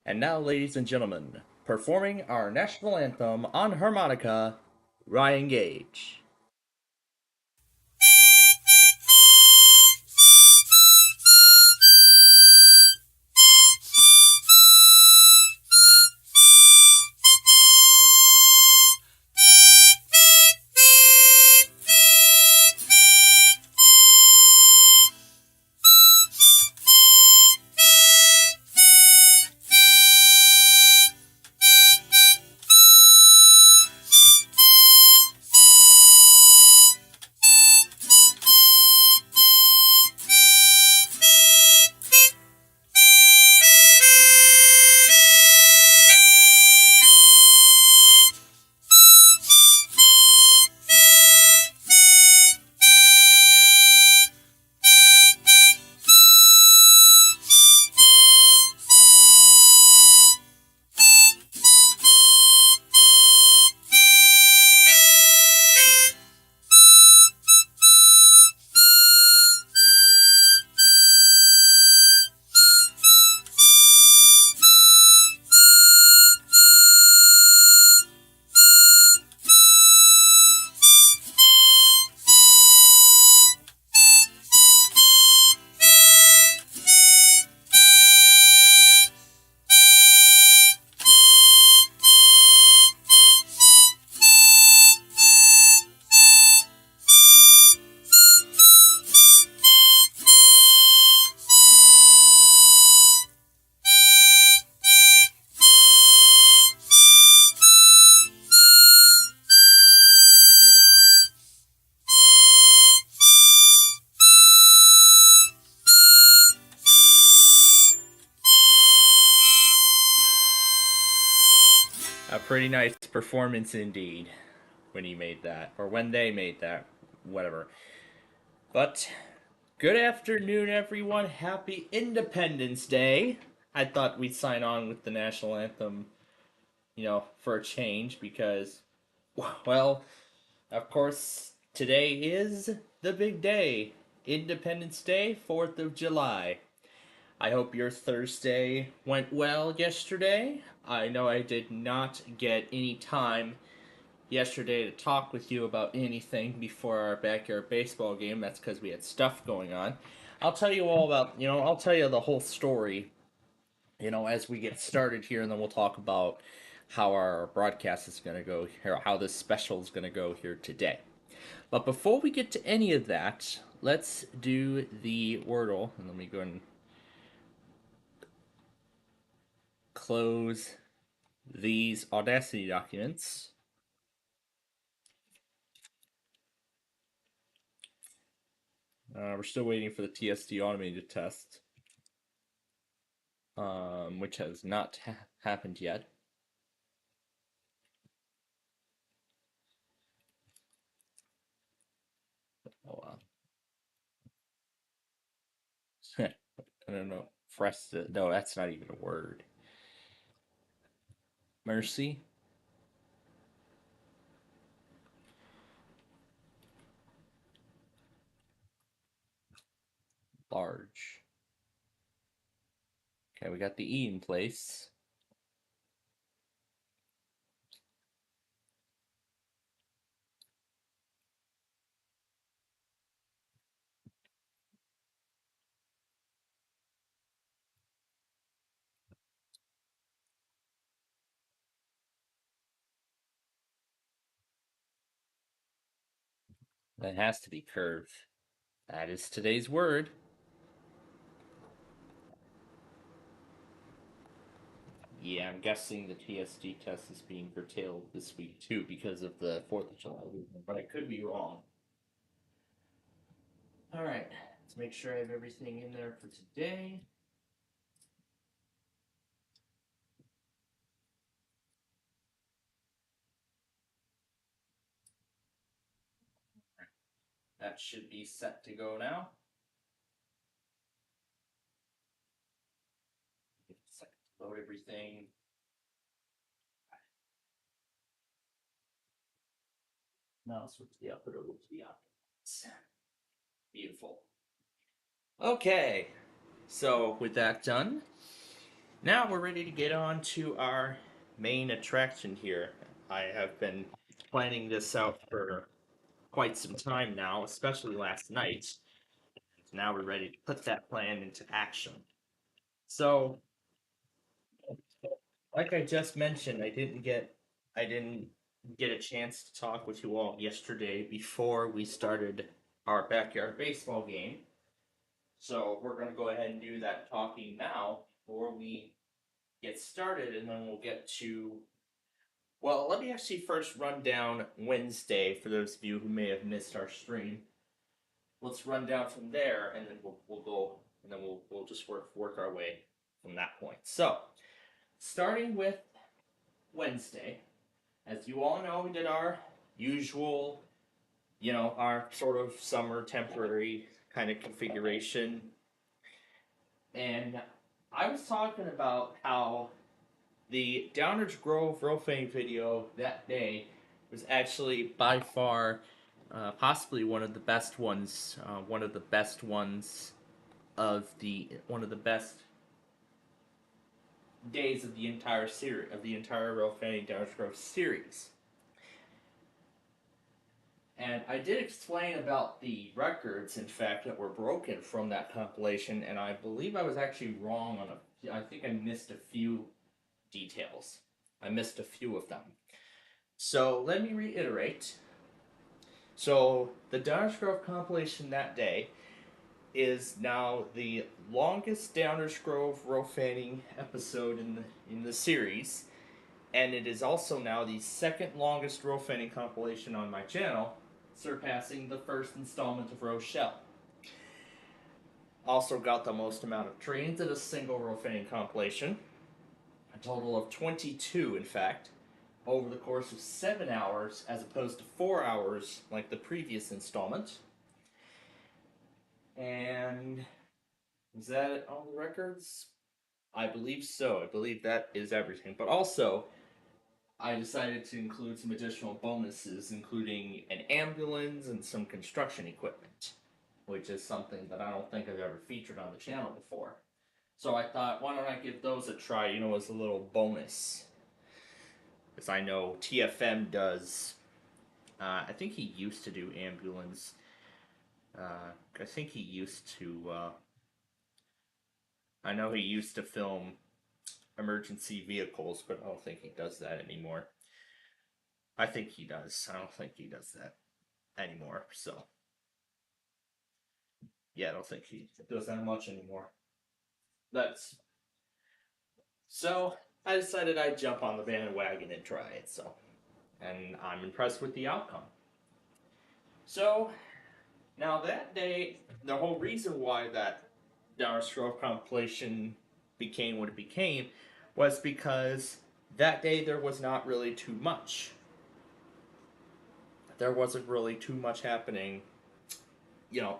And now, ladies and gentlemen, performing our national anthem on harmonica, Ryan Gage. A pretty nice performance indeed when he made that, or when they made that, whatever. But good afternoon, everyone. Happy Independence Day. I thought we'd sign on with the national anthem, for a change because, well, of course, today is the big day Independence Day, 4th of July. I hope your Thursday went well yesterday. I know I did not get any time yesterday to talk with you about anything before our backyard baseball game. That's because we had stuff going on. I'll tell you all about, I'll tell you the whole story, as we get started here, and then we'll talk about how our broadcast is going to go here, how this special is going to go here today. But before we get to any of that, let's do the Wordle. And let me go and close these Audacity documents. We're still waiting for the TSD automated test, which has not happened yet. Oh, wow. I don't know. No, that's not even a word. Mercy? Large. Okay, we got the E in place. That has to be curve. That is today's word. Yeah, I'm guessing the TSD test is being curtailed this week too because of the 4th of July movement, but I could be wrong. All right, let's make sure I have everything in there for today. That should be set to go now. Load everything. Now switch the output over to the output. Beautiful. Okay, so with that done, Now we're ready to get on to our main attraction here. I have been planning this out for quite some time now, especially last night. Now we're ready to put that plan into action. So, like I just mentioned, I didn't get a chance to talk with you all yesterday before we started our backyard baseball game. So we're going to go ahead and do that talking now before we get started, and then we'll get to. Well, let me actually first run down Wednesday for those of you who may have missed our stream. Let's run down from there, and then we'll go, and then we'll just work our way from that point. So, starting with Wednesday, as you all know, we did our usual, our sort of summer temporary kind of configuration, and I was talking about how the Downers Grove Rofane video that day was actually by far, possibly one of the best ones. One of the best ones of the one of the best days of the entire series of the entire Rofane Downers Grove series. And I did explain about the records, in fact, that were broken from that compilation, and I believe I was actually wrong on a. I think I missed a few details. I missed a few of them. So let me reiterate. So the Downers Grove compilation that day is now the longest Downers Grove Rofanning episode in the series, and it is also now the second longest Rofanning compilation on my channel, surpassing the first installment of Rochelle. Also got the most amount of trains in a single Rofanning compilation, a total of 22 in fact, over the course of 7 hours as opposed to 4 hours like the previous installment. And is that all the records? I believe so. I believe that is everything. But also, I decided to include some additional bonuses, including an ambulance and some construction equipment, which is something that I don't think I've ever featured on the channel before. So I thought, why don't I give those a try, as a little bonus? Because I know TFM does. I think he used to do ambulance. I think he used to. I know he used to film emergency vehicles, but I don't think he does that anymore. I think he does. I don't think he does that anymore. So, yeah, I don't think he does that much anymore. That's so. I decided I'd jump on the bandwagon and try it. So, and I'm impressed with the outcome. So now that day, the whole reason why that Downers Grove compilation became what it became was because that day there was not really too much. There wasn't really too much happening,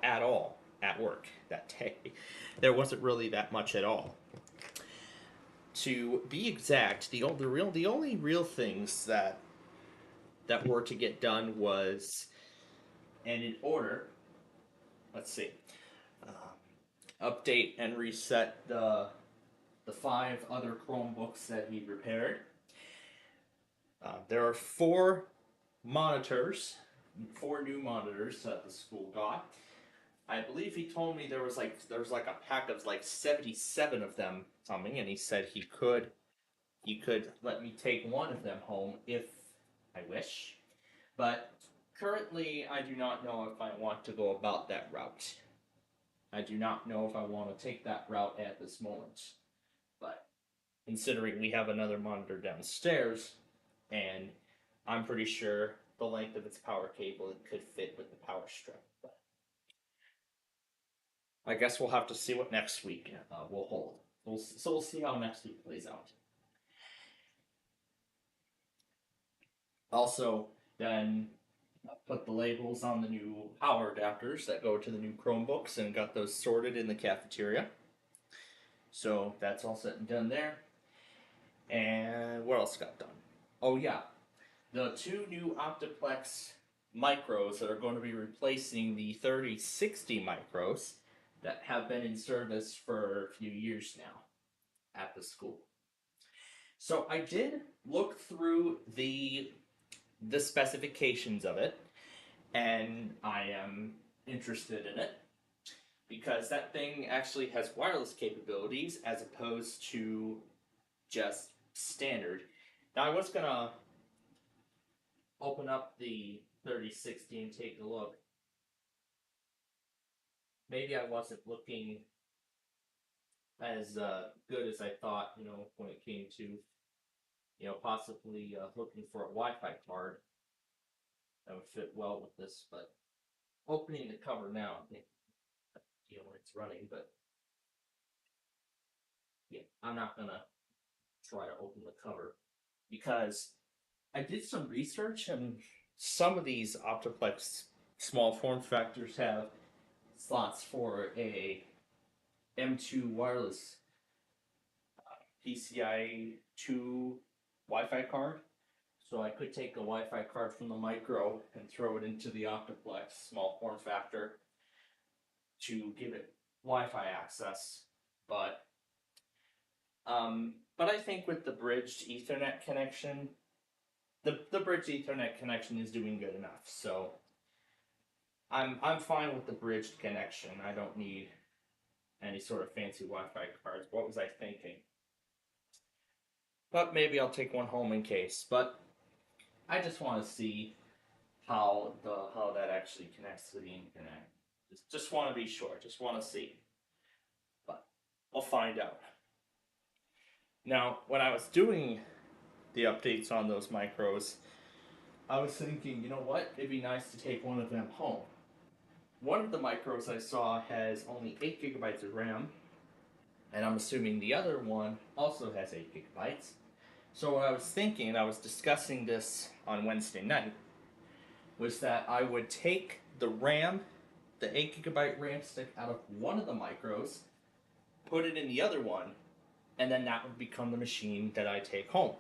at all at work that day. There wasn't really that much at all. To be exact, the only real things that were to get done was, and in order, let's see, update and reset the 5 other Chromebooks that he repaired. There are 4 new monitors that the school got. I believe he told me there was like a pack of like 77 of them coming, and he said he could let me take one of them home if I wish. But currently, I do not know if I want to go about that route. I do not know if I want to take that route at this moment. But considering we have another monitor downstairs, and I'm pretty sure the length of its power cable it could fit with the power strip. But I guess we'll have to see what next week will hold. We'll see how next week plays out. Also, then put the labels on the new power adapters that go to the new Chromebooks and got those sorted in the cafeteria. So that's all set and done there. And what else got done? Oh yeah, the 2 new Optiplex micros that are going to be replacing the 3060 micros that have been in service for a few years now. at the school. So I did look through the specifications of it, and I am interested in it because that thing actually has wireless capabilities as opposed to just standard. Now I was gonna open up the 3060 and take a look. Maybe I wasn't looking as good as I thought, when it came to, possibly looking for a Wi-Fi card that would fit well with this. But opening the cover now, I think, when it's running, but yeah, I'm not gonna try to open the cover because I did some research and some of these Optiplex small form factors have slots for a M2 wireless PCI 2 Wi-Fi card. So I could take a Wi-Fi card from the micro and throw it into the Optiplex small form factor to give it Wi-Fi access. But I think with the bridged Ethernet connection, the bridged Ethernet connection is doing good enough. So I'm fine with the bridged connection. I don't need any sort of fancy Wi-Fi cards. What was I thinking? But maybe I'll take one home in case. But I just want to see how that actually connects to the internet. Just want to be sure. Just want to see. But I'll find out. Now, when I was doing the updates on those micros, I was thinking, you know what? It'd be nice to take one of them home. One of the micros I saw has only 8 gigabytes of RAM, and I'm assuming the other one also has 8 gigabytes. So what I was thinking, and I was discussing this on Wednesday night, was that I would take the RAM, the 8 gigabyte RAM stick out of one of the micros, put it in the other one, and then that would become the machine that I take home.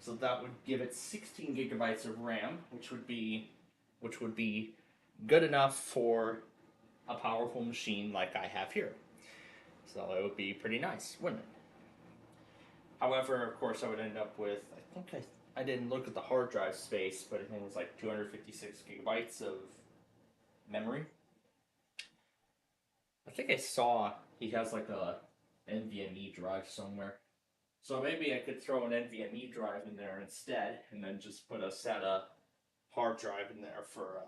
So that would give it 16 gigabytes of RAM, which would be good enough for a powerful machine like I have here. So it would be pretty nice, wouldn't it? However, of course, I would end up with, I didn't look at the hard drive space, but I think it was like 256 gigabytes of memory. I think I saw he has like a NVMe drive somewhere. So maybe I could throw an NVMe drive in there instead, and then just put a SATA hard drive in there for,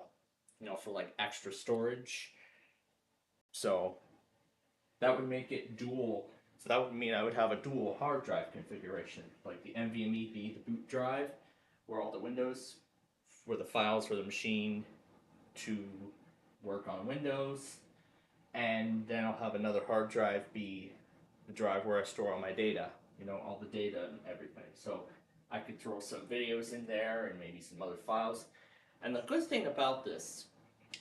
for like extra storage. So that would make it dual. So that would mean I would have a dual hard drive configuration, like the NVMe be the boot drive, where all the Windows, where the files for the machine to work on Windows, and then I'll have another hard drive be the drive where I store all my data, all the data and everything. So I could throw some videos in there and maybe some other files. And the good thing about this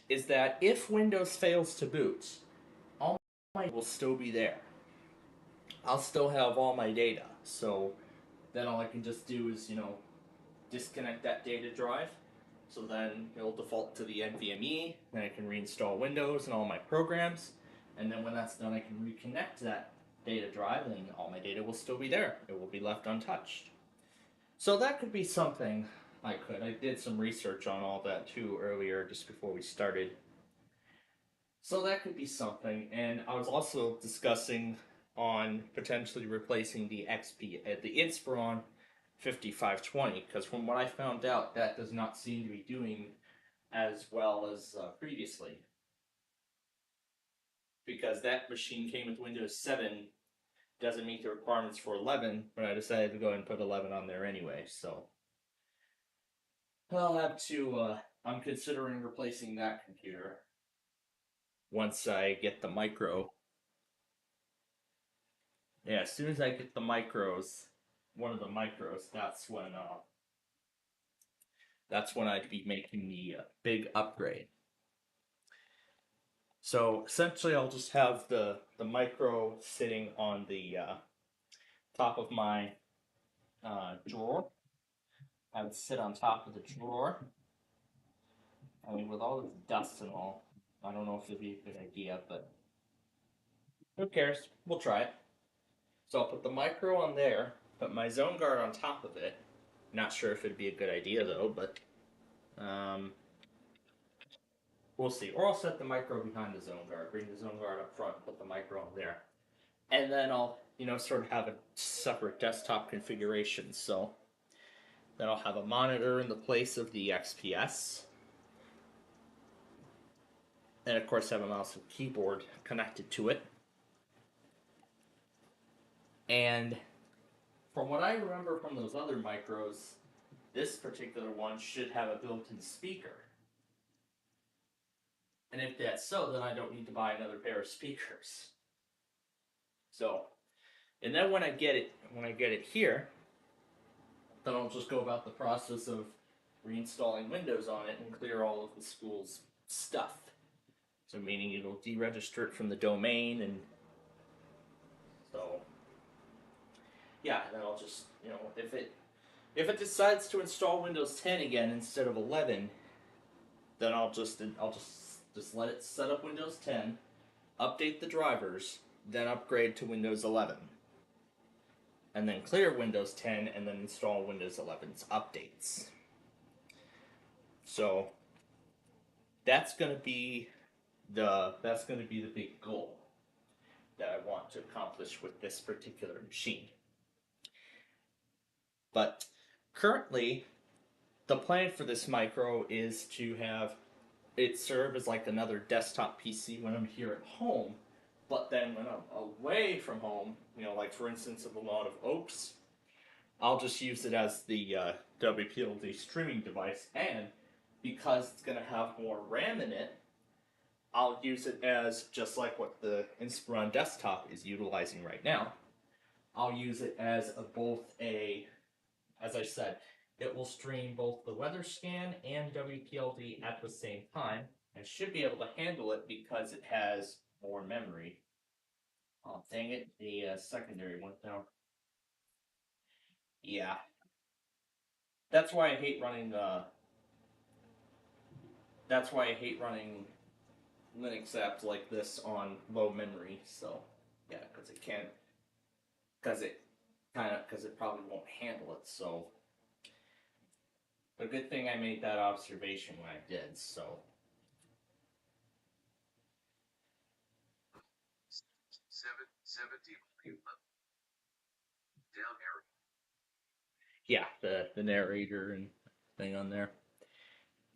is that if Windows fails to boot, all my data will still be there. I'll still have all my data. So then all I can just do is, disconnect that data drive. So then it'll default to the NVMe, then I can reinstall Windows and all my programs. And then when that's done, I can reconnect that data drive and all my data will still be there. It will be left untouched. So that could be something I did some research on all that too earlier, just before we started. So that could be something. And I was also discussing on potentially replacing the the Inspiron 5520, because from what I found out, that does not seem to be doing as well as previously. Because that machine came with Windows 7, doesn't meet the requirements for 11, but I decided to go ahead and put 11 on there anyway, so I'll have to, I'm considering replacing that computer once I get the micro. Yeah, as soon as I get the micros, one of the micros, that's when I'd be making the big upgrade. So essentially, I'll just have the micro sitting on the top of my drawer. I would sit on top of the drawer. I mean, with all the dust and all, I don't know if it'd be a good idea, but who cares? We'll try it. So I'll put the micro on there, put my zone guard on top of it. Not sure if it'd be a good idea though, but um, we'll see. Or I'll set the micro behind the zone guard, bring the zone guard up front, put the micro on there. And then I'll, sort of have a separate desktop configuration. So then I'll have a monitor in the place of the XPS. And of course have a mouse and keyboard connected to it. And from what I remember from those other micros, this particular one should have a built-in speaker. And if that's so, then I don't need to buy another pair of speakers. So, and then when I get it here, then I'll just go about the process of reinstalling Windows on it and clear all of the school's stuff. So meaning it'll deregister it from the domain, and so yeah, and then I'll just, if it decides to install Windows 10 again instead of 11, then I'll just let it set up Windows 10, update the drivers, then upgrade to Windows 11. And then clear Windows 10 and then install Windows 11's updates. So that's going to be the big goal that I want to accomplish with this particular machine. But currently, the plan for this micro is to have it serve as like another desktop PC when I'm here at home. But then when I'm away from home, like for instance, if I'm out of Oaks, I'll just use it as the WPLD streaming device. And because it's going to have more RAM in it, I'll use it as just like what the Inspiron desktop is utilizing right now. I'll use it as as I said, it will stream both the weather scan and WPLD at the same time, and should be able to handle it because it has more memory. Oh, dang it, the secondary went down. Yeah, that's why I hate running. That's why I hate running Linux apps like this on low memory. So, yeah, because it probably won't handle it. So, a good thing I made that observation when I did. So, 770 down arrow. Yeah, the narrator and thing on there.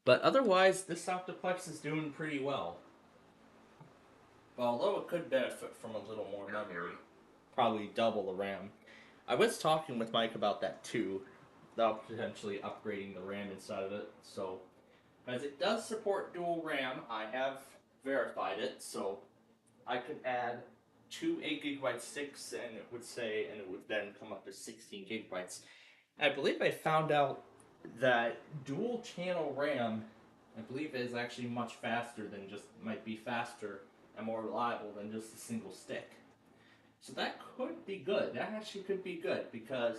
But otherwise, this Octoplex is doing pretty well. Although it could benefit from a little more memory, probably double the RAM. I was talking with Mike about that too, about potentially upgrading the RAM inside of it. So, as it does support dual RAM, I have verified it. So, I could add two 8 GB sticks, and it would then come up to 16 gigabytes. I believe I found out that dual channel RAM, I believe, is actually much faster than might be faster and more reliable than just a single stick. So that could be good. That actually could be good because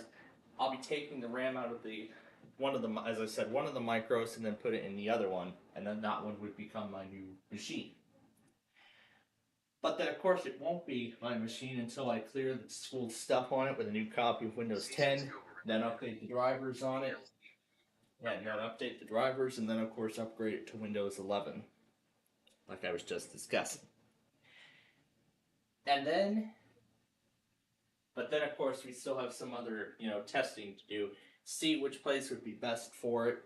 I'll be taking the RAM out of as I said, one of the micros and then put it in the other one, and then that one would become my new machine. But then, of course, it won't be my machine until I clear the school stuff on it with a new copy of Windows 10, then update the drivers on it, and then update the drivers, and then, of course, upgrade it to Windows 11, like I was just discussing. And then, but then, of course, we still have some other, testing to do, see which place would be best for it.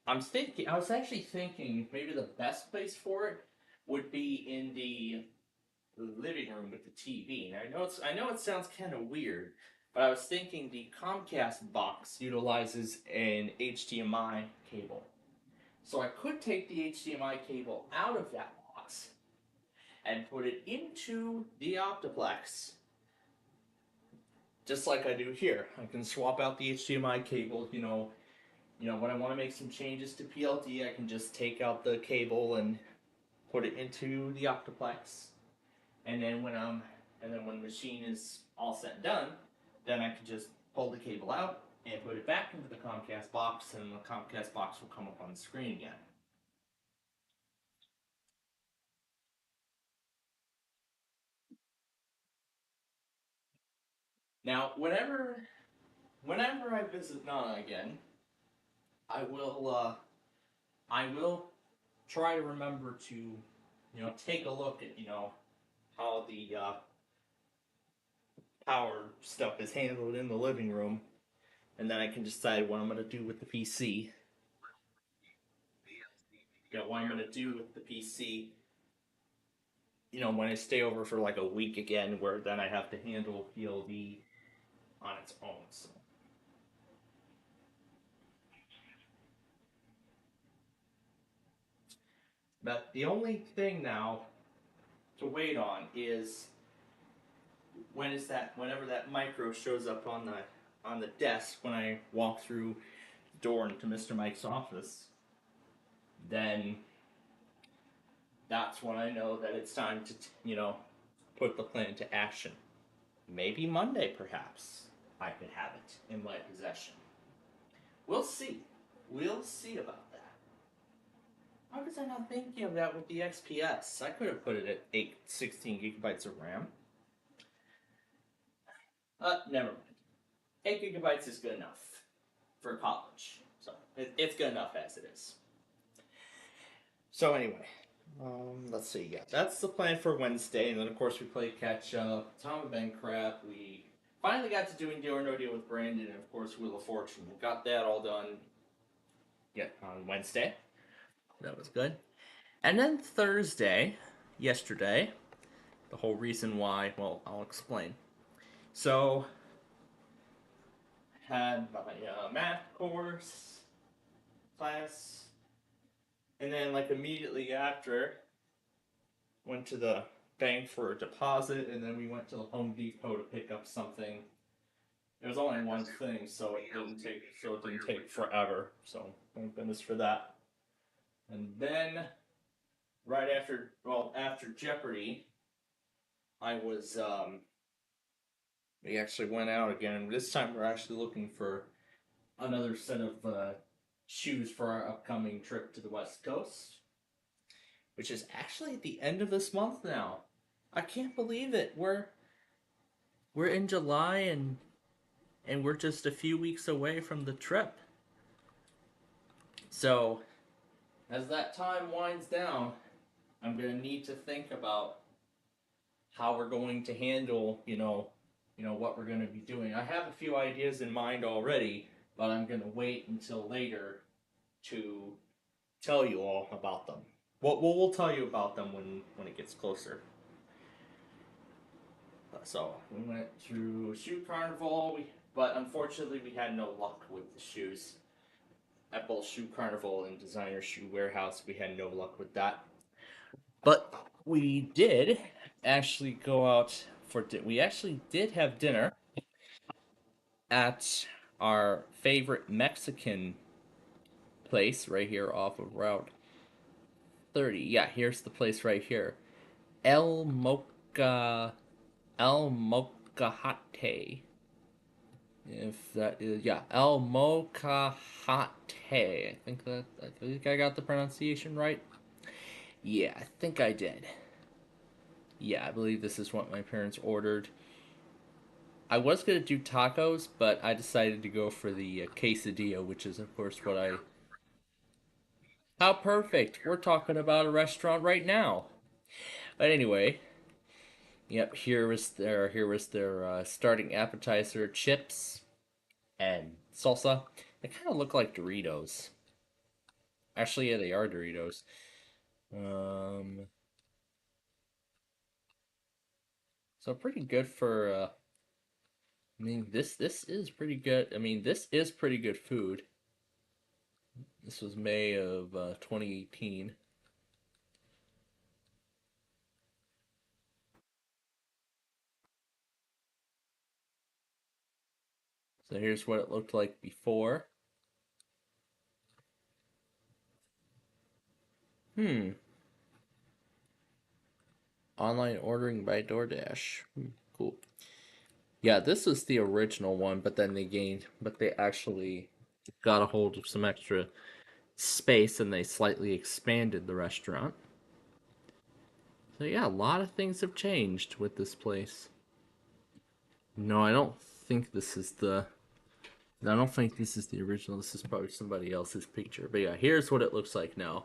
I was actually thinking maybe the best place for it would be in the living room with the TV. And I know it sounds kind of weird, but I was thinking the Comcast box utilizes an HDMI cable. So I could take the HDMI cable out of that box and put it into the Optiplex, just like I do here. I can swap out the HDMI cable, when I want to make some changes to PLD, I can just take out the cable and put it into the Optiplex. And then when the machine is all set and done, then I can just pull the cable out and put it back into the Comcast box, and the Comcast box will come up on the screen again. Now, whenever I visit Nana again, I will I will try to remember to take a look at how the power stuff is handled in the living room, and then I can decide what I'm gonna do with the PC. What I'm gonna do with the PC. When I stay over for like a week again, where then I have to handle PLD on its own. So. But the only thing now to wait on is whenever that micro shows up on the desk when I walk through the door into Mr. Mike's office, then that's when I know that it's time to put the plan into action. Maybe Monday, perhaps I could have it in my possession. We'll see. We'll see about that. How was I not thinking of that with the XPS? I could have put it at 16 gigabytes of RAM. Never mind. 8 gigabytes is good enough for college. So it's good enough as it is. So anyway, let's see. Yeah, that's the plan for Wednesday, and then of course we play catch up. Tom and Ben crap. We finally got to doing Deal or No Deal with Brandon, and of course Wheel of Fortune. We got that all done. Yeah, on Wednesday. That was good. And then Thursday, yesterday, the whole reason why. Well, I'll explain. So had my math course class, and then like immediately after went to the bank for a deposit, and then we went to the Home Depot to pick up something. It was only one thing, so it didn't take forever. So thank goodness for that. And then right after, well, after Jeopardy, I was we actually went out again. This time we're actually looking for another set of shoes for our upcoming trip to the West Coast, which is actually at the end of this month now. I can't believe it. We're in July and we're just a few weeks away from the trip. So, as that time winds down, I'm going to need to think about how we're going to handle, what we're going to be doing. I have a few ideas in mind already, but I'm going to wait until later to tell you all about them. We'll tell you about them when it gets closer. So we went through Shoe Carnival, but unfortunately we had no luck with the shoes. At both Shoe Carnival and Designer Shoe Warehouse, we had no luck with that. But we did actually go out we actually did have dinner at our favorite Mexican place right here off of Route 30. Yeah, here's the place right here. El Mocha El Mocajate. If that is, yeah, El Mocajate. I think I got the pronunciation right. Yeah, I think I did. Yeah, I believe this is what my parents ordered. I was gonna do tacos, but I decided to go for the quesadilla, which is of course what I. How perfect! We're talking about a restaurant right now. But anyway, yep. Here was their starting appetizer: chips and salsa. They kind of look like Doritos. Actually, yeah, they are Doritos. Um, so pretty good for. I mean, this is pretty good. I mean, this is pretty good food. This was May of 2018. So here's what it looked like before. Hmm. Online ordering by DoorDash. Cool. Yeah, this is the original one, but then but they actually got a hold of some extra space and they slightly expanded the restaurant. So yeah, a lot of things have changed with this place. No, I don't think this is the. I don't think this is the original. This is probably somebody else's picture. But yeah, here's what it looks like now.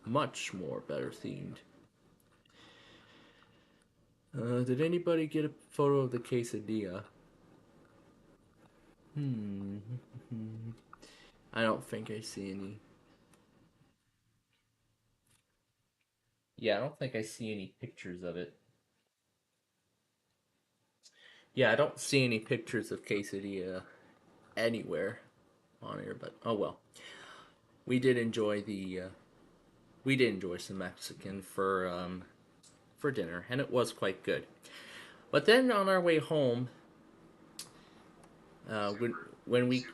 Much more better themed. Did anybody get a photo of the quesadilla? Hmm. I don't think I see any. Yeah, I don't think I see any pictures of it. Yeah, I don't see any pictures of quesadilla anywhere on here, but oh well. We did enjoy the we did enjoy some Mexican for dinner, and it was quite good. But then on our way home, uh, when when we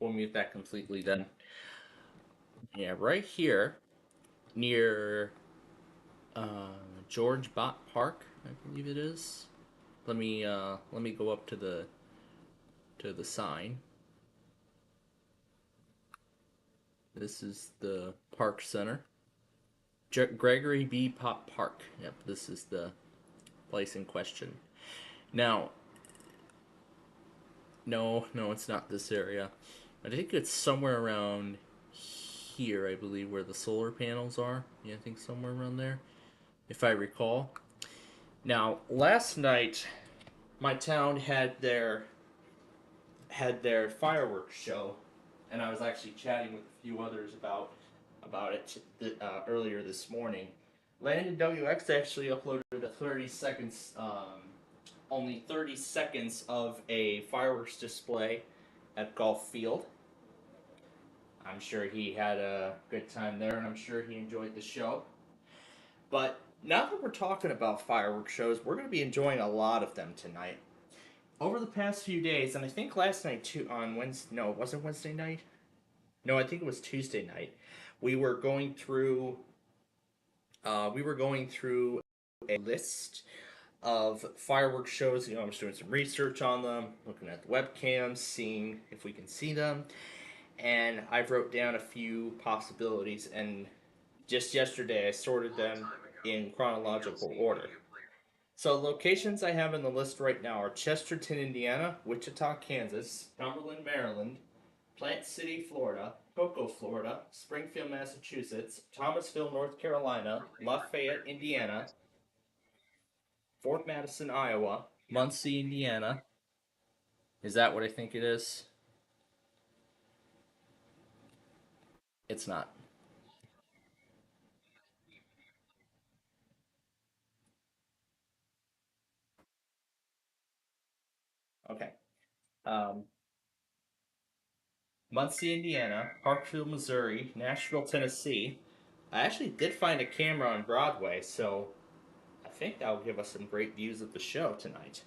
we'll mute that completely then. Yeah, right here near George Bott Park, I believe it is. Let me go up to the sign. This is the park center. Gregory B. Pop Park. Yep, this is the place in question. Now, no, it's not this area. I think it's somewhere around here, I believe, where the solar panels are. Yeah, I think somewhere around there, if I recall. Now, last night, my town had their fireworks show, and I was actually chatting with a few others about it earlier this morning. Landon WX actually uploaded a 30 seconds, only 30 seconds of a fireworks display at Golf Field. I'm sure he had a good time there, and I'm sure he enjoyed the show. But now that we're talking about fireworks shows, we're going to be enjoying a lot of them tonight. Over the past few days, and I think last night too, on Wednesday, no, it wasn't Wednesday night. No, I think it was Tuesday night. We were going through, we were going through a list of fireworks shows. You know, I'm just doing some research on them, looking at the webcams, seeing if we can see them, and I've wrote down a few possibilities. And just yesterday, I sorted them in chronological order. So locations I have in the list right now are Chesterton, Indiana, Wichita, Kansas, Cumberland, Maryland, Plant City, Florida, Cocoa, Florida, Springfield, Massachusetts, Thomasville, North Carolina, Lafayette, Indiana, Fort Madison, Iowa, Muncie, Indiana. Is that what I think it is? It's not. Okay. Um, Muncie, Indiana, Parkfield, Missouri, Nashville, Tennessee. I actually did find a camera on Broadway, so I think that will give us some great views of the show tonight.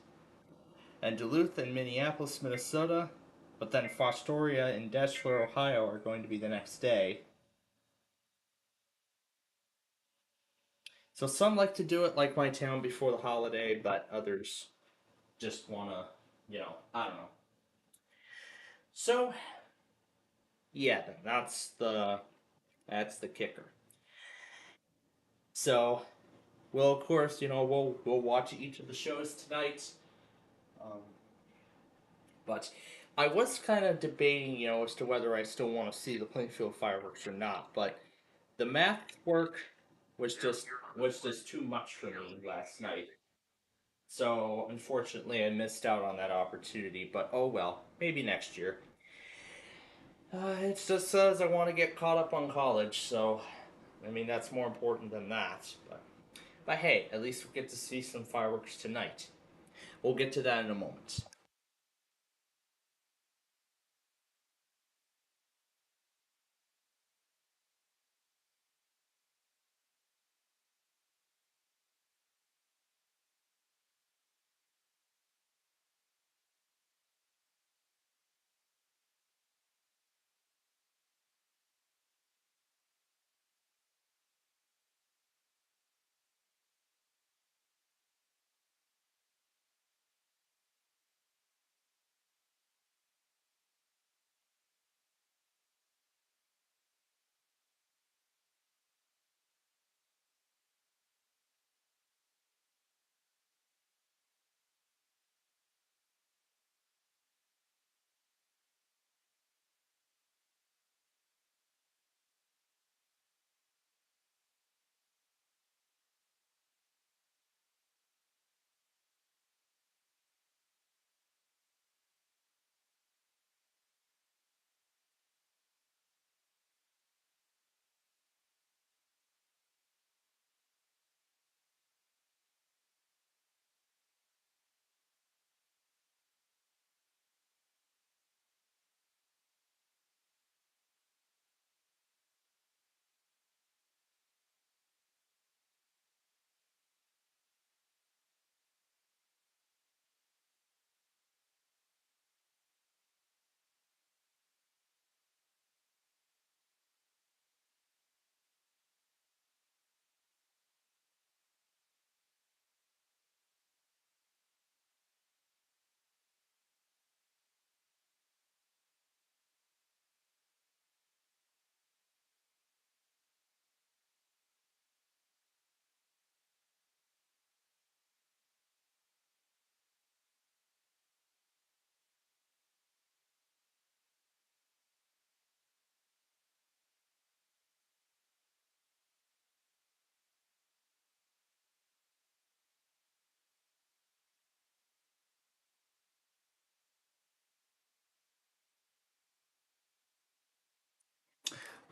And Duluth and Minneapolis, Minnesota, but then Fostoria and Dashville, Ohio are going to be the next day. So some like to do it like my town before the holiday, but others just want to, I don't know. So yeah, that's the kicker. So well, of course, we'll watch each of the shows tonight. Um, but I was kind of debating, as to whether I still want to see the Plainfield fireworks or not. But the math work was just too much for me last night. So unfortunately, I missed out on that opportunity. But oh well, maybe next year. It just says I want to get caught up on college, so I mean that's more important than that. But hey, at least we get to see some fireworks tonight. We'll get to that in a moment.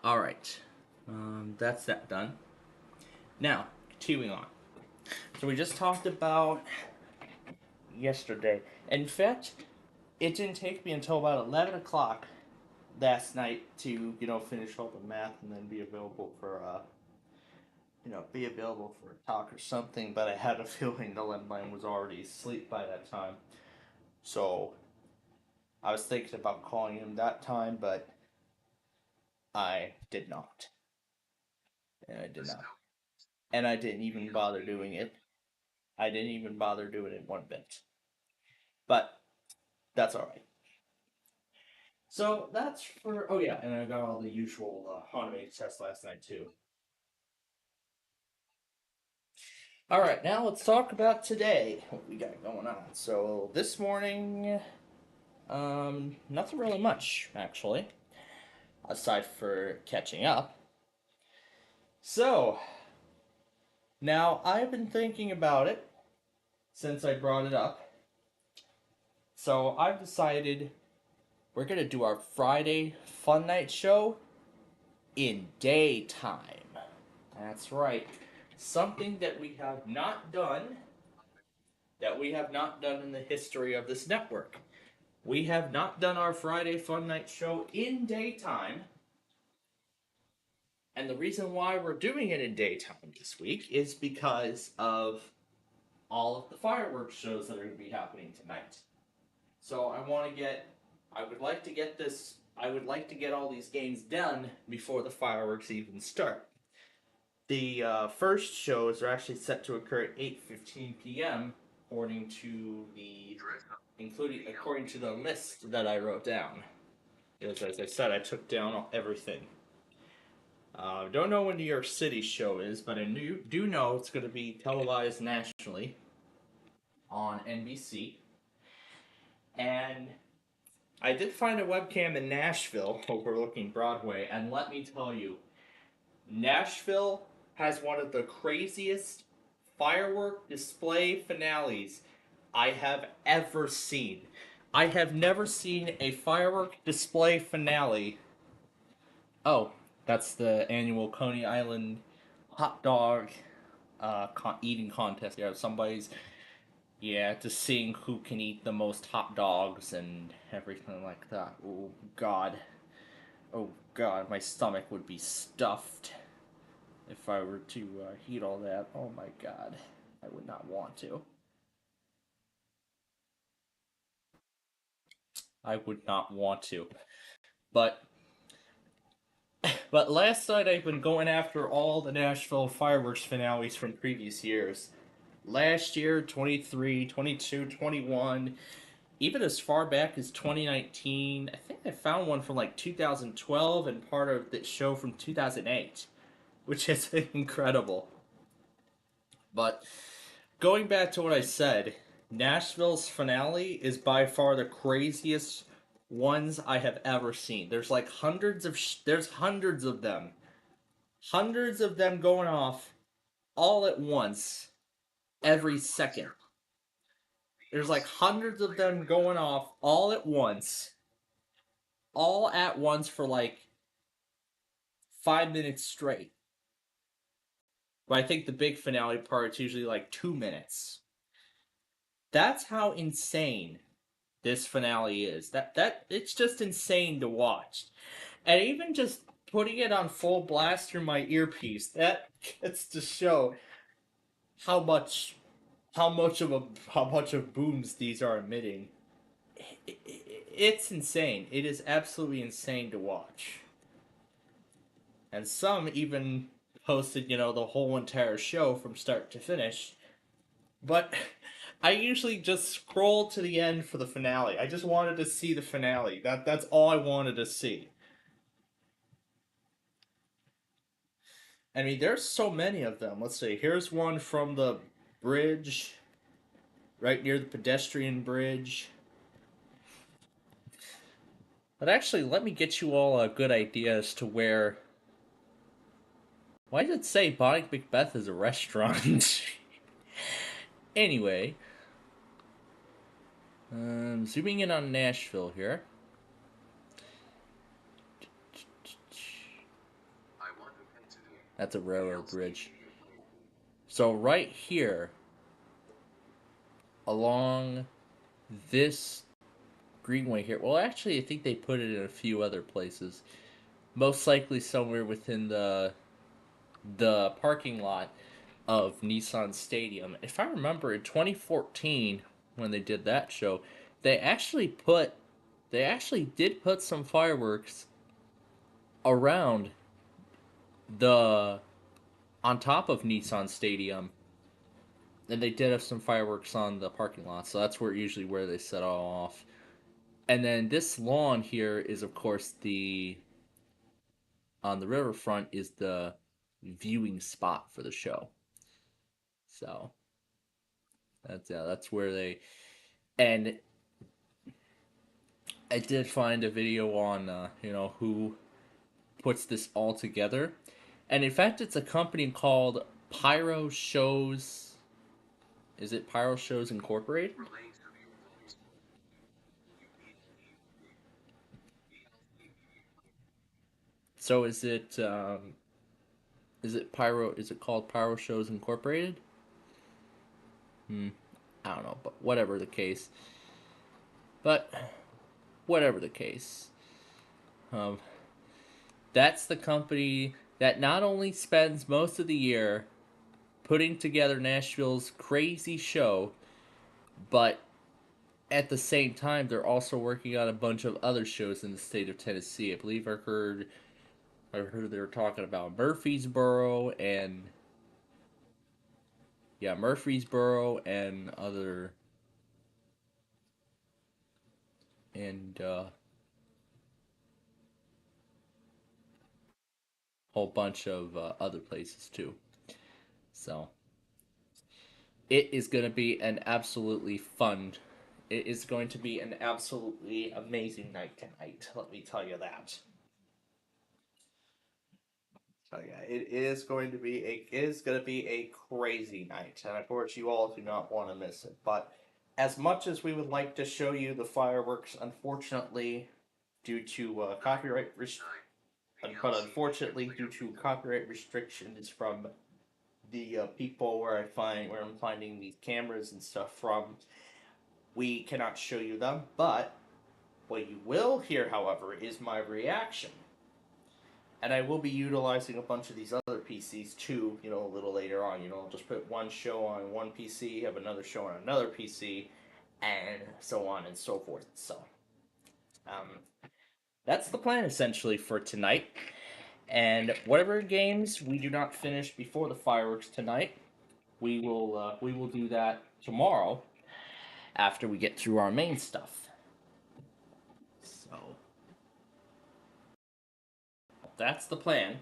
All right. That's that done. Now, continuing on. So we just talked about yesterday. In fact, it didn't take me until about 11 o'clock last night to, finish all the math and then be available for, a talk or something. But I had a feeling the landline was already asleep by that time. So I was thinking about calling him that time, but I did not. And I did not. And I didn't even bother doing it. I didn't even bother doing it one bit. But that's alright. So that's for. Oh, yeah, and I got all the usual automated tests last night, too. Alright, now let's talk about today. What we got going on. So this morning, nothing really much, actually, aside for catching up. So, now I've been thinking about it since I brought it up. So I've decided we're gonna do our Friday Fun Night show in daytime. That's right. Something that we have not done, in the history of this network. We have not done our Friday Fun Night show in daytime. And the reason why we're doing it in daytime this week is because of all of the fireworks shows that are going to be happening tonight. So I would like to get all these games done before the fireworks even start. The first shows are actually set to occur at 8:15 p.m. according to the list that I wrote down. Because as I said, I took down everything. Don't know when New York City's show is, but I do know it's going to be televised nationally on NBC. And I did find a webcam in Nashville overlooking Broadway, and let me tell you, Nashville has one of the craziest firework display finales I have ever seen. I have never seen a firework display finale. Oh, that's the annual Coney Island hot dog eating contest. Yeah, just seeing who can eat the most hot dogs and everything like that. Oh, God. Oh, God, my stomach would be stuffed if I were to eat all that. Oh, my God. I would not want to. I would not want to. But last night I've been going after all the Nashville fireworks finales from previous years. Last year, 23, 22, 21, even as far back as 2019. I think I found one from like 2012 and part of the show from 2008, which is incredible. But going back to what I said, Nashville's finale is by far the craziest ones I have ever seen. There's like there's hundreds of them. Hundreds of them going off all at once every second. There's like hundreds of them going off all at once for like 5 minutes straight. But I think the big finale part's usually like 2 minutes. That's how insane this finale is. That it's just insane to watch. And even just putting it on full blast through my earpiece, that gets to show how much how much of booms these are emitting. It's insane. It is absolutely insane to watch. And some even posted, the whole entire show from start to finish. But I usually just scroll to the end for the finale. I just wanted to see the finale. That's all I wanted to see. I mean, there's so many of them. Let's see. Here's one from the bridge, right near the pedestrian bridge. But actually, let me get you all a good idea as to where. Why did it say Bonnie Macbeth is a restaurant? Anyway, zooming in on Nashville here. That's a railroad bridge. So right here, along this greenway here. Well, actually, I think they put it in a few other places. Most likely somewhere within the parking lot of Nissan Stadium. If I remember, in 2014, when they did that show, they actually put they actually did put some fireworks around the on top of Nissan Stadium, and they did have some fireworks on the parking lot. So that's where they set all off. And then this lawn here is, of course, the on the riverfront is the viewing spot for the show. So that's where they and I did find a video on who puts this all together, and in fact, it's a company called Pyro Shows. Is it Pyro Shows Incorporated? So is it Pyro? Is it called Pyro Shows Incorporated? Hmm. I don't know, but whatever the case. But whatever the case, um, that's the company that not only spends most of the year putting together Nashville's crazy show, but at the same time, they're also working on a bunch of other shows in the state of Tennessee. I believe I heard they were talking about Murfreesboro and yeah, Murfreesboro and other and whole bunch of other places too. So it is going to be an absolutely fun. It is going to be an absolutely amazing night tonight. Let me tell you that. So yeah, it is going to be a crazy night, and of course you all do not want to miss it. But as much as we would like to show you the fireworks, unfortunately, due to unfortunately due to copyright restrictions from the people where I'm finding these cameras and stuff from, we cannot show you them. But what you will hear, however, is my reaction. And I will be utilizing a bunch of these other PCs too, a little later on. I'll just put one show on one PC, have another show on another PC, and so on and so forth. So, um, that's the plan essentially for tonight. And whatever games we do not finish before the fireworks tonight, we will do that tomorrow after we get through our main stuff. So that's the plan.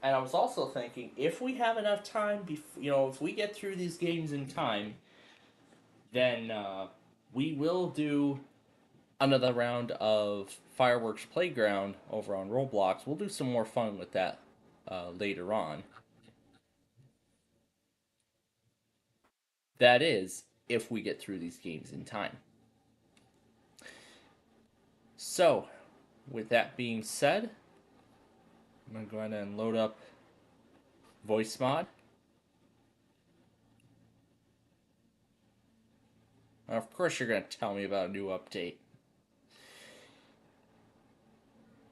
And I was also thinking, if we have enough time, if we get through these games in time, then we will do another round of Fireworks Playground over on Roblox. We'll do some more fun with that later on. That is, if we get through these games in time. So, with that being said, I'm going to go ahead and load up voice mod. Of course, you're going to tell me about a new update.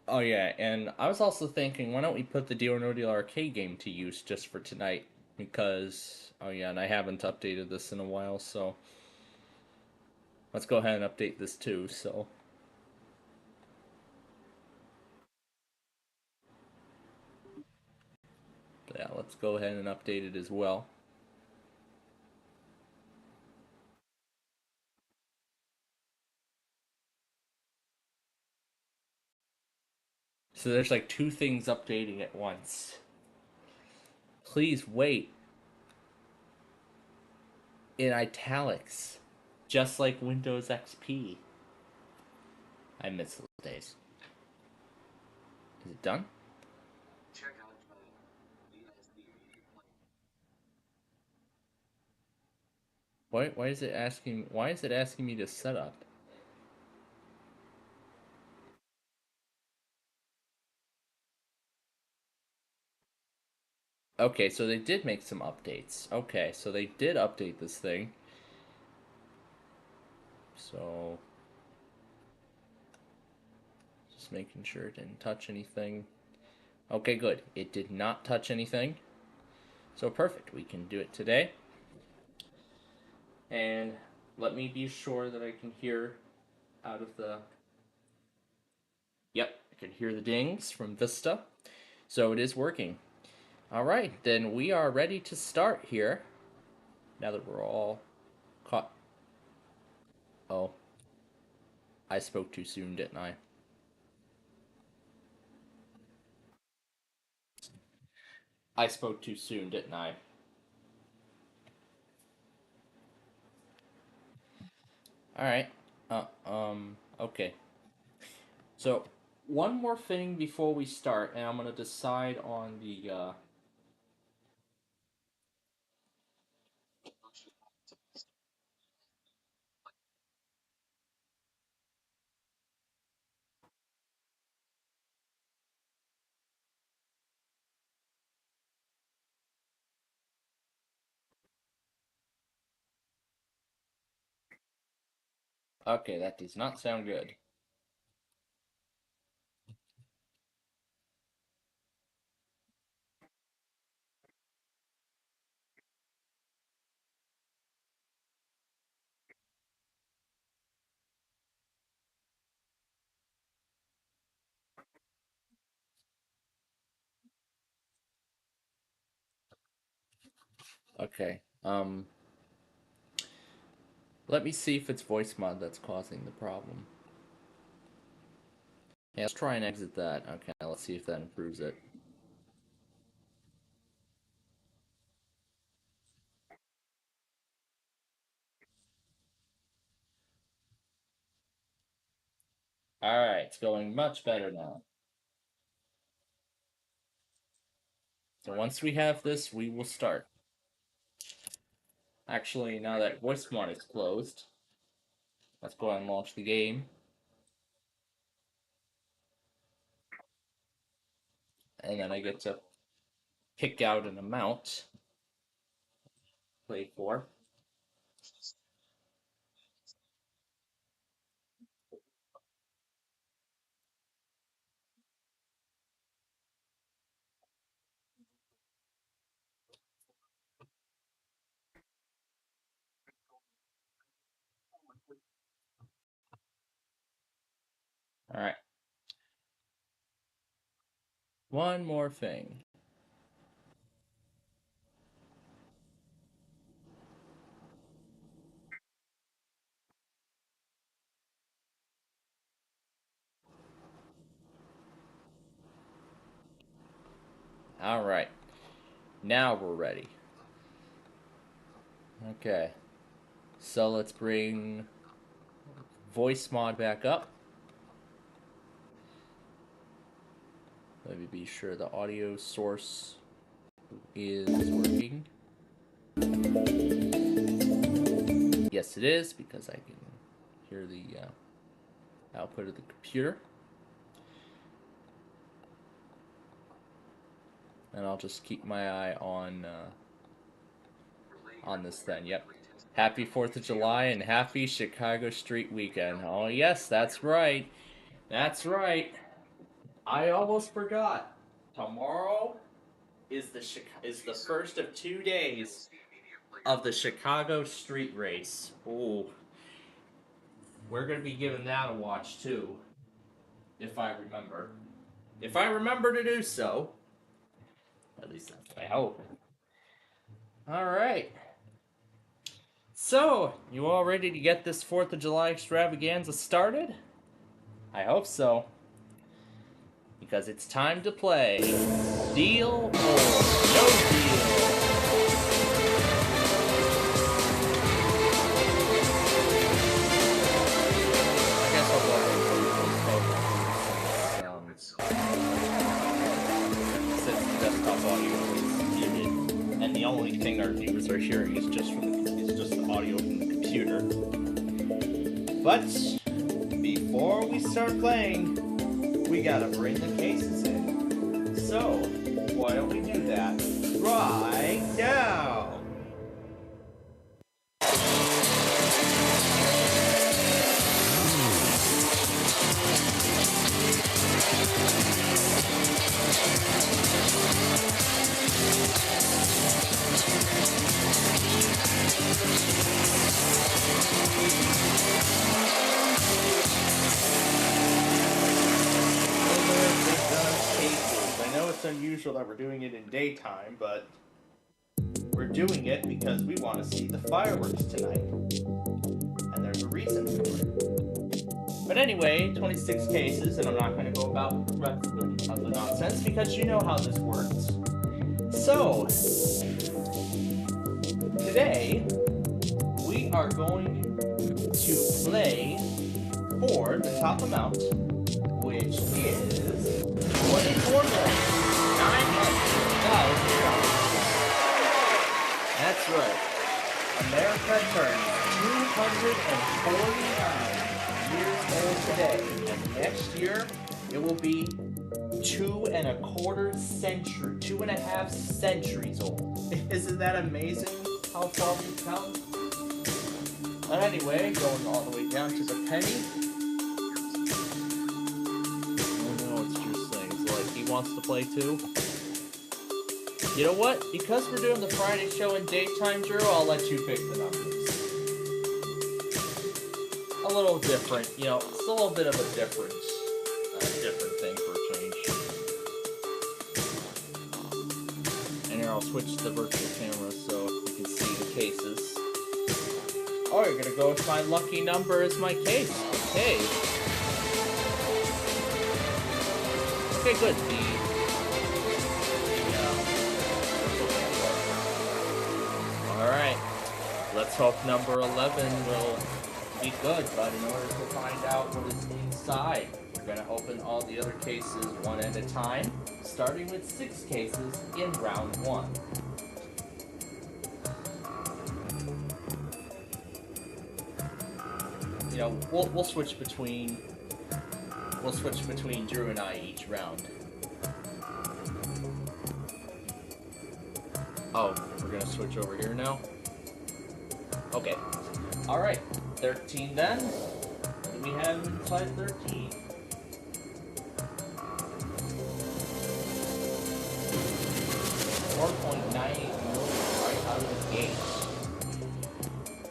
Oh yeah, and I was also thinking, why don't we put the Deal or No Deal arcade game to use just for tonight? Because oh yeah, and I haven't updated this in a while, so let's go ahead and update this too. So yeah, let's go ahead and update it as well. So there's like two things updating at once. Please wait in italics, just like Windows XP. I miss those days. Is it done? Why is it asking? Why is it asking me to set up? Okay, so they did make some updates. Okay, so they did update this thing. So, just making sure it didn't touch anything. Okay, good. It did not touch anything. So perfect. We can do it today. And let me be sure that I can hear out of the... Yep, I can hear the dings from Vista. So it is working. All right, then we are ready to start here. Now that we're all caught. Oh, I spoke too soon, didn't I? I spoke too soon, didn't I? All right. Okay. So, one more thing before we start, and I'm gonna decide on the. Okay, that does not sound good. Okay. Let me see if it's voice mod that's causing the problem. Yeah, let's try and exit that. Okay, let's see if that improves it. All right, it's going much better now. So once we have this, we will start. Actually, now that voice mod is closed, let's go ahead and launch the game. And then I get to pick out an amount. Play for. All right. One more thing. All right. Now we're ready. Okay. So let's bring voice mod back up. Let me be sure the audio source is working. Yes, it is, because I can hear the output of the computer. And I'll just keep my eye on this then. Yep. Happy 4th of July and happy Chicago Street Weekend. Oh, yes, that's right. That's right. I almost forgot. Tomorrow is the first of 2 days of the Chicago Street Race. Ooh. We're going to be giving that a watch too, if I remember. If I remember to do so. At least that's what I hope. All right. So, you all ready to get this 4th of July extravaganza started? I hope so. Because it's time to play Deal or No Deal. I guess I'll go ahead and put since the desktop audio is muted, and the only thing our viewers are hearing is just the audio from the computer. But before we start playing, we gotta bring the cases in. So, why don't we do that? Draw that we're doing it in daytime, but we're doing it because we want to see the fireworks tonight. And there's a reason for it. But anyway, 26 cases, and I'm not going to go about the rest of the nonsense because you know how this works. So, today, we are going to play for the top amount, which is $24,900,000. That's right. America turns 249 years old today, and next year it will be 2.25 centuries old. Isn't that amazing how far we've come? But anyway, going all the way down to the penny. Oh no, it's just things like he wants to play too. You know what? Because we're doing the Friday show in daytime, Drew, I'll let you pick the numbers. A little different, you know, it's a little bit of a different thing for a change. And here I'll switch to the virtual camera so you can see the cases. Oh, you're gonna go with my lucky number as my case. Okay. Okay, good. Alright. Let's hope number 11 will be good, but in order to find out what is inside, we're gonna open all the other cases one at a time, starting with 6 cases in round 1. You know, we'll switch between Drew and I each round. Oh, we're gonna switch over here now? Okay. Alright, 13 then. What do we have inside 13? $4.98 million right out of the gate.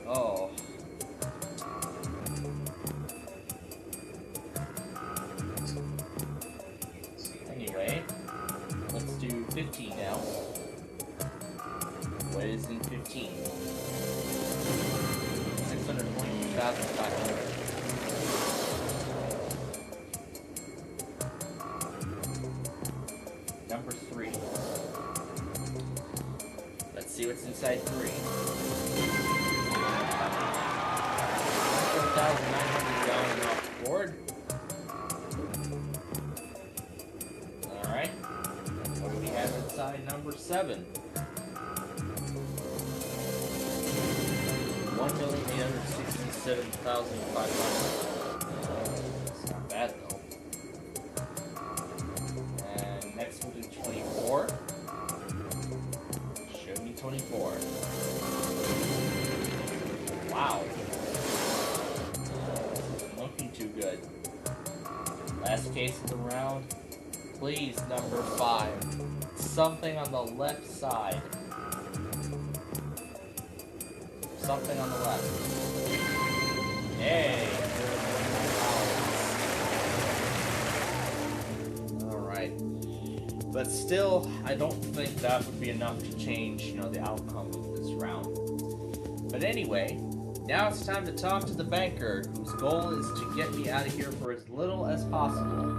Oh. Anyway, let's do 15 now. What is in 15? 622,500. Number 3. Let's see what's inside 3. $4,900 off the board. Alright. What do we have inside number 7? $1,867,500. It's not bad though. And next we'll do 24. Show me 24. Wow. Looking too good. Last case of the round. Please, number 5. Something on the left side. Something on the left. Hey! Alright. But still, I don't think that would be enough to change, you know, the outcome of this round. But anyway, now it's time to talk to the banker, whose goal is to get me out of here for as little as possible.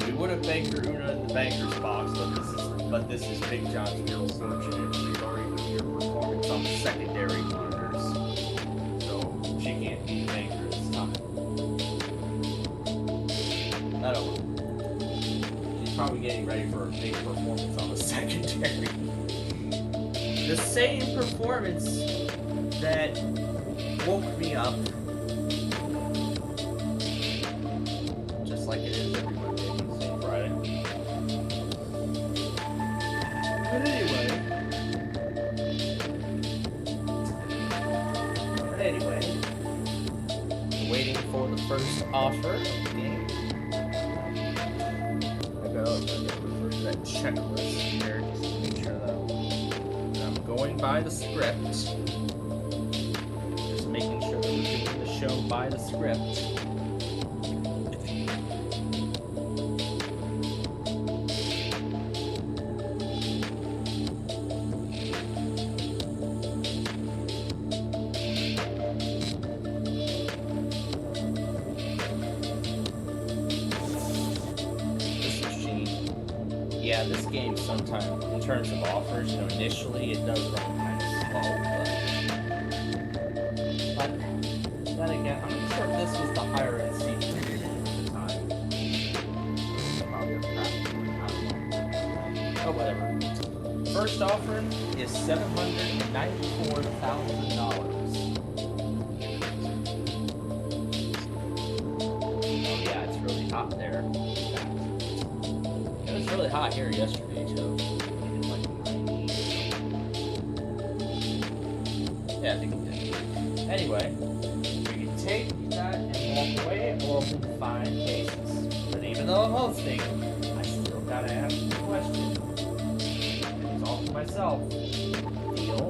We would have banked Una in the banker's box, but this is Big John's real fortune. She's already with your performance on the secondary monitors, so she can't be the banker this time. I don't know. She's probably getting ready for a big performance on the secondary. The same performance that woke me up, just like it is every Monday, Wednesday, and Friday. But anyway, waiting for the first offer of the game. I gotta refer to that checklist here just to make sure that I'm going by the script. Just making sure that we're doing the show by the script. Yeah, this game sometimes, in terms of offers, initially it does run kind of slow, but then again, I'm sure this was the higher end CPU at the time. Probably a crap. I don't know. Oh, whatever. First offer is $794,000. Oh yeah, it's really hot there. It was really hot here yesterday too. Like 90. Yeah, I think it did. Anyway, we can take that and walk away, or we can find cases. But even though I'm hosting, I still gotta ask the question. Talk to myself. Deal or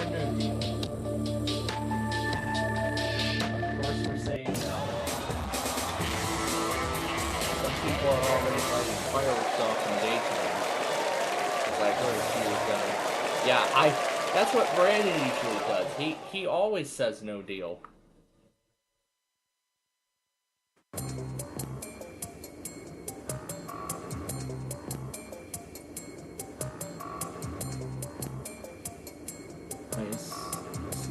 no deal? Of course, we're saying no. Some people are already lighting fireworks off in daytime. It's like, oh, she was gonna. Yeah, that's what Brandon usually does. He always says no deal. Nice.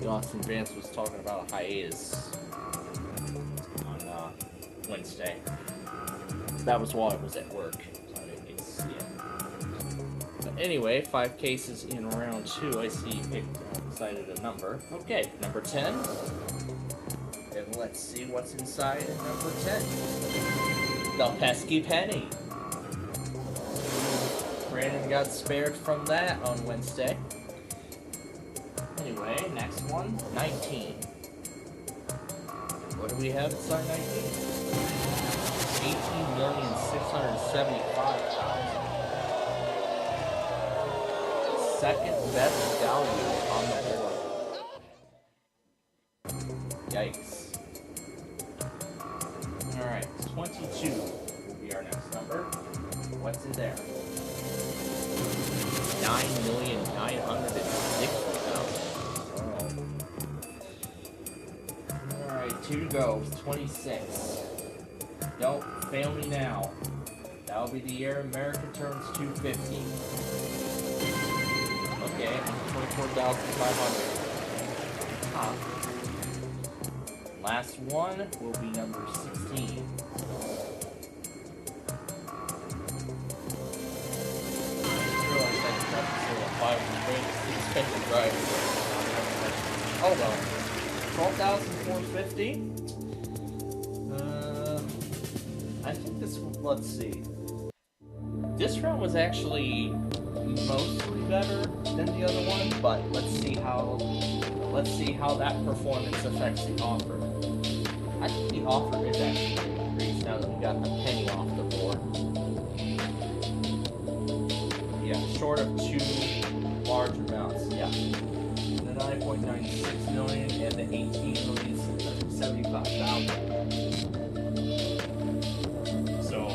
Austin Vance was talking about a hiatus on Wednesday. That was while I was at work, so I didn't get to see it. But anyway, 5 cases in round 2. I see you decided a number. Okay, number 10. And let's see what's inside at number 10. The pesky penny. Brandon got spared from that on Wednesday. Anyway, next one, 19. What do we have inside 19? 18,675,000. Second best value on the board. Yikes. Alright, 22 will be our next number. What's in there? 9,960,000. 2 to go, 26. Don't fail me now. That'll be the year America turns 250. Okay, 24,500. Huh. Last one will be number 16. I realized I just have to say that 5 right. Oh well. 12,450. I think this. Let's see. This round was actually mostly better than the other one, but let's see how that performance affects the offer. I think the offer is actually increased now that we got the penny off the board. Yeah, short of 2 large amounts. Yeah. 9.96 million and the 18,675,000. So,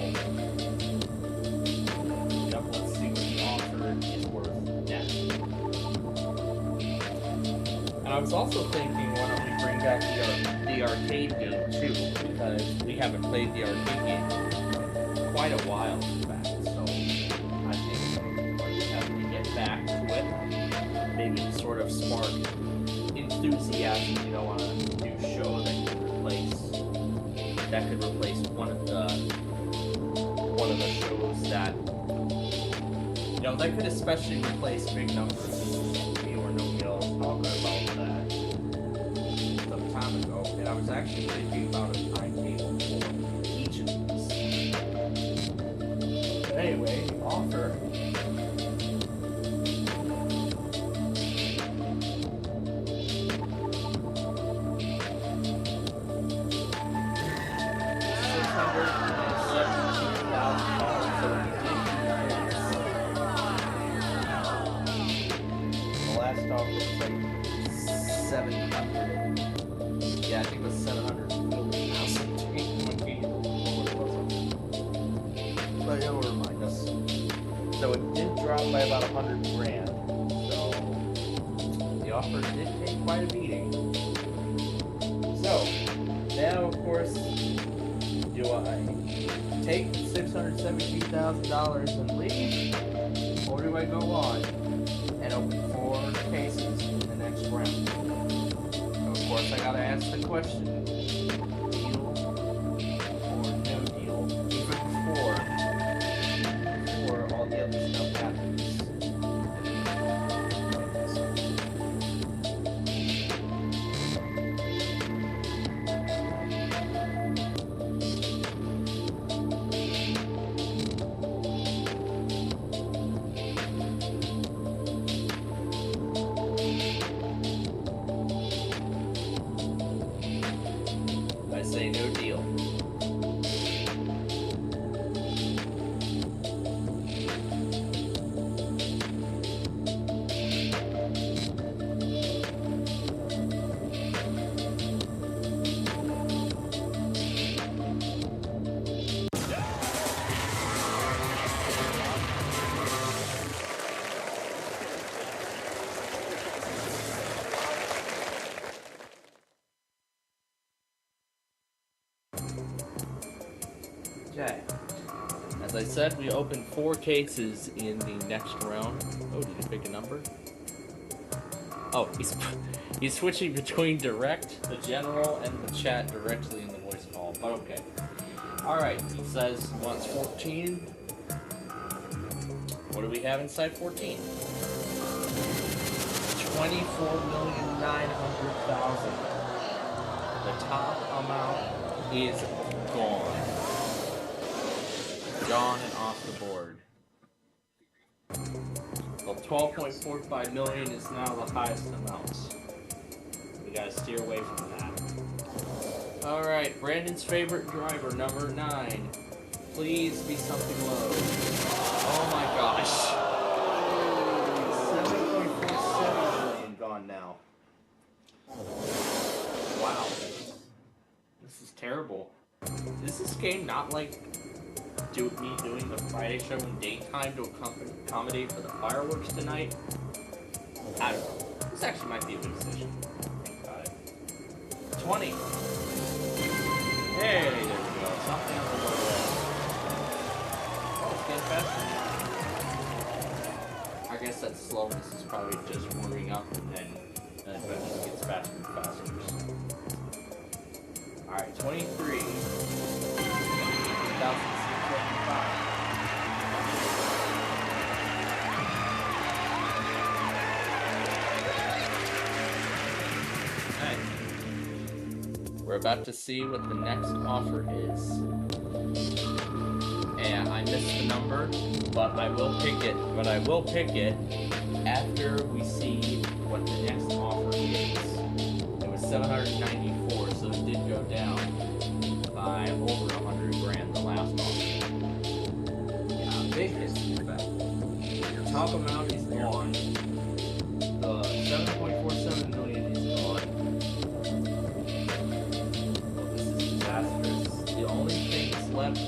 yep, let's see what the offer is worth next. And I was also thinking, why don't we bring back the arcade game too? Because we haven't played the arcade game in quite a while, in fact. So, I think we have to get back to it. Maybe sort of spark enthusiasm, on a new show that could replace one of the shows that that could especially replace Big Numbers. Me or No Deal. I was talking about that some time ago, and I was actually thinking about a timetable for each of these. But anyway, offer. By about $100,000, so the offer did take quite a beating. So now, of course, do I take $617,000 and leave, or do I go on and open 4 cases in the next round? And of course, I gotta ask the question: deal or no deal? Even before all the other stuff happens. I say no deal. Okay. As I said, we opened 4 cases in the next round. Oh, did he pick a number? Oh, he's switching between direct, the general, and the chat directly in the voice call. But okay. Alright, he says he wants 14. What do we have inside 14? 24,900,000. The top amount is gone. Gone and off the board. Well, 12.45 million is now the highest amount. We gotta steer away from that. Alright, Brandon's favorite driver, number 9. Please be something low. Oh my gosh. 7.47 million gone now. Wow. This is terrible. Is this game not like me doing the Friday show in daytime to accommodate for the fireworks tonight? I don't know. This actually might be a good decision. Think about it. 20. Hey, there we go. Something on the low end. Oh, it's getting faster. I guess that slowness is probably just warming up and then eventually gets faster and faster. Alright, 23. 1,655. Okay. We're about to see what the next offer is. And I missed the number, but I will pick it. But I will pick it after we see what the next offer is. It was 794, so it did go down by over 100 grand the last offer. Yeah, big hit in fact. Your top amount is gone. The 7.47 million is gone. Well, this is disastrous. The only things left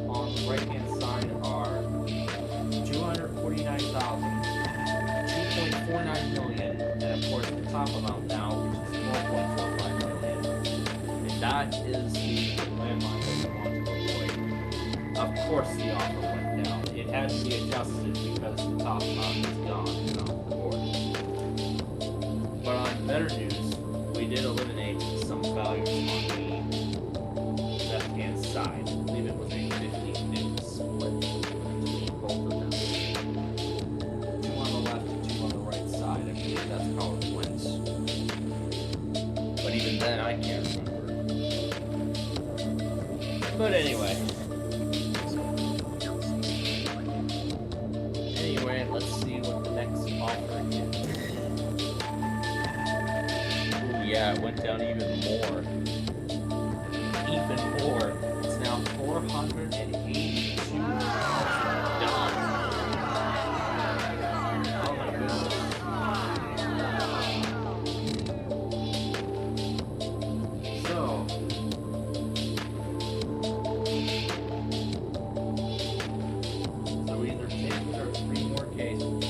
on the right hand side are 249,000, 2.49 million, and of course the top amount now, which is 4.45 million. And that is the landmine that we want to avoid. Of course the offer went down. It had to be adjusted because the top amount is gone and off the board. But on better news, we did eliminate some values on the left-hand side. I believe it was a 50-50 split between both of them. 2 on the left and 2 on the right side. I believe that's how it went. But even then, I can't remember. But anyway. Let's see what the next offer is. Ooh, yeah, it went down even more. Even more. It's now 482. Done. Oh my goodness. So. So we either take or 3 more cases.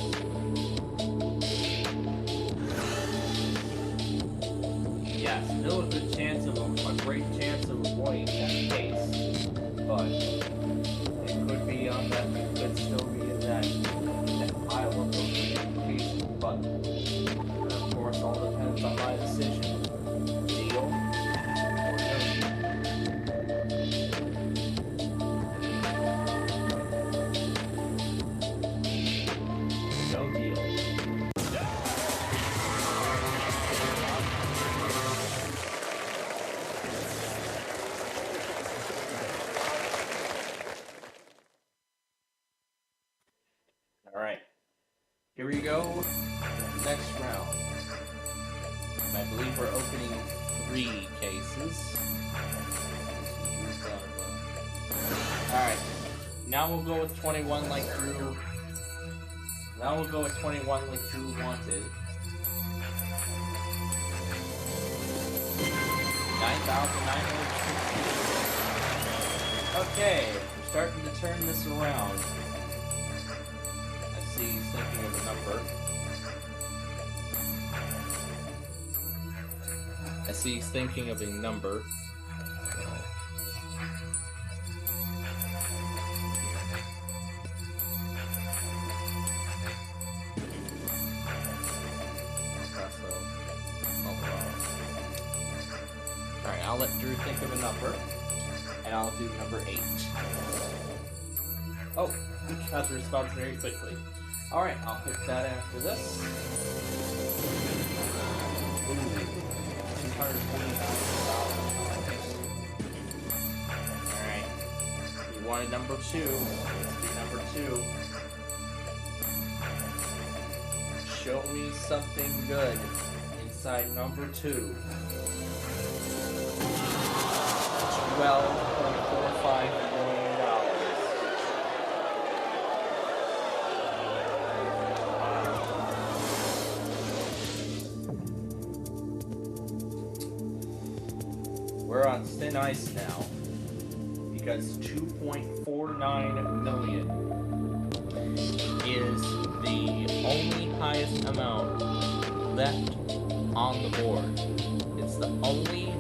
Yeah, still a good chance of a great chance of avoiding that case, but could still be in that pile of those cases, but of course all depends on my decision. Deal or no deal? No deal. Alright, here we go, next round. I believe we're opening 3 cases. Alright, now we'll go with 21 like Drew. Now we'll go with 21 like Drew wanted. 9,960. Okay, we're starting to turn this around. See, he's thinking of a number. I see he's thinking of a number. Alright, I'll let Drew think of a number. And I'll do number 8. Oh, he got the response very quickly. Alright, I'll pick that after this. Ooh, $220,000. Alright. You wanted number 2. Let's do number 2. Show me something good inside number 2. $12.45 million. We're on thin ice now because 2.49 million is the only highest amount left on the board. It's the only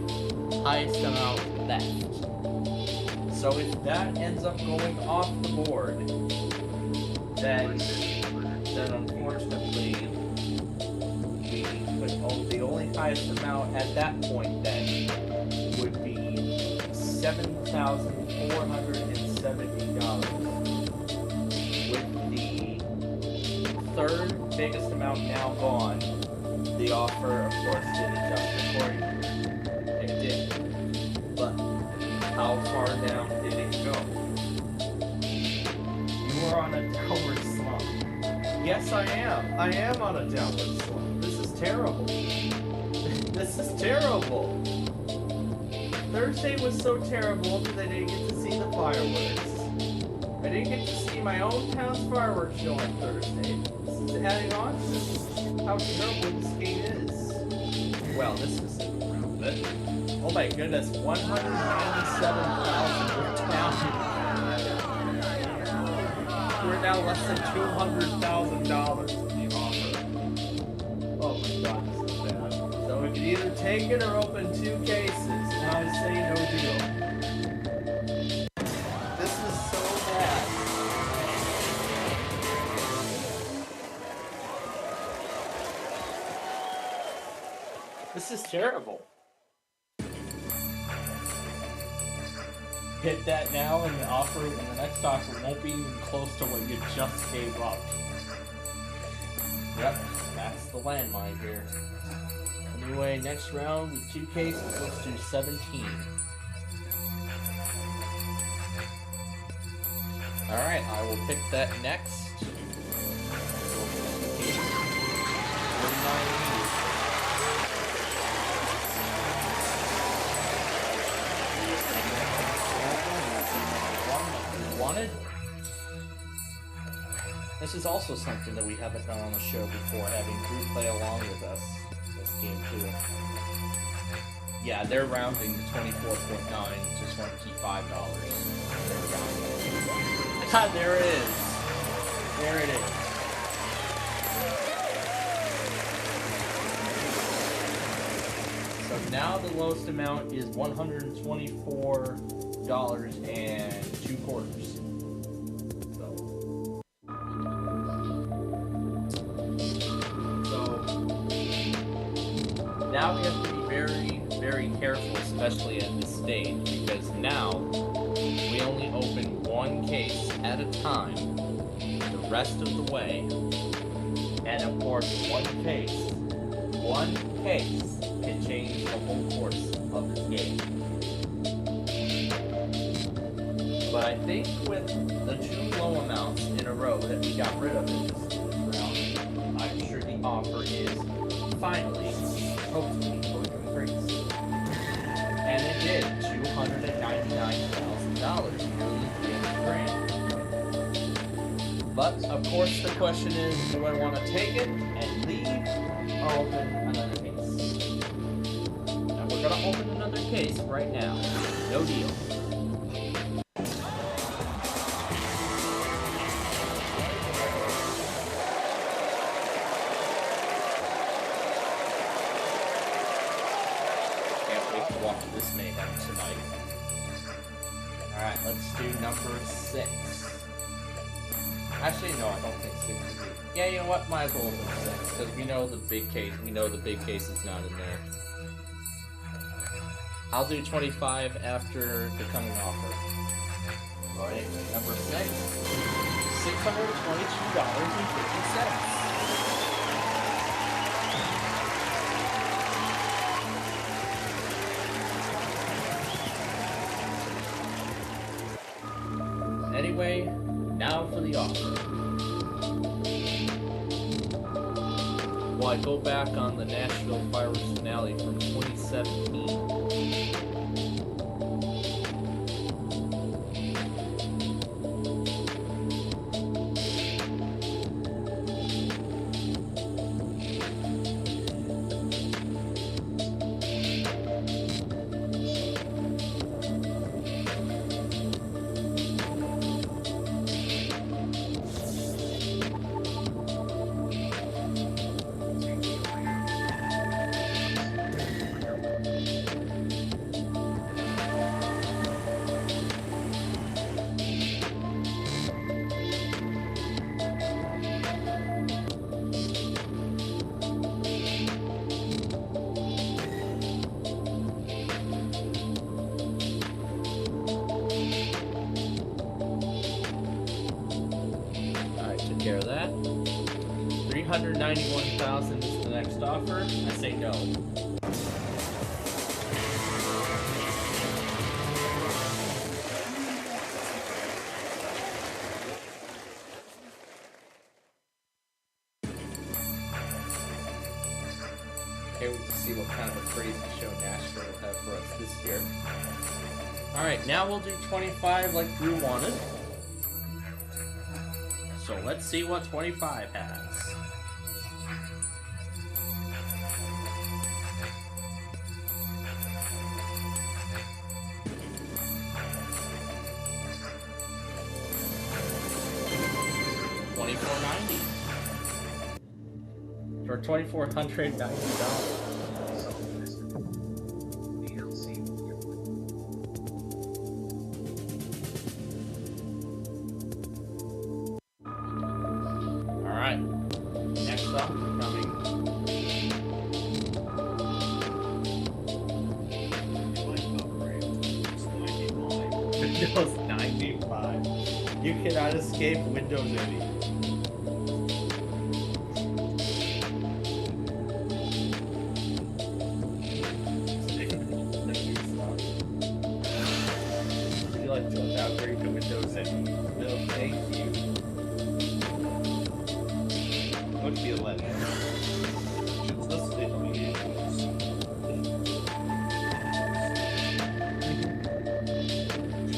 highest amount left. So if that ends up going off the board, then unfortunately the only highest amount at that point then would be $7,470. With the third biggest amount now gone, the offer, of course, did adjust accordingly. It did. But how far down did it go? You are on a downward slump. Yes, I am. I am on a downward slump. This is terrible. This is terrible. Thursday was so terrible that I didn't get to see the fireworks. I didn't get to see my own town's fireworks show on Thursday. This is adding on to how terrible this game is. Well, this is improvement. Oh my goodness, 197,000. We're now less than $200,000 in the offer. Oh my god, this is bad. So we could either take it or open 2 cases, and I say no deal. This is so bad. This is terrible. Hit that now, and the offer, and the next offer won't be even close to what you just gave up. Yep, that's the landmine here. Anyway, next round with 2 cases, let's do 17. Alright, I will pick that next. 49. Wanted. This is also something that we haven't done on the show before, having Drew play along with us this game too. Yeah, they're rounding the 24.9 to $25. Ah, there it is. There it is. So now the lowest amount is $124.02. So now we have to be very, very careful, especially at this stage, because now we only open one case at a time the rest of the way. And of course, one case can change the whole course of this game. But I think with the 2 low amounts in a row that we got rid of in this round, I'm sure the offer is finally, hopefully, going to increase. And it did, $299,000, nearly $300,000. But of course, the question is, do I want to take it and leave, or open another case? And we're gonna open another case right now. No deal. This mayhem tonight. Alright, let's do number 6. Actually, no, I don't think 6 is it. Yeah, you know what? Might as well open 6, because we know the big case. We know the big case is not in there. I'll do 25 after the coming offer. Alright, number 6. $622.50. Anyway, now for the offer. Well, I go back on the Nashville Fireworks finale from 2017. Care of that. $391,000 is the next offer. I say no. Okay, we'll see what kind of a crazy show Nashville will have for us this year. Alright, now we'll do 25 like Drew wanted. So let's see what 25 has. $2,490 for $2,490. Next up, coming. Windows 95. You cannot escape Windows ME. Would you like to upgrade to Windows ME? No, thank you. Would be 11.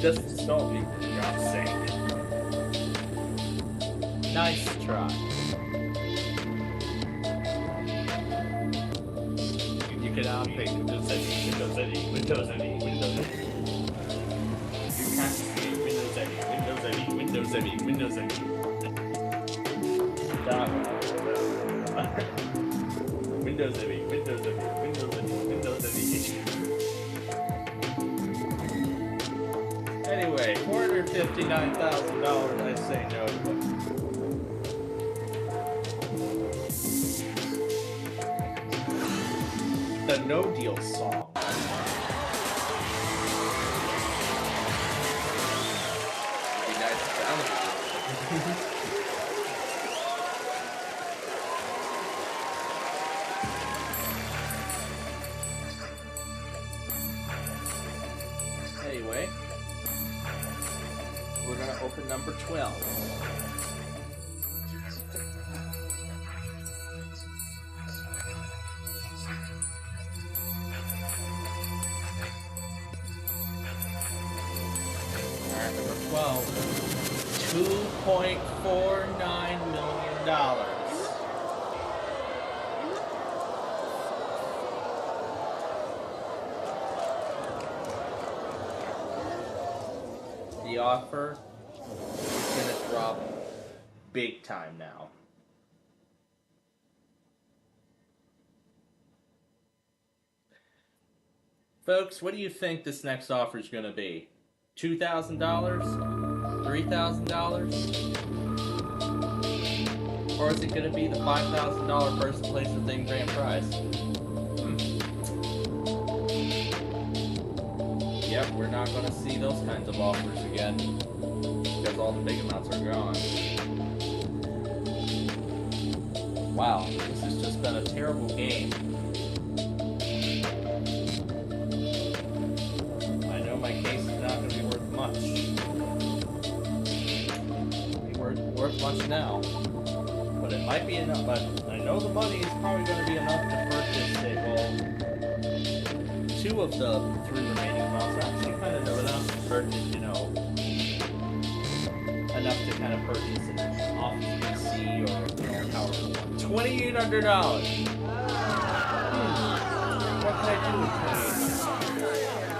Just install me, for God's sake. Nice try. You can outfit Windows ME, Windows ME, Windows ME, Windows ME. You can't see Windows ME, Windows ME, Windows ME, Windows ME. Stop. Windows ME, Windows ME, Windows ME, Windows ME. Anyway, $459,000, I say no. The no deal song. Be nice if that was Anyway, we're gonna open number 12. Alright, number 12. $2.49 million. The offer is gonna drop big time now. Folks, what do you think this next offer is gonna be? $2,000? $3,000? Or is it gonna be the $5,000 first place within grand prize? Yep, we're not going to see those kinds of offers again because all the big amounts are gone. Wow, this has just been a terrible game. I know my case is not going to be worth much. It won't be worth much now, but it might be enough. But I know the money is probably going to be enough to purchase it. Well, 2 of the 3 remaining amounts are actually kind of enough to purchase, enough to kind of purchase an office PC or powerful one. $2,800. What can I do with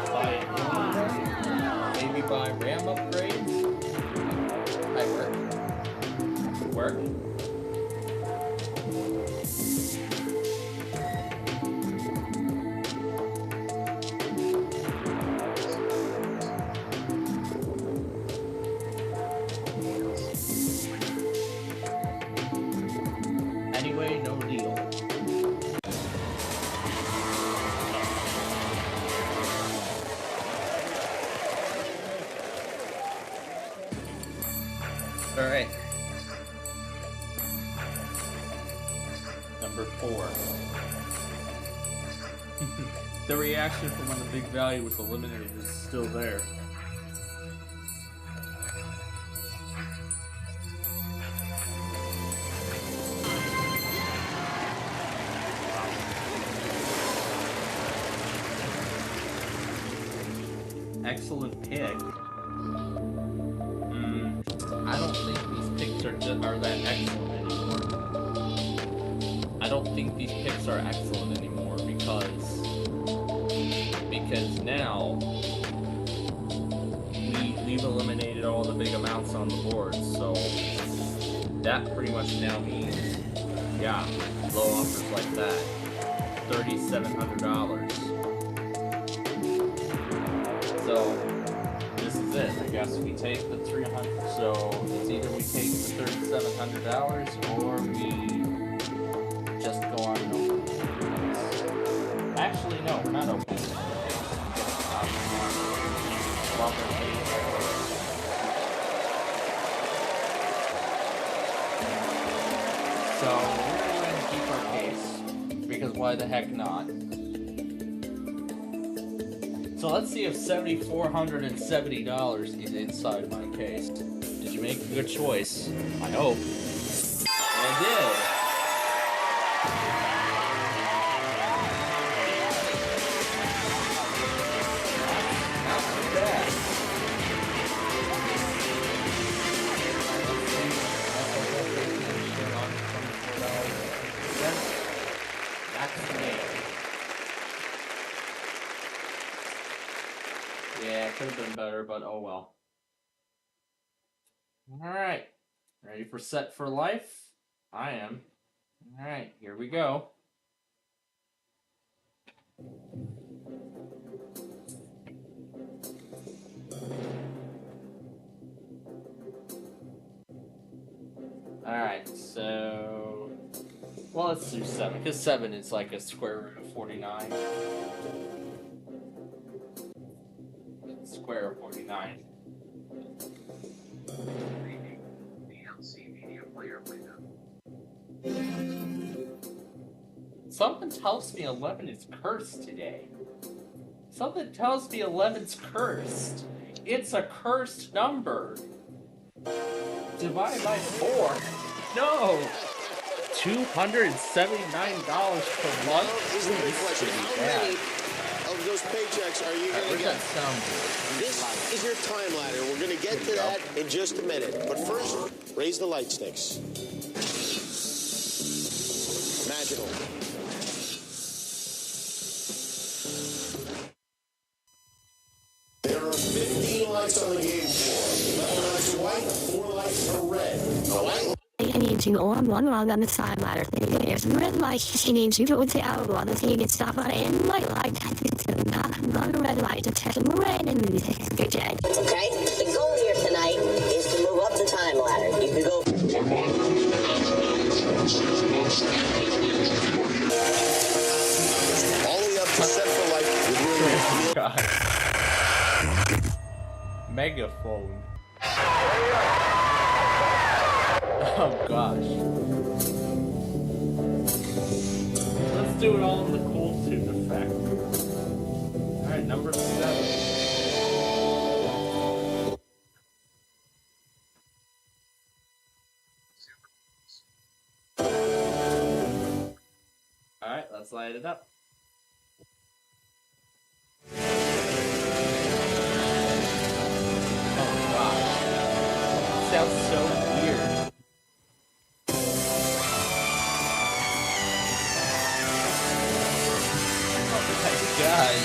$2,800? Maybe buy RAM upgrades? Might work. Anyway, no deal. Alright. Number 4. The reaction from when the big value was eliminated is still there. Excellent pick. I don't think these picks are that excellent anymore. I don't think these picks are excellent anymore because now we've eliminated all the big amounts on the board, so that pretty much now means, yeah, low offers like that, $3,700. So this is it. I guess we take the 300. So it's either we take the $3,700 or we just go on and open it. Actually, no, we're not opening it. So we're going to keep our case because why the heck not? So let's see if $7,470 is inside my case. Did you make a good choice? I hope. I did. Not too bad. That's me. Yeah, it could have been better, but oh well. Alright. Ready for set for life? I am. Alright, here we go. Alright, so Well, let's do 7, because 7 is like a square root of 49. Square of 49. Something tells me 11 is cursed today. Something tells me 11's cursed. It's a cursed number. Divided by 4. No! $279 per month? Is the big question. How many of those paychecks are you going to get? This is your time ladder. We're going to get to that in just a minute. But first, raise the light sticks. Magical. There are 15 lights on the game floor. 11 lights are white, 4 lights are red. The light. I need you all one rung on the time ladder. There's a red light. She needs you to the outer one. The thing is stop on in white light. It's not on a red light. To check the red and good day. Okay? The goal here tonight is to move up the time ladder. You can go. All the way up to set for life with your God. Megaphone. Oh gosh. Let's do it all in the cool tooth effect. Alright, number 7. Alright, let's light it up. Oh gosh. Sounds so weird. God.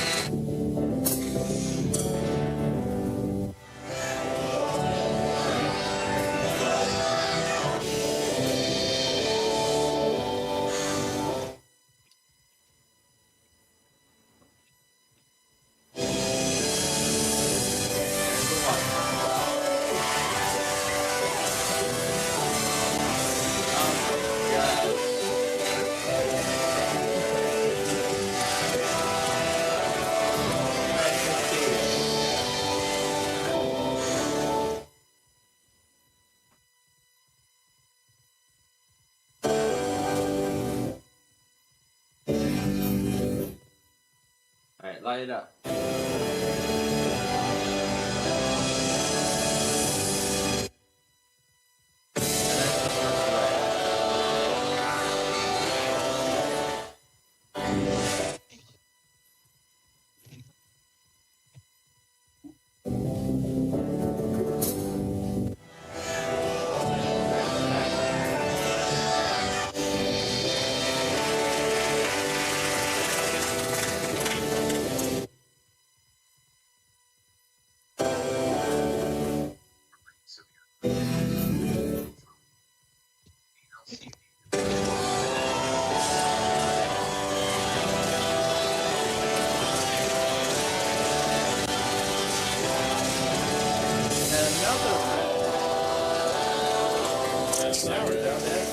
Alright, light it up. Now we're down there.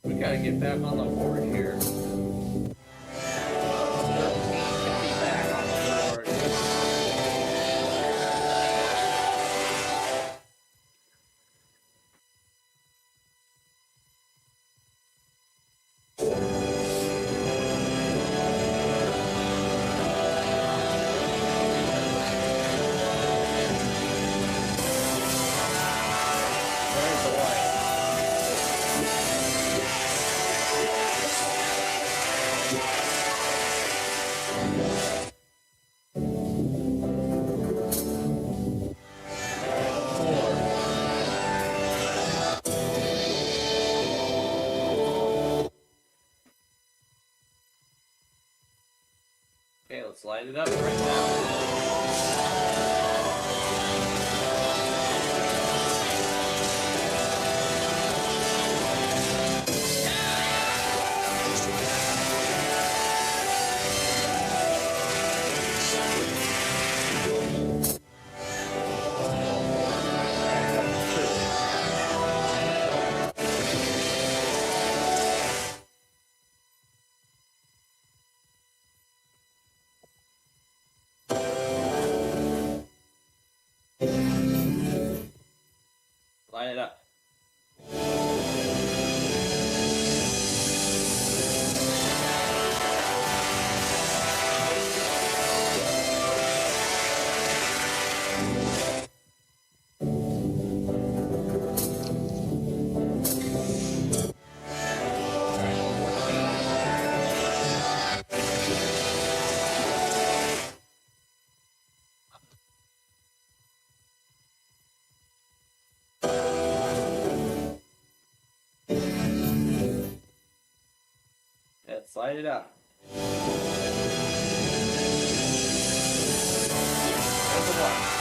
We gotta get back on the board here. Okay, let's light it up right now. Light it up. Let's light it up. There's the one.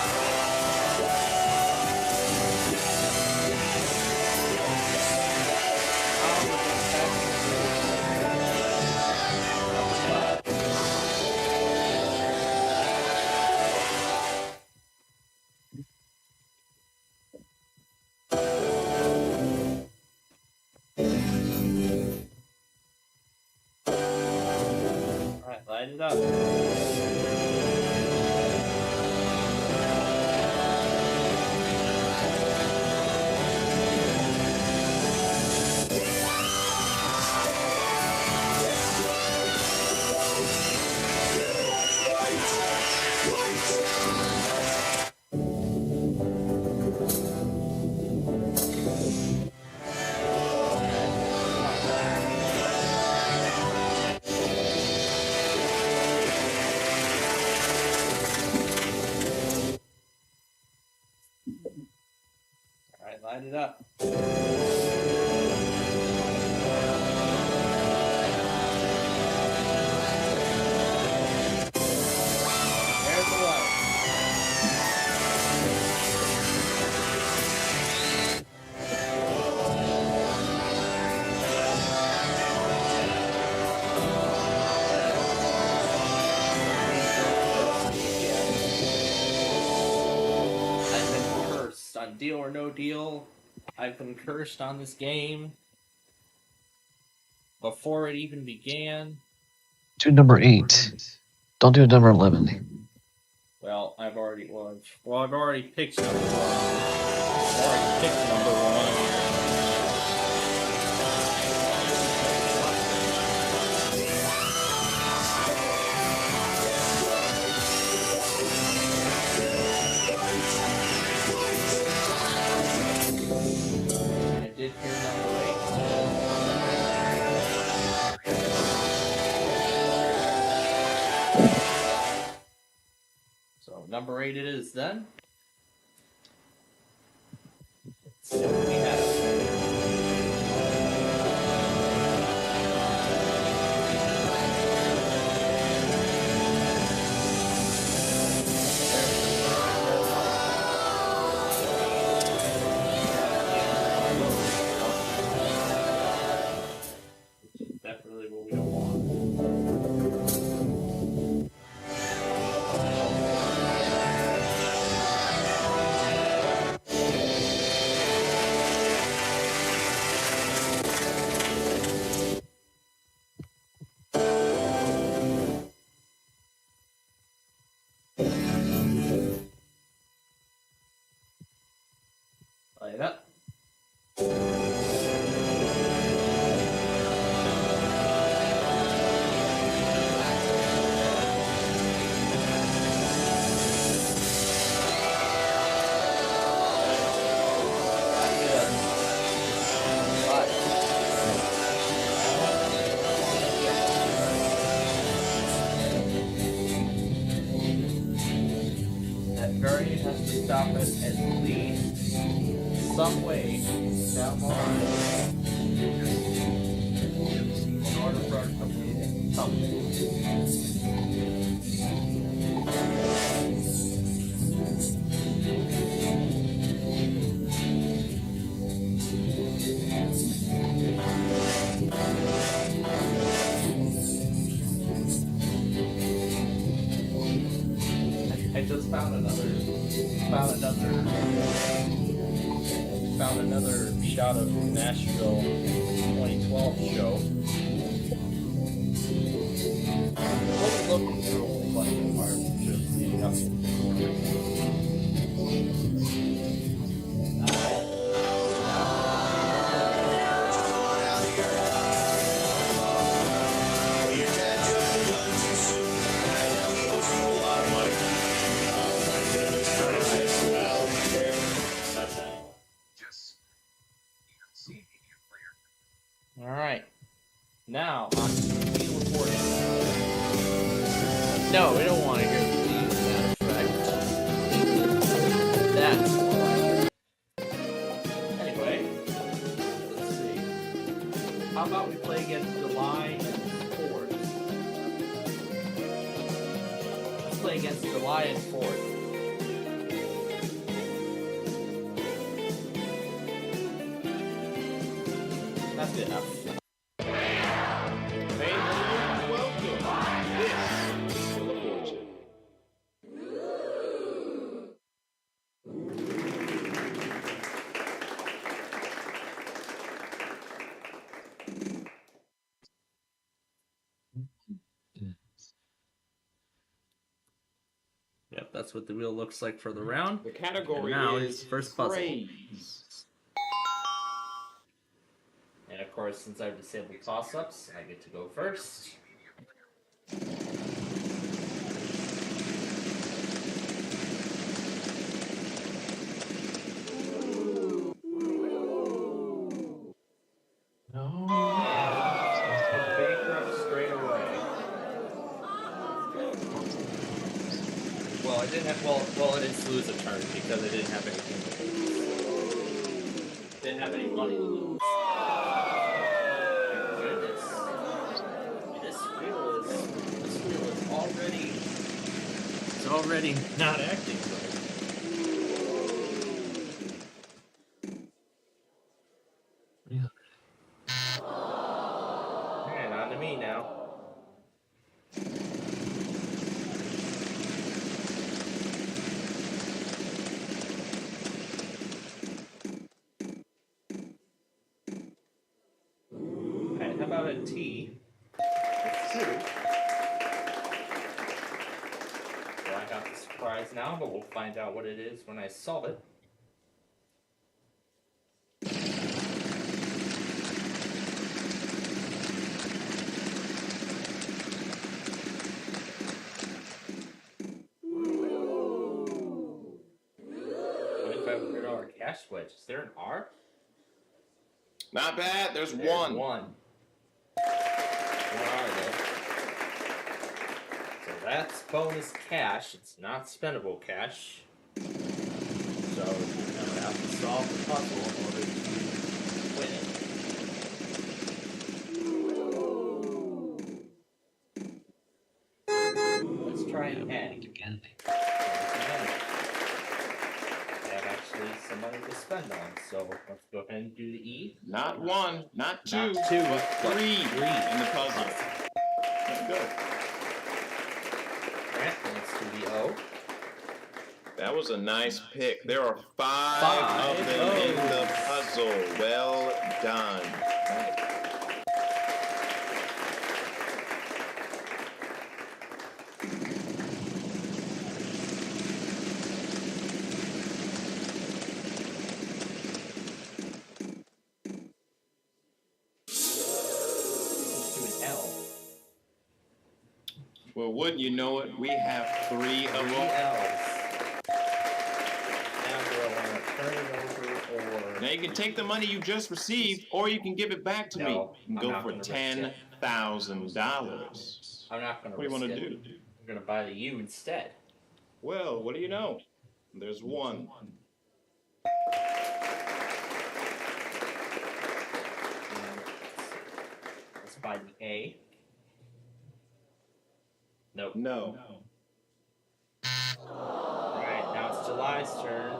Alright, light it up. Alright, light it up. There's the light. I've been cursed on Deal or No Deal. I've been cursed on this game before it even began. Do number 8. Don't do number 11. Well, I've already picked number one. I've already picked number one. I did hear number 8. So number 8 it is then. Let's see what we have. Which is definitely what we don't want. Light it up. That variant has to stop it at least some way down the line in order for it to complete something. I just found another shot of Nashville 2012 show. Wasn't looking through a whole bunch of parts, just leading up to Now, on to the wheel of fortune. No, we don't want to hear the wheel, matter of fact. That's more like it. Anyway, let's see. How about we play against July and Ford? Let's play against July and Ford. That's good enough. Welcome. This is Wheel of Fortune. Yep, that's what the wheel looks like for the round. The category And now is it's first puzzle. phrase. And of course, since I've disabled toss-ups, I get to go first. No. Bankrupt straight away. Well, I didn't have. Well, I didn't lose a turn because I didn't have anything to lose. Didn't have any money to lose. My goodness. This wheel is already. It's already not acting right. And on to me now. Alright, how about a T? So I got the surprise now, but we'll find out what it is when I solve it. $2,500 cash wedge. Is there an R? Not bad. There's There's one. One R there. So that's bonus cash. It's not spendable cash. So you never have to solve the puzzle in order to win it. Let's try an A. I have actually some money to spend on, so let's go ahead and do the E. Not one, not two, Not two, but three three. in the puzzle. Let's go. Alright, let's do the O. That was a nice pick. There are five Five of them in O's. the puzzle. Well done. Let's do an L. Well, wouldn't you know it? We have three of Three them. L's. Now do I want to turn it over or... Now you can take the money you just received, or you can give it back to me. No, You can I'm go not for gonna risk it. $10,000. I'm not going to What do you risk want to it. do? I'm going to buy the U instead. Well, what do you know? There's one. And let's buy the A. Nope. No. Alright, now it's July's turn.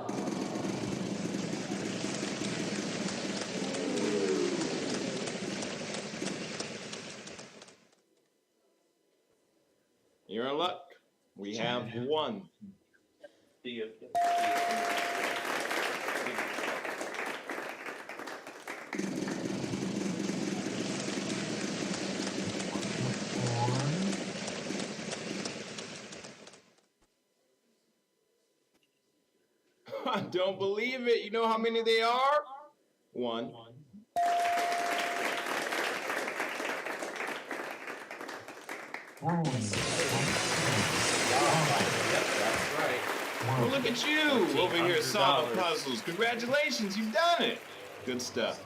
You're in luck. We have one. Do you? I don't believe it. You know how many they are? One. Yep, that's right. Well, look at you over here solving puzzles. Congratulations, you've done it. Good stuff.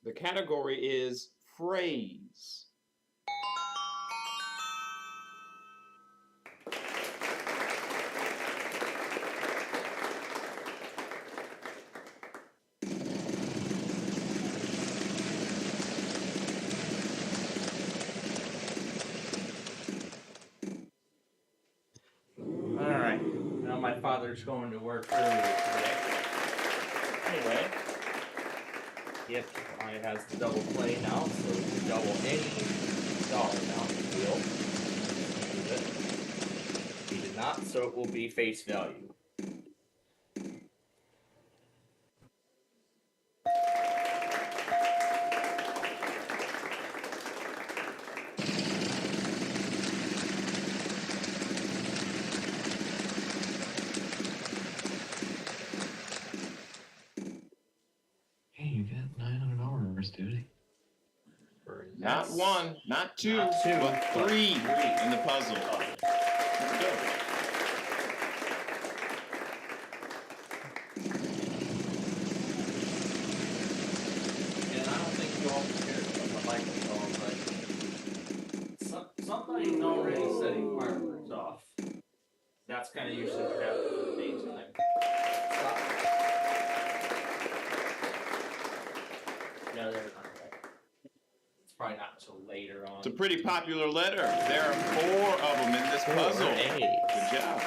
The category is phrase. Alright, now my father's going to work earlier today. Anyway, yep, I has the double play now, so it's double any dollar amount deal. He did not, so it will be face value. Hey, you got $900, dude. Not one, not two, but three in the puzzle. Here we go. And I don't think you all care about the microphone, but somebody's already setting fireworks off. That's kind of usually what happens in the daytime. No, they're not right. It's probably not until later on. It's a pretty popular letter. There are 4 of them in this puzzle. Good job.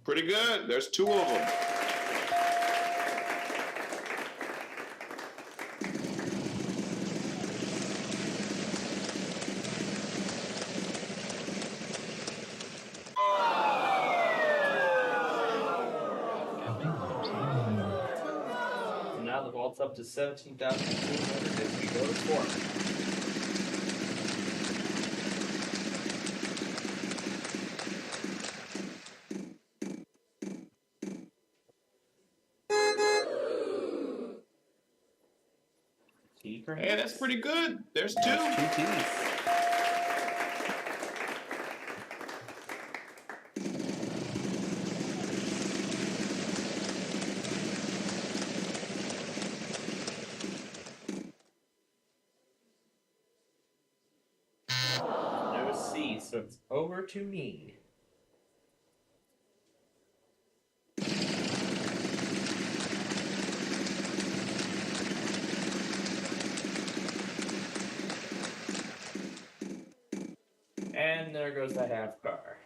Pretty good. There's 2 of them. Now the vault's up to 17,200 as we go to 4. Hey, that's pretty good. There's 2. 2 teeth. No C, so it's over to me. And there goes the half car.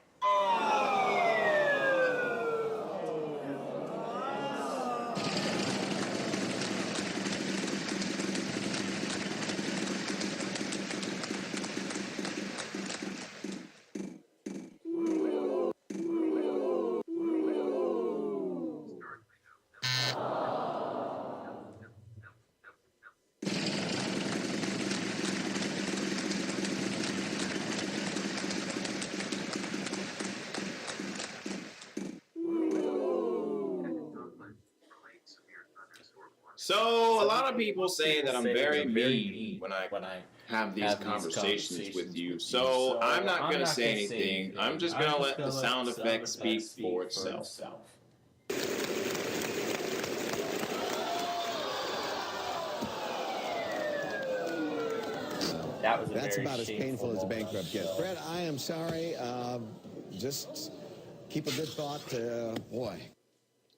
So a lot of people say that I'm very mean when I have these conversations with you. So I'm not going to say anything. I'm just going to let the sound effect speak for itself. That's about as painful as a bankrupt gets. Fred, I am sorry. Just keep a good thought. Boy.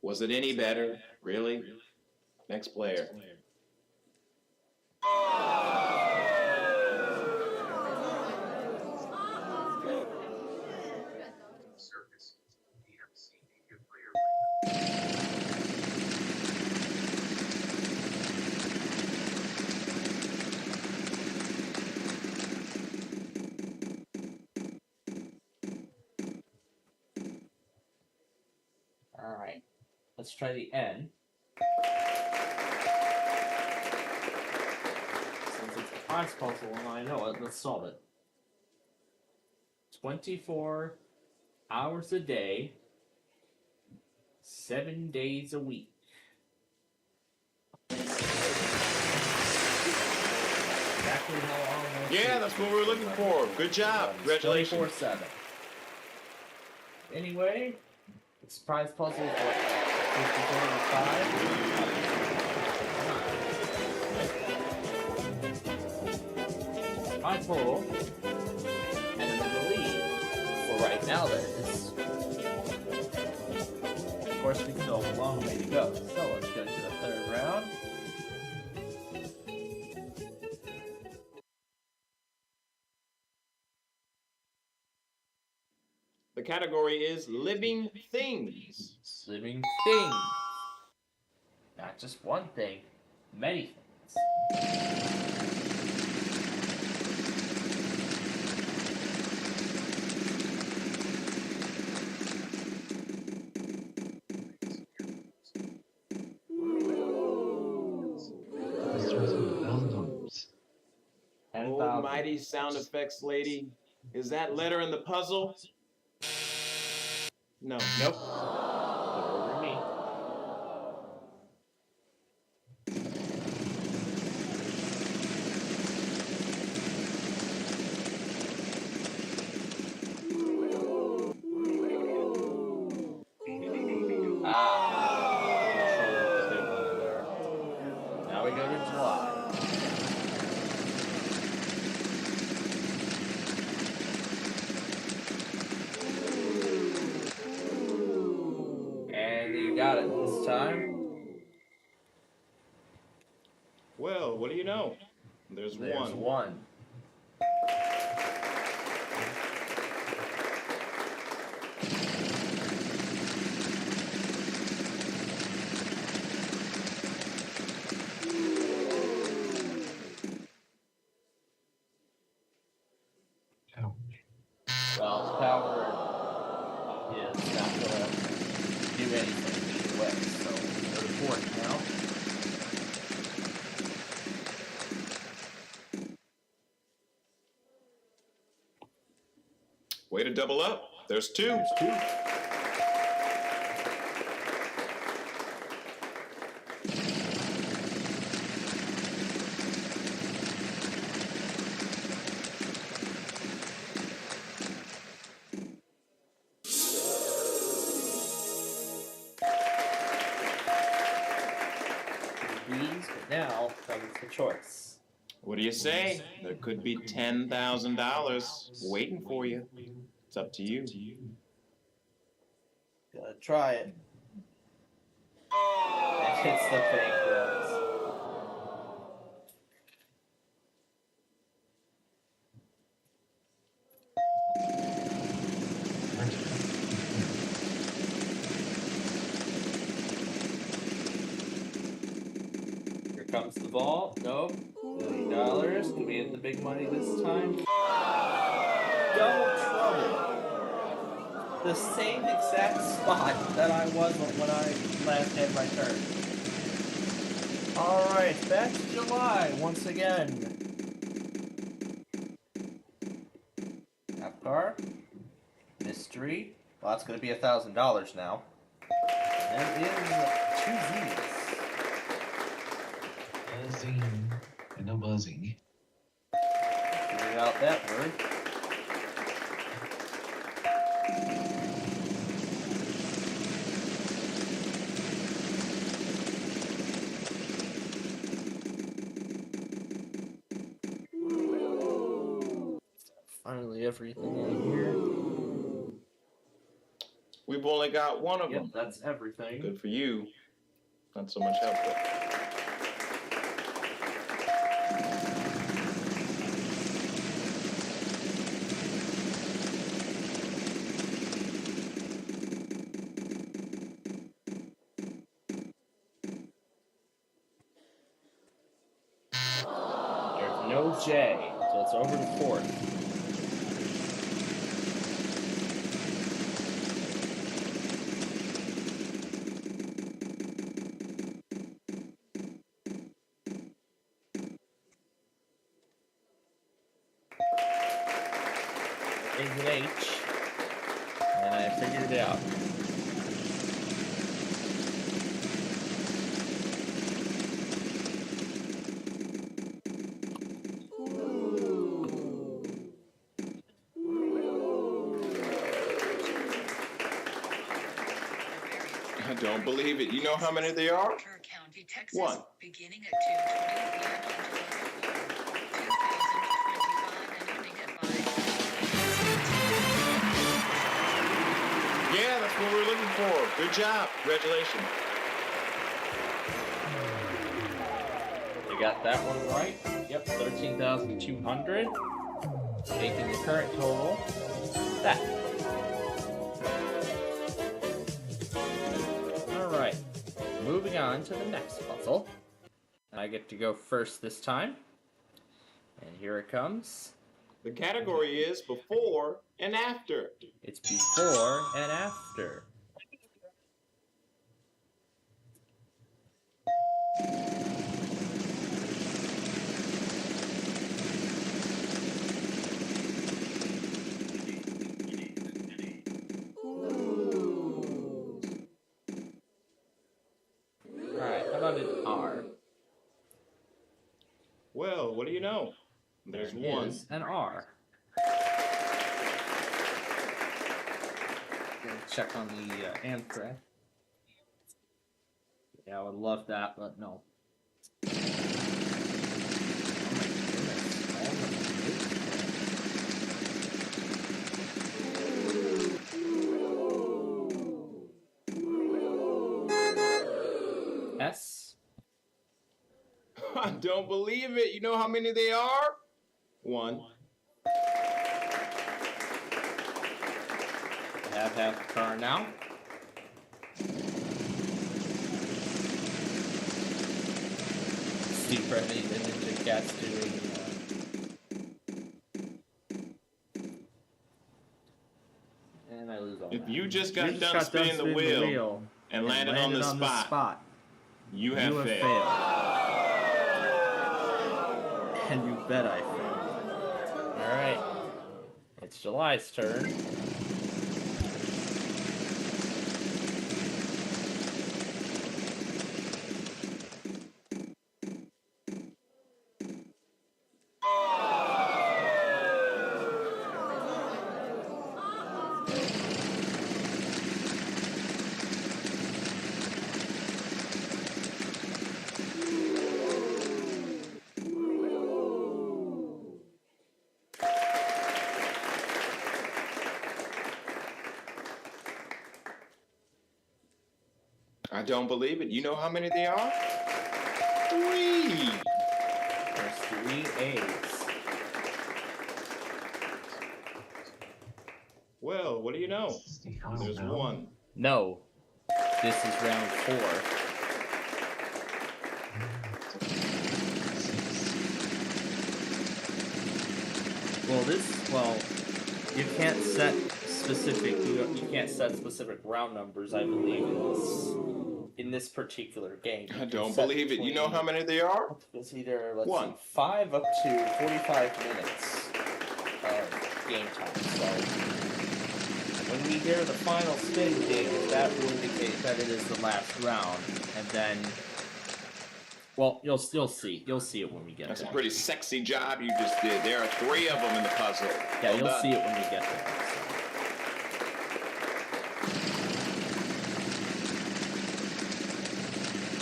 Was it any better? Really? Next player. All right, let's try the N. Since it's a prize puzzle and I know it, let's solve it. 24 hours a day, 7 days a week. Exactly how long that Yeah, takes that's what we were looking for. Good job. Congratulations. 24/7. Anyway, the surprise puzzle is what? 54 My total, and in the lead for right now, that is. Of course, we still have a long way to go. So let's go to the third round. The category is living things. Living things. Not just one thing, many things. Almighty sound effects lady. Is that letter in the puzzle? No. Nope. Over me. Now we go to July. And you got it this time. Well, what do you know? There's one. Well, power is not going to do anything either way, so go to fourth now. Way to double up. There's two. There's two. But now comes the choice. What do you say? There could be $10,000 waiting for you. It's up to you. Gotta try it. And it's the fake ones. Here comes the ball. Nope. $1 million. Can we hit the big money this time? Double trouble. The same exact spot that I was when I last had my turn. Alright, back to July once again. Car. Mystery. Well, that's going to be $1,000 now. There is two Z's. Buzzing. I know buzzing. Figured out that word. Finally, everything in here. We've only got one of them. Yep, that's everything. Good for you. Not so much output. There's no J, so it's over to fourth. exit H. And I figured it out. I don't believe it. You know how many they are? County, Texas, One. beginning at 2:20 p.m. until 2025 and ending at 5. Yeah, that's what we're looking for. Good job. Congratulations. You got that one right. Yep, 13,200. Making the current total that. Alright, moving on to the next puzzle. I get to go first this time. And here it comes. The category is before and after. It's before and after. Alright, how about an R? Well, what do you know? There's one. Is an R. Gonna check on the Amtrak. Yeah, I would love that, but no. Oh my goodness. S. I don't believe it. You know how many they are? One. I have half the car now. Steve Brevity, the Ninja Cat's doing. And I lose all If that. you just got done spinning the wheel and landed on the spot, you have failed. And you bet I failed. Alright. It's July's turn. I don't believe it. You know how many they are? 3. There's 3 A's. Well, what do you know? There's one. No. This is round 4. Well, you can't set specific, you can't set specific round numbers, I believe, in this particular game. I don't believe it. You know how many they are? It's either, let's One. see, 5 up to 45 minutes of game time. So when we hear the final spin ding, that will indicate that it is the last round, and then, well, you'll still see. You'll see it when we get That's there. a pretty sexy job you just did. There are 3 of them in the puzzle. Yeah, Well you'll done. see it when we get there.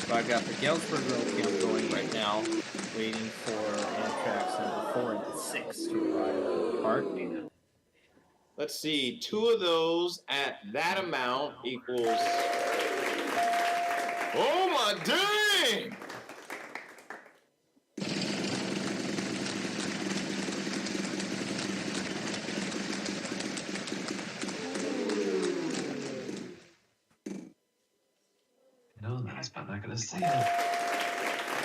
So I got the Galesburg Road Camp going right now, waiting for Amtrak's number 4 and 6 to arrive at the park. Let's see. 2 of those at that amount equals... Oh my dang! know this, but I'm not gonna say it.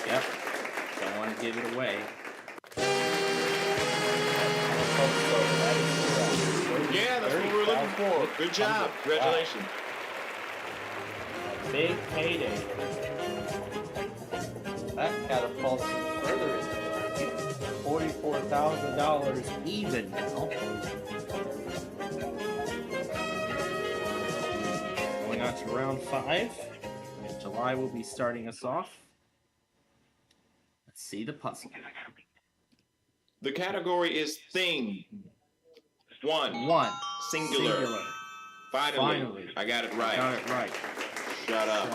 Yep. Don't want to give it away. Yeah, that's what we're looking for. Good job. Congratulations. Big payday. That catapults further into the market. $44,000 even now. to round 5. And July will be starting us off. Let's see the puzzle. The category is thing. One. Singular. Finally. I got it right. Shut up.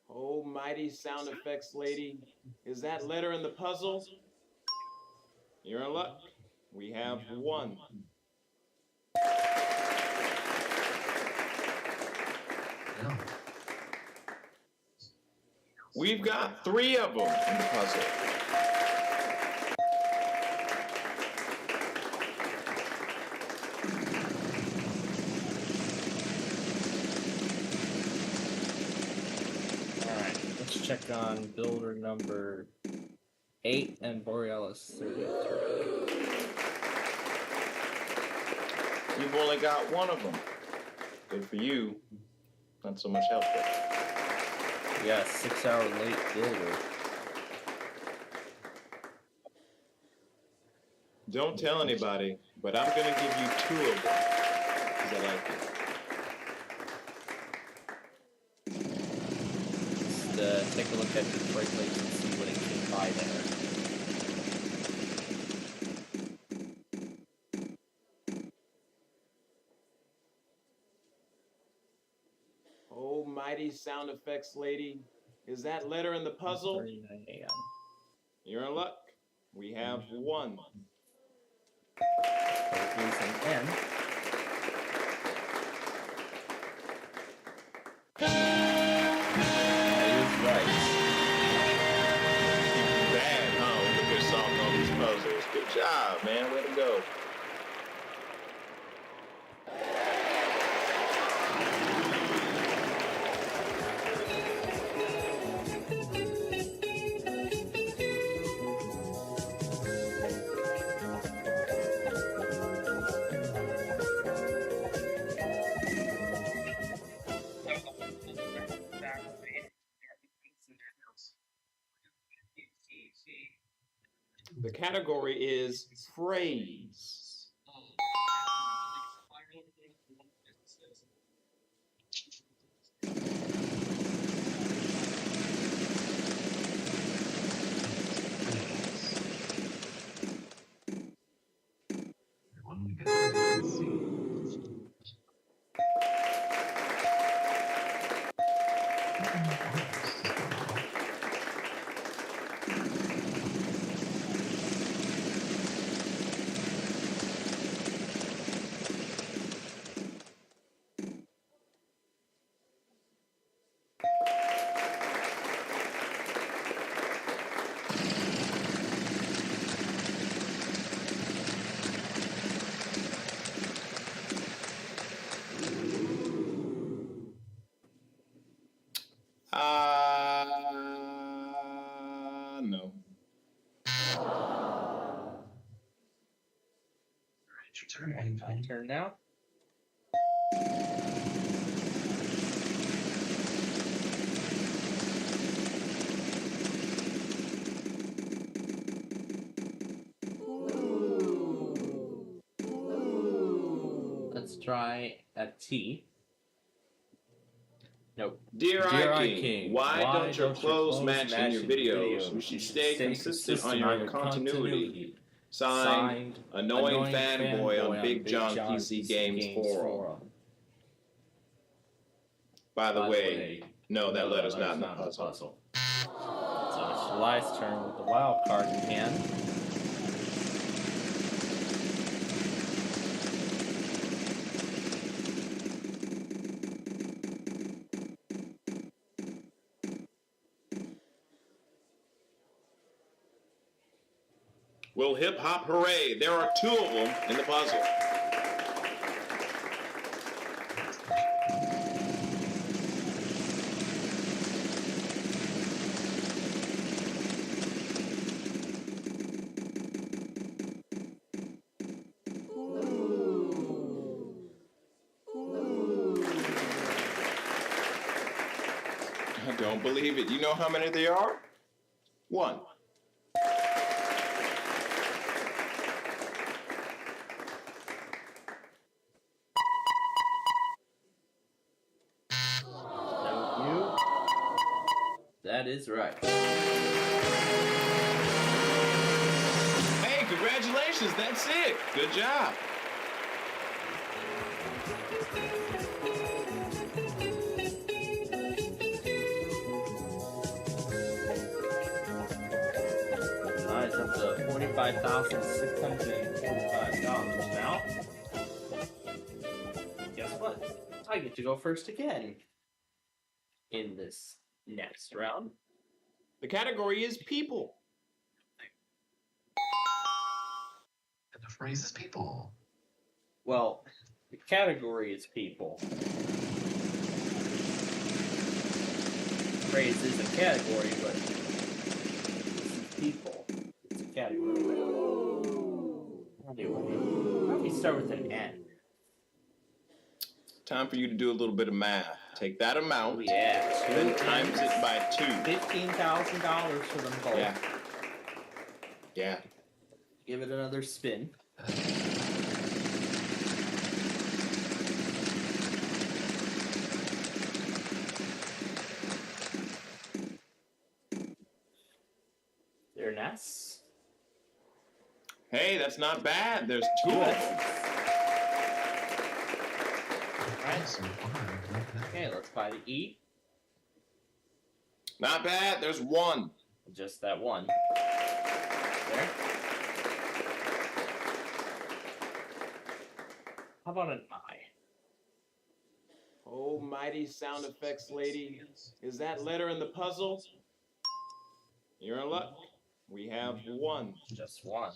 Oh, mighty sound effects lady. Is that letter in the puzzle? You're in luck. We have 1. We've got 3 of them in the puzzle. Alright, let's check on builder number 8 and Borealis 33. You've only got 1 of them. Good for you. Not so much help there. Yeah, 6-hour late builder. Don't tell anybody, but I'm gonna give you 2 of them. Because I like it. Just take a look at Detroit Lakes and see what it came by there. Oh, mighty sound effects lady. Is that letter in the puzzle? 39 a.m. You're in luck. We have 1. There is an N. That is right. Bad, huh? Look at solving all these puzzles. Good job, man. Way to go. The category is phrase. No. My turn now. Let's try a T. Nope. Dear I King, why don't your clothes match in your videos? You should stay consistent on your continuity. Signed, Annoying Fanboy on Big John PC Games Forum. By the way, no, that letter's not in the puzzle. So it's July's turn with the wild card in hand. Well, hip hop hooray, there are 2 of them in the puzzle. don't believe it. You know how many there are? 1. Thank you. That is right. Hey, congratulations. That's it. Good job. Nice, up to $45,645 now. Guess what? I get to go first again in this next round. The category is people. And the phrase is people. Well, the category is people. Phrase is a category, but this is people. It's a category. Anyway, why don't we start with an N? Time for you to do a little bit of math. Take that amount, Yeah, then times it by 2. $15,000 for them both. Yeah. Yeah. Give it another spin. There, Ness. Hey, that's not bad. There's 2 of them. Right. Okay, let's buy the E. Not bad. There's 1. Just that one. There. How about an I? Oh, mighty sound effects lady. Is that letter in the puzzle? You're in luck. We have 1. Just one.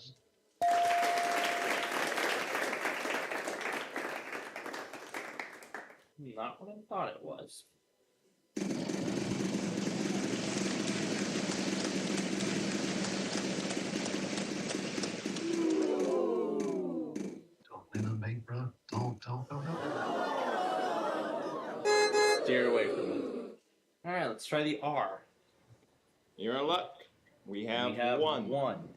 Not what I thought it was. Don't land on bank, bro. Don't. Steer away from it. Alright, let's try the R. You're in luck. We have 1. One.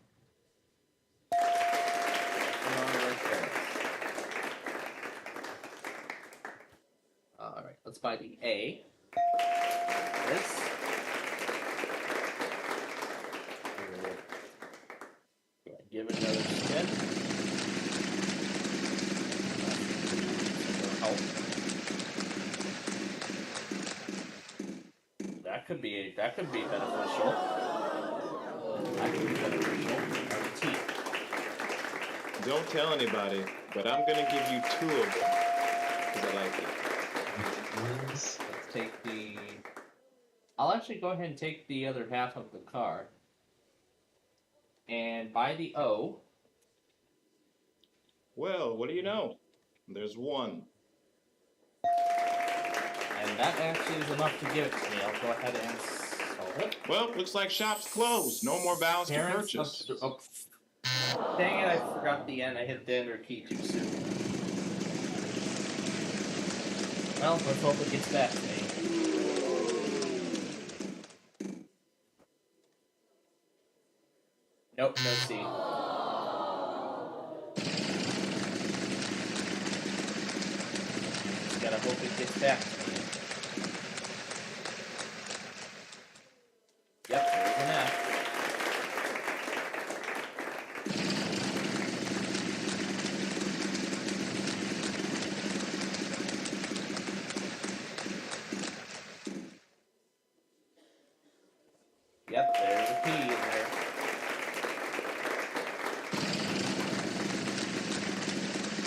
Come on, right there. Alright, let's buy the A. This. Give it another spin. Help. That could be beneficial. That could be beneficial. T. Don't tell anybody, but I'm going to give you 2 of them. Because I like it. Let's take the... I'll actually go ahead and take the other half of the card. And buy the O. Well, what do you know? There's 1. And that actually is enough to give it to me. I'll go ahead and solve it. Well, looks like shop's closed. No more vows to purchase. Dang it, I forgot the N. I hit the enter key too soon. Well, let's hope it gets back to me. Nope, no C. Just gotta hope it gets back to me. Yep, there's an F. Yep, there's a P in there.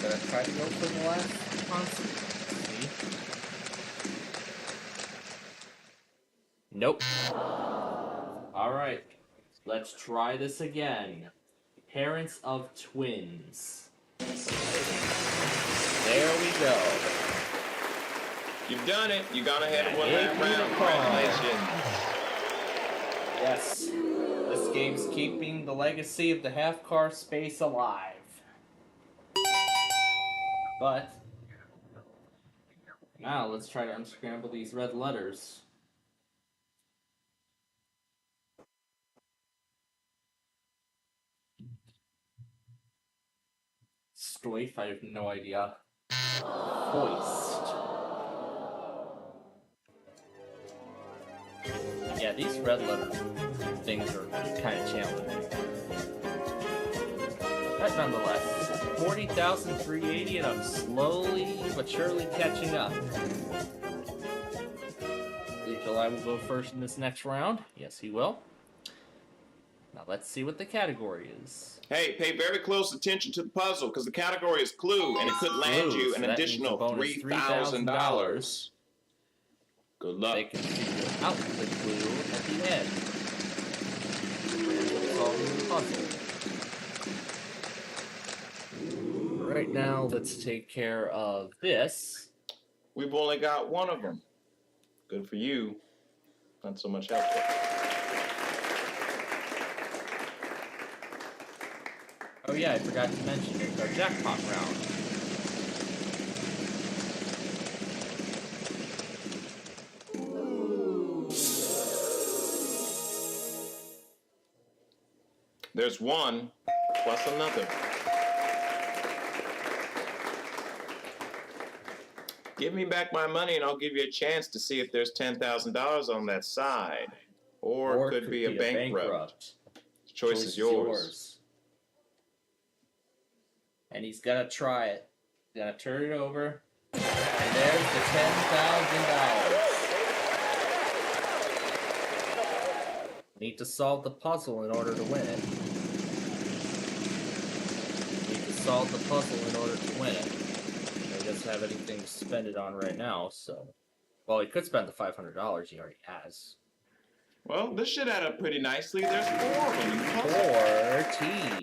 Gonna try to go for the last constant. See? Nope. Alright. Let's try this again. Parents of twins. There we go. You've done it. You gone ahead and won that round. Congratulations. Yes. This game's keeping the legacy of the half-car space alive. But now let's try to unscramble these red letters. Stoif, I have no idea. Hoist. Yeah, these red letter things are kind of challenging. But nonetheless, 40,380, and I'm slowly but surely catching up. I believe July will go first in this next round. Yes, he will. Now let's see what the category is. Hey, pay very close attention to the puzzle, because the category is clue, and it could land you an additional $3,000. Good luck. They can figure out the clue at the end. Solving the puzzle. Right now, let's take care of this. We've only got one of them. Good for you. Not so much help. Oh yeah, I forgot to mention it's our jackpot round. There's one plus another. Give me back my money and I'll give you a chance to see if there's $10,000 on that side. Or it could be a bankrupt. The choice is yours. And he's gonna try it. He's gonna turn it over. And there's the $10,000. Need to solve the puzzle in order to win it. Need to solve the puzzle in order to win it. He doesn't have anything to spend it on right now, so... Well, he could spend the $500 he already has. Well, this should add up pretty nicely. There's 4 of them. 4 T's.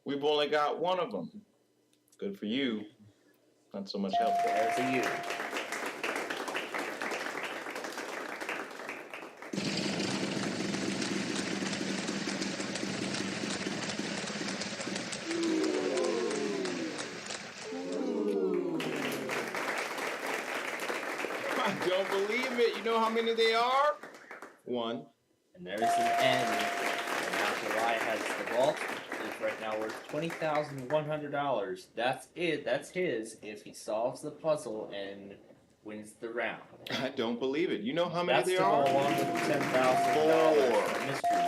We've only got one of them. Good for you. Not so much help. There's a U. I don't believe it. You know how many they are? 1. And there's an N. And now July has the vault. Is right now worth $20,100. That's it. That's his if he solves the puzzle and wins the round. I don't believe it. You know how many That's there are? That's to go along with the $10,000 mystery.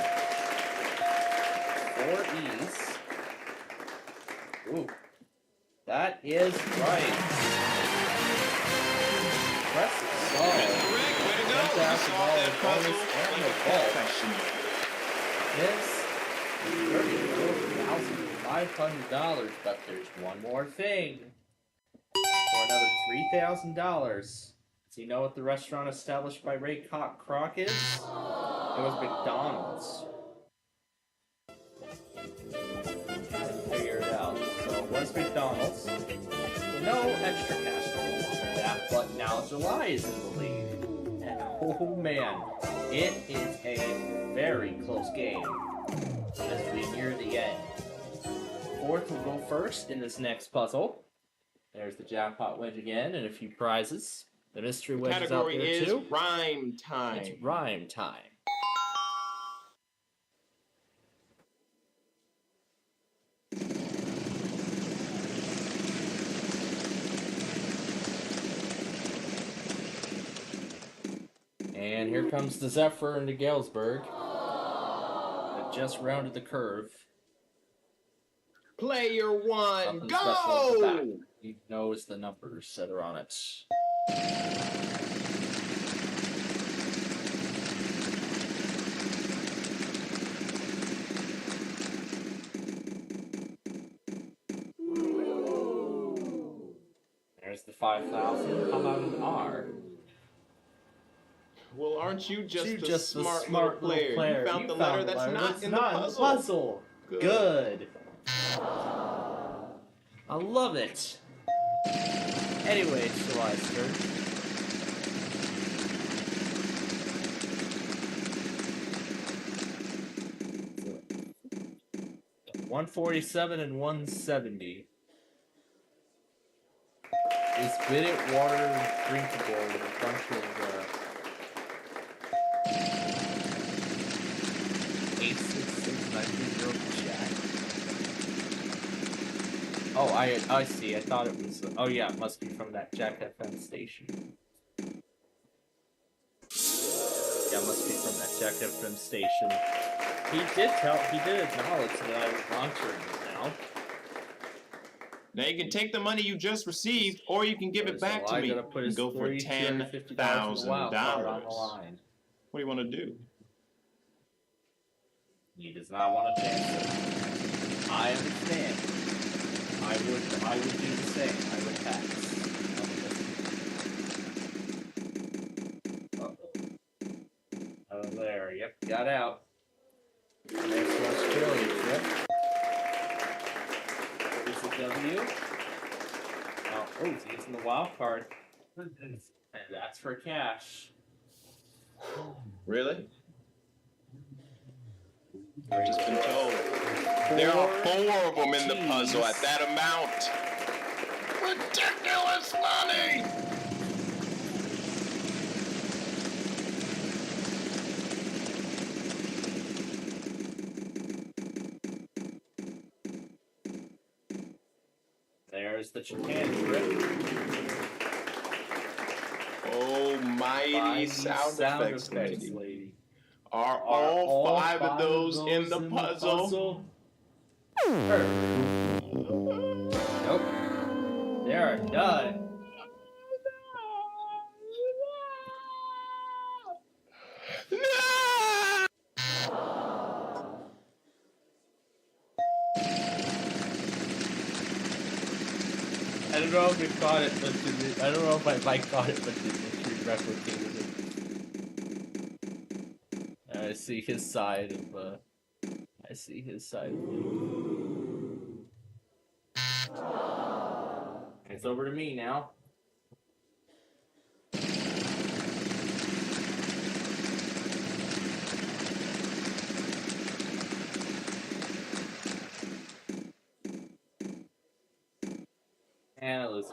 4 E's. Ooh, that is right. Impressive solve. $10,000 bonus and the vault. This $34,500, but there's one more thing. For another $3,000. Does he know what the restaurant established by Ray Kroc is? It was McDonald's. Figure it out. So it was McDonald's. No extra cash for that, but now July is in the lead. And oh man, it is a very close game as we near the end. 4th will go first in this next puzzle. There's the jackpot wedge again and a few prizes. The mystery wedge is out there too. Category is rhyme time. It's rhyme time. And here comes the Zephyr into Galesburg. It just rounded the curve. Player 1, Something go! special at the back. He knows the numbers that are on it. There's the 5,000. How about an R? Well, aren't you just a smart little player? You found the letter that's not in the puzzle. Good. I love it. Anyway, July's turn. 147 and 170. Is Bidit water drinkable with a bunch of A6690 Jack? Oh, I see. I thought it was. Oh yeah, it must be from that Jack FM station. Yeah, it must be from that Jack FM station. He did acknowledge that I was monitoring it now. Now you can take the money you just received, or you can give it back to me. Gotta put his Go for $10,000. What do you want to do? He does not want to chance it. I understand. I would do the same. I would pass. Oh, there. Yep, got out. Next Australia trip. It's a W. Oh, he's using the wild card. And that's for cash. Really? I've just been told. There are 4 of them in the puzzle at that amount. Ridiculous money! There's the Japan trip. Oh, mighty sound effects lady. Are all 5 of those in the puzzle? Nope. There are none. I don't know if it caught it, but I don't know if my mic caught it, but it replicated it. I see his side of. I see his side. It's over to me now. And it was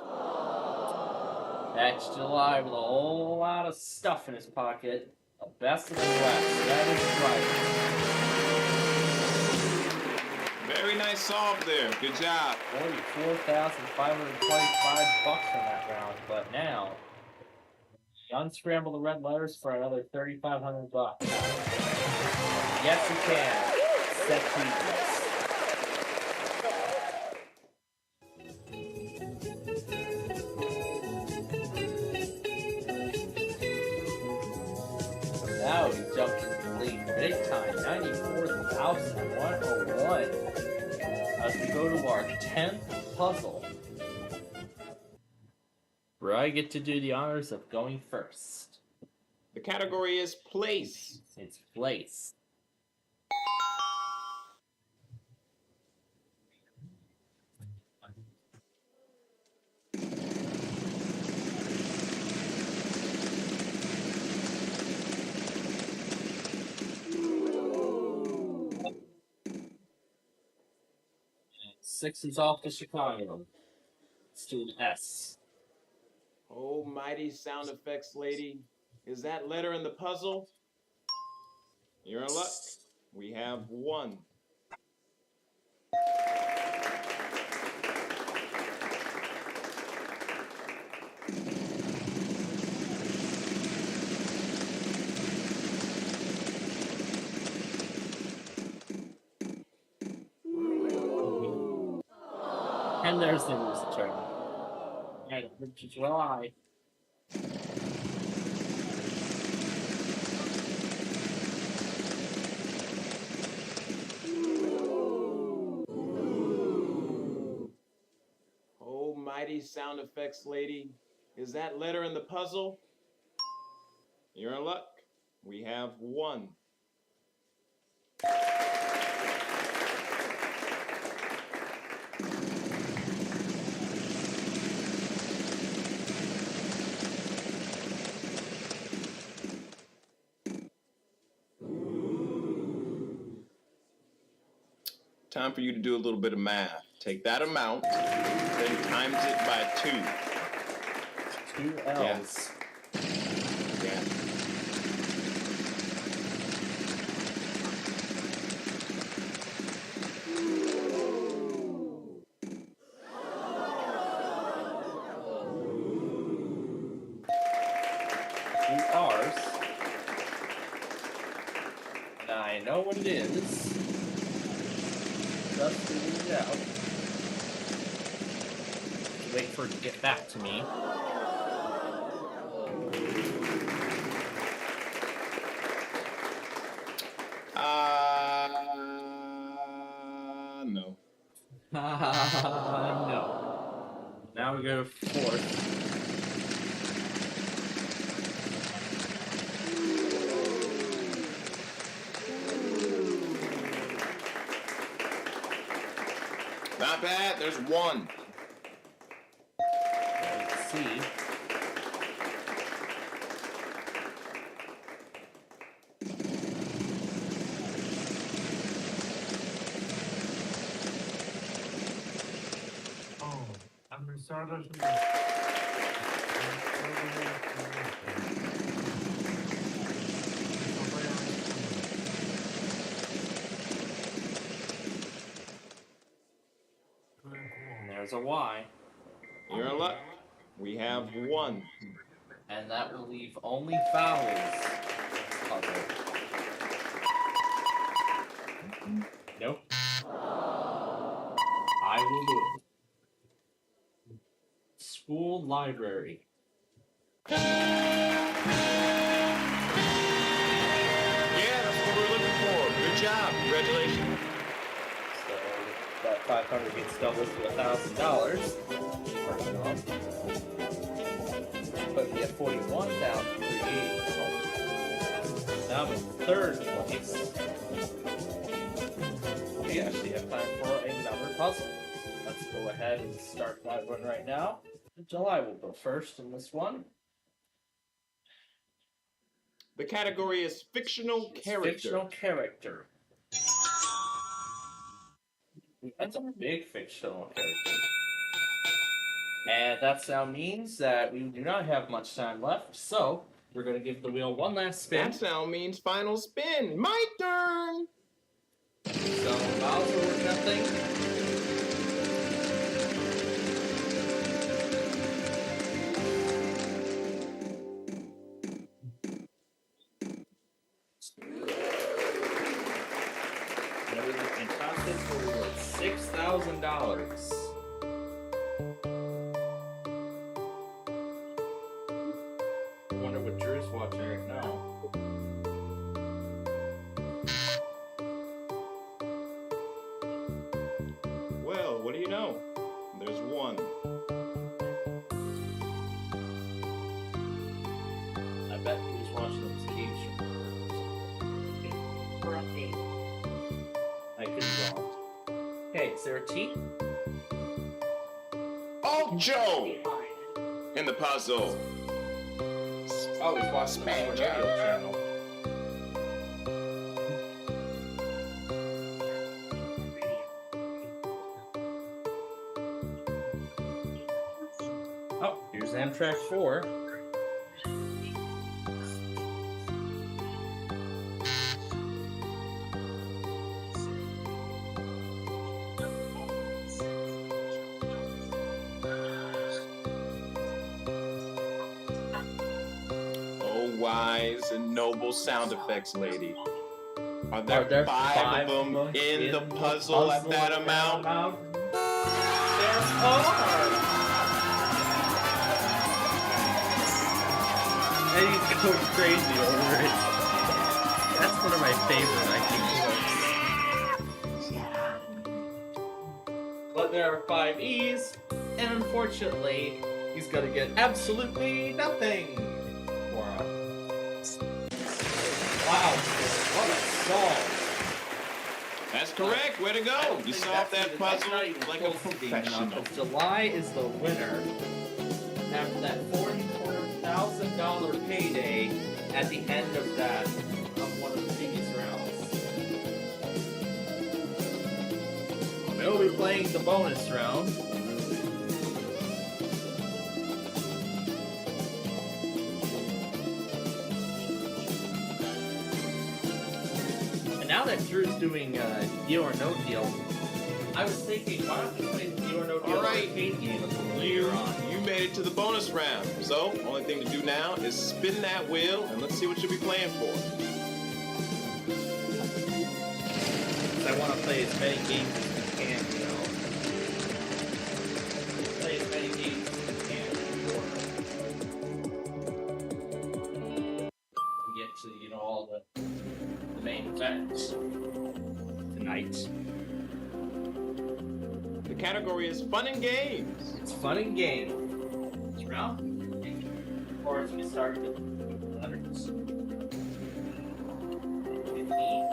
That's July with a whole lot of stuff in his pocket. The best of the West. That is right. Very nice solve there. Good job. $44,525 from that round, but now unscramble the red letters for another $3,500. Yes, you can. Set tweets. Now he jumps into the lead big time, 94,101. As we go to our 10th puzzle, where I get to do the honors of going first. The category is place. It's place. Six is off to Chicago. Let's do an S. Oh, mighty sound effects lady. Is that letter in the puzzle? You're in luck. We have 1. And there's the loose turn. And it's July. Oh, mighty sound effects lady. Is that letter in the puzzle? You're in luck. We have 1. time for you to do a little bit of math. Take that amount, then times it by 2. 2 L's. Yeah. R's. Now I know what it is. Just figured it out. Wait for it to get back to me. No. No. Now we go to 4th. Not bad. There's 1. Let's see. And there's a Y. You're in luck. We have 1. And that will leave only vowels. Puzzle. Nope. I will do it. School library. Yeah, that's what we're looking for. Good job. Congratulations. So that 500 gets doubled to $1,000. First off. But we have 41 down to 380. Now I'm in 3rd place. We actually have time for a number puzzle. Let's go ahead and start that one right now. July will go first in this one. The category is fictional character. Fictional character. That's a big fictional character. And that sound means that we do not have much time left, so we're going to give the wheel one last spin. That sound means final spin. My turn. So, vowels are worth nothing. Another fantastic for $6,000. I wonder what Drew's watching right now. Well, what do you know? There's 1. I bet he was watching this cage show. I could be wrong. Okay, is there a T? Ocho in the puzzle. Oh, he's watching the radio channel. Oh, here's Amtrak 4. Oh, wise and noble sound effects lady. Are there 5 of them in the puzzle at that amount? There are! And he's going crazy over it. That's one of my favorite, I think. But there are 5 E's, and unfortunately, he's gonna get absolutely nothing. Wow. Wow, what a solve. That's correct. Way to go. You solved that puzzle like a professional. July is the winner. After that $44,000 payday at the end of that, of one of the previous rounds. will be playing the bonus round. And now that Drew's doing Deal or No Deal, I was thinking, why don't we play the Deal or No Deal arcade game a little later on? You made it to the bonus round. So, only thing to do now is spin that wheel and let's see what you'll be playing for. I want to play as many games as we can, you know. Play as many games as we can before we get to, you know, all the main events tonight. The category is fun and games. It's fun and games. Round. Of course, we start with letters. 15.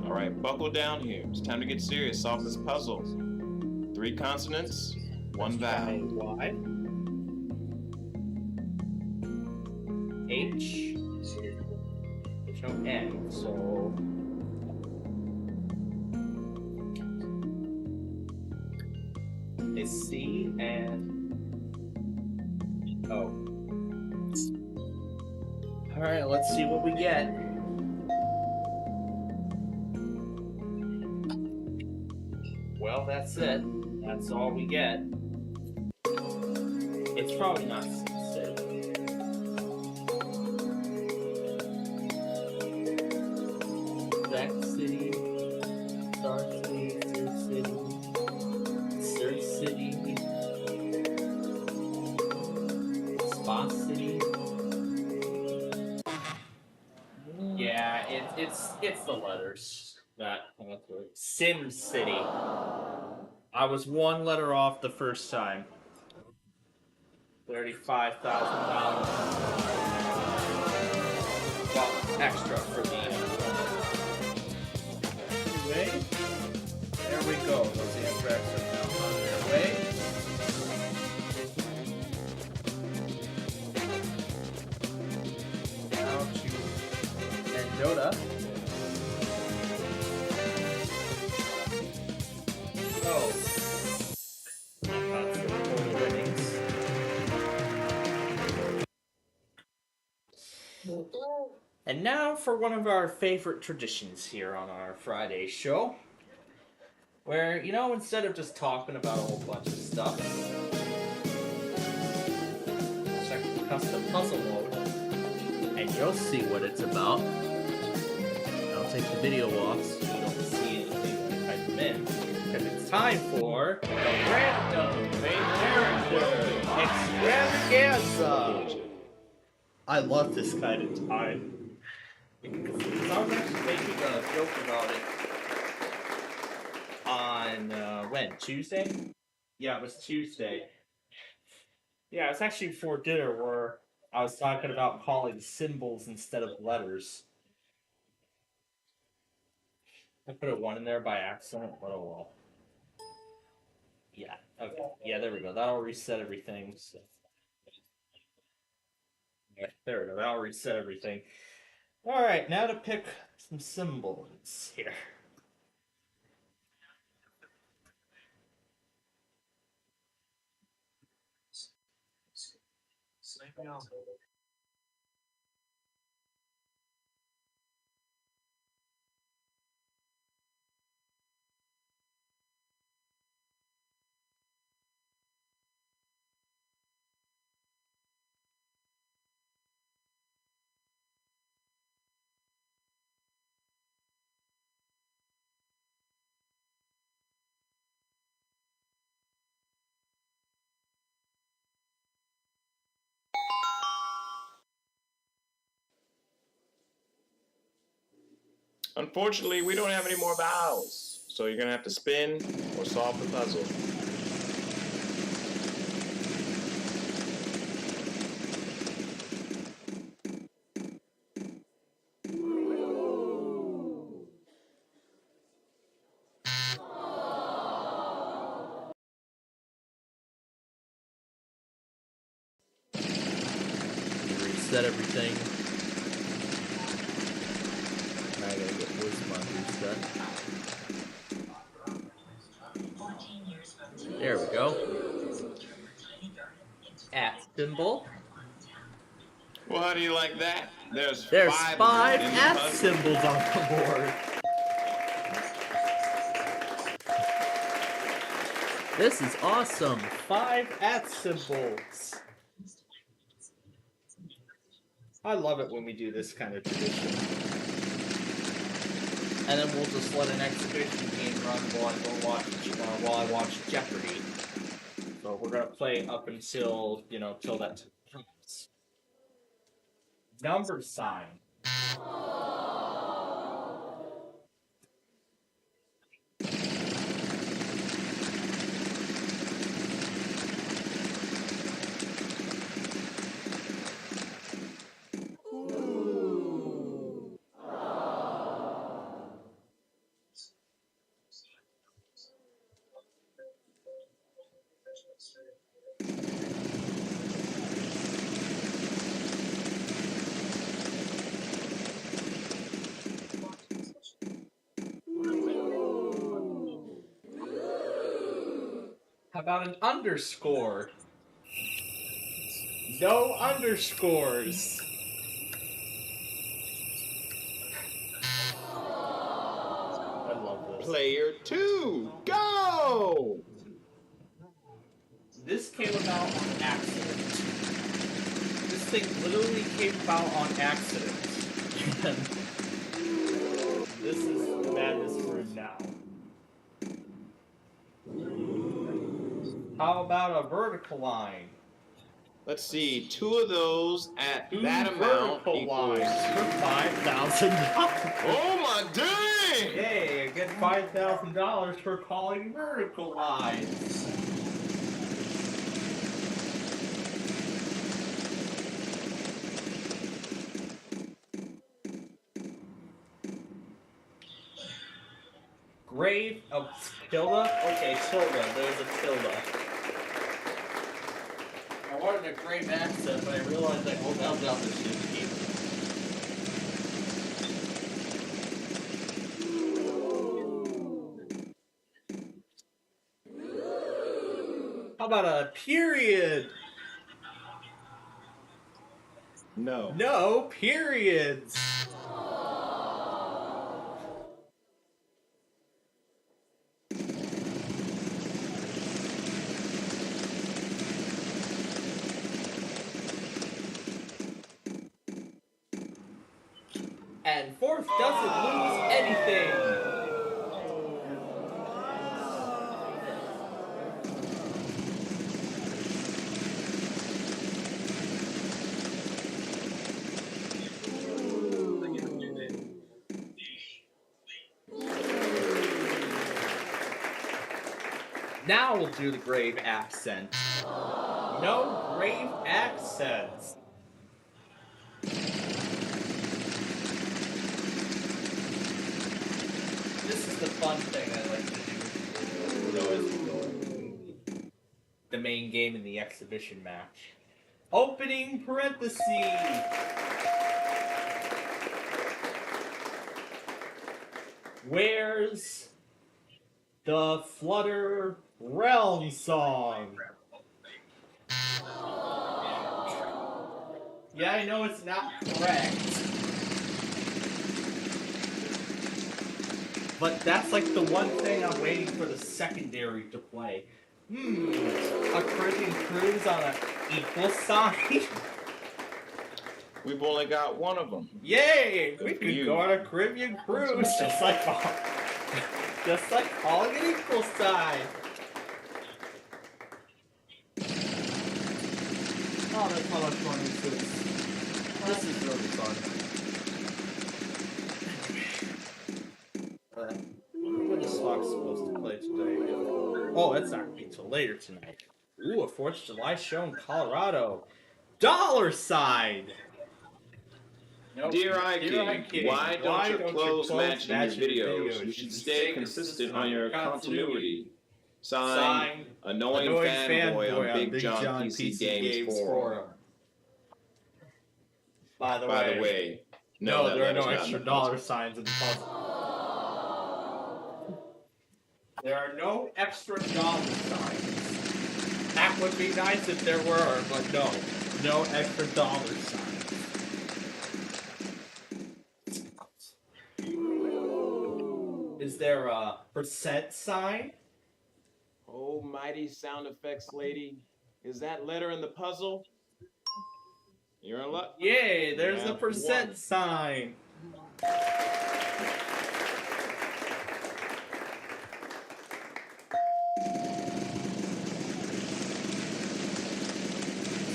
Alright, buckle down here. It's time to get serious. Solve this puzzle. 3 consonants, 1 vowel. Y. H. There's no N, so. It's C and O. Alright, let's see what we get. Well, that's it. That's all we get. It's probably not Sim City. Zack City, Star City, Sur City, Spa City. Yeah, it's the letters that Sim City. I was 1 letter off the first time. $35,000. Well, extra for me. Anyway, there we go. Those Anthrax are now on their way. Now to Mendota. Oh. That's the total winnings. And now for one of our favorite traditions here on our Friday show. Where, you know, instead of just talking about a whole bunch of stuff, check the custom puzzle mode, and you'll see what it's about. I'll take the video off so you don't see anything when I type them in. Because it's time for the Random Main Character Extravaganza! I love this kind of time. Because I was actually making a joke about it on, when? Tuesday? Yeah, it was Tuesday. Yeah, it was actually before dinner where I was talking about calling symbols instead of letters. I put a 1 in there by accident, but oh well. Yeah, okay. Yeah, there we go. That'll reset everything. So. Yeah, there we go. That'll reset everything. Alright, now to pick some symbols here. Unfortunately, we don't have any more vowels, so you're gonna have to spin or solve the puzzle. Reset everything. shut. There we go. At symbol. Well, how do you like that? There's five at symbols on the board. This is awesome. 5 at symbols. I love it when we do this kind of tradition. And then we'll just let an exhibition game run while I watch Jeopardy. So we're gonna play up until, till that comes. Number sign. How about an underscore? No underscores. I love this. Player 2, go! This came about on accident. This thing literally came about on accident. This is the madness room now. How about a vertical line? Let's see, 2 of those at that amount vertical equals... lines for $5,000. Oh my dang! Yay, I get $5,000 for calling vertical lines. Grave of tilde? Okay, tilde. There's a tilde. I wanted a grave accent, but I realized I hold down the shift key. How about a period? No. No periods. And fourth doesn't lose anything. Now we'll do the grave accent. No grave accents. This is the fun thing I like to do. The main game in the exhibition match. Opening parentheses. Where's the Flutter Realm song? Yeah, I know it's not correct. But that's like the one thing I'm waiting for the secondary to play. A Caribbean cruise on an equal sign? We've only got one of them. Yay! We Good for could you. go on a Caribbean cruise just like calling an equal sign. Oh, that's how much fun this is. This is really fun. When is Fox supposed to play today? Oh, that's not gonna be till later tonight. Ooh, a 4th of July show in Colorado. $! Nope. Dear iKing, why don't you close matching your videos? videos? You should stay consistent on your continuity. Signed, Signed, annoying fanboy on Big John PC Games Forum. By the way, No, there are no letter's not extra in the puzzle. $ signs in the puzzle. There are no extra dollar signs. That would be nice if there were, but no. No extra dollar signs. Is there a percent sign? Oh, mighty sound effects lady. Is that letter in the puzzle? You're in luck. Yay, there's a have percent one. sign.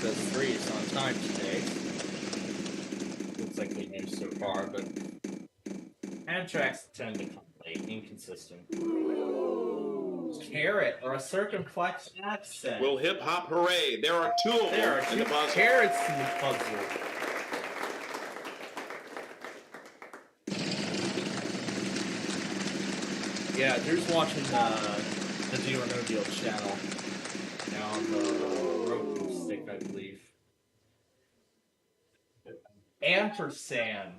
Says freeze on time today. Looks like we knew so far, but Amtrak's tend to come late, inconsistent. Carrot or a circumflex accent. Well, hip hop hooray! There are two of There them are in two the puzzle. carrots in the puzzle. Yeah, Drew's watching the Deal or No Deal channel now on the Roku stick, I believe. Ampersand.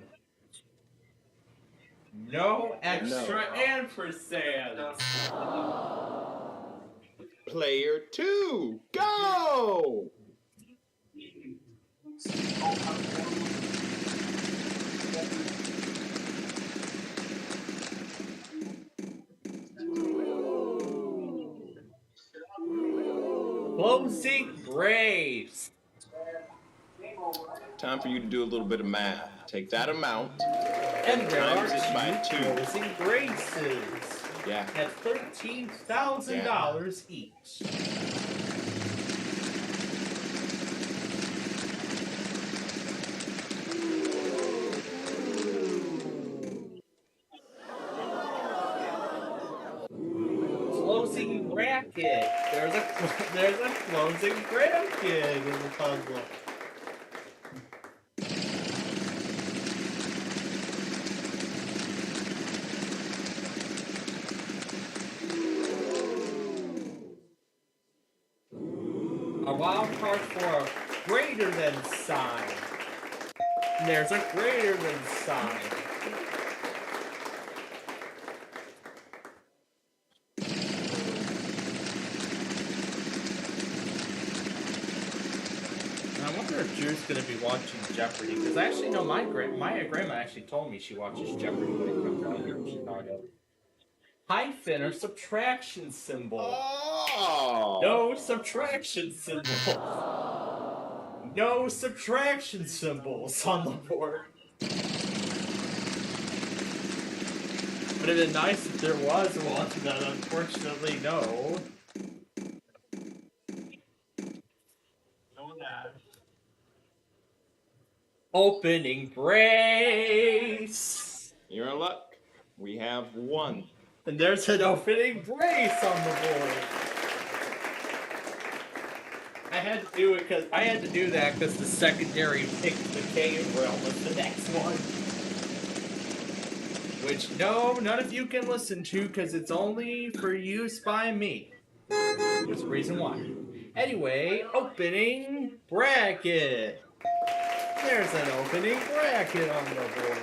No extra ampersand. Player 2, go! Closing brace. Time for you to do a little bit of math. Take that amount And there are times it by two 2. closing braces Yeah. at $13,000 each. Closing bracket. There's a closing bracket in the puzzle. A wild card for a greater than sign. There's a greater than sign. I wonder if Drew's gonna be watching Jeopardy, because I actually know my grandma actually told me she watches Jeopardy when it comes out here in Chicago. Hyphen or subtraction symbol. Oh! No subtraction symbol. No subtraction symbols on the board. Would have been nice if there was one, but unfortunately, no. Opening brace. You're in luck. We have 1. And there's an opening brace on the board. I had to do that because the secondary picked the cave realm as the next one. Which no, none of you can listen to because it's only for use by me. There's a reason why. Anyway, opening bracket. There's an opening bracket on the board.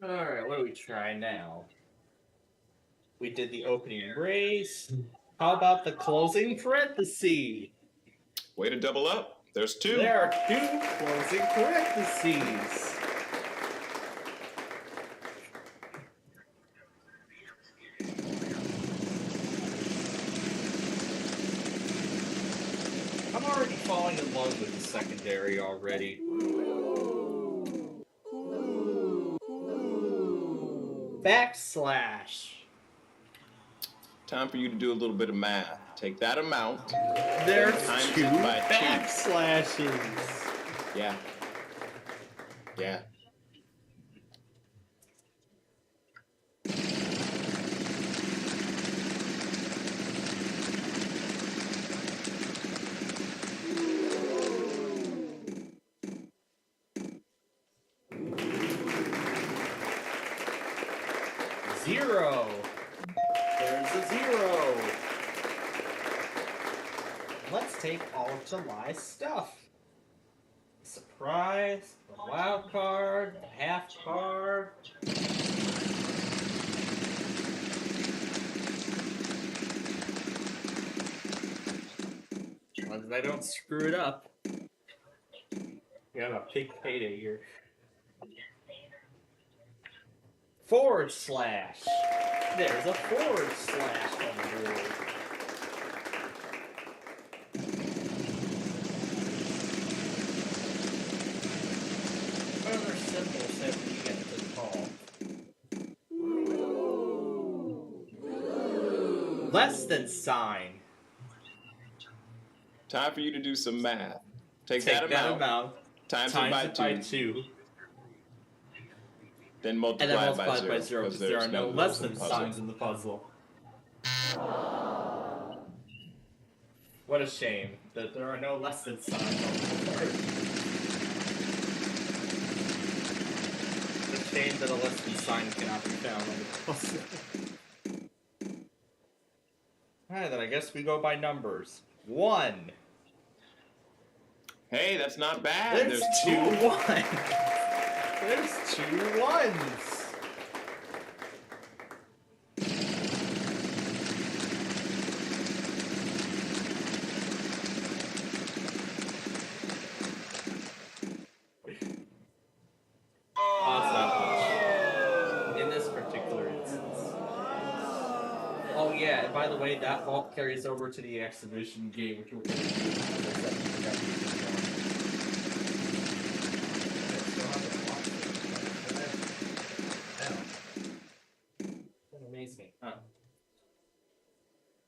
Alright, what do we try now? We did the opening brace. How about the closing parentheses? Way to double up. There's 2. There are 2 closing parentheses. I'm already falling in love with the secondary already. Backslash. Time for you to do a little bit of math. Take that amount. There's times 2 it by 2. backslashes. Yeah. Yeah. Zero. There's a 0. let's take all of July's stuff. Surprise, the wild card, the half card. As long as I don't screw it up. We got a big payday here. / There's a / on the board. What other symbols have we yet to call? Less than sign. Time for you to do some math. Take that amount times it by 2. Then multiply it by 0 because there are no less than signs in the puzzle. What a shame that there are no less than signs on the board. It's a shame that a less than sign cannot be found on the puzzle. Alright, then I guess we go by numbers. 1. Hey, that's not bad. There's 2 1s. There's 2 1s. Oh, it's not much. In this particular instance. Oh yeah, and by the way, that vault carries over to the exhibition game, which we're going to do. Amazing.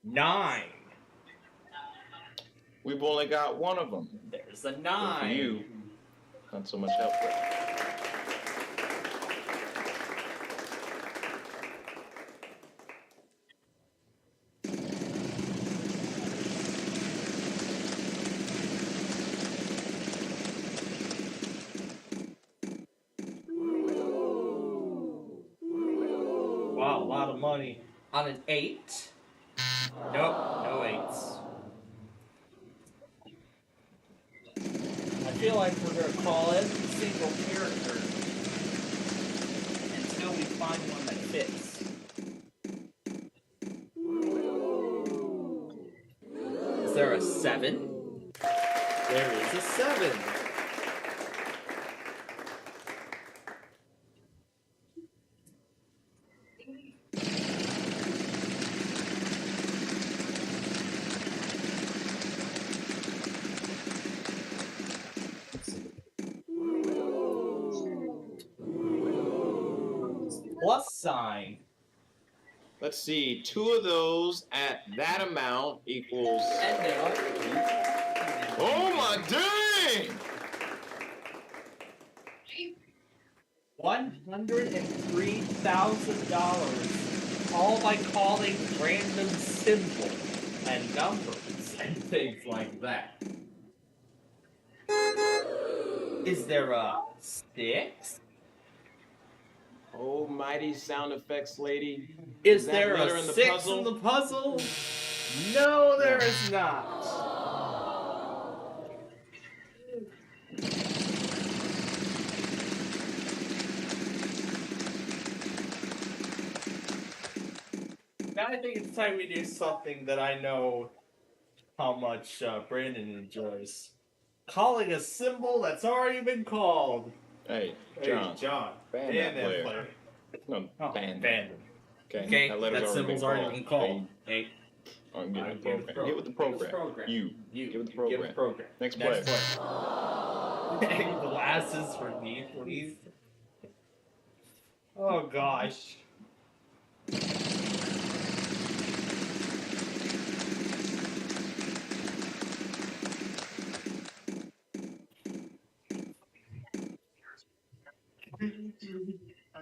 9. We've only got one of them. There's a For 9. you, not so much help there. Wow, a lot of money. On an 8? Nope, no 8s. I feel like we're going to call every single character until we find one that fits. Is there a 7? There is a 7. Plus sign. Let's see, 2 of those at that amount equals... And they are. Oh my dang! $103,000, all by calling random symbols and numbers and things like that. Is there a 6? Oh, mighty sound effects lady. Is that there letter a in the 6 puzzle? in the puzzle? No, there is not. Now I think it's time we do something that I know how much Brandon enjoys. Calling a symbol that's already been called. Hey, John. Hey, John. Ban that player. No, ban them. Okay, That symbol's already been called. Hey. I'm getting the program. Get with the program. You. Get with the program. Get with the program. Next play. Glasses for me, please. Oh gosh.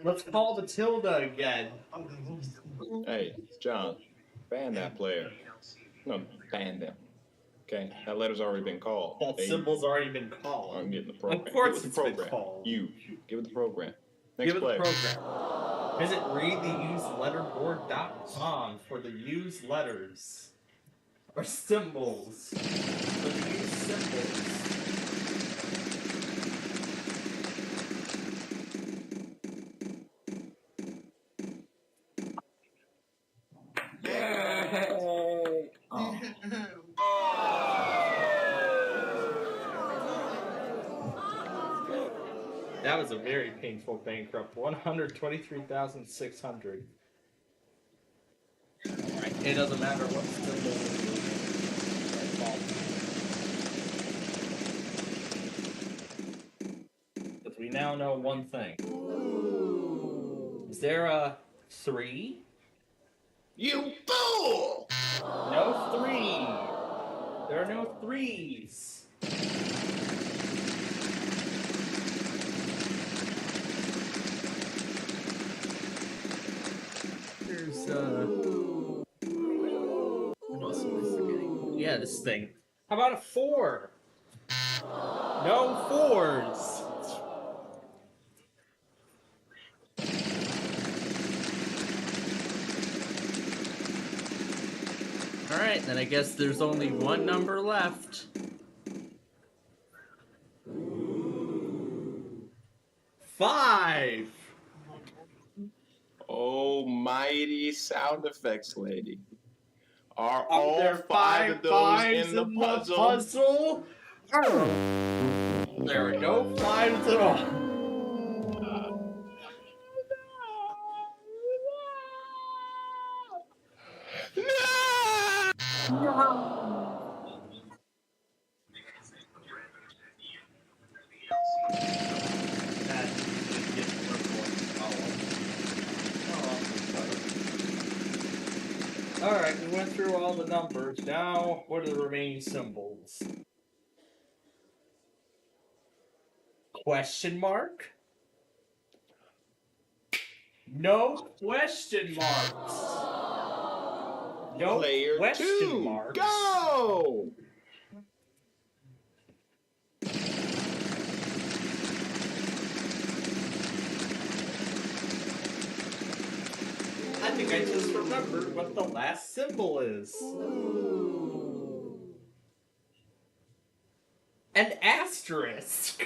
Let's call the tilde again. Hey, John. Ban that player. No, ban them. Okay, that letter's already been called. That hey, symbol's already been called. I'm getting the program. Of course Get with it's the been program. called. You. Get with the program. Next Give it play. the program. Visit readtheusedletterboard.com for the used letters. Or symbols. But they use symbols. That was a very painful bankrupt. 123,600. Alright, it doesn't matter what symbol. But we now know one thing. Is there a 3? You fool! No 3! There are no 3s! There's, what else am I forgetting? Yeah, this thing. How about a 4? No 4s! Alright, then I guess there's only one number left. 5! Almighty sound effects lady. Are Are all there 5 of those fives in the puzzle? puzzle? Oh. There are no 5s at all. Alright, we went through all the numbers. Now, what are the remaining symbols? Question mark? No question marks. No Player question 2, marks. go! I think I just remembered what the last symbol is. An asterisk.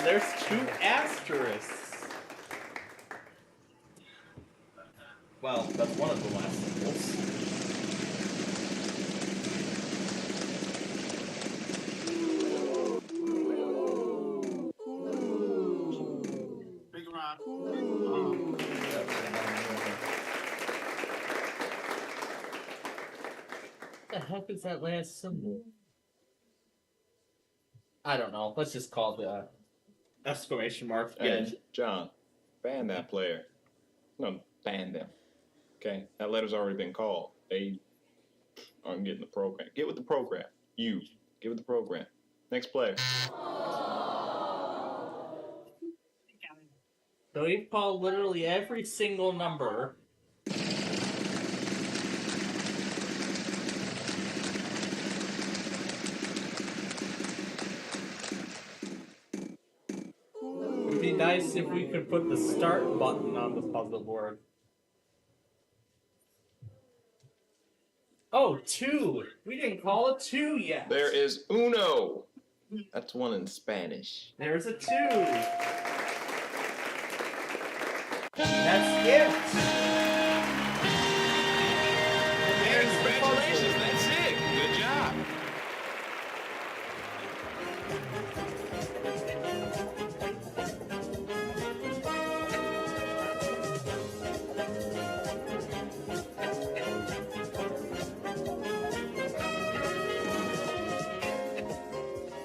There's 2 asterisks. Well, that's one of the last symbols. What the heck is that last symbol? I don't know. Let's just call it exclamation mark again. Hey, John, ban that player. No, ban them. Okay, that letter's already been called. They aren't getting the program. Get with the program. You, get with the program. Next player. So we've called literally every single number. It would be nice if we could put the start button on the puzzle board. Oh, 2! We didn't call it 2 yet. There is uno. That's one in Spanish. There's a 2. That's it. There's the Congratulations, that's it. Good job.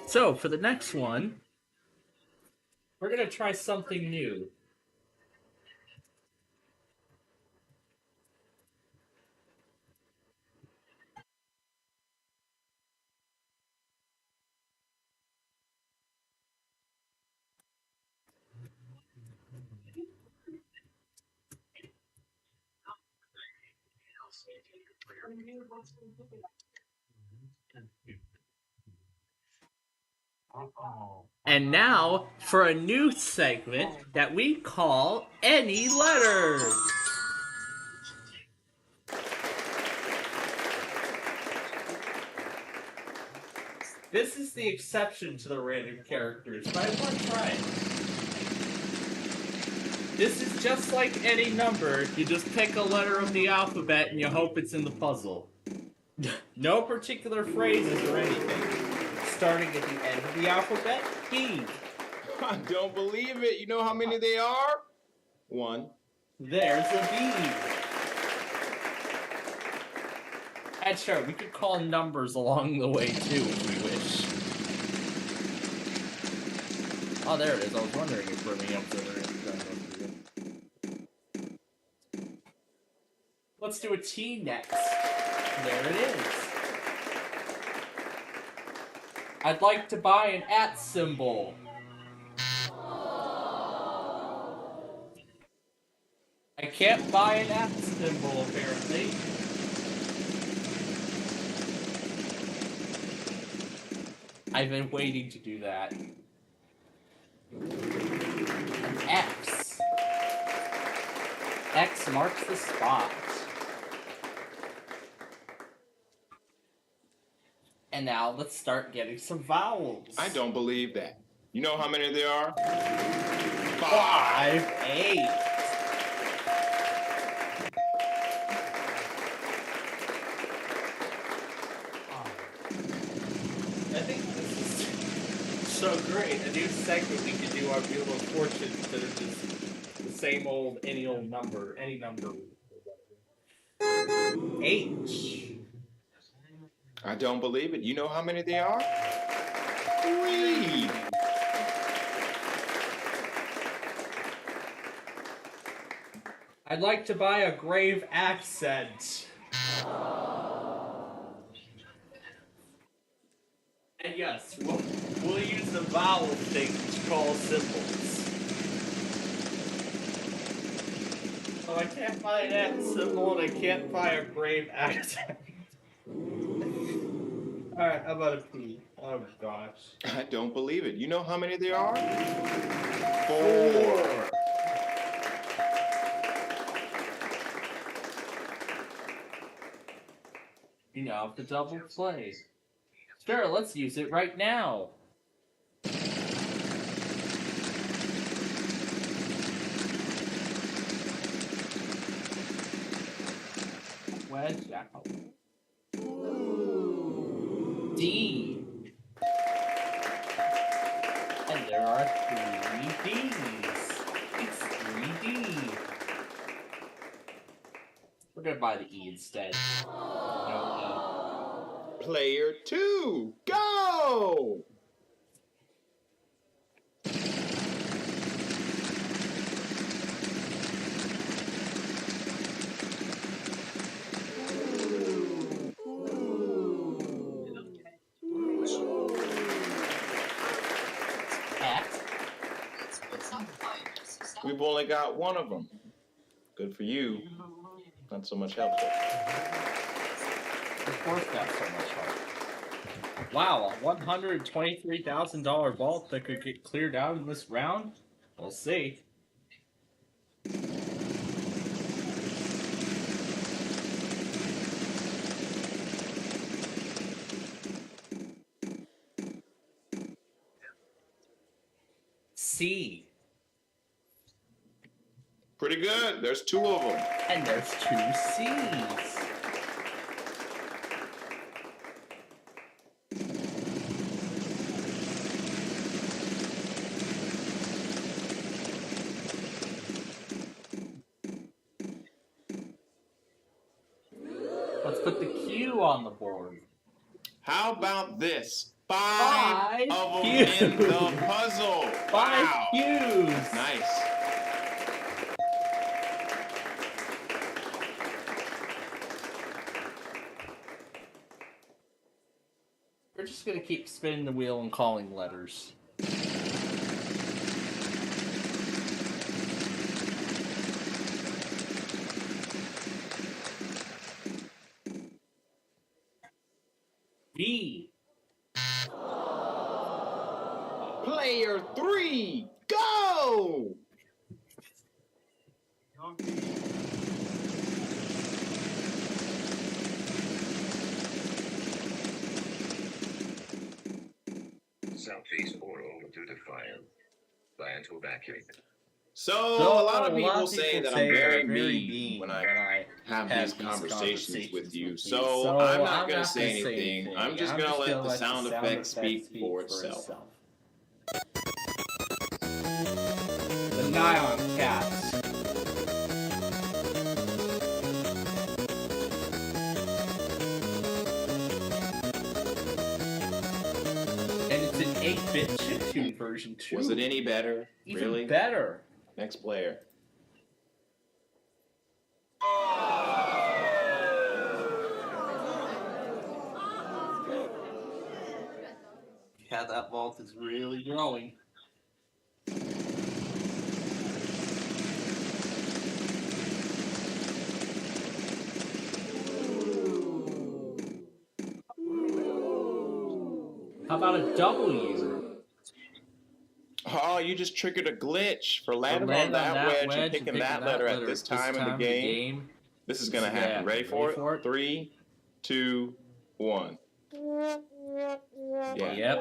So, for the next one, we're going to try something new. And now for a new segment that we call Any Letters. This is the exception to the random characters, but I want to try it. This is just like any number. You just pick a letter of the alphabet and you hope it's in the puzzle. No particular phrases or anything. Starting at the end of the alphabet, B. I don't believe it. You know how many they are? 1. There's a B. And sure, we could call numbers along the way too if we wish. Oh, there it is. I was wondering if we're being up there. Let's do a T next. There it is. I'd like to buy an @ symbol. I can't buy an @ symbol, apparently. I've been waiting to do that. An X. X marks the spot. And now let's start getting some vowels. I don't believe that. You know how many there are? 5, 8. I think this is so great. A new segment we can do our Wheel of Fortune instead of just the same old, any old number, any number. H. I don't believe it. You know how many there are? 3. I'd like to buy a grave accent. And yes, we'll use the vowel thing to call symbols. So I can't buy an @ symbol and I can't buy a grave accent. Alright, how about a P? Oh gosh. I don't believe it. You know how many there are? 4. You know, the double play. Sure, let's use it right now. Wedge out. D. And there are 3 Ds. It's 3D. We're gonna buy the E instead. No Player 2, go! We've only got one of them. Good for you. Not so much help though. Of course, not so much help. Wow, a $123,000 vault that could get cleared out in this round? We'll see. C. Pretty good. There's 2 of them. And there's 2 C's. Let's put the Q on the board. How about this? 5 of them Q's. in the puzzle. 5 Wow. Q's. Nice. We're just gonna keep spinning the wheel and calling letters. B. Player 3, go! southeast or over to the fire. Plan to evacuate. So a lot of people say that I'm very mean when I have these conversations with you. So I'm not going to say anything. I'm just going to let the sound effects speak for itself. The Nylon Cats. And it's an 8-bit chiptune version too. Was it any better? Even really? better. Next player. Yeah, that vault is really growing. How about a W? Oh, you just triggered a glitch for landing on that wedge and picking that letter at this time in the game. This is going to happen. Ready for it? 3, 2, 1. Yeah. Yep.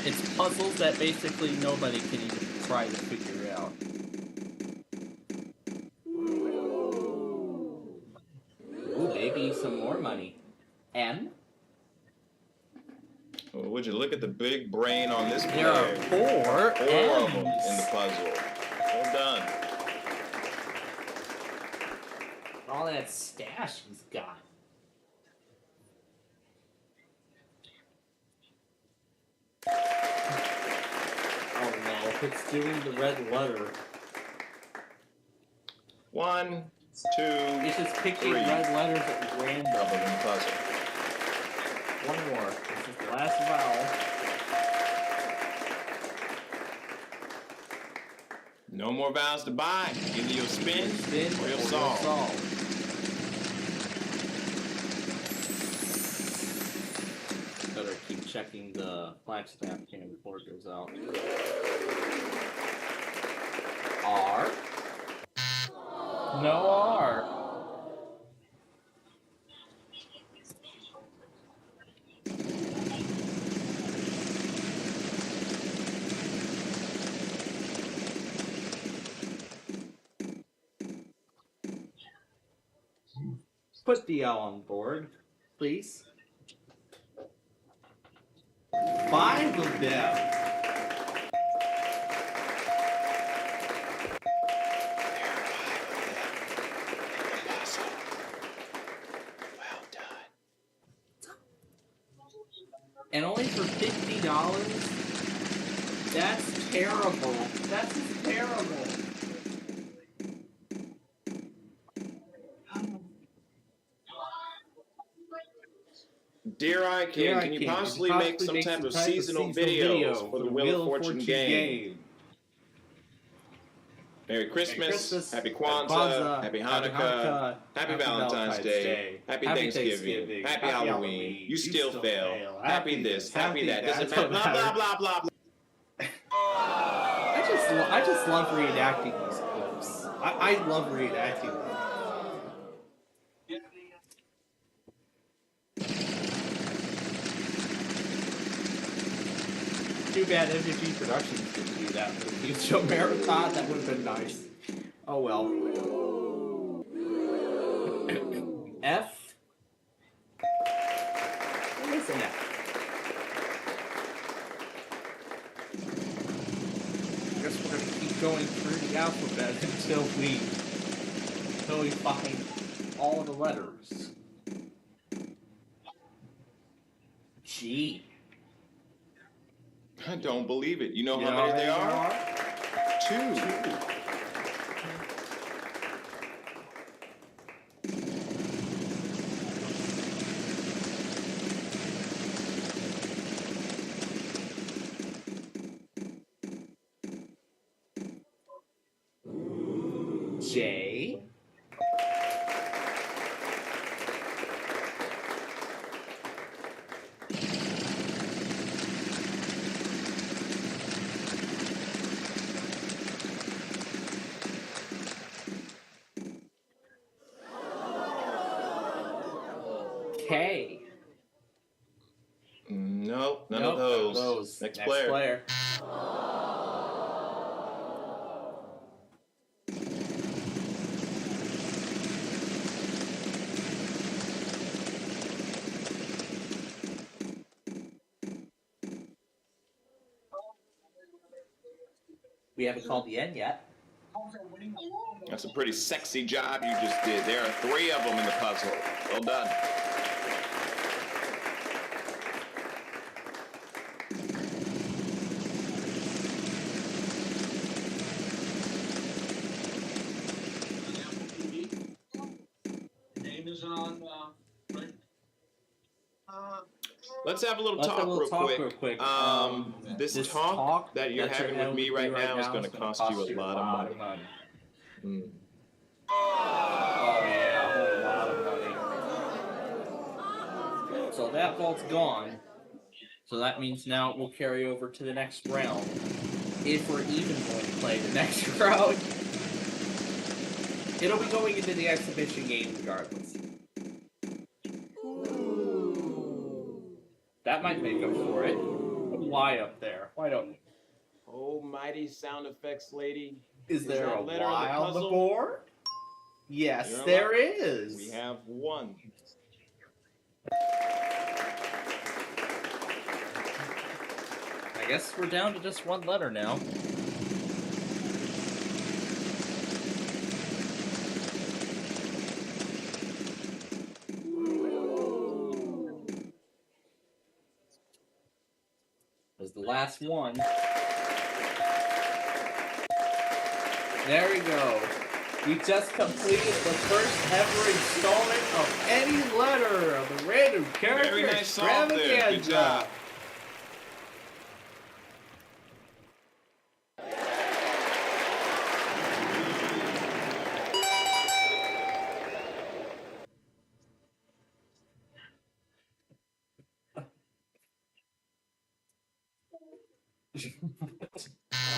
It's puzzles that basically nobody can even try to figure out. Ooh, maybe some more money. M? Well, would you look at the big brain on this player? There are 4 of them in the puzzle. Well done. All that stash he's got. Oh no, it's doing the red letter. 1, 2, It's just picking 3. red letters at random. Double in the puzzle. One more. This is the last vowel. No more vowels to buy. Either you'll spin or you'll solve. Better keep checking the flagstaff cam before it goes out. R? No R. Put the L on board, please. 5 of them. Well done. And only for $50? That's terrible. That's just terrible. Dear Ican, can you possibly make some type of seasonal videos for the Wheel of Fortune game? Merry Christmas, Happy Kwanzaa, Happy Hanukkah, Happy Valentine's Day, Happy Thanksgiving, Happy Halloween, you still fail, happy this, happy that, doesn't matter, blah, blah, blah, blah, blah. I just love reenacting these clips. I love reenacting them. Too bad MVP Productions didn't do that for the Youth Show Marathon. That would have been nice. Oh well. F? What is an F? I guess we're gonna keep going through the alphabet until we find all the letters. G. I don't believe it. You know how many there are? 2. J. K. Nope, none Nope, of those. Next player. We haven't called the end yet. That's a pretty sexy job you just did. There are 3 of them in the puzzle. Well done. Let's have a little talk real quick. This talk that you're having with me right now is going to cost you a lot of money. Oh yeah, a whole lot of money. So that vault's gone. So that means now it will carry over to the next round. If we're even going to play the next round. It'll be going into the exhibition game regardless. That might make up for it. Put Y up there. Why don't you? Oh, mighty sound effects lady. Is there a letter Y on on the puzzle? board? Yes, You're there lucky. is. We have 1. I guess we're down to just 1 letter now. Was the last one. There we go. We just completed the first ever installment of any letter of the random character Very nice solve there. Good extravaganza. job.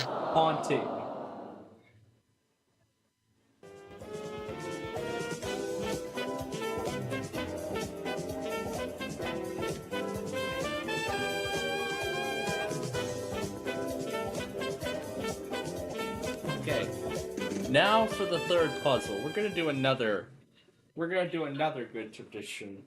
Haunting. Okay. Now for the 3rd puzzle. We're gonna do another good tradition.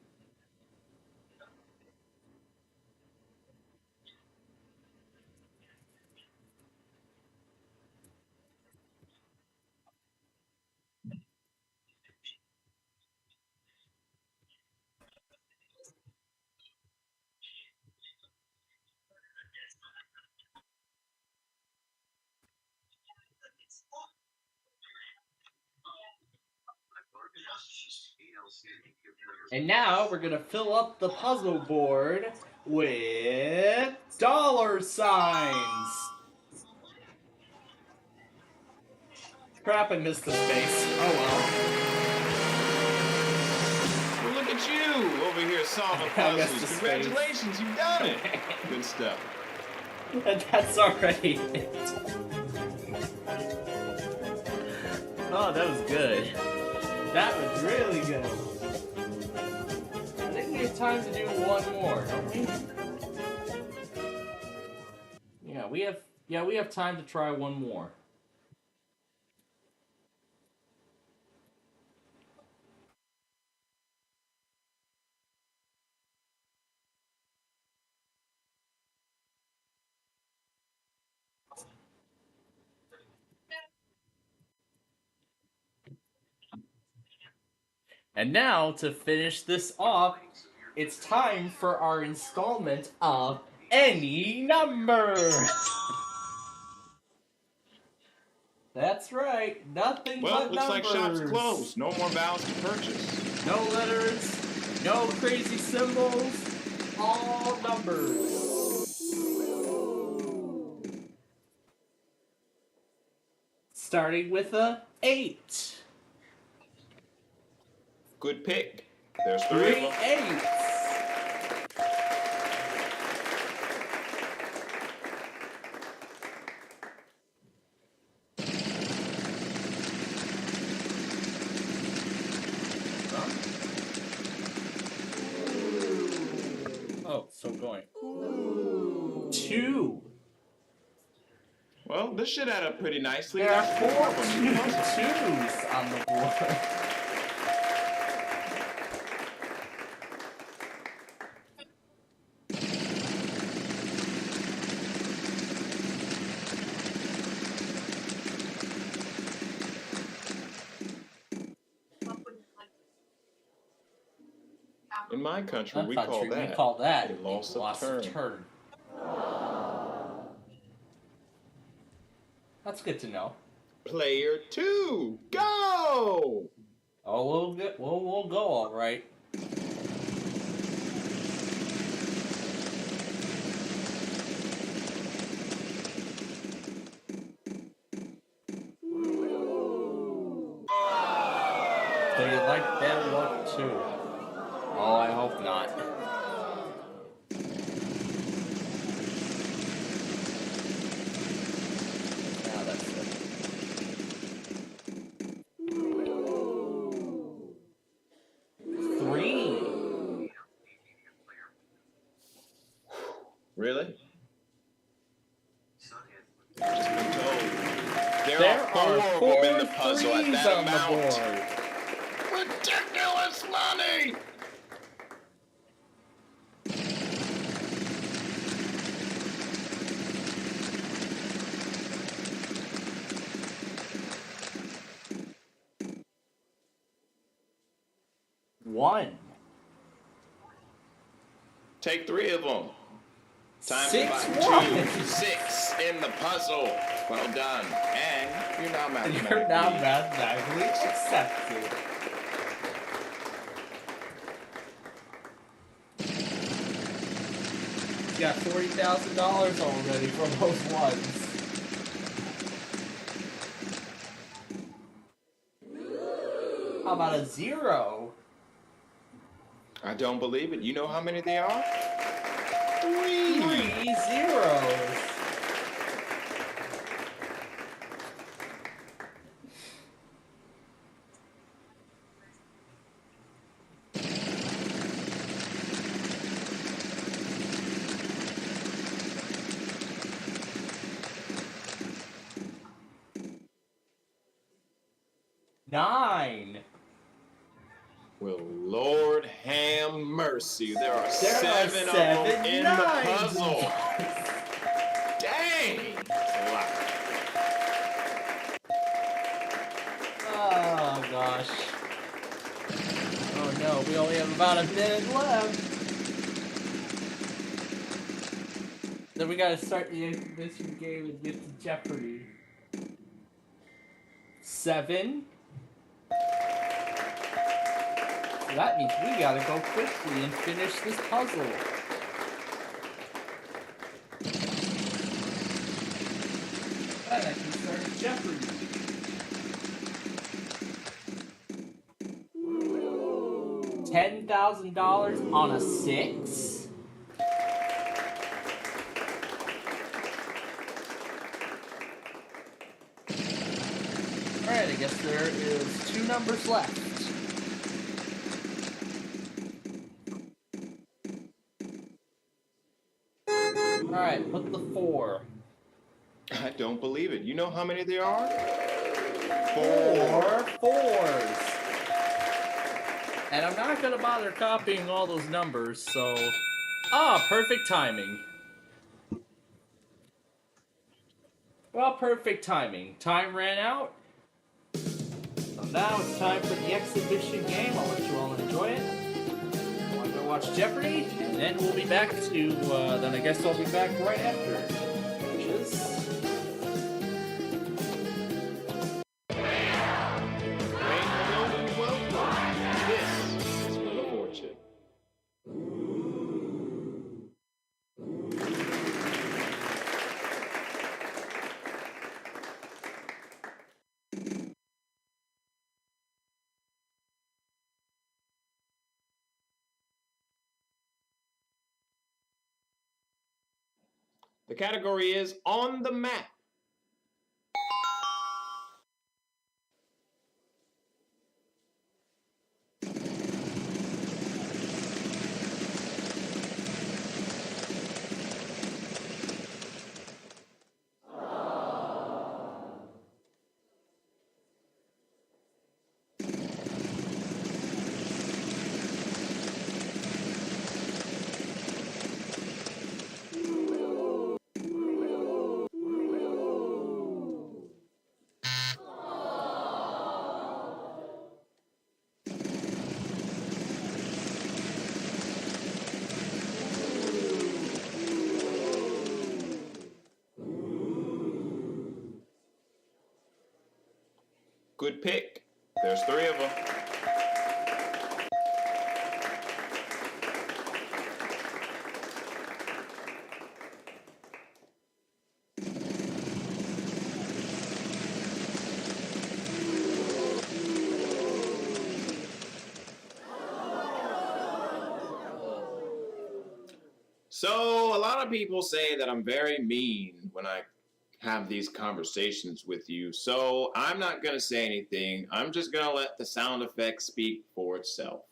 And now we're gonna fill up the puzzle board with dollar signs. Crap, I missed the space. Oh Well, look at you over here solving I missed puzzles. the space. Congratulations, you've done it. Good stuff. well. And that's already it. Oh, that was good. That was really good. I think we have time to do 1 more, don't we? Yeah, we have time to try 1 more. And now, to finish this off, it's time for our installment of Any Number! That's right, nothing Well, but looks like numbers. shop's closed. No more vows to purchase. No letters, no crazy symbols, all numbers. Starting with a 8. Good pick. There's 3 3 of them. 8s. still going. Ooh, 2. Well, this should add up pretty nicely. There are That's 4 from the puzzle. 2s on the board. In my country, we call that a loss of turn. That's good to know. Player 2, go! Oh, we'll go all right. So you like bad luck too? Oh, I hope not. Now that's it. 3. Really? Just been told. There are 4 of them in the puzzle at that amount. Ridiculous money! One. Take 3 of them. Time 6, to buy 2. 6 in the puzzle. Well done. And you're now mathematically accepted. You got $40,000 already from those ones. How about a 0? I don't believe it. You know how many they are? 3 zeros. Nine. Well, Lord have mercy. There are 7 of them in the puzzle. Dang! That's a lot. Oh, gosh. Oh, no. We only have about a minute left. Then we gotta start the intermission game and get to Jeopardy. 7. So that means we gotta go quickly and finish this puzzle. And I can start Jeopardy. $10,000 on a 6? Alright, I guess there is 2 numbers left. Alright, put the 4. I don't believe it. You know how many there are? 4 4s. And I'm not gonna bother copying all those numbers, so... Ah, perfect timing. Well, perfect timing. Time ran out. So now it's time for the exhibition game. I'll let you all enjoy it. I want to go watch Jeopardy, and then we'll be back to, then I guess I'll be back right after. Which is... The category is on the map. Good pick. There's 3 of them. So, a lot of people say that I'm very mean when I have these conversations with you. So, I'm not going to say anything. I'm just going to let the sound effect speak for itself.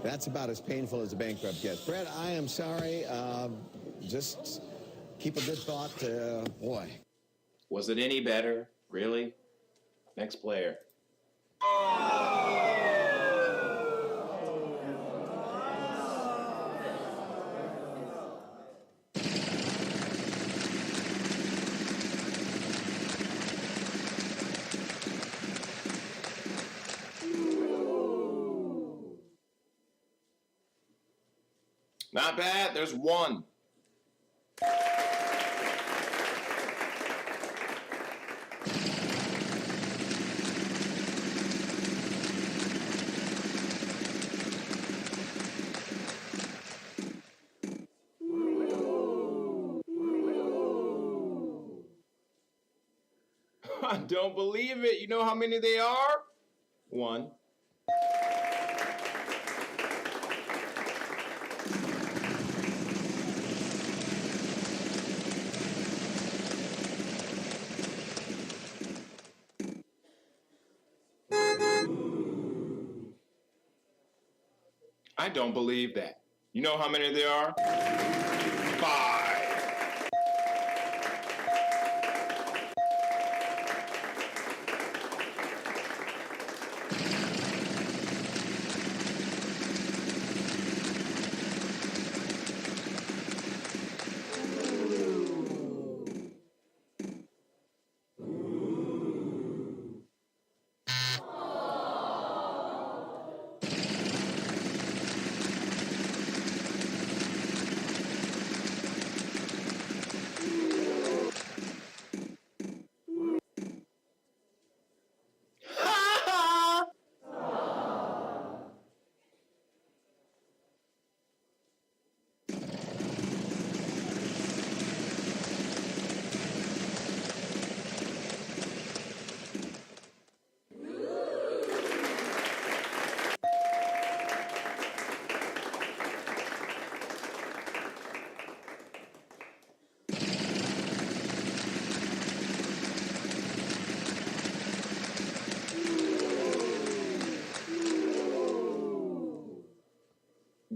That's about as painful as a bankrupt gets. Brett, I am sorry. Just keep a good thought. Boy. Was it any better? Really? Next player. Not bad. There's 1. I don't believe it. You know how many they are? 1. I don't believe that. You know how many there are? 5.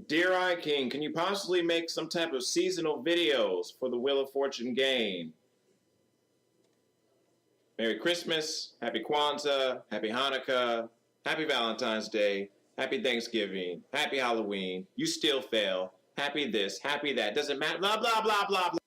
Dear I King, can you possibly make some type of seasonal videos for the Wheel of Fortune game? Merry Christmas, Happy Kwanzaa, Happy Hanukkah, Happy Valentine's Day, Happy Thanksgiving, Happy Halloween, you still fail, Happy this, Happy that, doesn't matter, blah, blah, blah, blah, blah.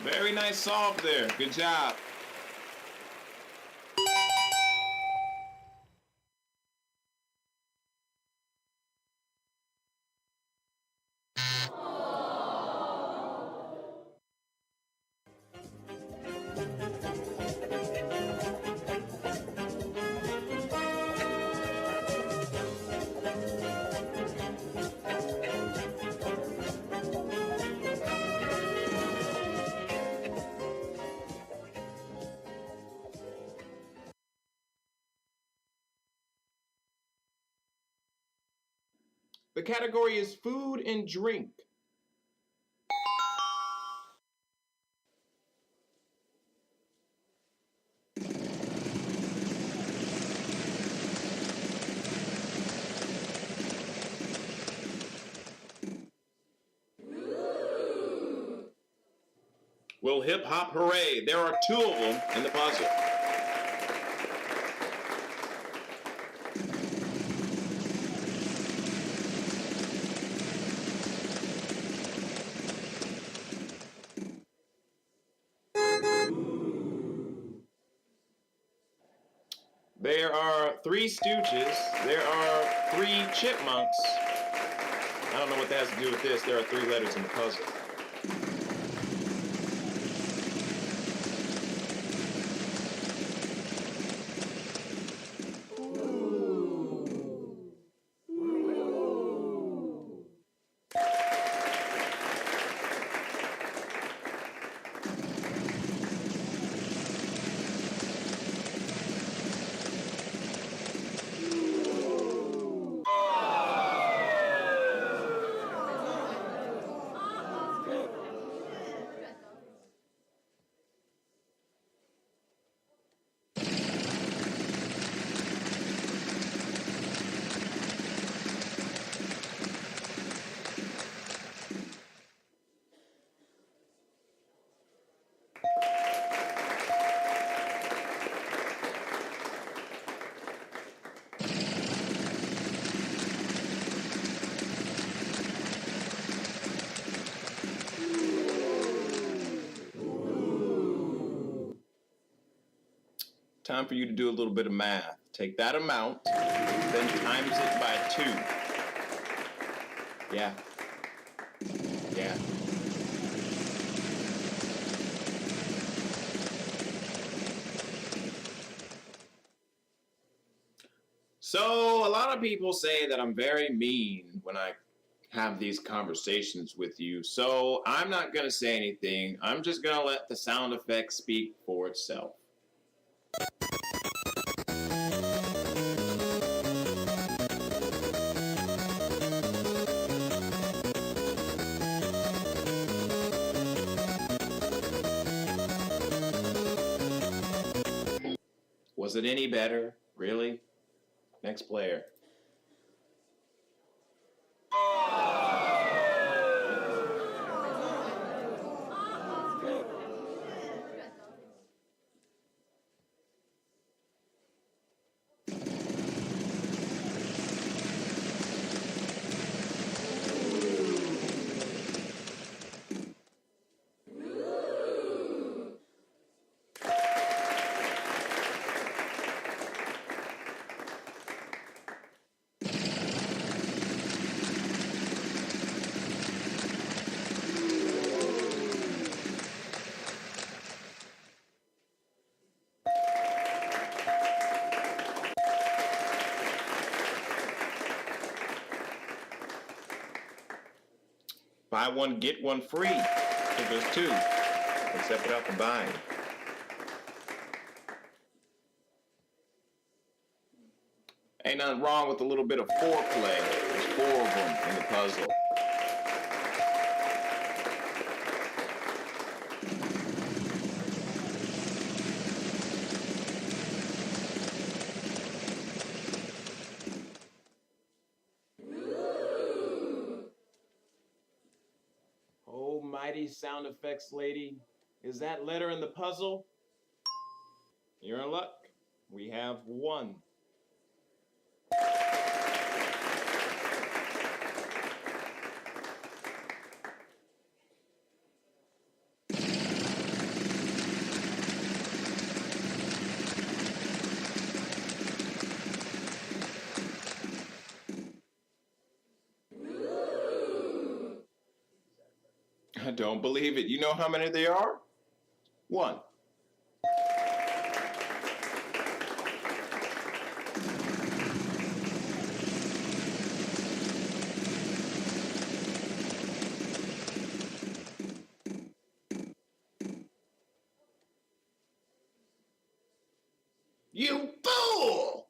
Very nice solve there. Good job. The category is food and drink. Well, hip hop hooray. There are 2 of them in the puzzle. There are 3 Stooges. There are 3 Chipmunks. I don't know what that has to do with this. There are 3 letters in the puzzle. Time for you to do a little bit of math. Take that amount, then times it by 2. Yeah. Yeah. So, a lot of people say that I'm very mean when I have these conversations with you. So, I'm not going to say anything. I'm just going to let the sound effect speak for itself. Was it any better? Really? Next player. Buy one, get one free. If there's 2, except without the buying. Ain't nothing wrong with a little bit of foreplay. There's 4 of them in the puzzle. Almighty sound effects lady, is that letter in the puzzle? You're in luck. We have 1. I don't believe it. You know how many there are? 1. You fool!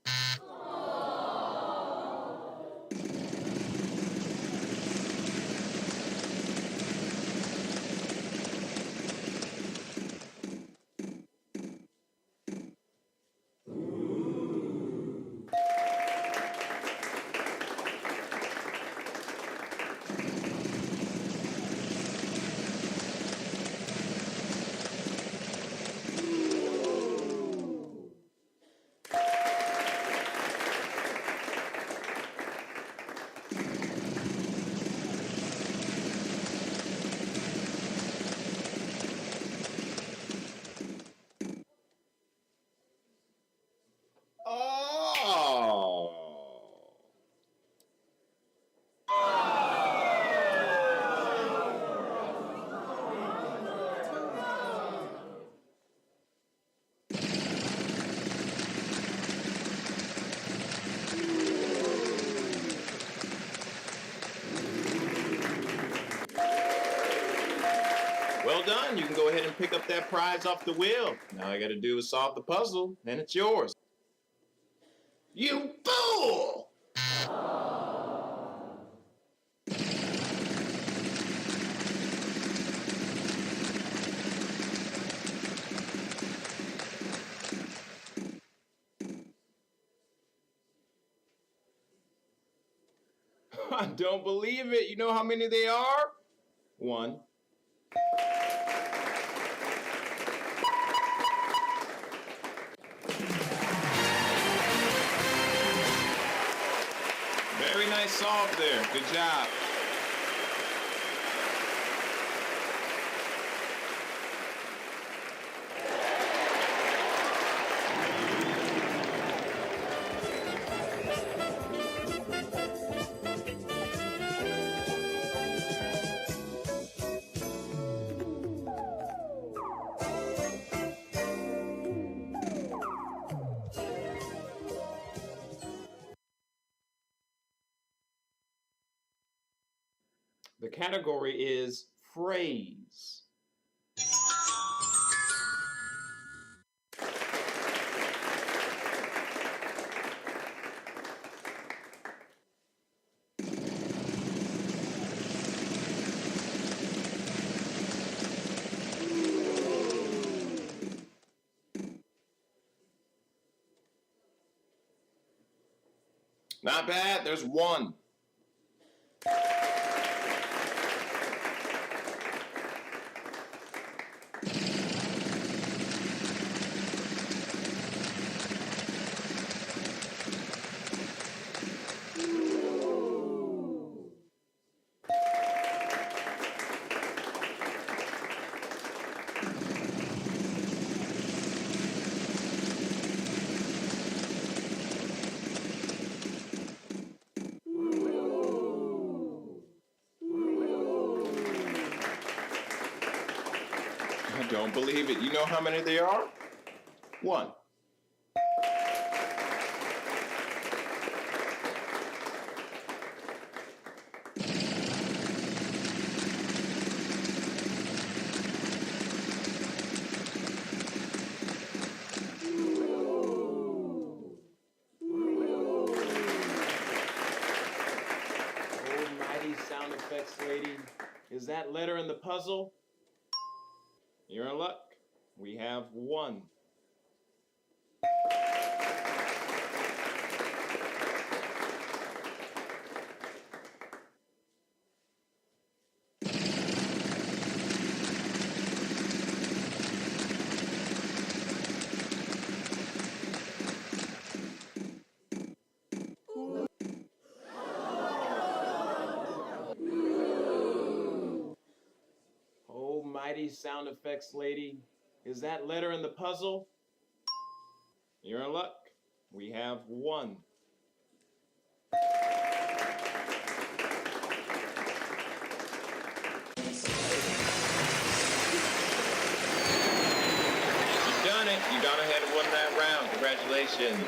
Well done. You can go ahead and pick up that prize off the wheel. Now all I gotta do is solve the puzzle, and it's yours. You fool! I don't believe it. You know how many they are? 1. Very nice solve there. Good job. The category is phrase. Not bad. There's 1. I don't believe it. You know how many there are? 1. Almighty sound effects lady. Is that letter in the puzzle? You're in luck. We have 1. Almighty sound effects lady. Is that letter in the puzzle? You're in luck. We have 1. You've done it. You gone ahead and won that round. Congratulations.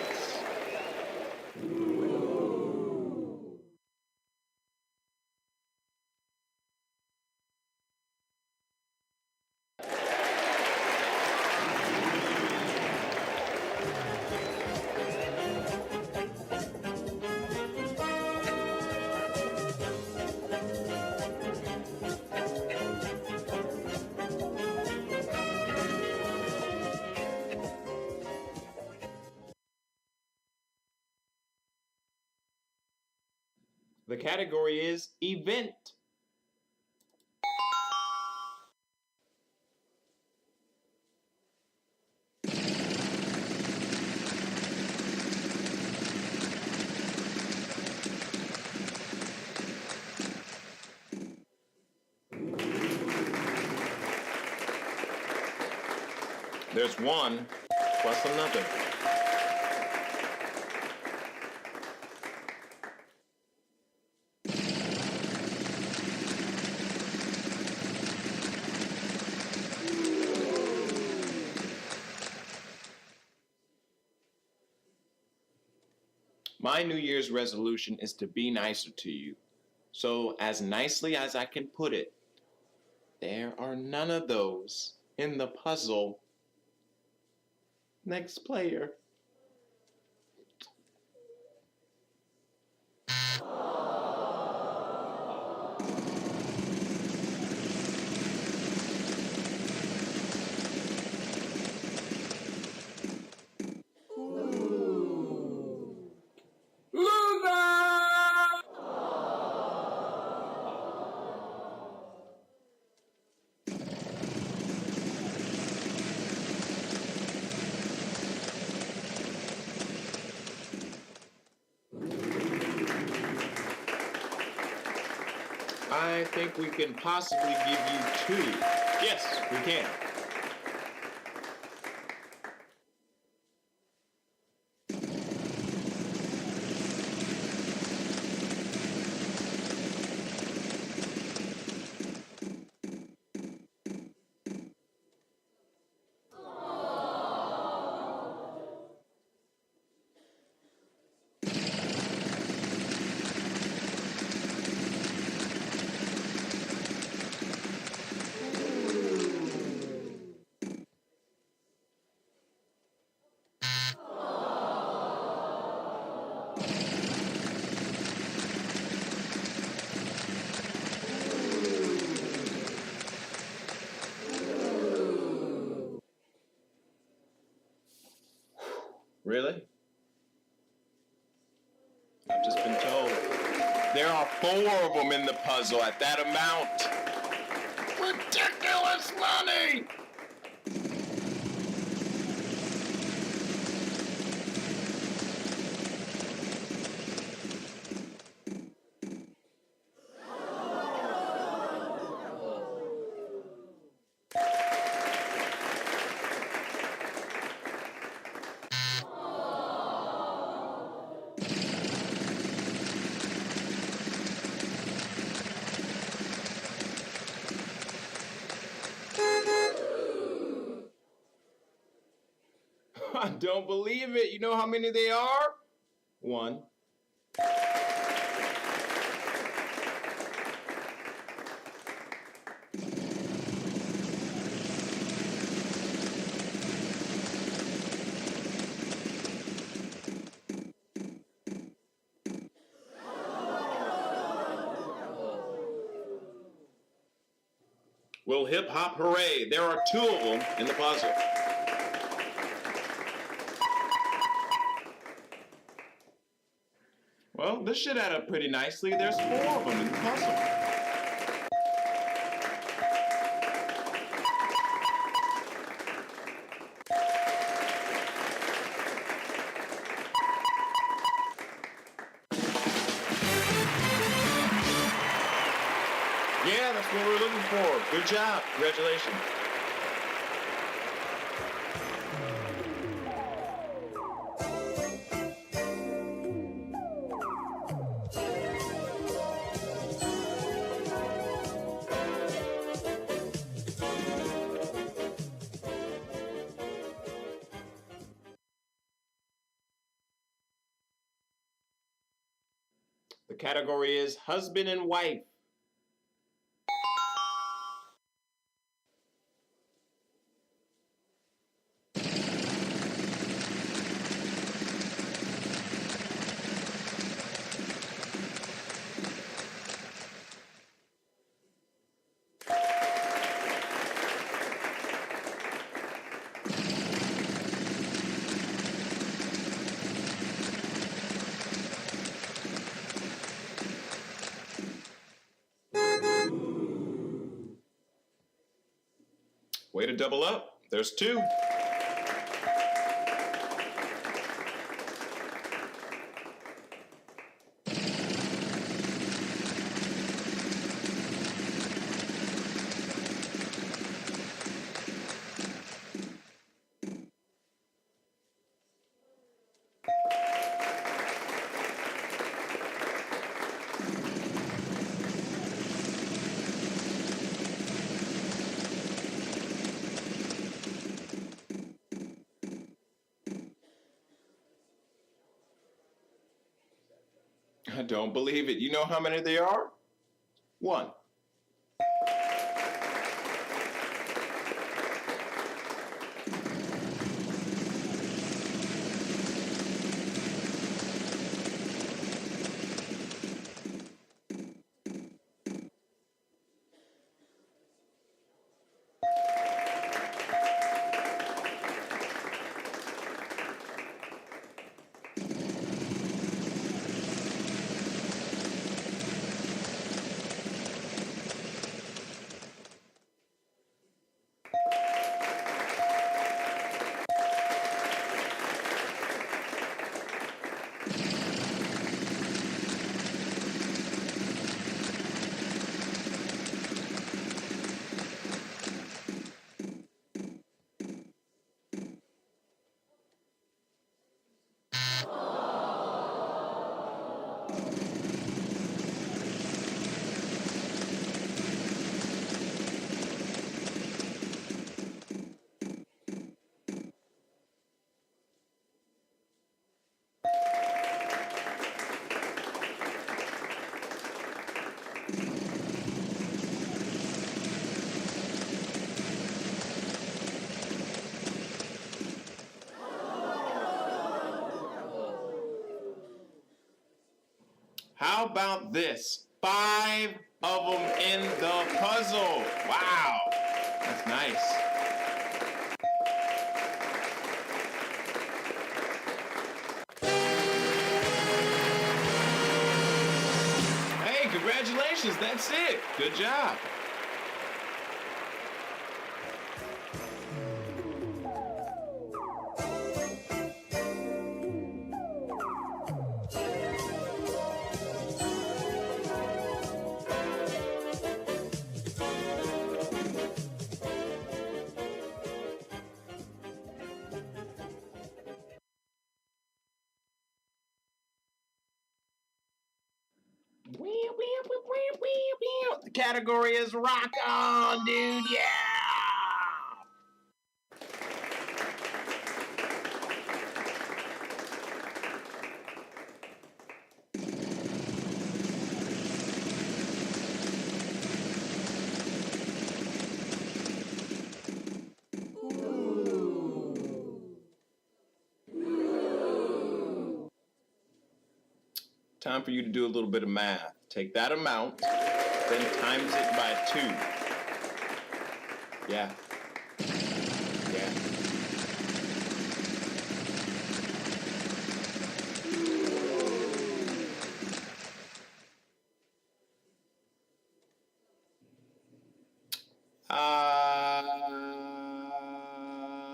The category is event. There's 1 plus another. My New Year's resolution is to be nicer to you. So, as nicely as I can put it, There are none of those in the puzzle. Next player. I think we can possibly give you 2. Yes, we can. Really? I've just been told. There are 4 of them in the puzzle at that amount. Ridiculous money! I don't believe it. You know how many they are? 1. Well, hip hop hooray. There are 2 of them in the puzzle. Well, this should add up pretty nicely. There's 4 of them in the puzzle. Yeah, that's what we're looking for. Good job. Congratulations. The category is husband and wife. Way to double up. There's 2. I don't believe it. You know how many they are? 1. How about this? 5 of them in the puzzle. Wow, that's nice. Hey, congratulations, that's it. Good job. The category is rock on, dude. Yeah. Time for you to do a little bit of math. Take that amount, then times it by 2. Yeah. Yeah.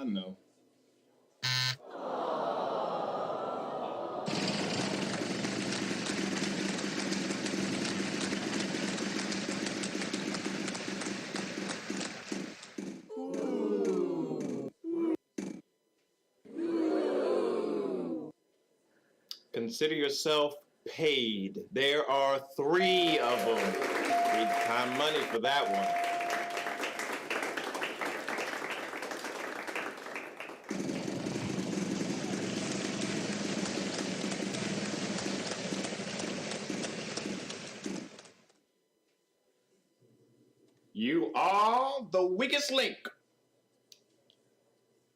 No. Consider yourself paid. There are 3 of them. Big time money for that one. You are the weakest link.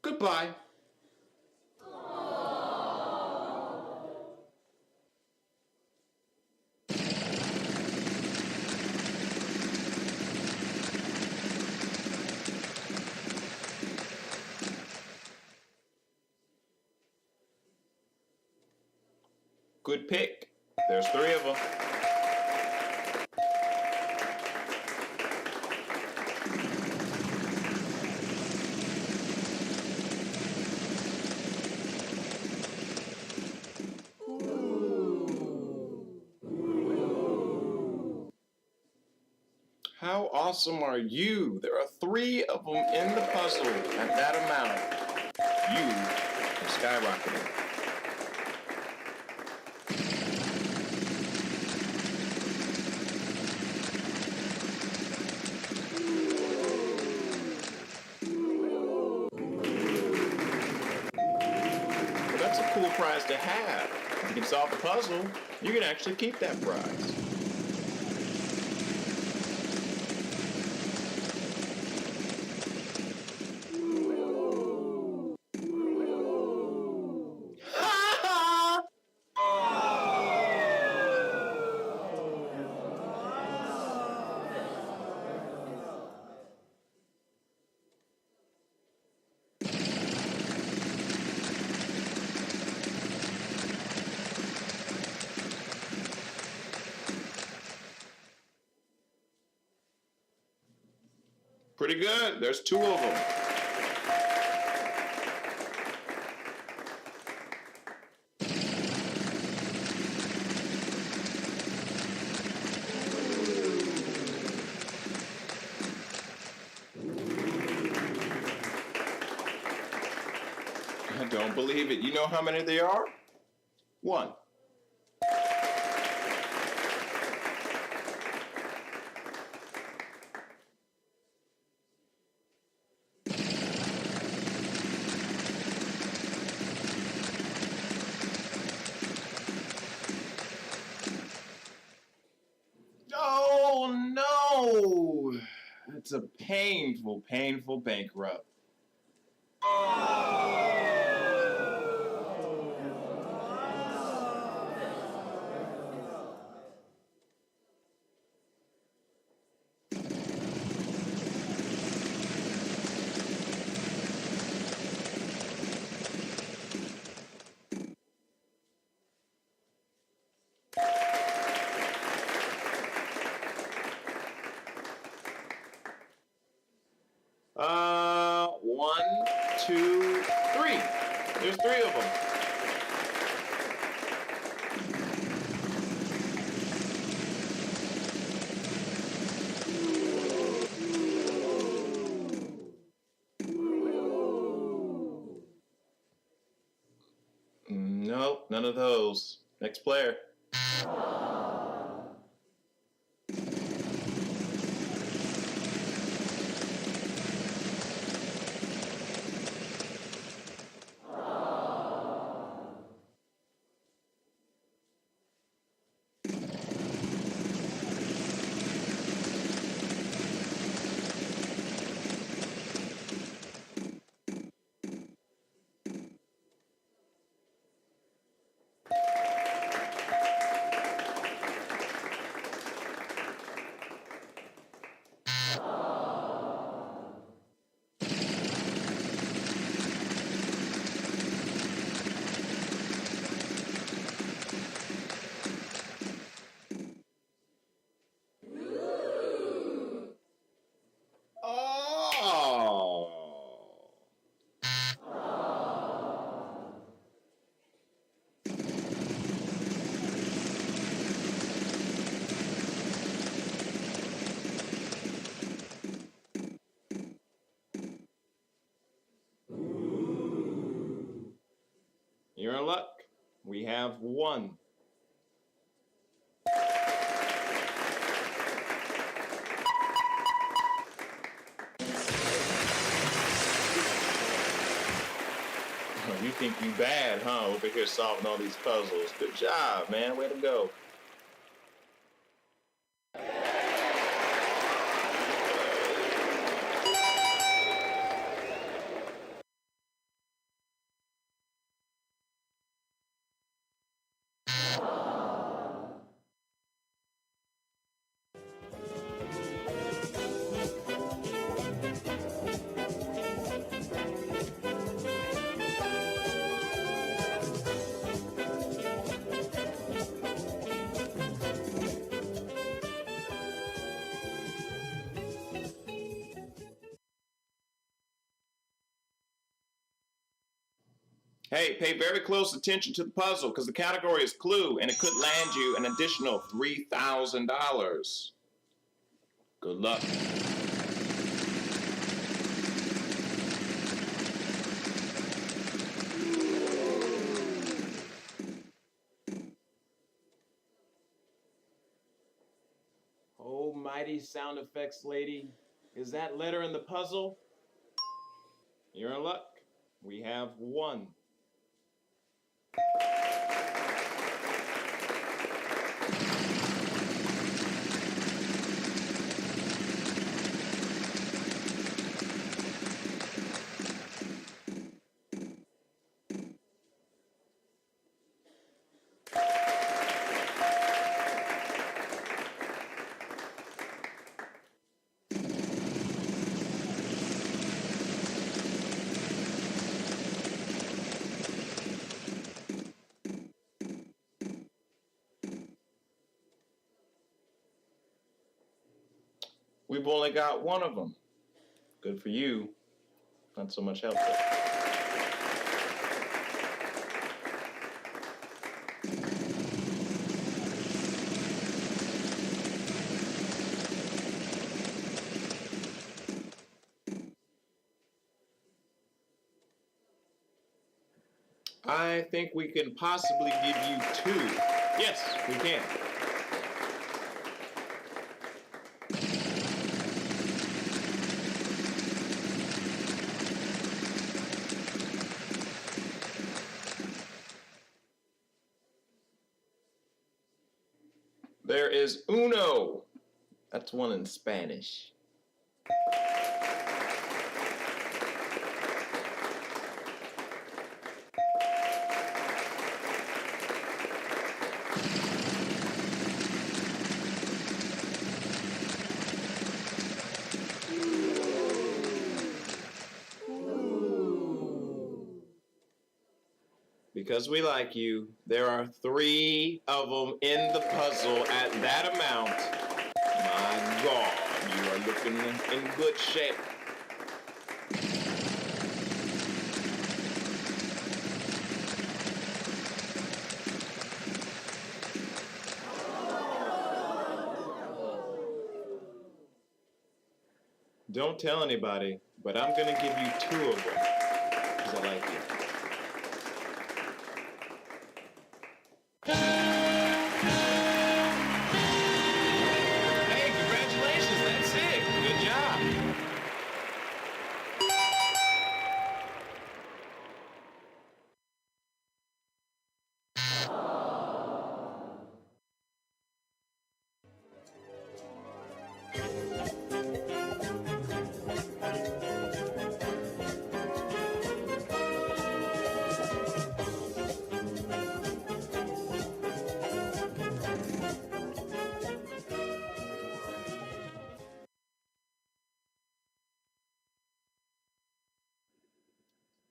Goodbye. Good pick. There's 3 of them. How awesome are you? There are 3 of them in the puzzle at that amount. You are skyrocketing. Well, that's a cool prize to have. If you can solve the puzzle, you can actually keep that prize. Pretty good. There's 2 of them. I don't believe it. You know how many there are? 1. Oh no! That's a painful, painful bank rub. 1, 2, 3. There's 3 of them. Nope, none of those. Next player. You're in luck. We have 1. Oh, you think you bad, huh? Over here solving all these puzzles. Good job, man. Way to go. Hey, pay very close attention to the puzzle because the category is clue and it could land you an additional $3,000. Good luck. Oh, mighty sound effects lady. Is that letter in the puzzle? You're in luck. We have 1. We've only got 1 of them. Good for you. Not so much help though. I think we can possibly give you 2. Yes, we can. There is uno. That's 1 in Spanish. Because we like you, there are 3 of them in the puzzle at that amount. My God, you are looking in good shape. Don't tell anybody, but I'm gonna give you 2 of them, because I like you. Hey, congratulations, that's it. Good job.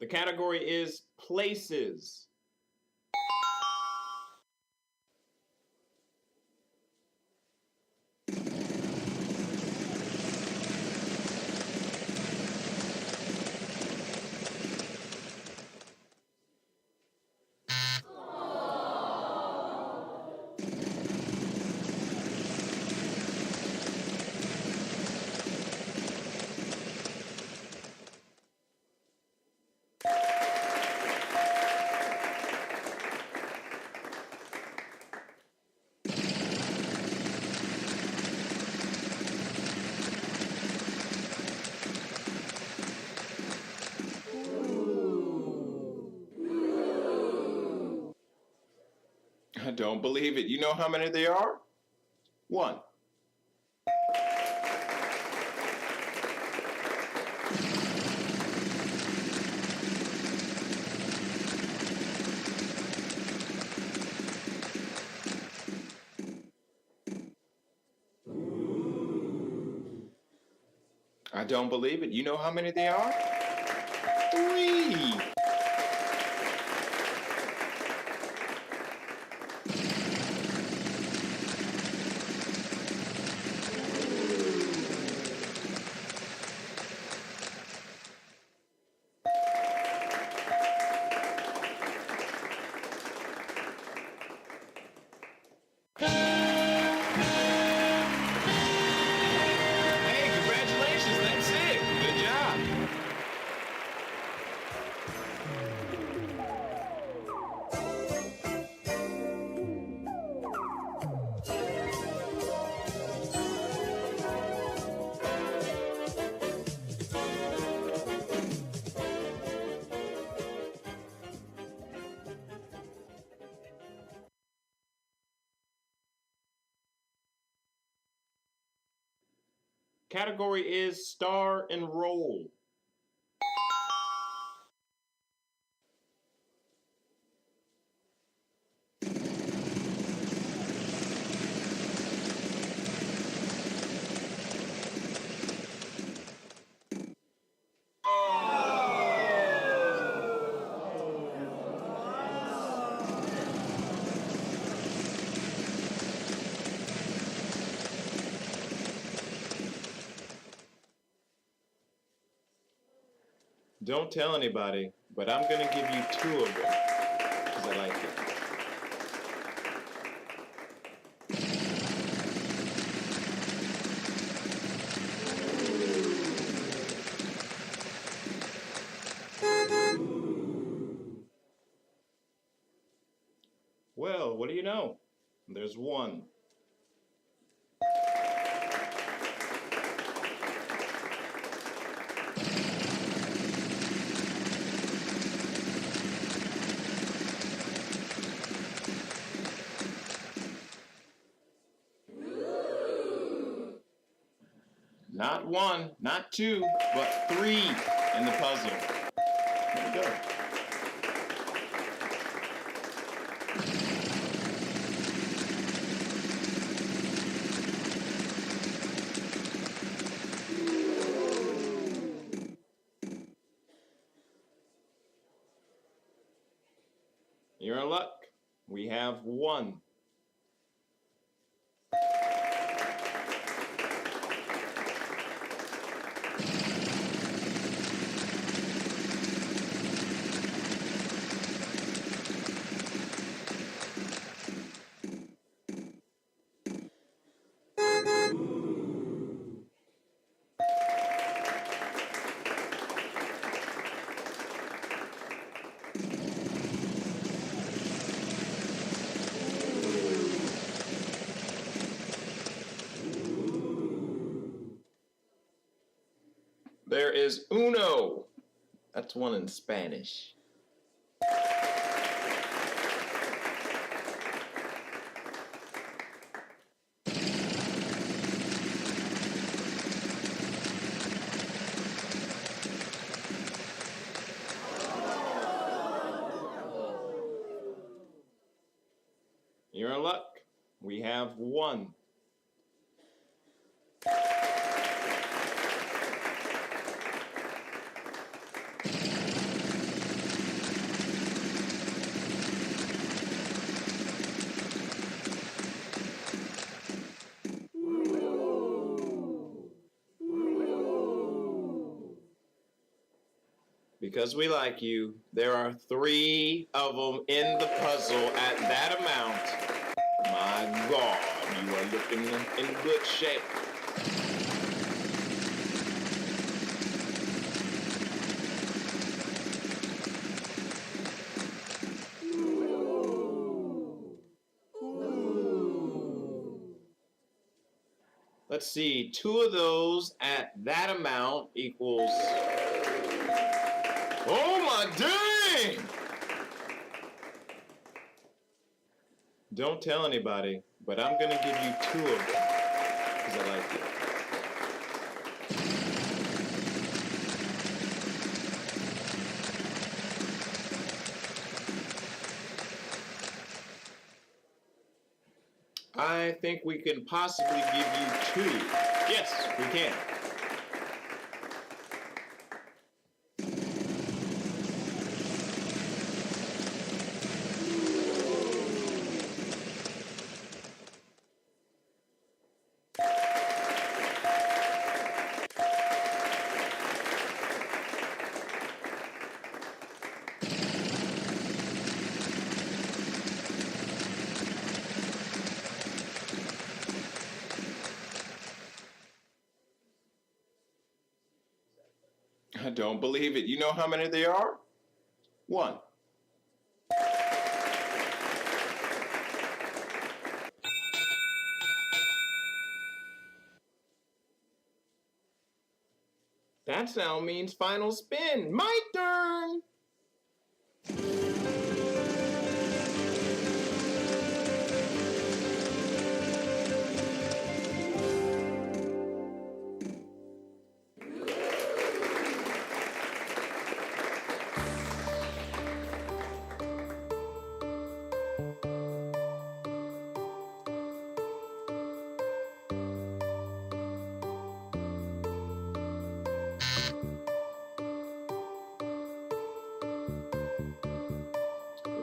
The category is places. I don't believe it. You know how many there are? 1. I don't believe it. You know how many there are? 3. Hey, congratulations, that's it. Good job. Category is star and roll. Don't tell anybody, but I'm gonna give you 2 of them, because I like it. Well, what do you know? There's 1. Not 1, not 2, but 3 in the puzzle. There we go. You're in luck. We have 1. There is uno. That's one in Spanish. You're in luck. We have one. Because we like you, there are 3 of them in the puzzle at that amount. My God, you are looking in good shape. Let's see, 2 of those at that amount equals... Oh my dang! Don't tell anybody, but I'm gonna give you 2 of them, because I like it. I think we can possibly give you 2. Yes, we can. I don't believe it. You know how many there are? 1. That sound means final spin. My turn!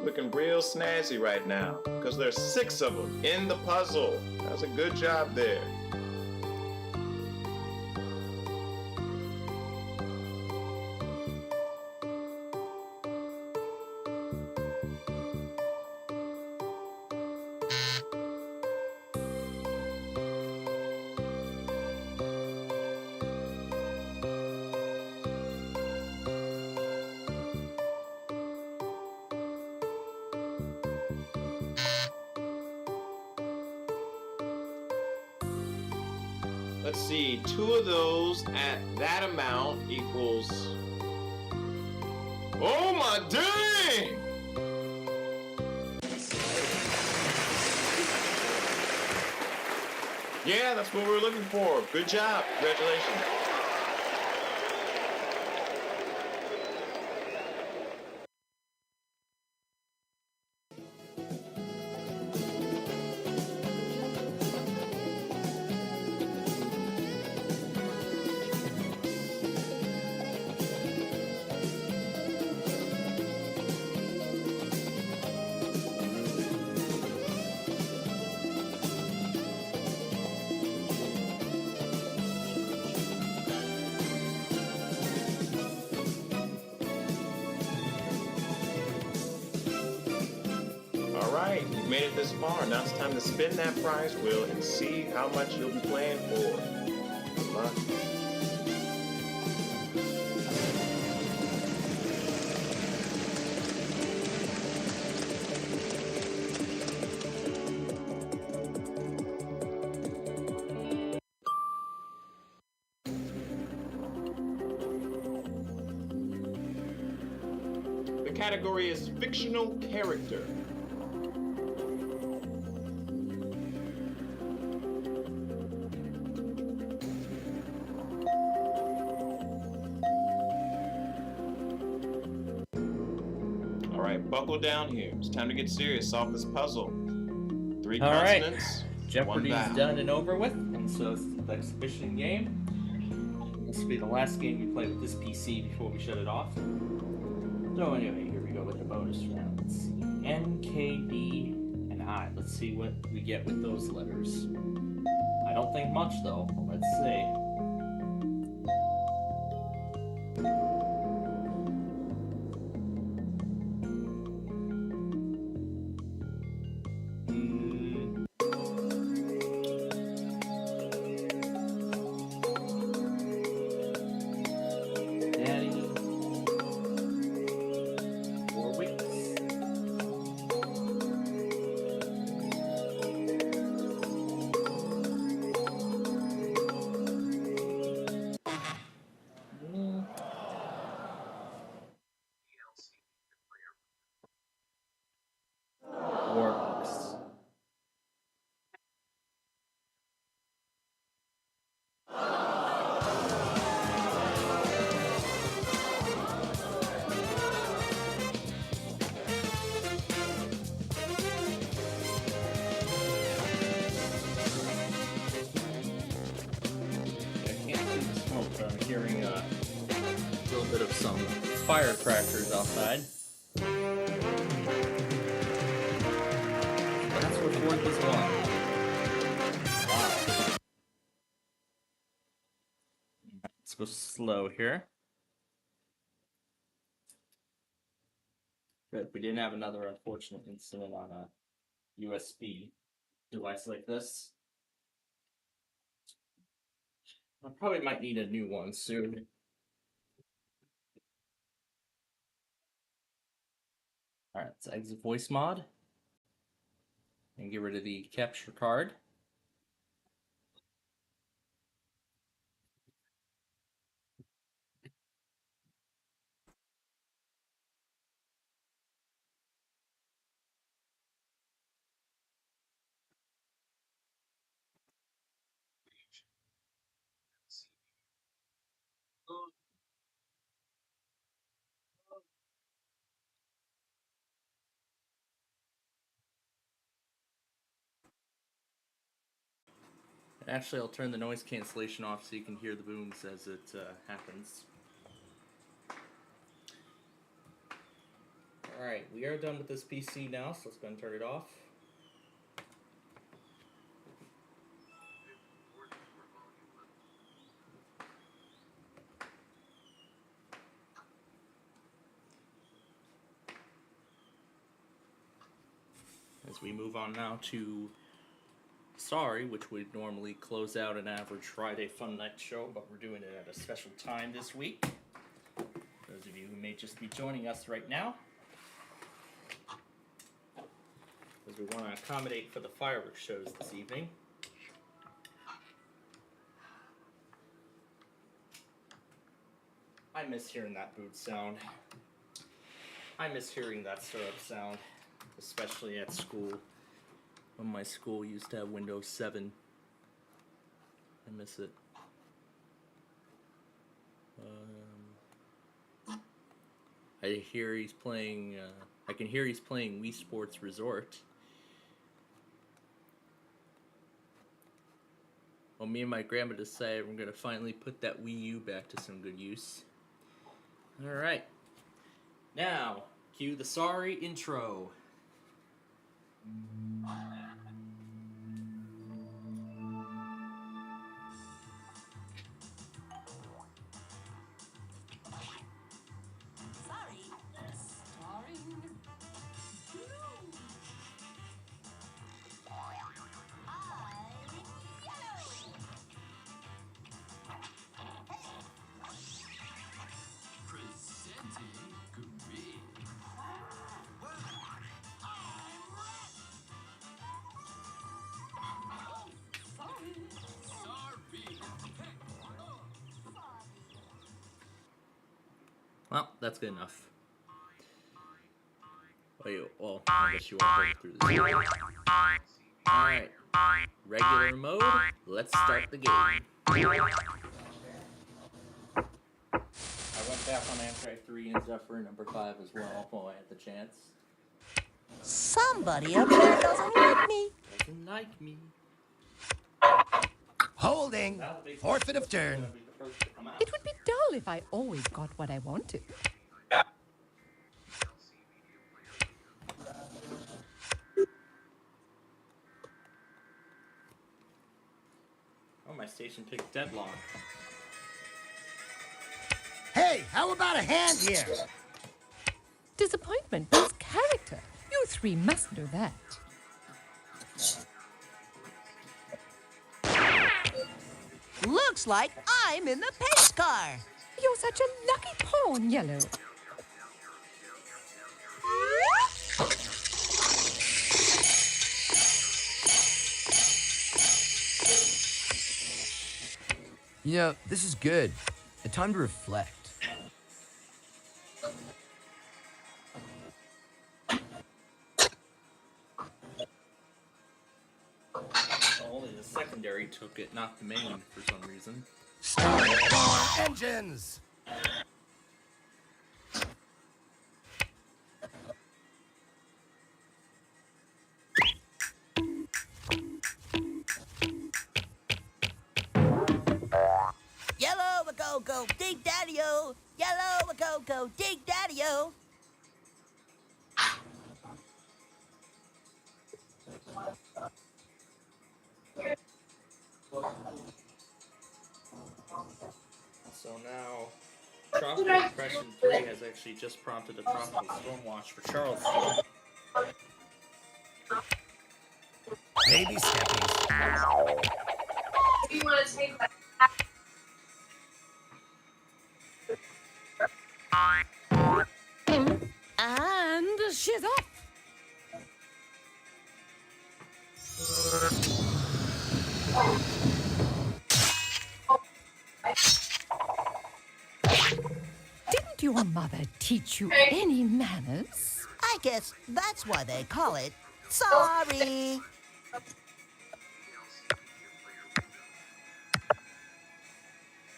Looking real snazzy right now because there's 6 of them in the puzzle. That's a good job there. Let's see, 2 of those at that amount equals... Oh my dang! Yeah, that's what we were looking for. Good job. Congratulations. Alright, you've made it this far. Now it's time to spin that prize wheel and see how much you'll be playing for. Good luck. category is fictional character. All right, buckle down here. It's time to get serious. Solve this puzzle. 3 All right. consonants. Jeopardy's 1 vowel. done and over with, and so it's the exhibition game. This will be the last game we play with this PC before we shut it off. So anyway, here we go with the bonus round. Let's see. N, K, D, and I. Let's see what we get with those letters. I don't think much though. Let's see. Works. I'm hearing a little bit of some firecrackers outside. That's what 4th is won. Wow. Let's go slow here. Good. We didn't have another unfortunate incident on a USB device like this. I probably might need a new one soon. Alright, let's exit voice mod and get rid of the capture card. Actually, I'll turn the noise cancellation off so you can hear the booms as it happens. Alright, we are done with this PC now, so let's go and turn it off. As we move on now to Sorry, which would normally close out an average Friday Fun Night show, but we're doing it at a special time this week. Those of you who may just be joining us right now, as we want to accommodate for the fireworks shows this evening. I miss hearing that boot sound. I miss hearing that syrup sound, especially at school. When my school used to have Windows 7. I miss it. I hear he's playing, I can hear he's playing Wii Sports Resort. Well, me and my grandma decided we're going to finally put that Wii U back to some good use. Alright. Now, cue the Sorry intro. Well, that's good enough. Wait, well, I guess you won't go through this. Alright. Regular mode. Let's start the game. I went back on after I 3 and Zephyr number 5 as well while I had the chance. Somebody up there doesn't like me. Doesn't like me. Holding. Forfeit of turn. It would be dull if I always got what I wanted. Oh, my station picked Deadlock. Hey, how about a hand here? Disappointment builds character. You 3 must know that. Looks like I'm in the pace car. You're such a lucky pawn, Yellow. You know, this is good. A time to reflect. Only the secondary took it, not the main, for some reason. Start your engines! Yellow, a go-go, dig daddy-o. Yellow, a go-go, dig daddy-o. So now, Tropical Depression 3 has actually just prompted a tropical storm watch for Charleston. Baby steppies. You want to take that? And she's off. Didn't your mother teach you any manners? I guess that's why they call it sorry.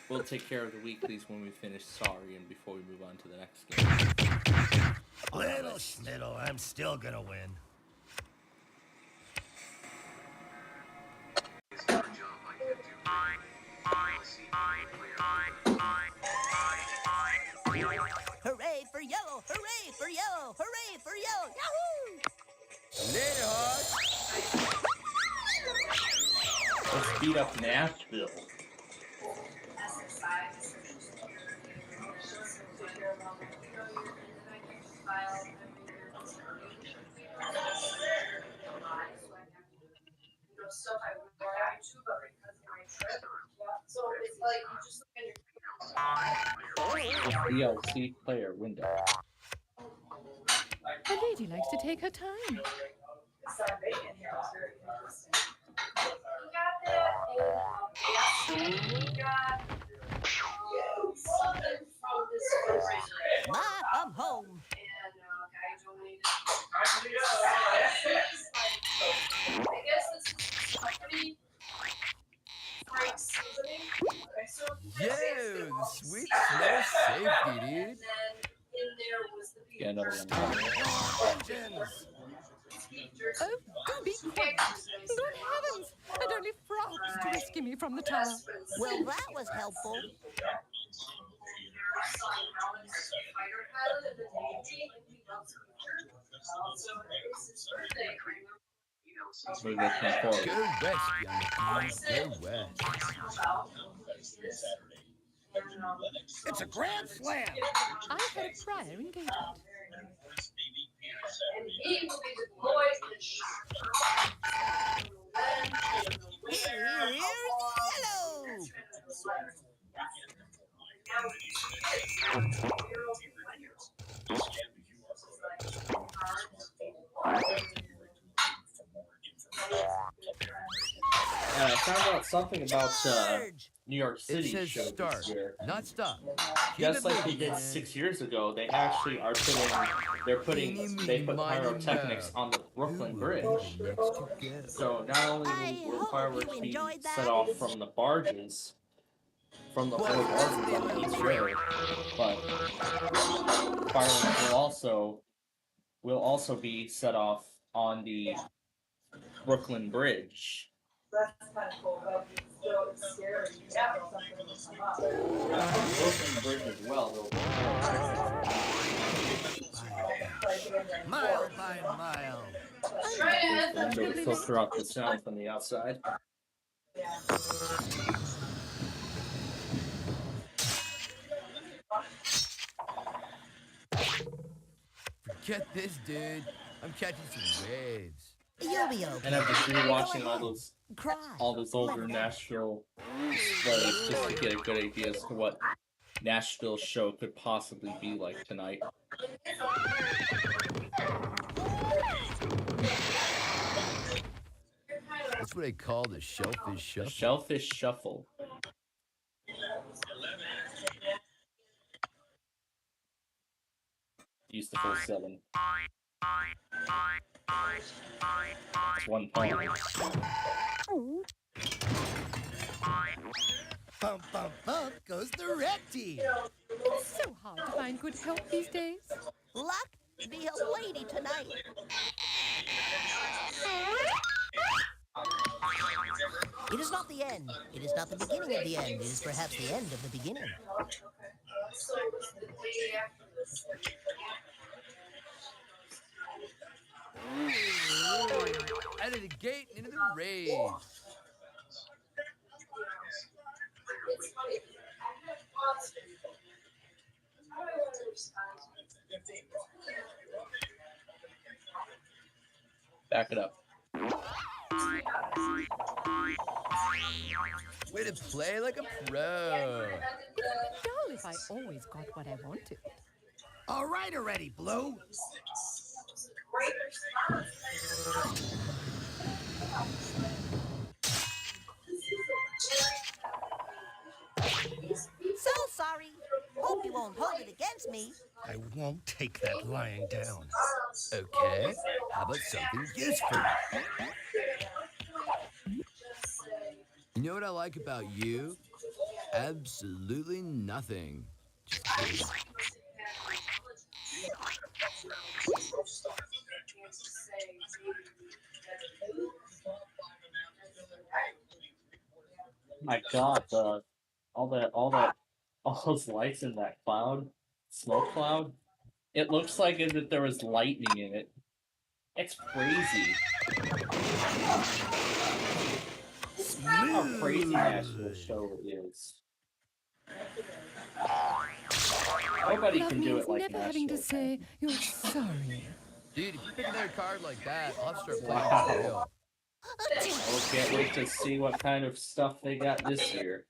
We'll take care of the weeklies when we finish Sorry and before we move on to the next game. Little schmiddle, I'm still gonna win. Hooray for yellow! Hooray for yellow! Hooray for yellow! Yahoo! Later, Hawk. Let's beat up Nashville. Stuff I would go out to, but because of my trip, so it's like you just look at your DLC player window. The lady likes to take her time. Ma, I'm home. I guess this is pretty great seasoning. Okay, so Yo, the sweet smell of safety, dude. and then in there was the Get another one. Engines. Oh, do be quick. Good heavens! And only frogs to rescue me from the tower. Well, that was helpful. Move it forward. Go west, young thing. Go west. It's a grand slam. I had a prior engagement. And he will be deployed Here's yellow. I found out something about New York City says show start, this year. not stop. Just like they did 6 years ago, they actually are they put pyrotechnics on the Brooklyn Bridge. So not only will fireworks be set off from the barges, from the four barges on each river, but fireworks will also be set off on the Brooklyn Bridge. That's kind of cool, but it's scary. Yeah, something will come up. Brooklyn Bridge as well. Mile by mile. They'll filter out the sound from the outside. Forget this, dude. I'm catching some waves. You'll be okay. And I've just been watching all those older Nashville displays just to get a good idea as to what Nashville show could possibly be like tonight. That's what I call the shellfish shuffle. The shellfish shuffle. Use the full 7. It's 1 point. Bump, bump, bump goes the red team. It's so hard to find good help these days. Luck, be a lady tonight. It is not the end. It is not the beginning of the end. It is perhaps the end of the beginning. So it was the day after this. Out of the gate and into the rave. It's funny. I have monsters. How do I understand? Back it up. Way to play like a pro. Dull if I always got what I wanted. All right already, Blue. So sorry. Hope you won't hold it against me. I won't take that lying down. Okay, how about something useful? You know what I like about you? Absolutely nothing. Just kidding. My God, all those lights in that cloud, smoke cloud. It looks like as if there was lightning in it. It's crazy. How crazy Nashville show it is. Nobody can do it like never having to Nashville. say you're sorry. Dude, if you pick another card like that, I'll start playing Wow. for real. I can't wait to see what kind of stuff they got this year.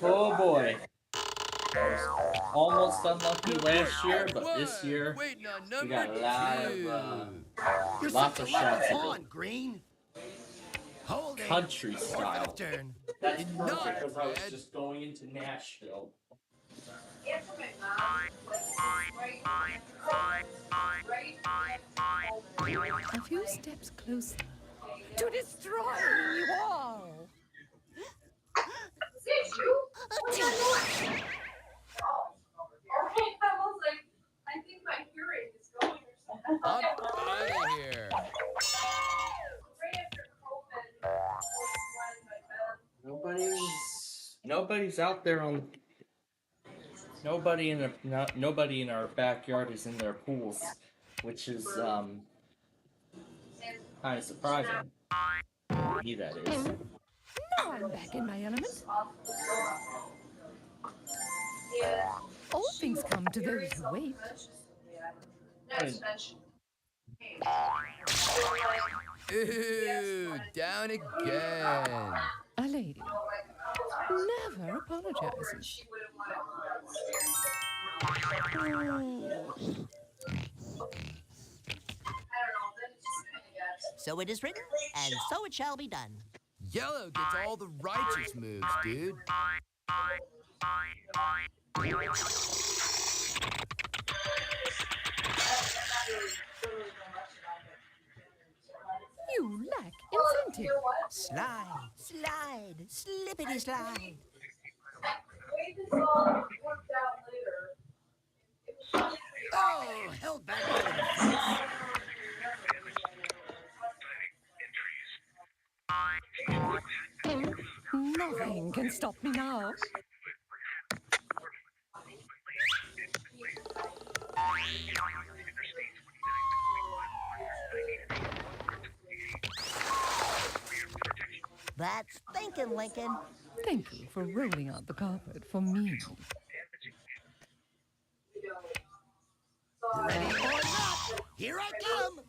Oh boy. I was almost unlucky last year, but this year we got a lot of lots of shots of it. Green. Country style. That's perfect because I was just going into Nashville. A few steps closer to destroying you all. I think my hearing is going or something. I'm out of here. Right after COVID, Nobody's out there on. Nobody in our backyard is in their pools, which is kind of surprising. Me, that is. Now I'm back in my element. All things come to those who wait. Ooh, down again. A lady never apologizes. So it is written, and so it shall be done. Yellow gets all the righteous moves, dude. You lack incentive. Slide, slide, slippity slide. Oh, held back by the defense. Nothing can stop me now. That's thinking, Lincoln. Thank you for rolling out the carpet for me. Ready or not, here I come.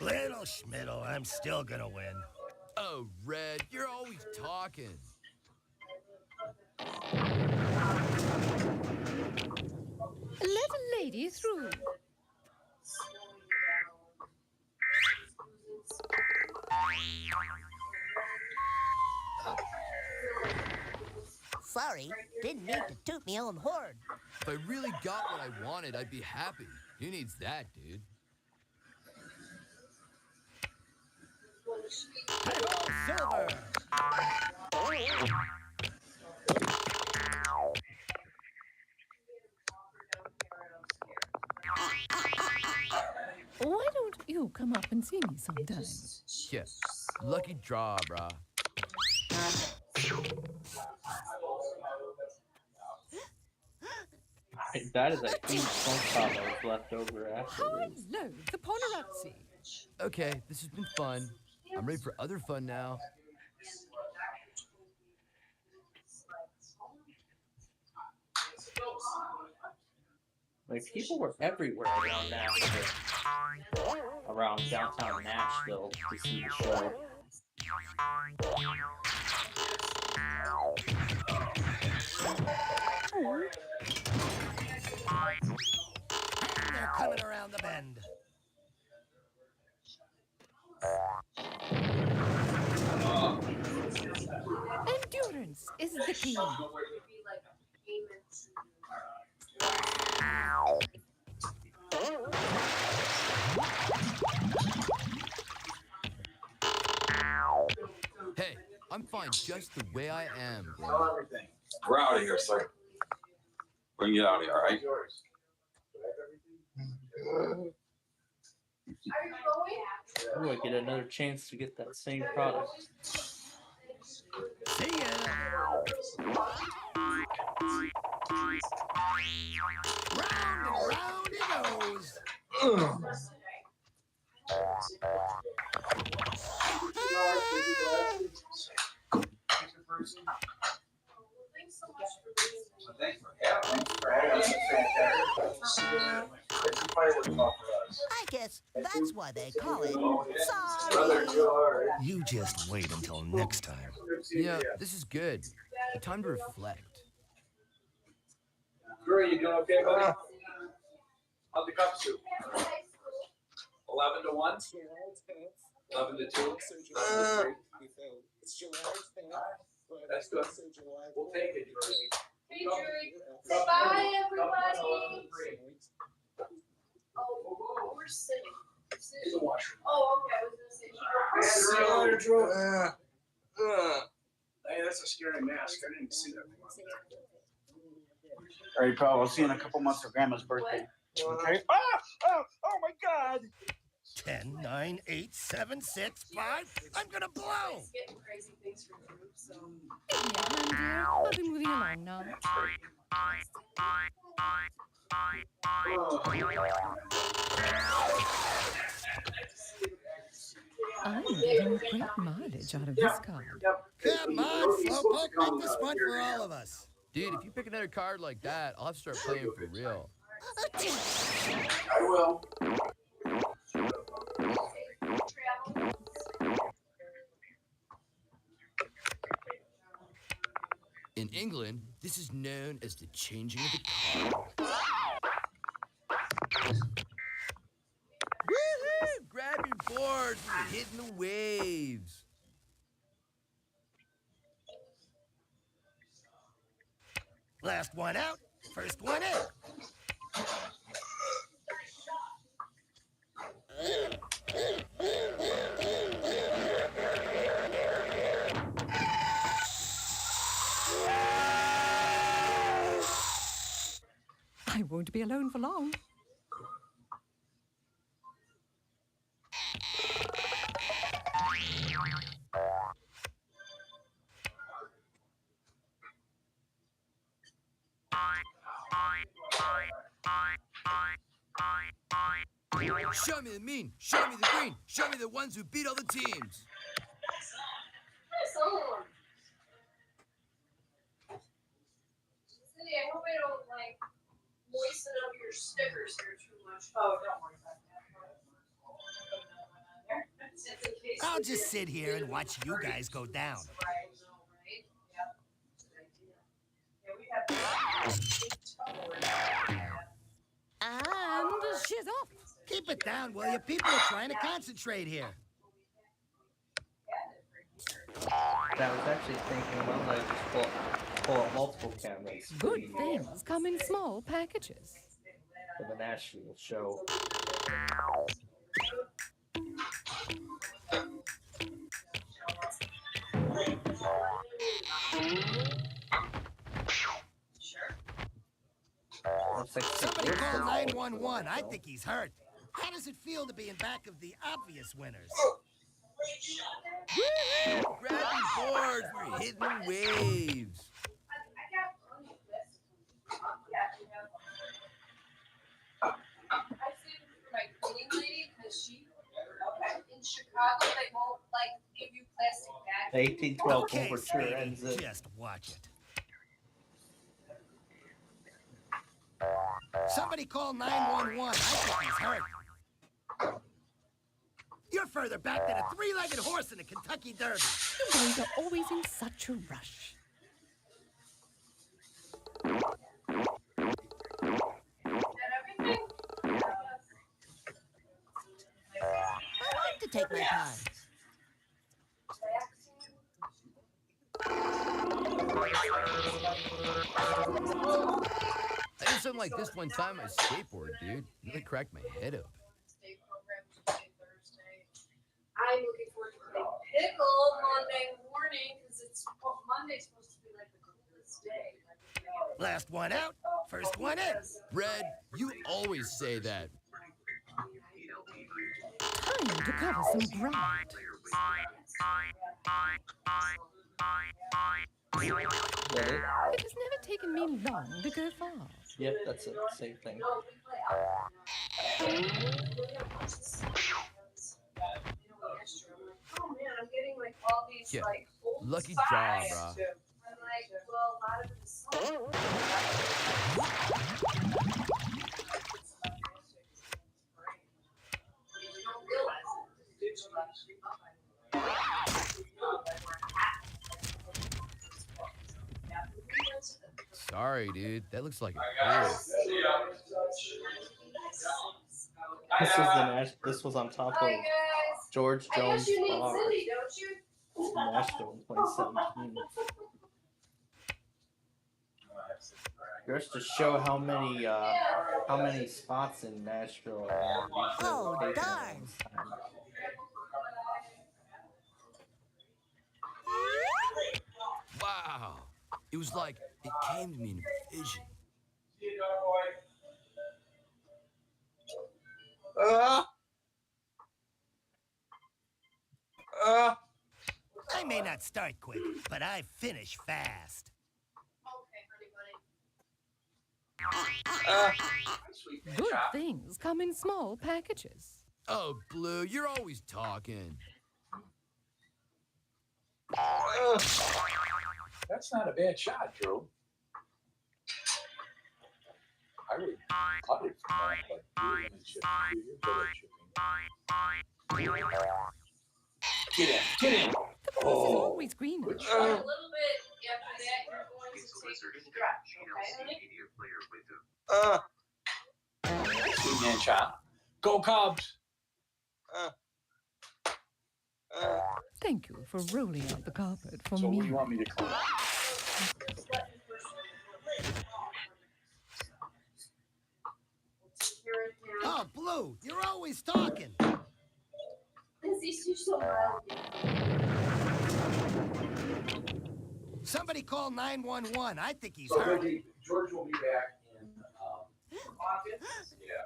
Little Schmiddle, I'm still gonna win. Oh, Red, you're always talking. Let a lady through. Sorry, didn't mean to toot me own horn. If I really got what I wanted, I'd be happy. Who needs that, dude? Silver. Why don't you come up and see me sometime? Yeah, lucky draw, brah. That is a huge phone call that was left over after. How I loathe the Ponerazzi. Okay, this has been fun. I'm ready for other fun now. Like, people were everywhere around Nashville. Around downtown Nashville to see the show. And they're coming around the bend. Endurance is the key. Hey, I'm fine just the way I am, bro. We're out of here, sir. We can get out of here, all right? Ooh, I get another chance to get that same product. See ya. Round and round it goes. I guess that's why they call it sorry. You just wait until next time. Yeah, this is good. The time to reflect. Drew, you doing okay, buddy? How's the cup soup? 11 to 1? 11 to 2? That's good. We'll take it, Drew. Hey, Drew. Bye, everybody. Oh, we're sitting. In the washroom. Oh, okay. I was gonna say. See you later, Drew. Hey, that's a scary mask. I didn't see that thing on there. All right, pal. I'll see you in a couple months for Grandma's birthday. Okay? Oh my God! 10, 9, 8, 7, 6, 5. I'm gonna blow. Getting crazy things for Drew, so. Give me a hand, dear. I'll be moving along now. I'm getting great mileage out of this card. Come on, Slowpoke. Make this fun for all of us. Dude, if you pick another card like that, I'll have to start playing for real. I will. In England, this is known as the changing of the card. Woohoo! Grab your boards, we're hitting the waves. Last one out, first one in. I won't be alone for long. Show me the mean, show me the green, show me the ones who beat all the teams. Cindy, I hope I don't like moisten up your stickers here too much. Oh, don't worry about that. I'll just sit here and watch you guys go down. And she's off. Keep it down, will you? People are trying to concentrate here. I was actually thinking, well, I just pull up multiple cameras Good things come in small packages. for the Nashville show. Somebody call 911. I think he's hurt. How does it feel to be in back of the obvious winners? Woo-hoo! Grab your boards, we're hitting the waves. In Chicago, they won't like give you plastic bags. The 1812 Okay, overture Stevie, ends it. just watch it. Somebody call 911. I think he's hurt. You're further back than a three-legged horse in a Kentucky Derby. You boys are always in such a rush. I like to take my time. I did something like this one time on my skateboard, dude. It really cracked my head open. I'm looking forward to playing pickle Monday morning because it's Monday's supposed to be like the coolest day. Last one out, first one in. Red, you always say that. Time to cover some ground. Get it? It has never taken me long to go far. Yep, that's it. Same thing. Oh man, I'm getting like all these Yeah. like old Lucky spies. job, bro. I'm like, well, a lot of it is you don't realize Sorry, dude. That looks like a hole. This was on top Hi of guys. George I Jones' guess you need bar Cindy, don't you? in Nashville in 2017. Just to show how many spots in Nashville are Oh, taken at darn. one time. Wow. It was like it came to me in a vision. I may not start quick, but I finish fast. Good things come in small packages. Oh, Blue, you're always talking. That's not a bad shot, Drew. I would cut it from that, but you're gonna chip. You're good at chipping. Get in, get in. The grass is always greener. A little bit after that, you're going to Sweet man child. Go Cubs. Thank you for rolling out the carpet for So me. what do you want me to call? Oh, Blue, you're always talking. Somebody call 911. I think he's hurt. George will be back in August. Yeah.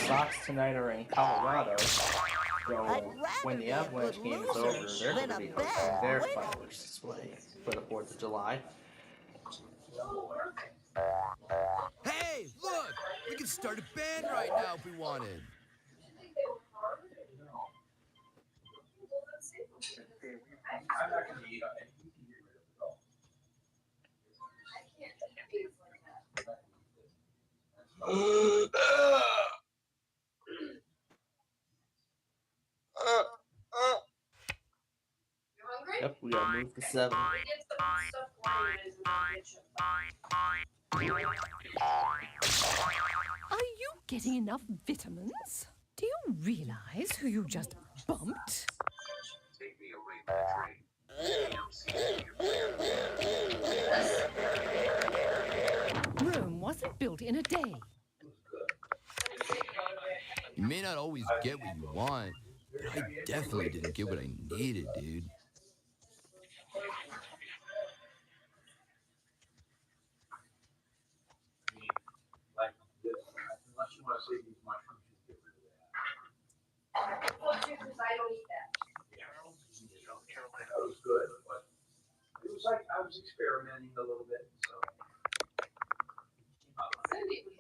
Sox tonight are in Colorado. So when the Avalanche game is over, they're going to be hosting their fireworks display for the 4th of July. Hey, look! We can start a band right now if we wanted. I'm not going to eat on it. You can get rid of it all. You hungry? Yep, we got to move to 7. We get some stuff Are you getting enough vitamins? Do you realize who you just bumped? Take me away from the train. Rome wasn't built in a day. You may not always get what you want, but I definitely didn't get what I needed, dude. Like this. Unless you want to save these mushrooms, you get rid of that. because I don't eat that. That was good, but it was like I was experimenting a little bit. So. Cindy was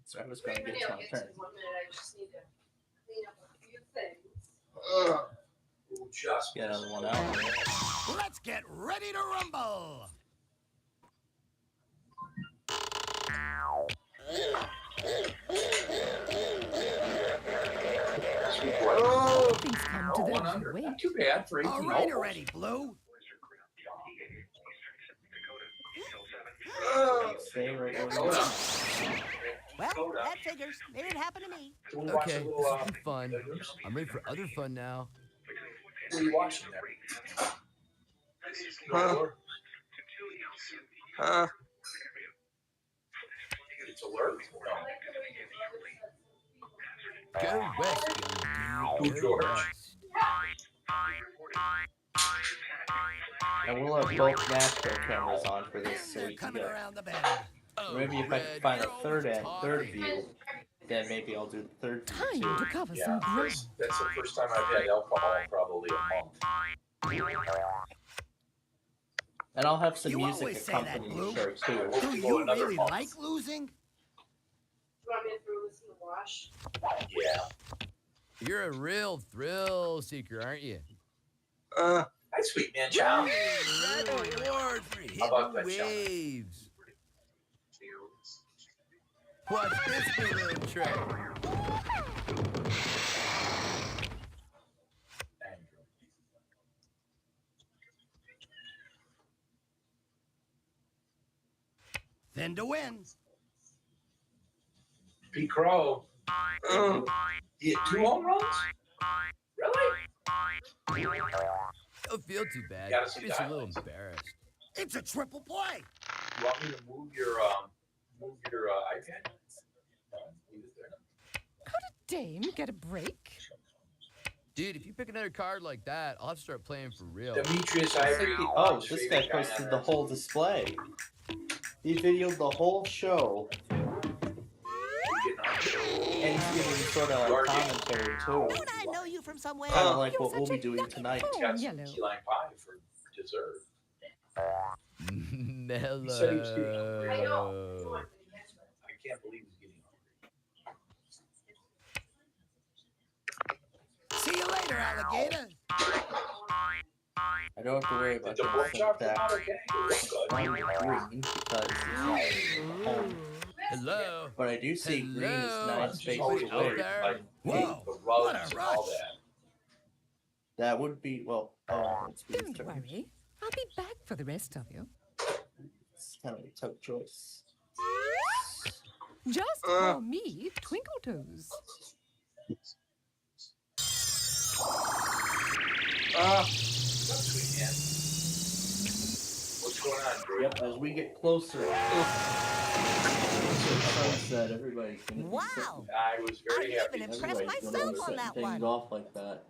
So I was going to get to my turn. 1 minute. I just need to clean up a few things. Just get another one out. Let's get ready to rumble. Things come to those who wait. Not too bad for 18 All right, already, Blue. Stay right there. Well, that figures. It didn't happen to me. Okay, this has been fun. I'm ready for other fun now. What are you watching there? It's alert. Go west, young dude. Go west. And we'll have both Nashville cameras on for this, so we can Coming get. around the bend. Maybe if I can find a third view, then maybe I'll do the third view Time too. to cover some ground. That's the first time I've had alcohol in probably a month. And I'll have some You music always say that, accompanying Blue. the show too. Do you really like losing? Do you want me to throw this in the wash? Yeah. You're a real thrill seeker, aren't you? Hi, sweet man, child. Red award for about hitting that, waves. Watch this new little trick. Thin to win. Pete Crow. He hit 2 home runs? Really? Don't feel too bad. Gotta see Just a the little highlights. embarrassed. It's a triple play. You want me to move your iPad? No, leave it there. Could a dame get a break? Dude, if you pick another card like that, I'll have to start playing for real. Demetrius Ivory. Oh, this guy posted the whole display. He videoed the whole show. And he's giving sort of like commentary too. Don't I know you from somewhere? Kind of like what we'll be doing tonight. Got some key lime pie for dessert. Mellow. He said he was getting hungry. I know. I can't believe he's getting hungry. See you later, alligator. I don't have to worry about Did the pork chop come out okay? green because he's home. Hello. But I do see green is Hello. 9 spaces Always away. like Whoa, the what rugs a and all rush. that. That would be, well, Don't worry. I'll be back for the rest of you. It's kind of a tough choice. Just call me Twinkle Toes. What's going on, Drew? Yep, as we get closer to sunset, everybody's gonna be Wow! I was very happy. Even impressed myself on that things one. off like that.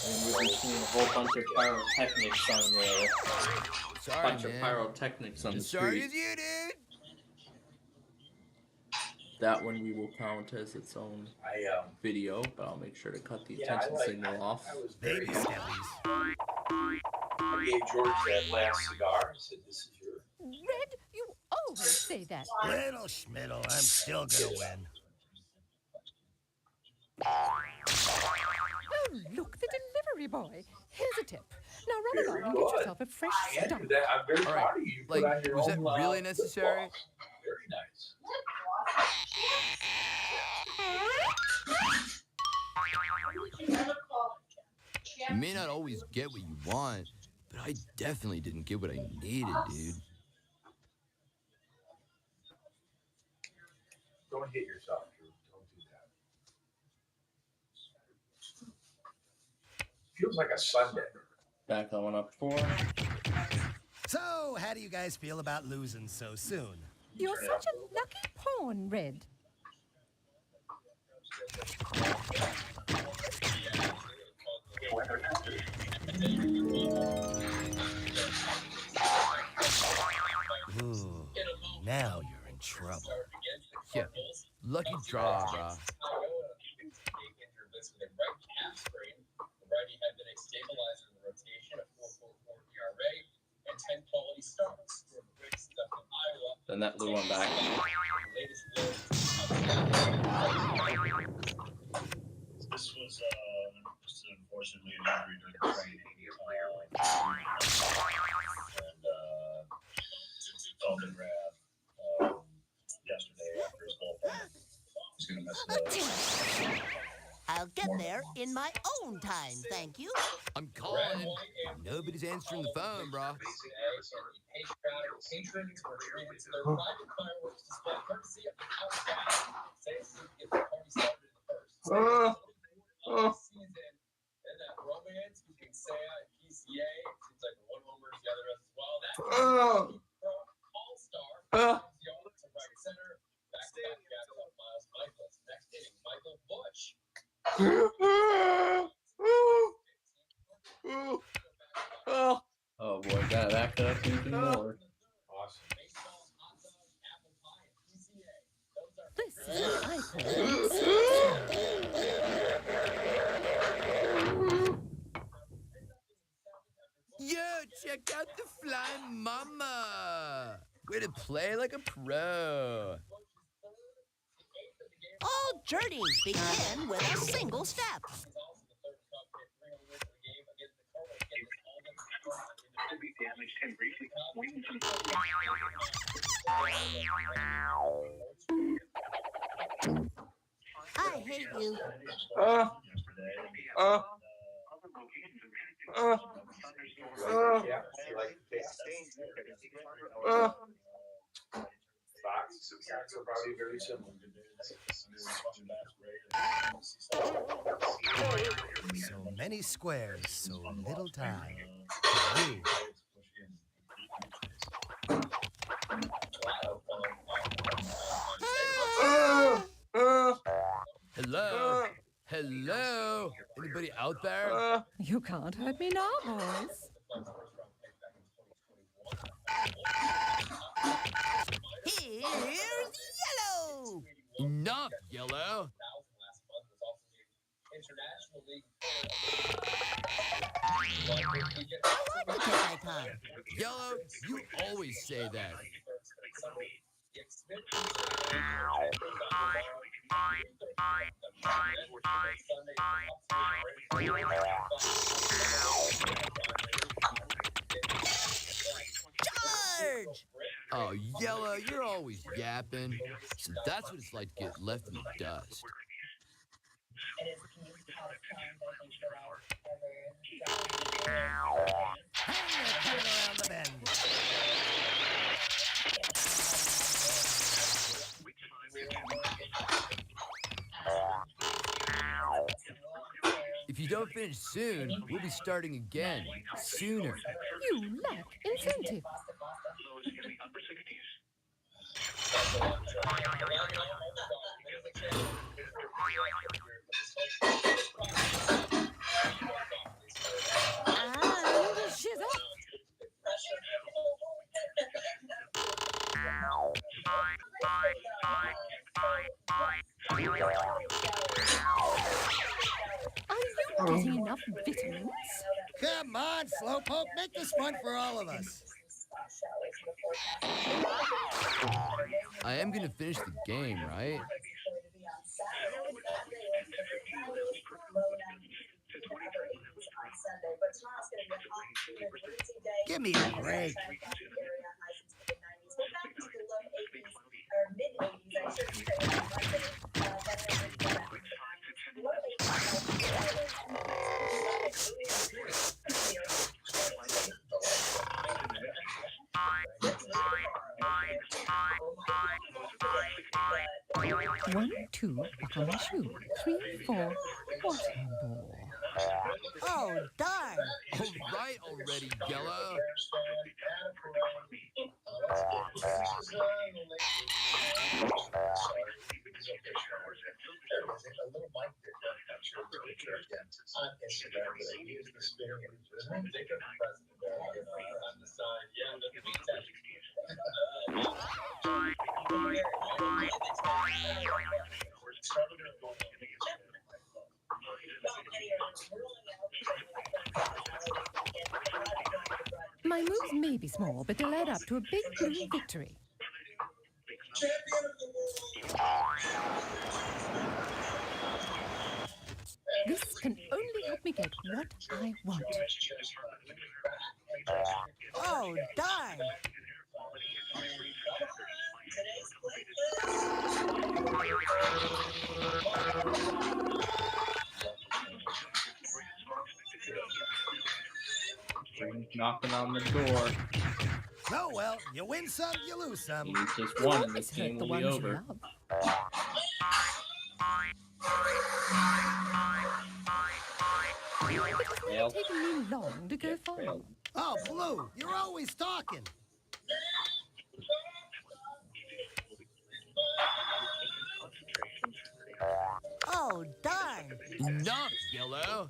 And we'll be seeing a whole bunch of pyrotechnics on the bunch of pyrotechnics on the Sorry street. as you, dude. That one we will count as its own video, but I'll make sure to cut the attention signal off. I was very happy. I gave George that last cigar. I said, "This is your." Red, you always say that. Little schmiddle, I'm still gonna win. Oh, look, the delivery boy. Here's a tip. Now run along and get yourself a fresh stump. I'm very proud of you. You put on your was own, that really necessary? Very nice. You may not always get what you want, but I definitely didn't get what I needed, dude. Don't hit yourself, Drew. Don't do that. Feels like a Sunday. Back on up 4. So, how do you guys feel about losing so soon? You're such a lucky pawn, Red. Ooh, now you're in trouble. Yeah, lucky draw, brah. Then that blue one back. This was just unfortunately an injury during training. And felt in wrath yesterday after his bullpen. He's going to miss I'll get there in my own time, thank you. I'm calling. Nobody's answering the phone, brah. Oh boy, gotta back it up even more. Awesome. This is what I Yo, check out the flying mama. Way to play like a pro. All journeys begin with a single step. I hate you. Facts are probably very similar. So many squares, so little time. You. Hello? Hello? Anybody out there? You can't hurt me now, boys. Here's yellow. Enough, yellow. I like to take my time. Yellow, you always say that. Charge! Oh, yellow, you're always yapping. So that's what it's like to get left in the dust. Coming around the bend. If you don't finish soon, we'll be starting again sooner. You lack incentive. And shizzle. Are you getting enough vitamins? Come on, Slowpoke, make this fun for all of us. I am gonna finish the game, right? Give me a break. One, two, buckle my shoe. 3, 4, what a bore. Oh, darn. All right already, Yellow. My moves may be small, but they'll add up to a big blue victory. This can only help me get what I want. Oh, darn. Knocking on the door. Oh, well, you win some, you lose some. He's just one, and this game will be over. It's taken me long to go far. Oh, Blue, you're always talking. Oh, darn. Enough, Yellow.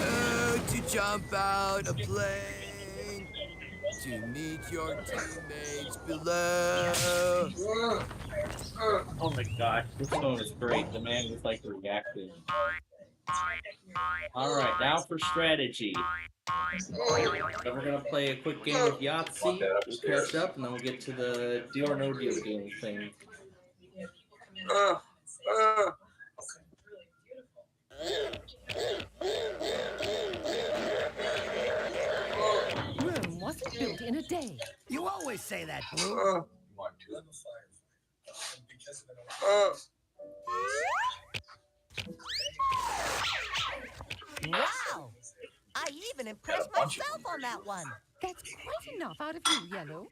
Oh, to jump out a plane, to meet your teammates below. Oh my gosh, this phone is great. The man was like reacting. Alright, now for strategy. Then we're gonna play a quick game of Yahtzee, we'll catch up, and then we'll get to the deal or no deal game thing. Rome wasn't built in a day. You always say that, Blue. Wow! I even impressed myself on that one. That's quite enough out of you, Yellow.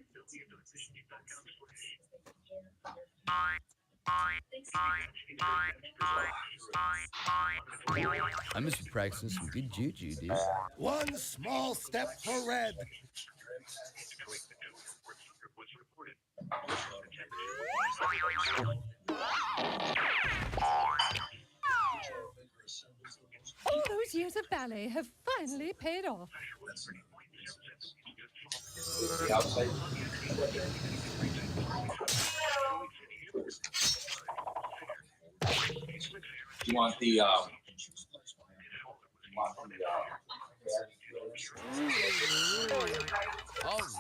I must be practicing some good juju, dude. One small step for Red. All those years of ballet have finally paid off. You want the All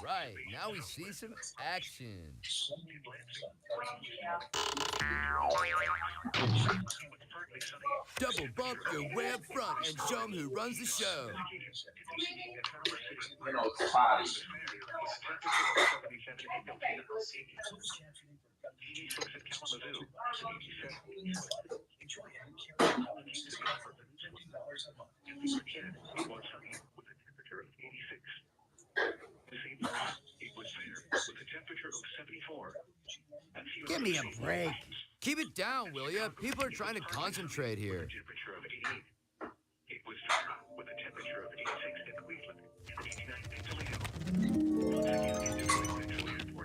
right, now we see some action. Double bump your way up front and show them who runs the show. potty. Give me a break. Keep it down, will ya? People are trying to concentrate here.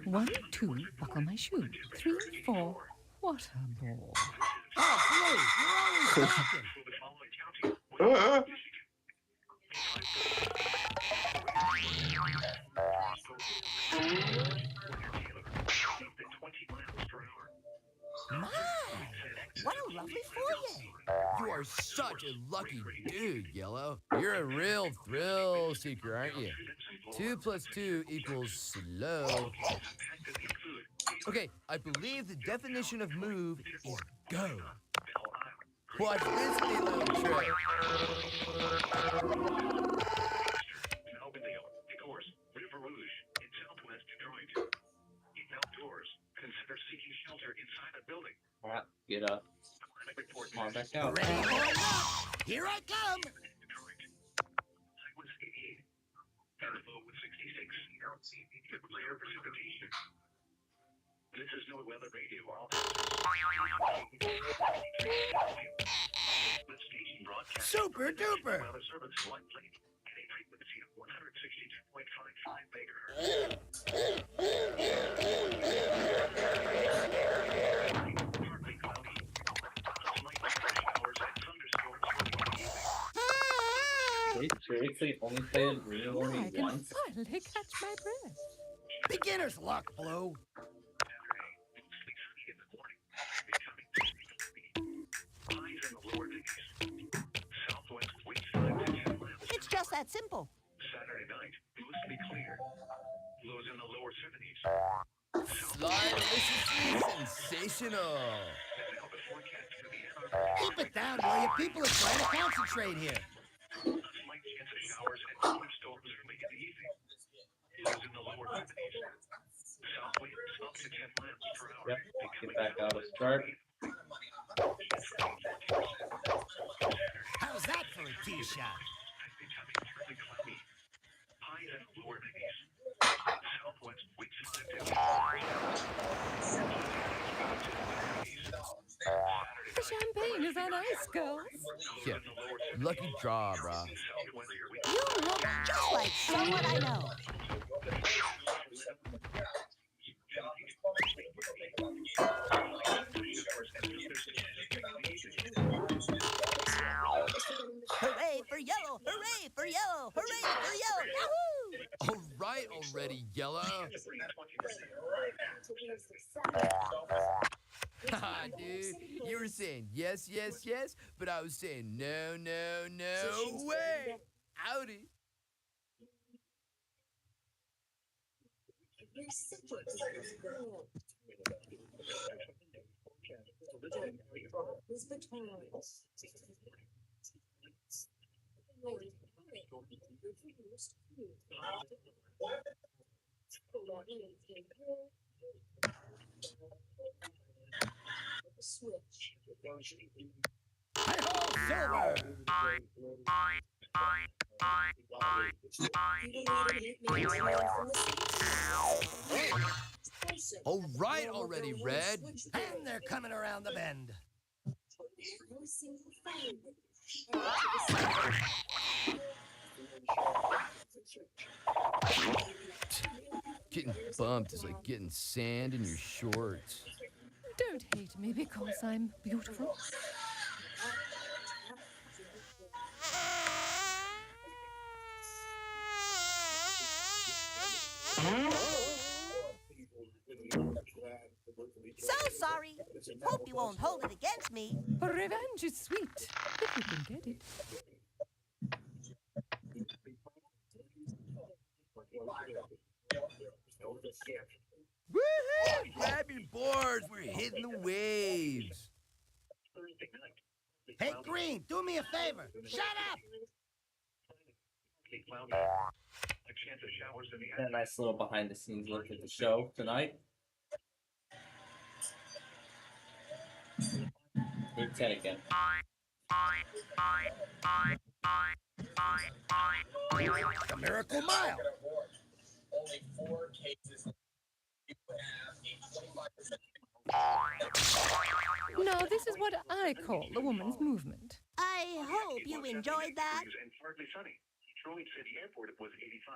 1, 2, buckle my shoe. 3, 4, what a bore. Oh, Blue, you're always talking. My, what a lovely foyer. You are such a lucky dude, Yellow. You're a real thrill seeker, aren't you? 2 plus 2 equals slow. Okay, I believe the definition of move is go. Watch this neat little trick. Get up. Come on back out. Ready or not, here I come. This is no weather radio. Super duper. Wait, seriously, only played real I only can once? finally catch my breath. Beginner's luck, Blue. It's just that simple. Saturday night, mostly clear. Lows in the lower 70s. Slideliciously sensational. Keep it down, will you? People are trying to concentrate here. Slight chance of showers and thunderstorms early in the evening. Lows in the lower 70s. South winds up to 10 miles per hour. Yep, get back out of start. How's that for a tee shot? Highs in the lower 90s. Southwest The champagne is on ice, girls. Yeah, lucky draw, brah. You look just like someone I know. Hooray for yellow! Hooray for yellow! Hooray for yellow! Yahoo! All right already, Yellow. Haha, dude. You were saying yes, yes, yes, but I was saying no, no, no way. Howdy. Silver. All right already, Red. And they're coming around the bend. Getting bumped is like getting sand in your shorts. Don't hate me because I'm beautiful. So sorry. Hope you won't hold it against me. Revenge is sweet, if you can get it. Woohoo! Grab your boards. We're hitting the waves. Hey, Green, do me a favor. Shut up. chance of showers in the A nice little behind the scenes look at the show tonight. Week 10 again. The Miracle Mile. Only 4 cases. You have a 25%. Now, this is what I call the woman's movement. I hope you enjoyed that. and partly sunny. Detroit City Airport was 85.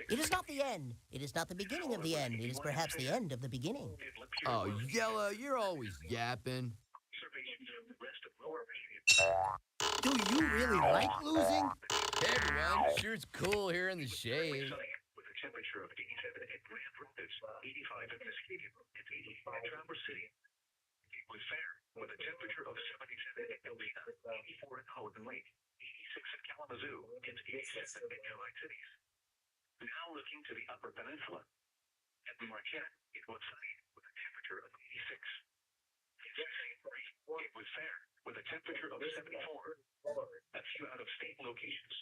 It is not the end. It is not the beginning of the end. It is perhaps the end of the beginning. Oh, Yellow, you're always yapping. Do you really like losing? Hey, everyone. Sure, it's cool here in the shade. With a temperature of 87 at Grand Rapids, 85 at Muskegon, and 85 at Traverse City. It was fair with a temperature of 77 at Elmina, 84 at Houghton Lake, 86 at Kalamazoo, and 87 at Allied Cities. Now looking to the Upper Peninsula. At Marquette, it was sunny with a temperature of 86. It was fair with a temperature of 74. A few out-of-state locations.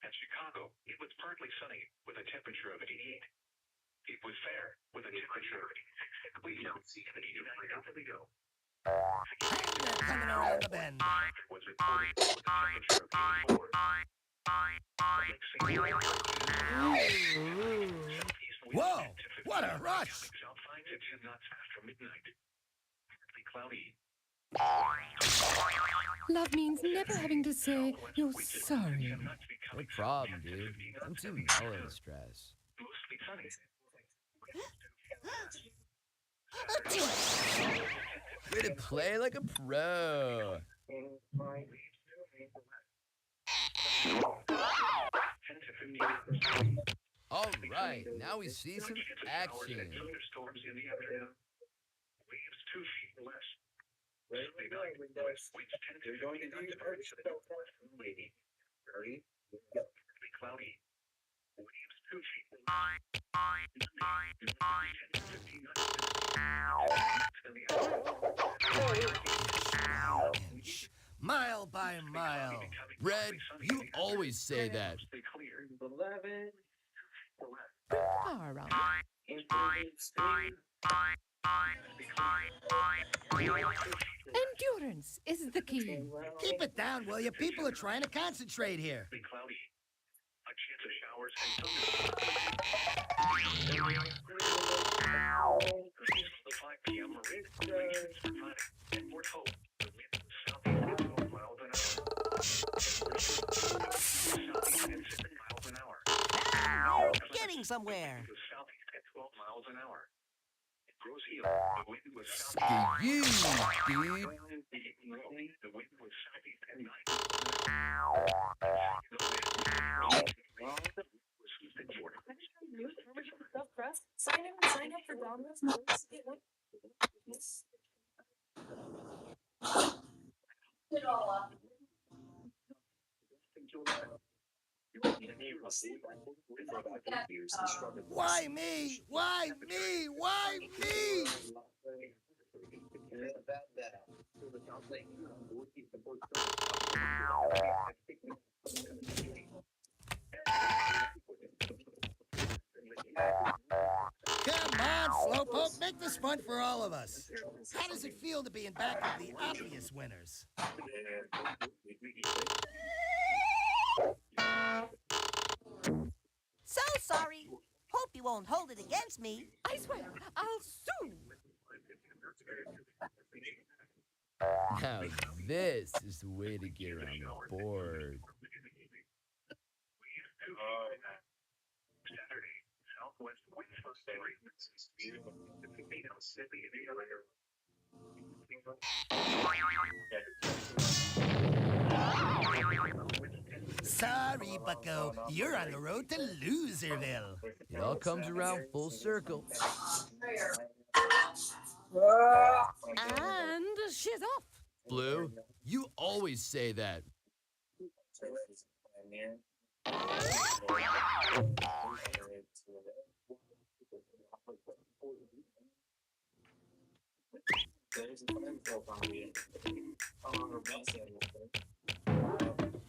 At Chicago, it was partly sunny with a temperature of 88. It was fair with a temperature of 86 at Cleveland and 89 at Toledo. And they're coming around the bend. Was reported with a temperature of 84. Whoa, what a rush! South 5 to 10 knots after midnight. Partly cloudy. Love means never having to say you're sorry. No problem, dude. I'm too mellow to stress. Mostly sunny. Way to play like a pro. All right, now we see some action. Thunderstorms in the afternoon. Waves 2 feet or less. Sunday night, winds 10 to 15 knots per to the northwest and windy. Partly cloudy. Waves 2 feet or less. Monday, 10 to 15 knots in the afternoon. Mile by mile. Red, you always say that. Far around. Endurance is the key. Keep it down, will you? People are trying to concentrate here. Cloudy. A chance of showers and thunderstorms. 5 p.m. Marine regions and Fort Hope. The wind southeast at 12 miles an hour. Southeast at 7 miles an hour. Getting somewhere. Southeast at 12 miles an hour. Rose Hill, the wind was Screw you, dude. The wind was southeast at 9 Sign up for Domino's. It all up. Why me? Why me? Why me? Come on, Slowpoke, make this fun for all of us. How does it feel to be in back of the obvious winners? So sorry. Hope you won't hold it against me. I swear, I'll sue. Now this is the way to get around the board. Saturday, southwest winds for Sorry, bucko. You're on the road to Loserville. It all comes around full circle. And she's off. Blue, you always say that.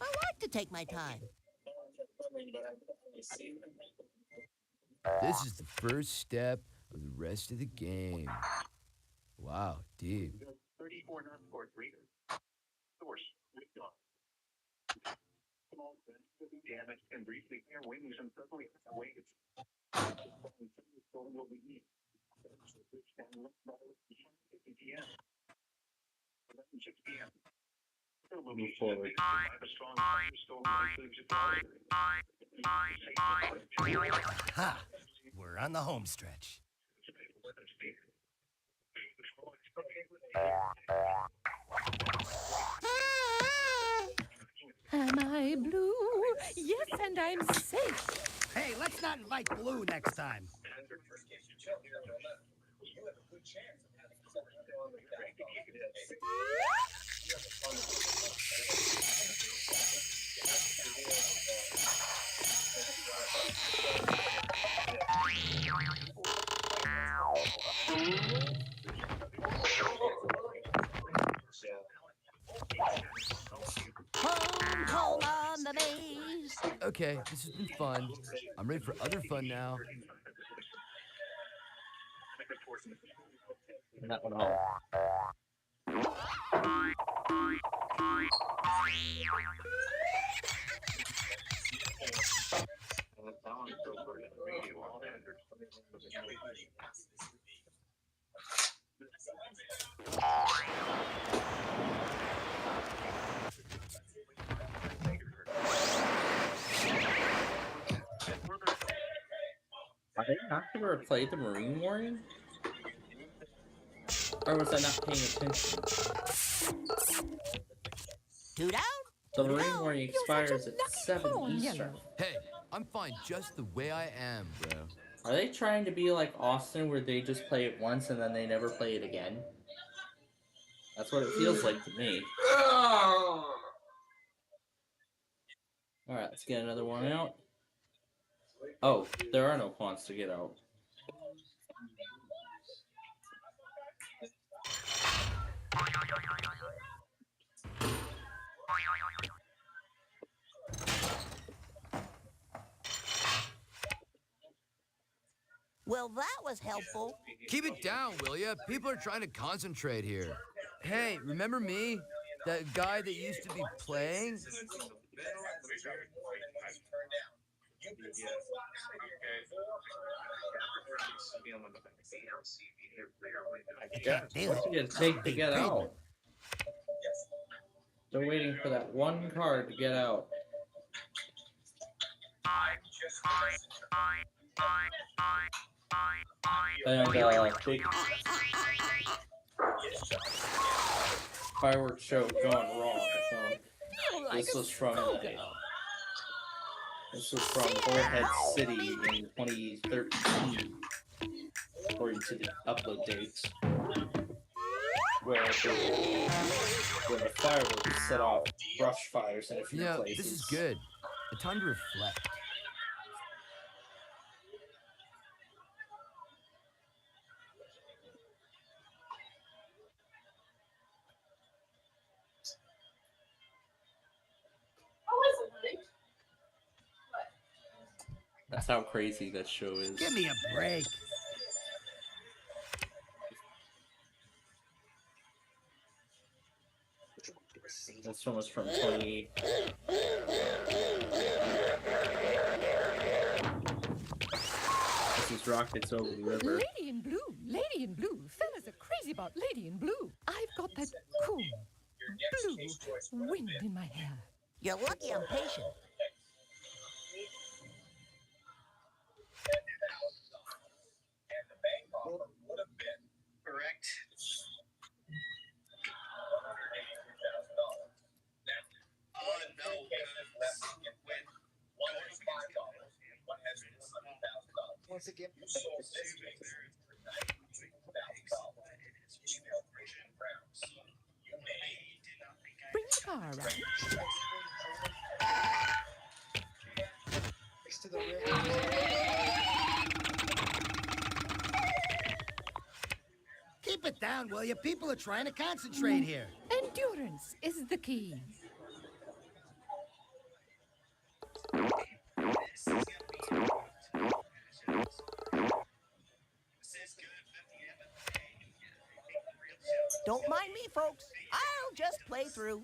I like to take my time. This is the first step of the rest of the game. Wow, deep. 34 non-sport reader. Source with dog. Small damage and briefly air wings and suddenly waves. Will be needed. PM. 6 p.m. Move forward. Ha! We're on the home stretch. Am I blue? Yes, and I'm safe. Hey, let's not invite Blue next time. Home on the maze. Okay, this has been fun. I'm ready for other fun now. That one home. Are they not going to replay the Marine Warning? Or was I not paying attention? Two down. The Marine Warning expires at 7 Eastern. Hey, I'm fine just the way I am, bro. Are they trying to be like Austin where they just play it once and then they never play it again? That's what it feels like to me. Alright, let's get another one out. Oh, there are no pawns to get out. Well, that was helpful. Keep it down, will ya? People are trying to concentrate here. Hey, remember me? That guy that used to be playing? Yeah, what's it gonna take to get out? They're waiting for that one card to get out. And big fireworks show gone wrong. This was from Bullhead City in 2013, according to the upload dates, where the fireworks set off brush fires in a few places. This is good. A time to reflect. That's how crazy that show is. Give me a break. This one was from 20. This is Rockets Over the River. Lady in Blue, Lady in Blue. Fellas are crazy about Lady in Blue. I've got that cool, blue wind in my hair. You're lucky I'm patient. Correct. Once again, Bring the car around. next to the river. Keep it down, will you? People are trying to concentrate here. Endurance is the key. Don't mind me, folks. I'll just play through.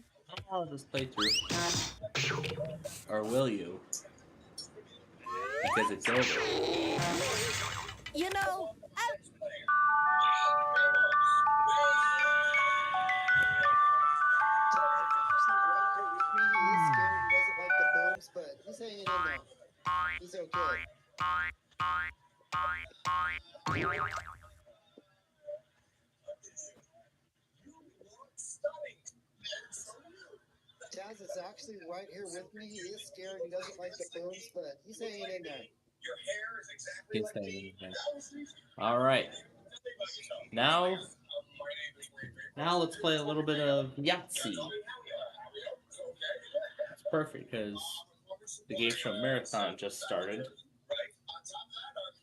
I'll just play through. Or will you? Because it's over. You know, He's scared. He doesn't like the booms, but he's hanging in there. He's okay. Taz is actually right here with me. He is scared. He doesn't like the booms, but he's hanging in there. He's hanging in there. All right. Now let's play a little bit of Yahtzee. It's perfect because the game show marathon just started.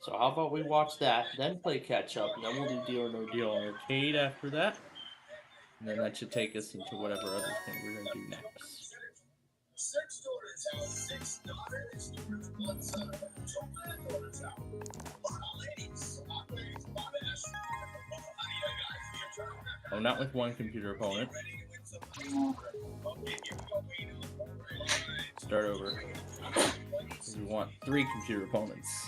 So how about we watch that, then play catch up, and then we'll do Deal or No Deal Arcade after that. And then that should take us into whatever other thing we're going to do next. 6 daughters have 6 daughters. 1 son. Two granddaughters have. Ladies, Oh, not with one computer opponent. Start over. We want 3 computer opponents.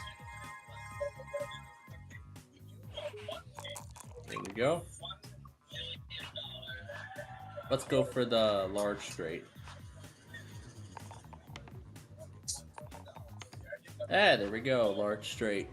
There we go. Let's go for the large straight. Ah, there we go, large straight.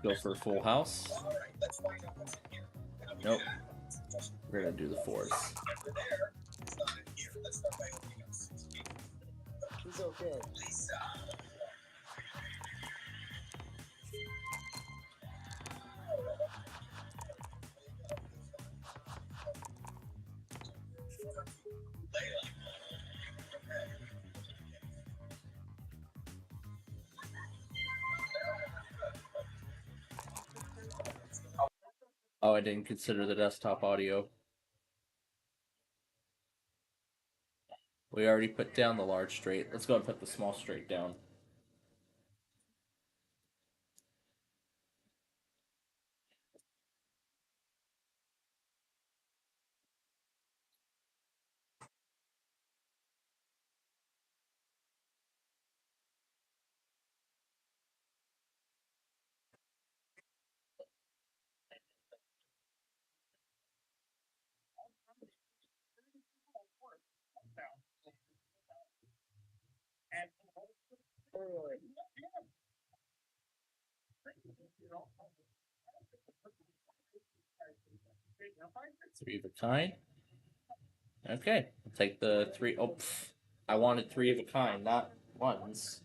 Go for a full house. Nope. We're gonna do the 4s. He's okay. Oh, I didn't consider the desktop audio. We already put down the large straight. Let's go and put the small straight down. Three of a kind. Okay, I'll take the 3. Oh, I wanted 3 of a kind, not ones.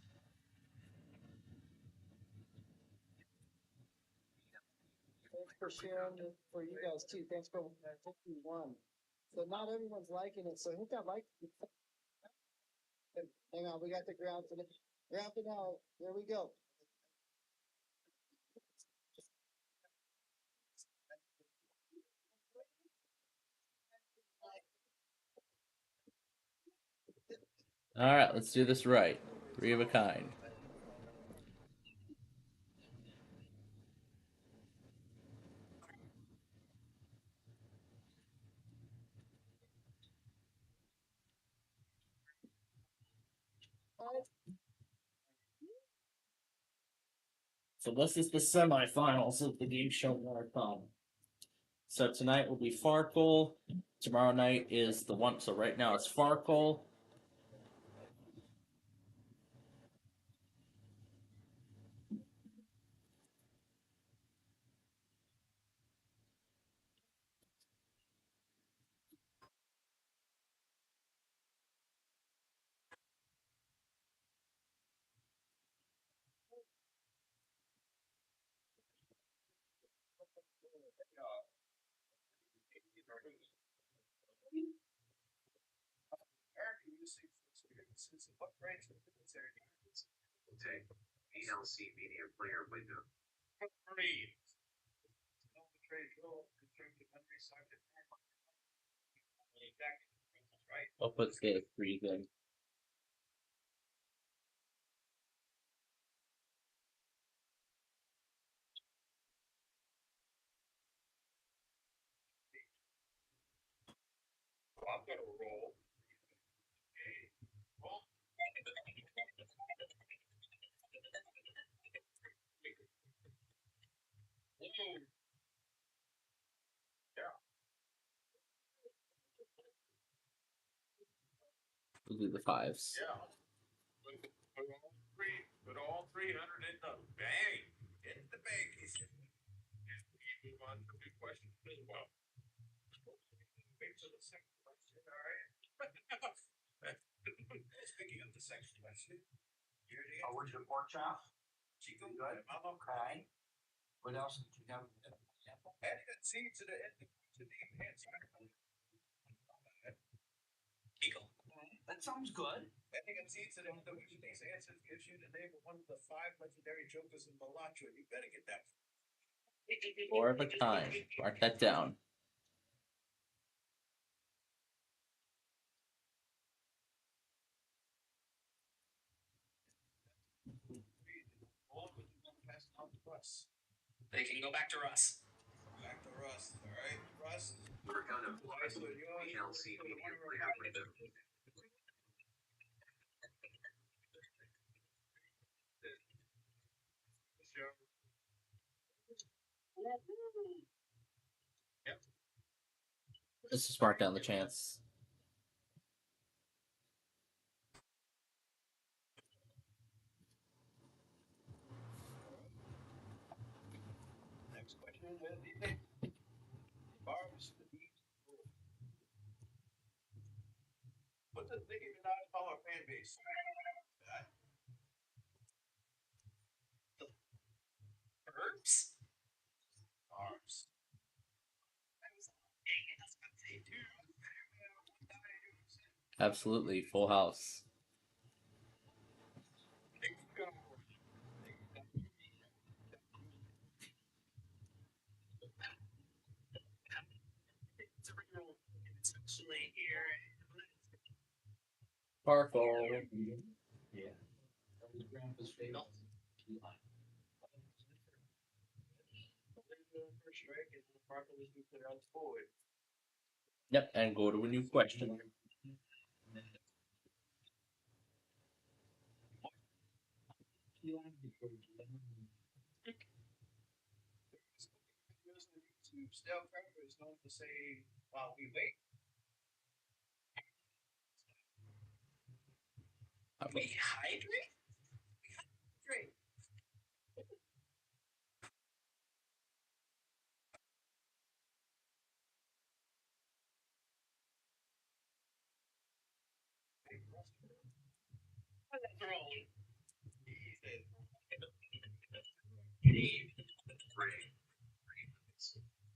Thanks for sharing it for you guys too. Thanks for 51. So not everyone's liking it. So hit that like. Hang on, we got the ground for the ground finale. There we go. All right, let's do this right. 3 of a kind. So this is the semifinals of the game show marathon. So tonight will be Farkle. Tomorrow night is the one. So right now it's Farkle. Take PLC media player window. Read. I'll put scale 3 then. I'm gonna roll. We'll do the 5s. Yeah. Put all 300 in the bank. In the bank, he said. And we move on to the question as well. Wait till the second question, all right? Speaking of the second question, here it is. Oh, where's your pork chop? Chicken, good. Okay. What else did you have? Adding a seed to the end to the enhancement. Eagle. That sounds good. Adding a seed to the end of each of these answers gives you the name of one of the 5 legendary jokers in Malacha. You better get that. 4 of a kind. Mark that down. They can go back to Russ. Back to Russ. All right, Russ. We're gonna PLC media player window. Yep. Let's just mark down the chance. Next question. Barb's What's the thing even not call our fan base? Herbs? Arms. Absolutely, full house. Sparkle. Yeah. Grandpa's favorite. First strike and the Sparkle was put out forward. Yep, and go to a new question. Stale Cracker is known to say, while we wait. We hydrate? We hydrate.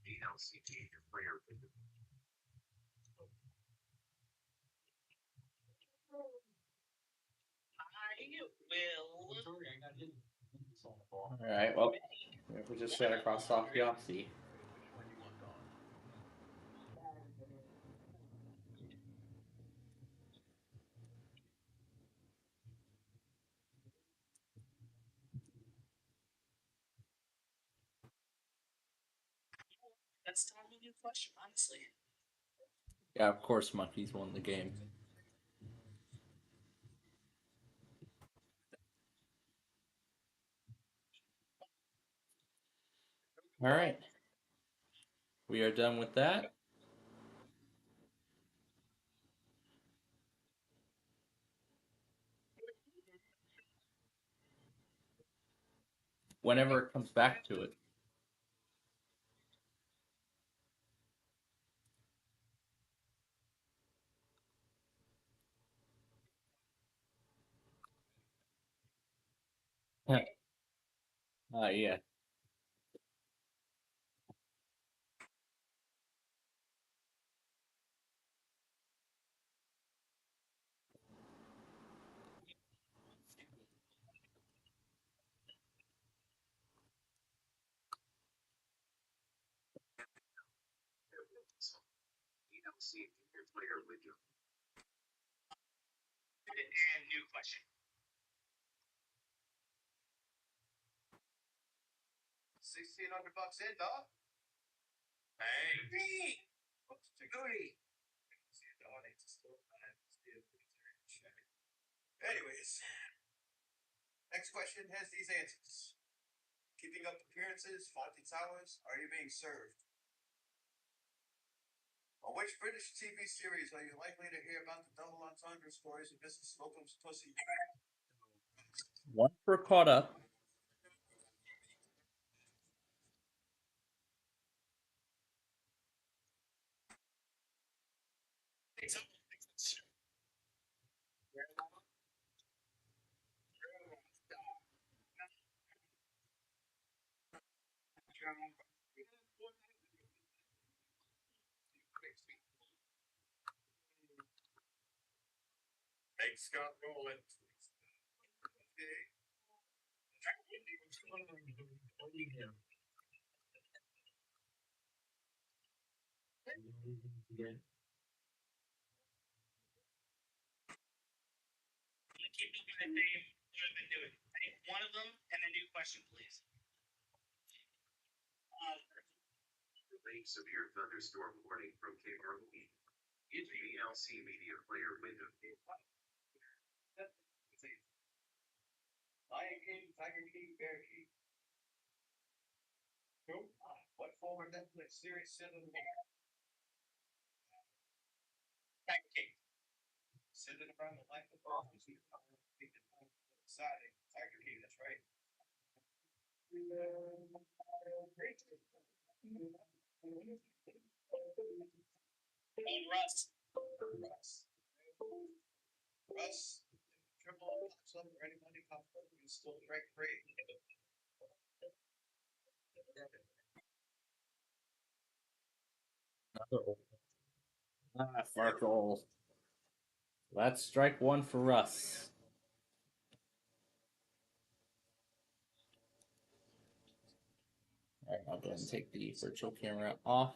DLCT, your player window. Alright, well, we just got to cross off Yahtzee. That's totally new question, honestly. Yeah, of course, monkeys won the game. Alright. We are done with that. Whenever it comes back to it. Yeah. And new question. 1,600 bucks in, dog. Hey. Me. What's the goodie? Anyways, next question has these answers. Keeping up appearances, Fawlty Towers, are you being served? On which British TV series are you likely to hear about the double entendre stories of Mrs. Slocum's pussy? One for caught up. Thanks, Scott Rowland. Keep looking at Dave. What have been doing? Name one of them and a new question, please. Severe thunderstorm warning from KROE. NGLC media player window. Lion King, Tiger King, Bear King. Nope. What former Netflix series set in the Tiger King. Centered around the life of exciting. Tiger King, that's right. And Russ. Russ. Triple pops up, ready money pops up, you still strike free. Farkle. That's strike one for Russ. Alright, I'll go ahead and take the virtual camera off.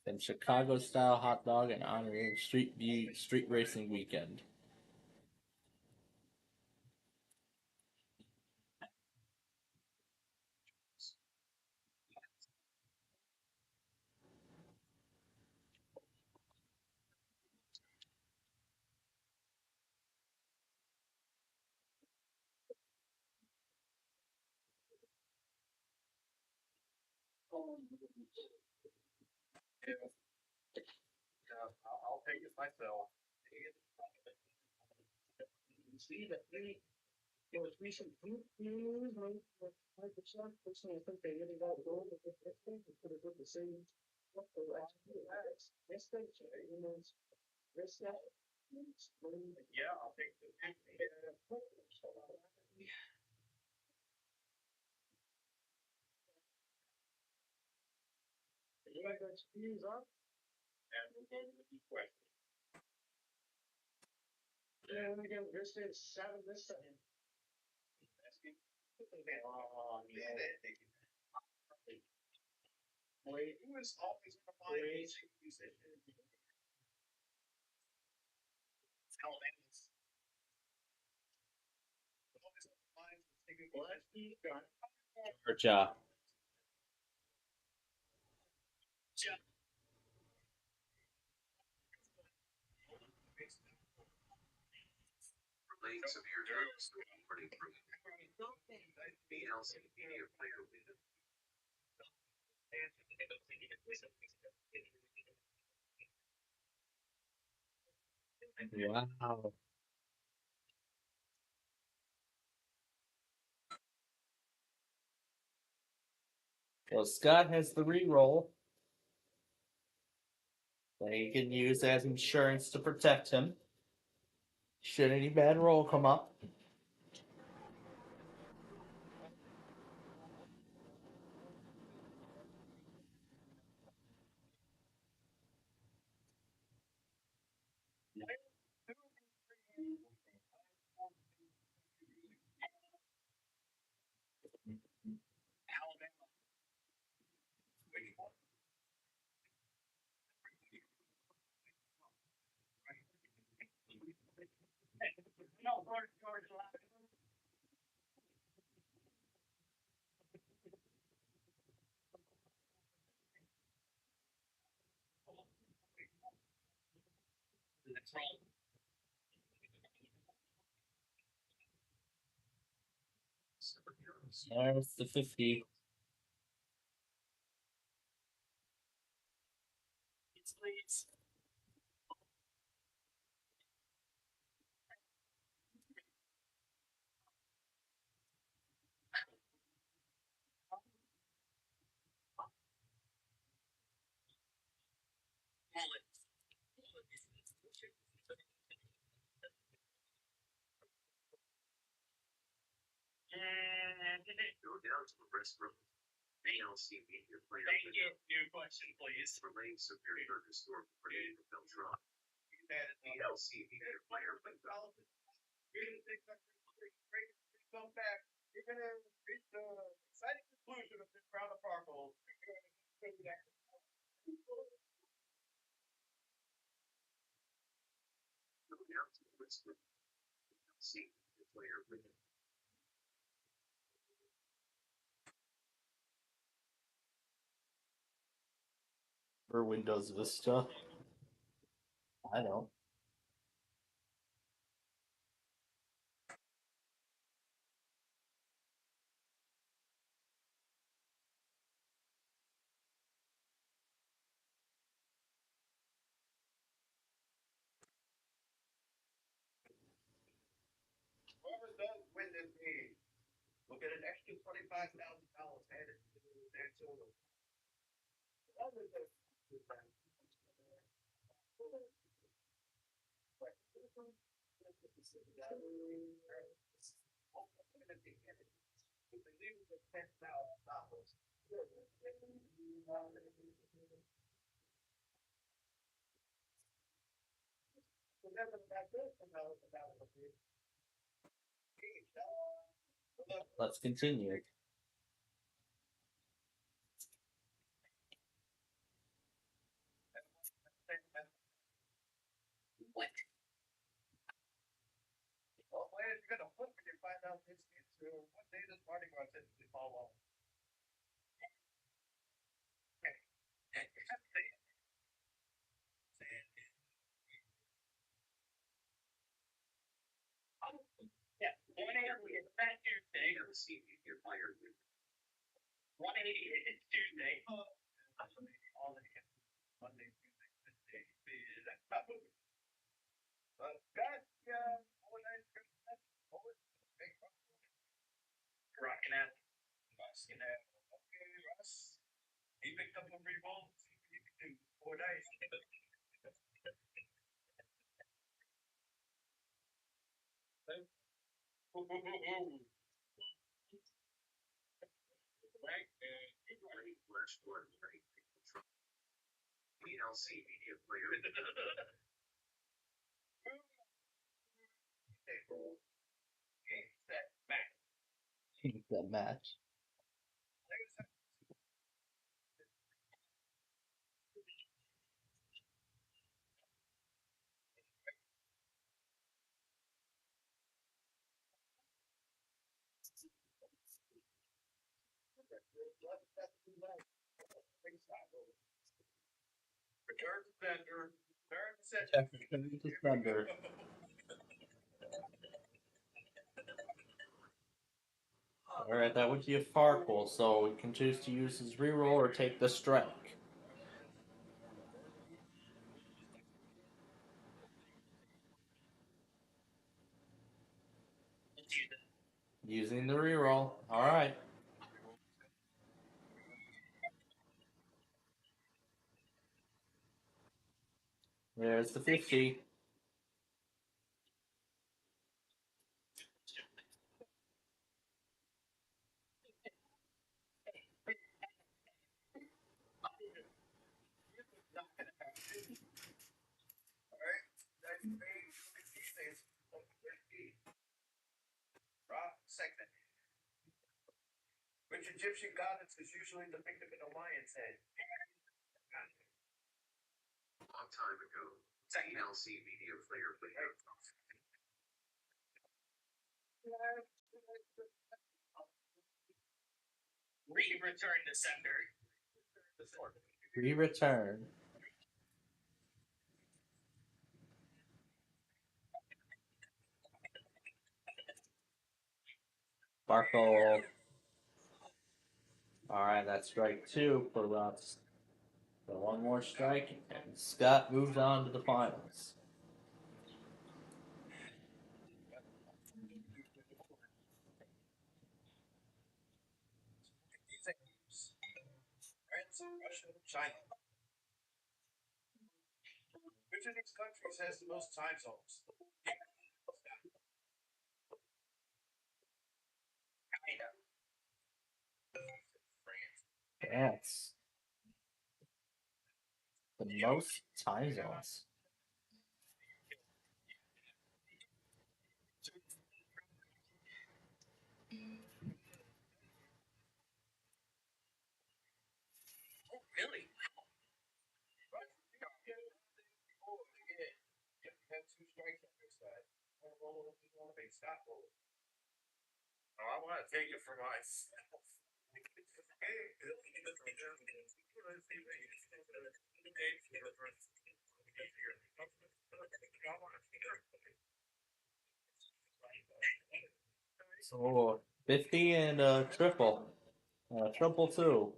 Then Chicago style hot dog and honoring street racing weekend. I'll take it myself. See that it was recent news, Microsoft, personally, I think they really got it over with this thing, they could have done the same. What the last few hours, this thing, you know, this stuff. Yeah, I'll take the. You like that squeeze up? And we'll go to the question. And again, this is 7 this time. Oh, yeah. Wait, who is always going to find music musician? Alabama's. Always going to find singing musician. Georgia. Relaying severe thunderstorm warning from NGLC media player window. Wow. Well, Scott has the re-roll that he can use as insurance to protect him should any bad roll come up. There's the 50. Please. Go down to the restroom. ALC Media Player. Thank you. New question, please. Relaying superior historical creative Beltron. ALC Media Player. Come back. You're gonna reach the exciting conclusion of this round of sparkles. Go down to the restroom. ALC Media Player. For Windows Vista. I don't. Whoever does win this game will get an extra $25,000 added to their total. Whoever does Let's continue. What? Well, you're gonna flip when you find out this answer. What day does Mardi Gras typically fall on? Yeah, 180 is Fat Tuesday. ALC Media Player. 180 is Tuesday. All the Monday, Tuesday, Wednesday, that's not moving. But guys, Rocking out. Okay, Russ. He picked up a free ball. See what you can do. 4 days. ALC Media Player. Game set, match. That match. Return to sender. Return to sender. Check return to sender. Alright, that would be a Farkle, so we can choose to use his reroll or take the strike. Using the reroll. Alright. There's the 50. Segment. Which Egyptian goddess is usually depicted in a lion's head? Long time ago. ALC Media Player. Return to sender. Return. Farkle. Alright, that's strike two for Russ. So one more strike, and Scott moves on to the finals. France, Russia, China. Which of these countries has the most time zones? Yes. The most time zones. Really? You have two strikes on your side. You want to make stop roll. Oh, I want to take it for myself. So 50 and a triple. Triple two.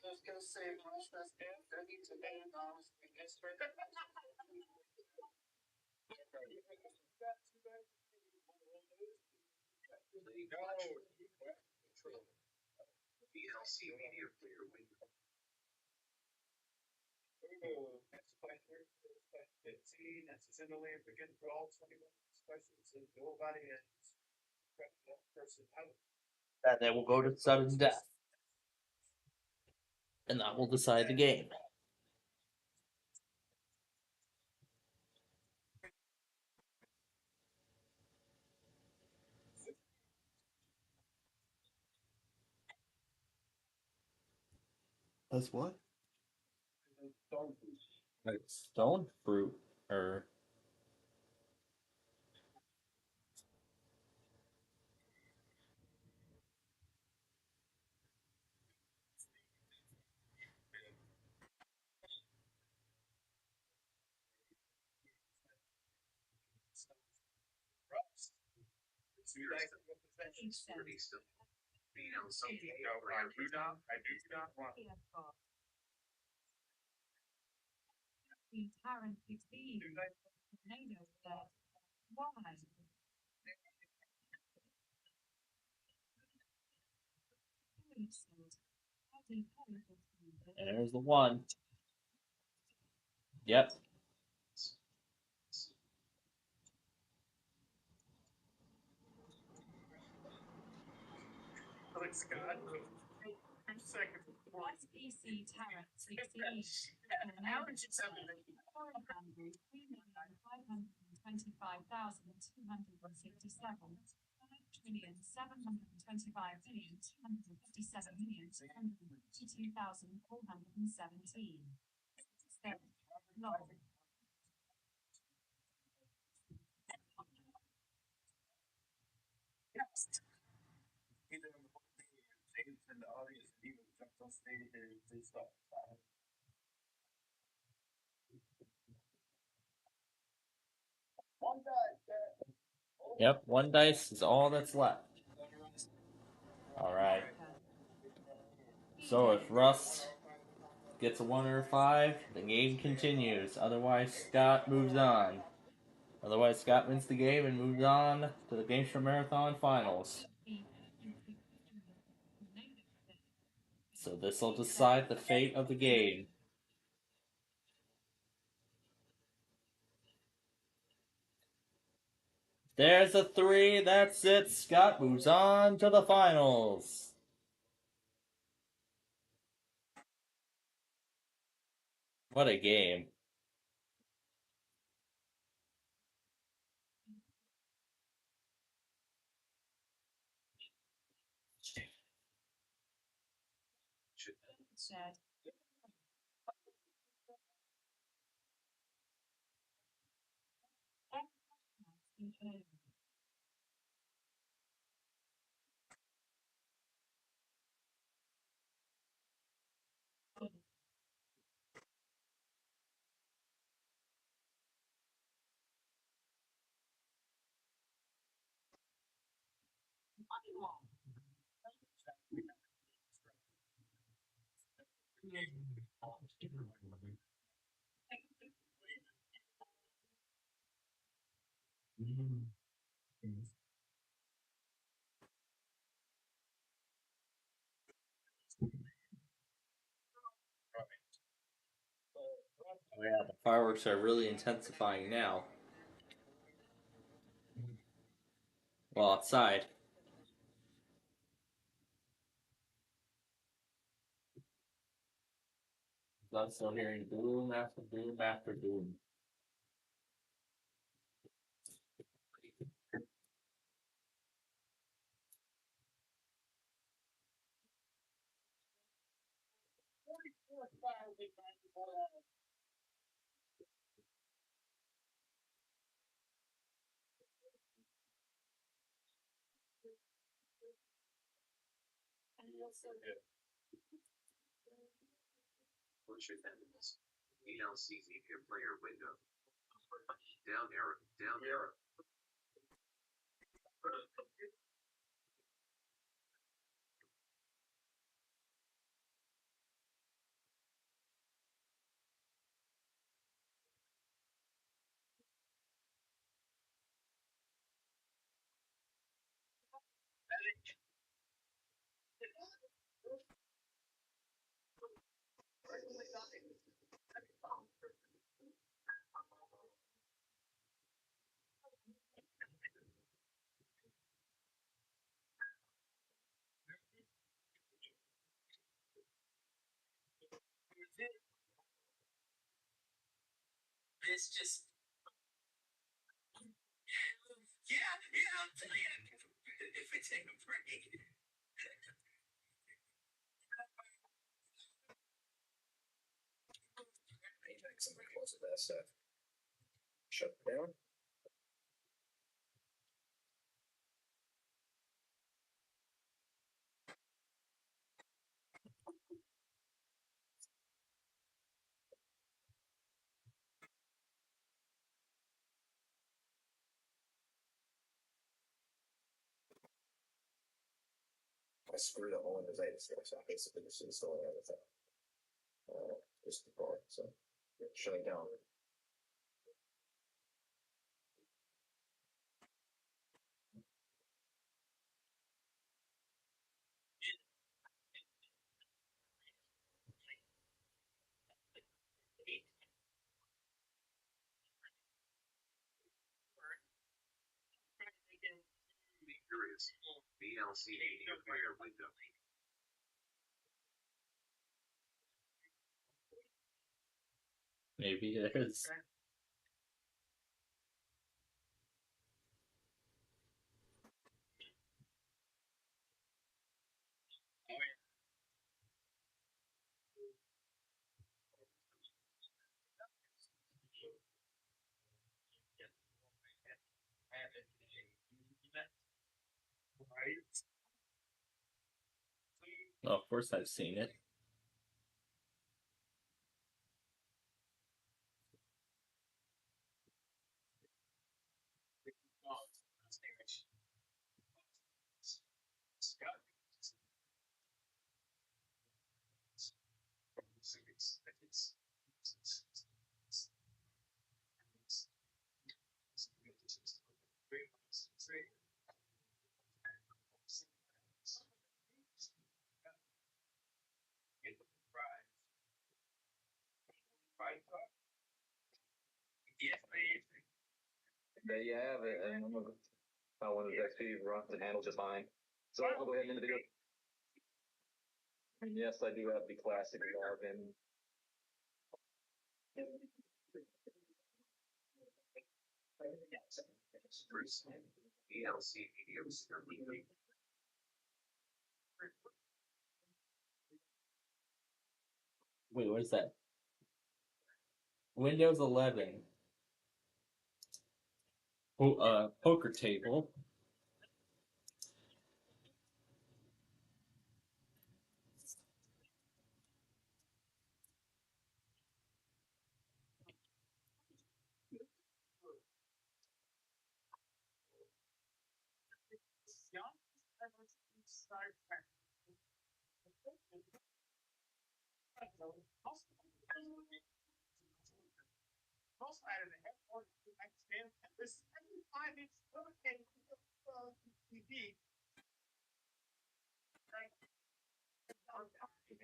I'm just gonna say, much less than 30 to $8 in history. PLC Media Player window. That's by 15. That's similarly begin for all 21 questions and nobody is that person out. And they will go to sudden death. And that will decide the game. That's what? Like stone fruit or Tarrant 16. Tornado alert. Why? and there's the one. Yep. Like Scott, 2 seconds. SPC Tarrant 16. How did you have it? 3,525,267. 5,255,257,252,417. Step. Log. Either in the James in the audience, and he would jump on stage and do stuff. One guy. Yep, one dice is all that's left. Alright. So if Russ gets a 1 or a 5, the game continues. Otherwise, Scott moves on. Otherwise, Scott wins the game and moves on to the Games for Marathon Finals. So this will decide the fate of the game. There's a 3, that's it. Scott moves on to the finals. What a game. Said. Oh yeah, the fireworks are really intensifying now. Well, outside. I'm still hearing boom after boom after boom. Push your buttons. ELC media player window. Down arrow. Down arrow. It's just yeah, I'll tell you if we take a break. Somebody close to that stuff. Shut it down. I screwed a hole in his Zeta stuff, so I basically just installing everything. Just the part, so shutting down. Curious. VLC media player window. Maybe it is. Well, of course I've seen it. There you have it. And I'm gonna find one of the XP runs and handles just fine. So I'll go ahead and end the video. And yes, I do have the classic Marvin. ELC media player window. Wait, what is that? Windows 11. Poker table.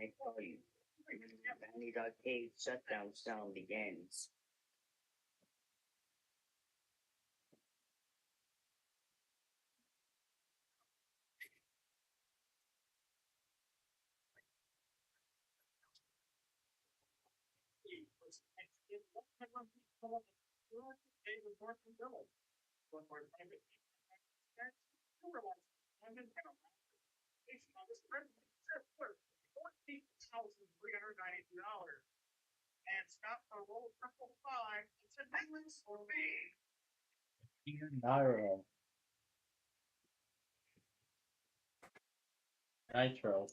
I tell you, Vanity Arcade shutdown sound begins. Nitro. Nitro.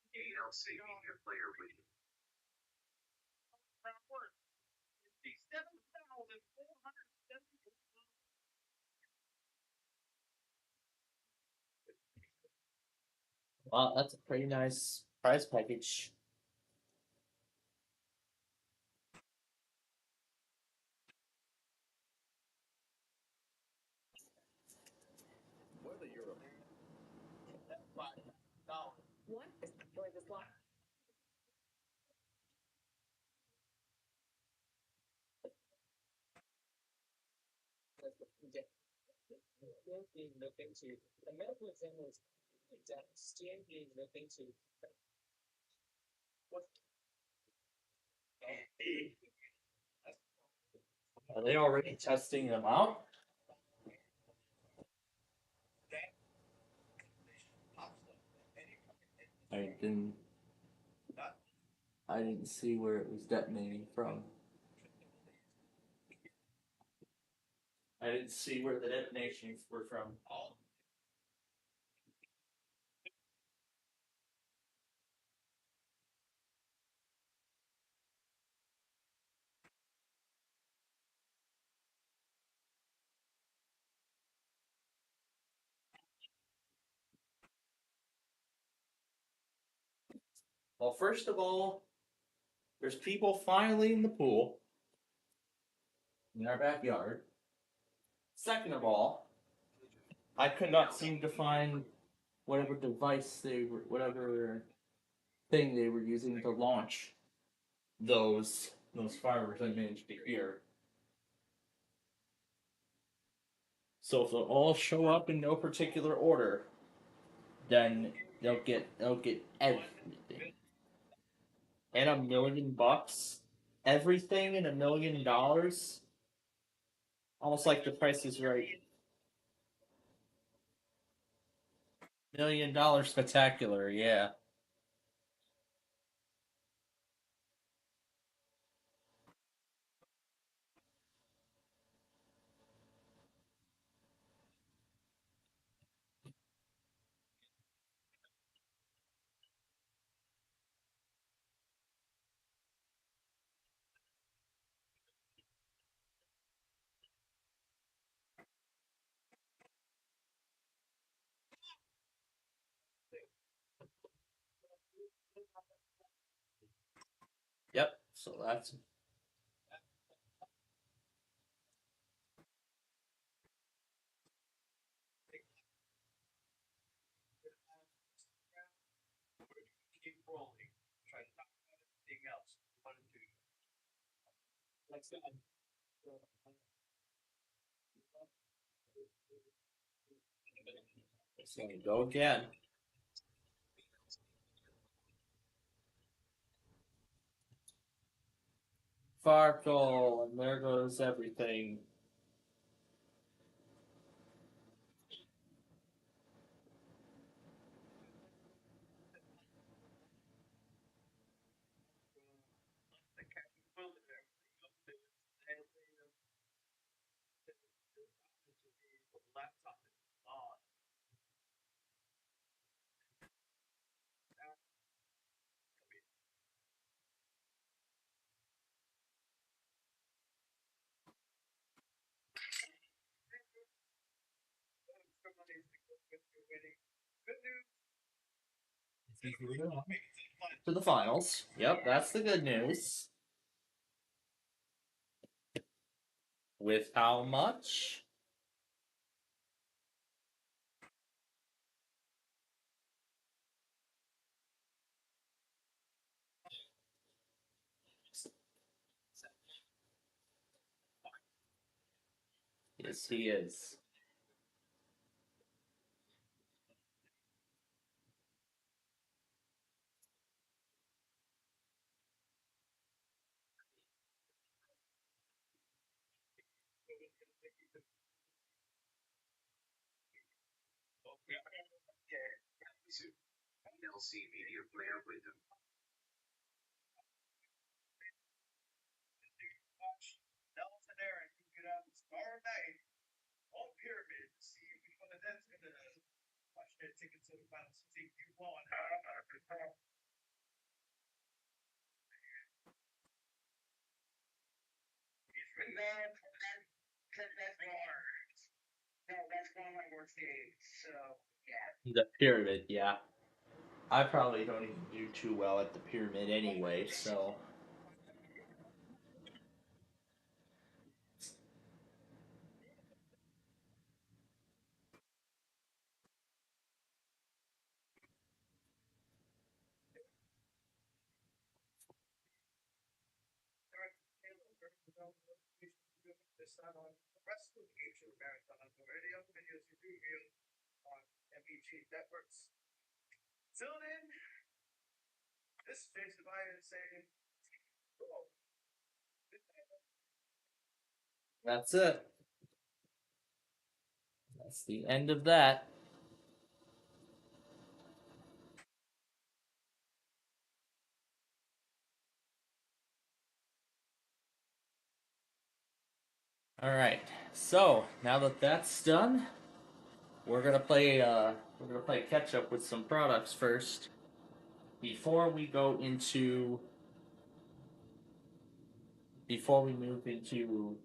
DLC Media Player Window. Wow, that's a pretty nice prize package. Whether you're a What? Join this line. Being looked into. The medical examiner is still being looked into. Are they already testing them out? I didn't. I didn't see where it was detonating from. I didn't see where the detonations were from. Well, first of all, there's people finally in the pool in our backyard. Second of all, I could not seem to find whatever device they were, whatever thing they were using to launch those fireworks I managed to hear. So if they'll all show up in no particular order, then they'll get everything. And $1,000,000, everything and $1,000,000, almost like The Price is Right. $1,000,000 spectacular, yeah. Yep. So that's keep rolling. Try to talk about everything else. One and two. Let's go. so go again. Farkle, and there goes everything. Laptop is on. To the finals. Yep, that's the good news. With how much? Yes, he is. LC media player window. Dallas and Aaron can get out tomorrow night on Pyramid to see which one of them's gonna watch their tickets to the finals. See if you won. No, that's one of my worst days. So yeah. The pyramid, yeah. I probably don't even do too well at the pyramid anyway, so. This time on the rest of the YouTube marathon on the radio videos you do view on MEG networks. Till then, this is Jason Biden saying, oh, That's it. That's the end of that. All right. So now that that's done, we're gonna play. We're gonna play catch up with some products first before we go into. Before we move into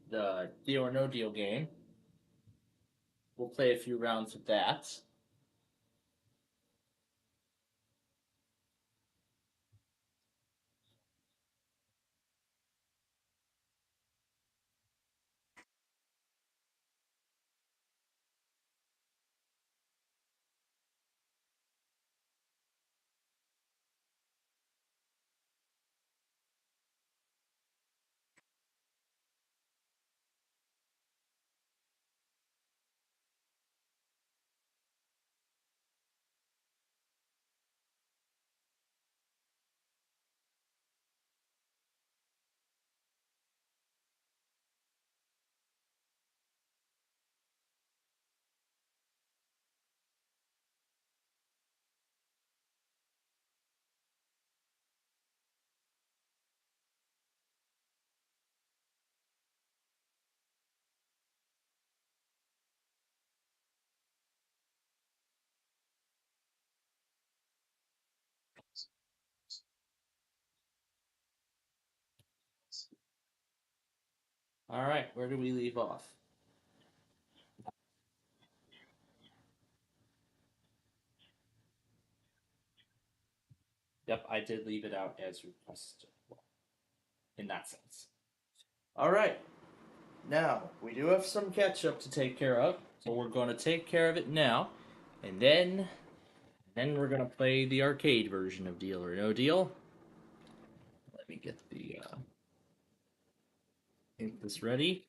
the deal or no deal game, we'll play a few rounds of that. All right, where do we leave off? Yep, I did leave it out as requested. Well, in that sense. All right. Now, we do have some catch up to take care of, so we're going to take care of it now, and then we're going to play the arcade version of Deal or No Deal. Let me get this ready.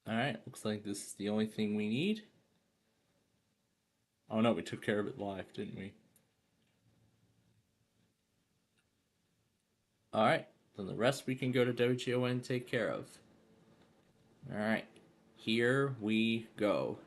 All right, looks like this is the only thing we need. Oh no, we took care of it live, didn't we? All right, then the rest we can go to Dojo and take care of. All right, here we go.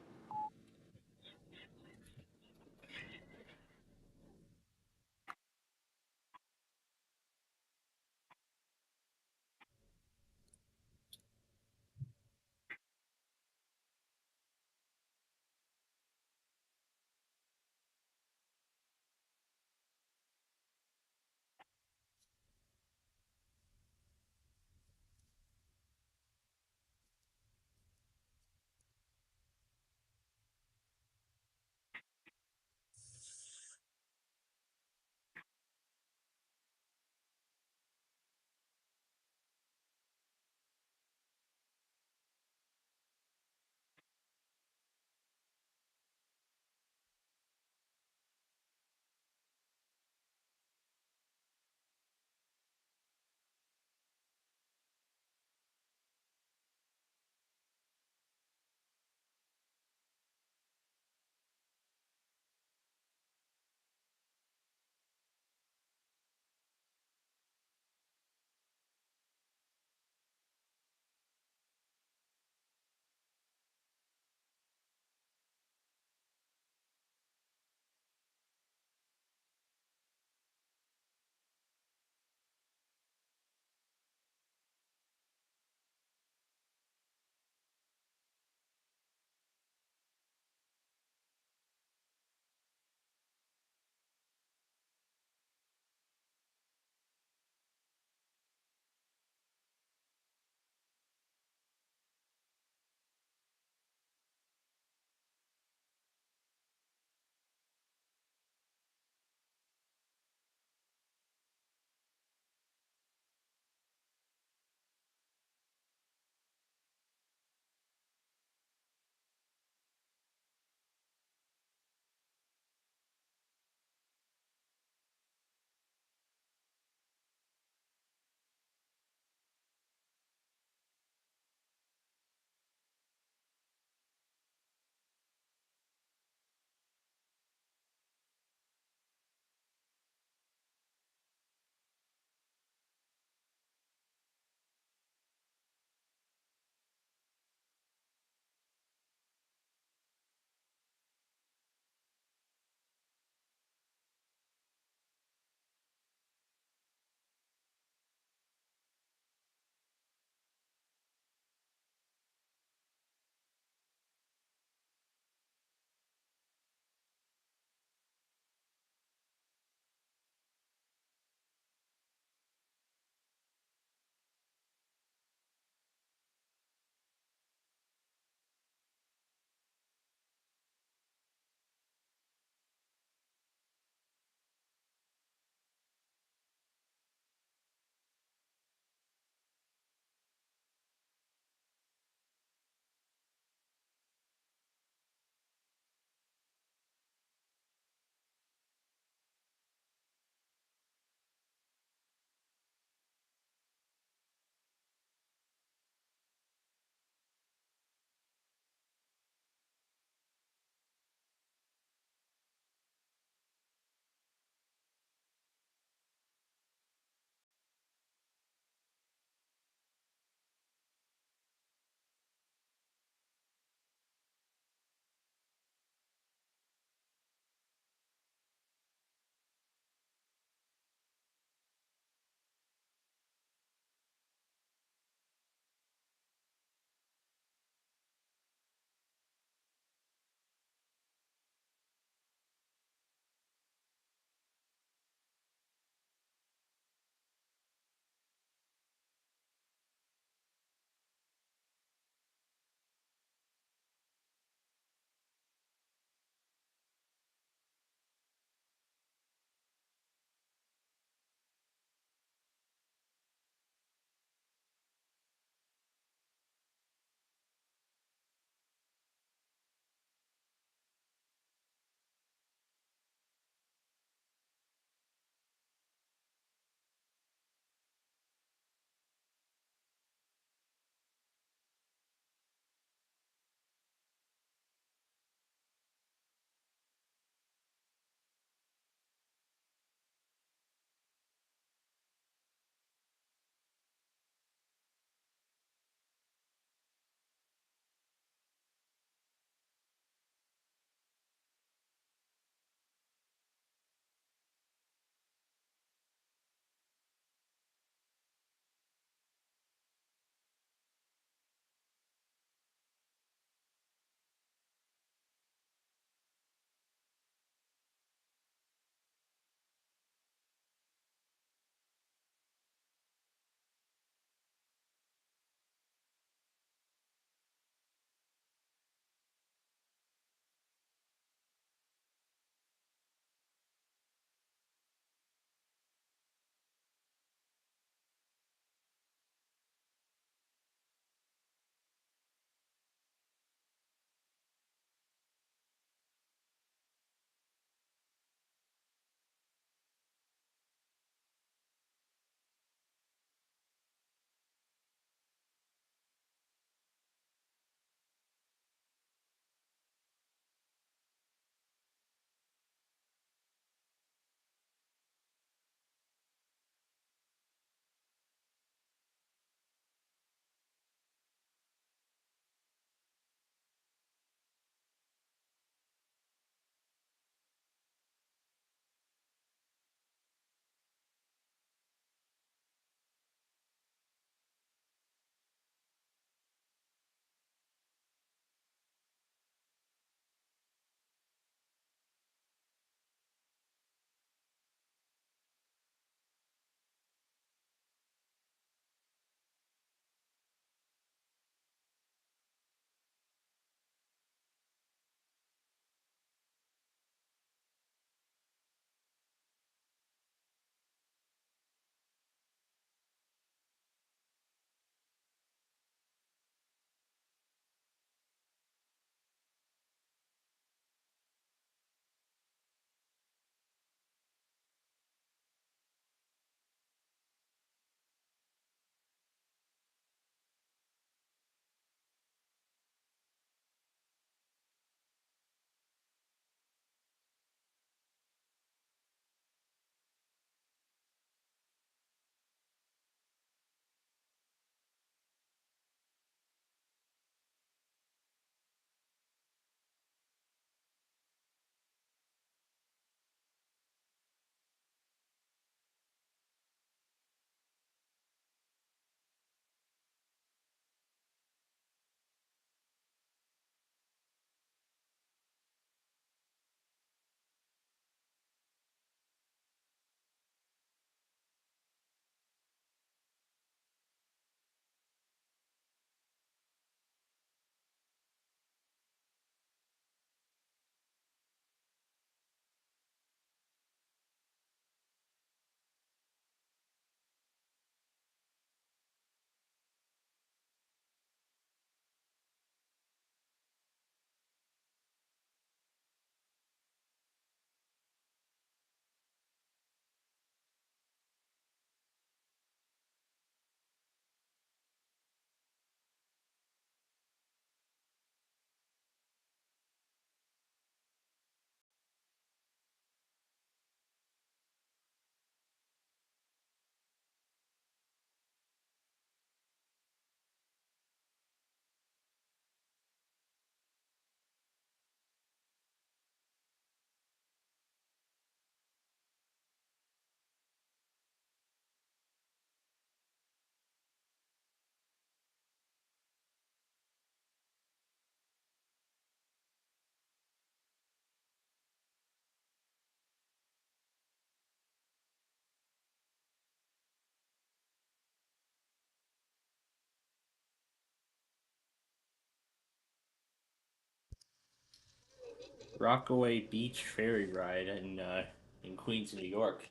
Rockaway Beach ferry ride in Queens, New York.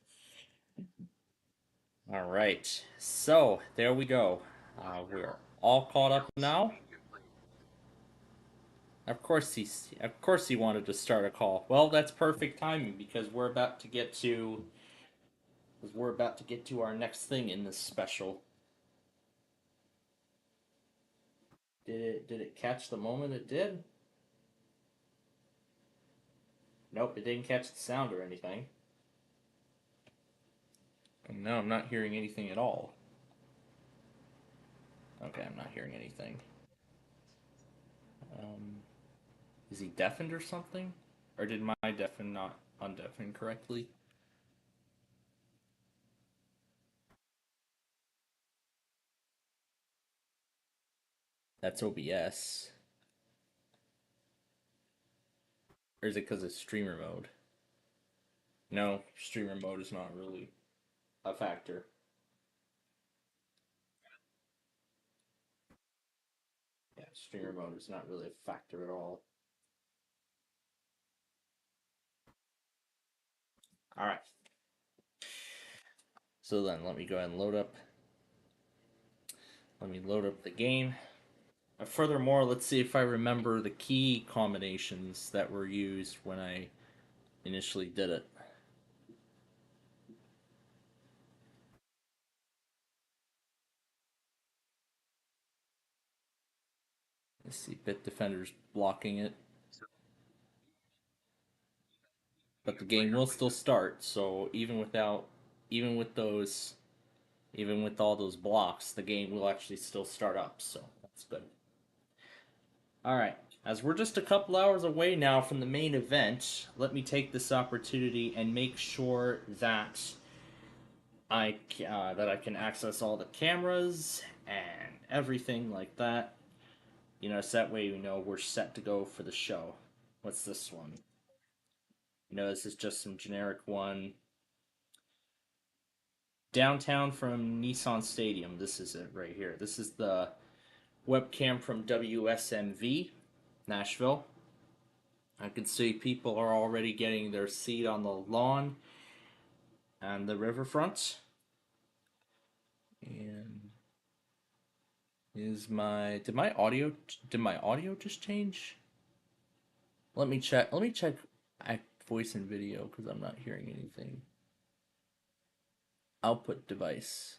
All right, so there we go. We're all caught up now. Of course he wanted to start a call. Well, that's perfect timing because we're about to get to our next thing in this special. Did it catch the moment it did? Nope, it didn't catch the sound or anything. And no, I'm not hearing anything at all. Okay, I'm not hearing anything. Is he deafened or something? Or did my deafen not undeafen correctly? That's OBS. Or is it because it's streamer mode? No, streamer mode is not really a factor. Yeah, streamer mode is not really a factor at all. Alright. So then, let me go ahead and load up. Let me load up the game. Furthermore, let's see if I remember the key combinations that were used when I initially did it. Let's see, Bitdefender's blocking it. But the game will still start, so even with all those blocks, the game will actually still start up, so that's good. Alright, as we're just a couple hours away now from the main event, let me take this opportunity and make sure that I can access all the cameras and everything like that. You know, so that way we know we're set to go for the show. What's this one? You know, this is just some generic one. Downtown from Nissan Stadium. This is it right here. This is the webcam from WSMV, Nashville. I can see people are already getting their seat on the lawn and the riverfront. And did my audio just change? Let me check voice and video because I'm not hearing anything. Output device.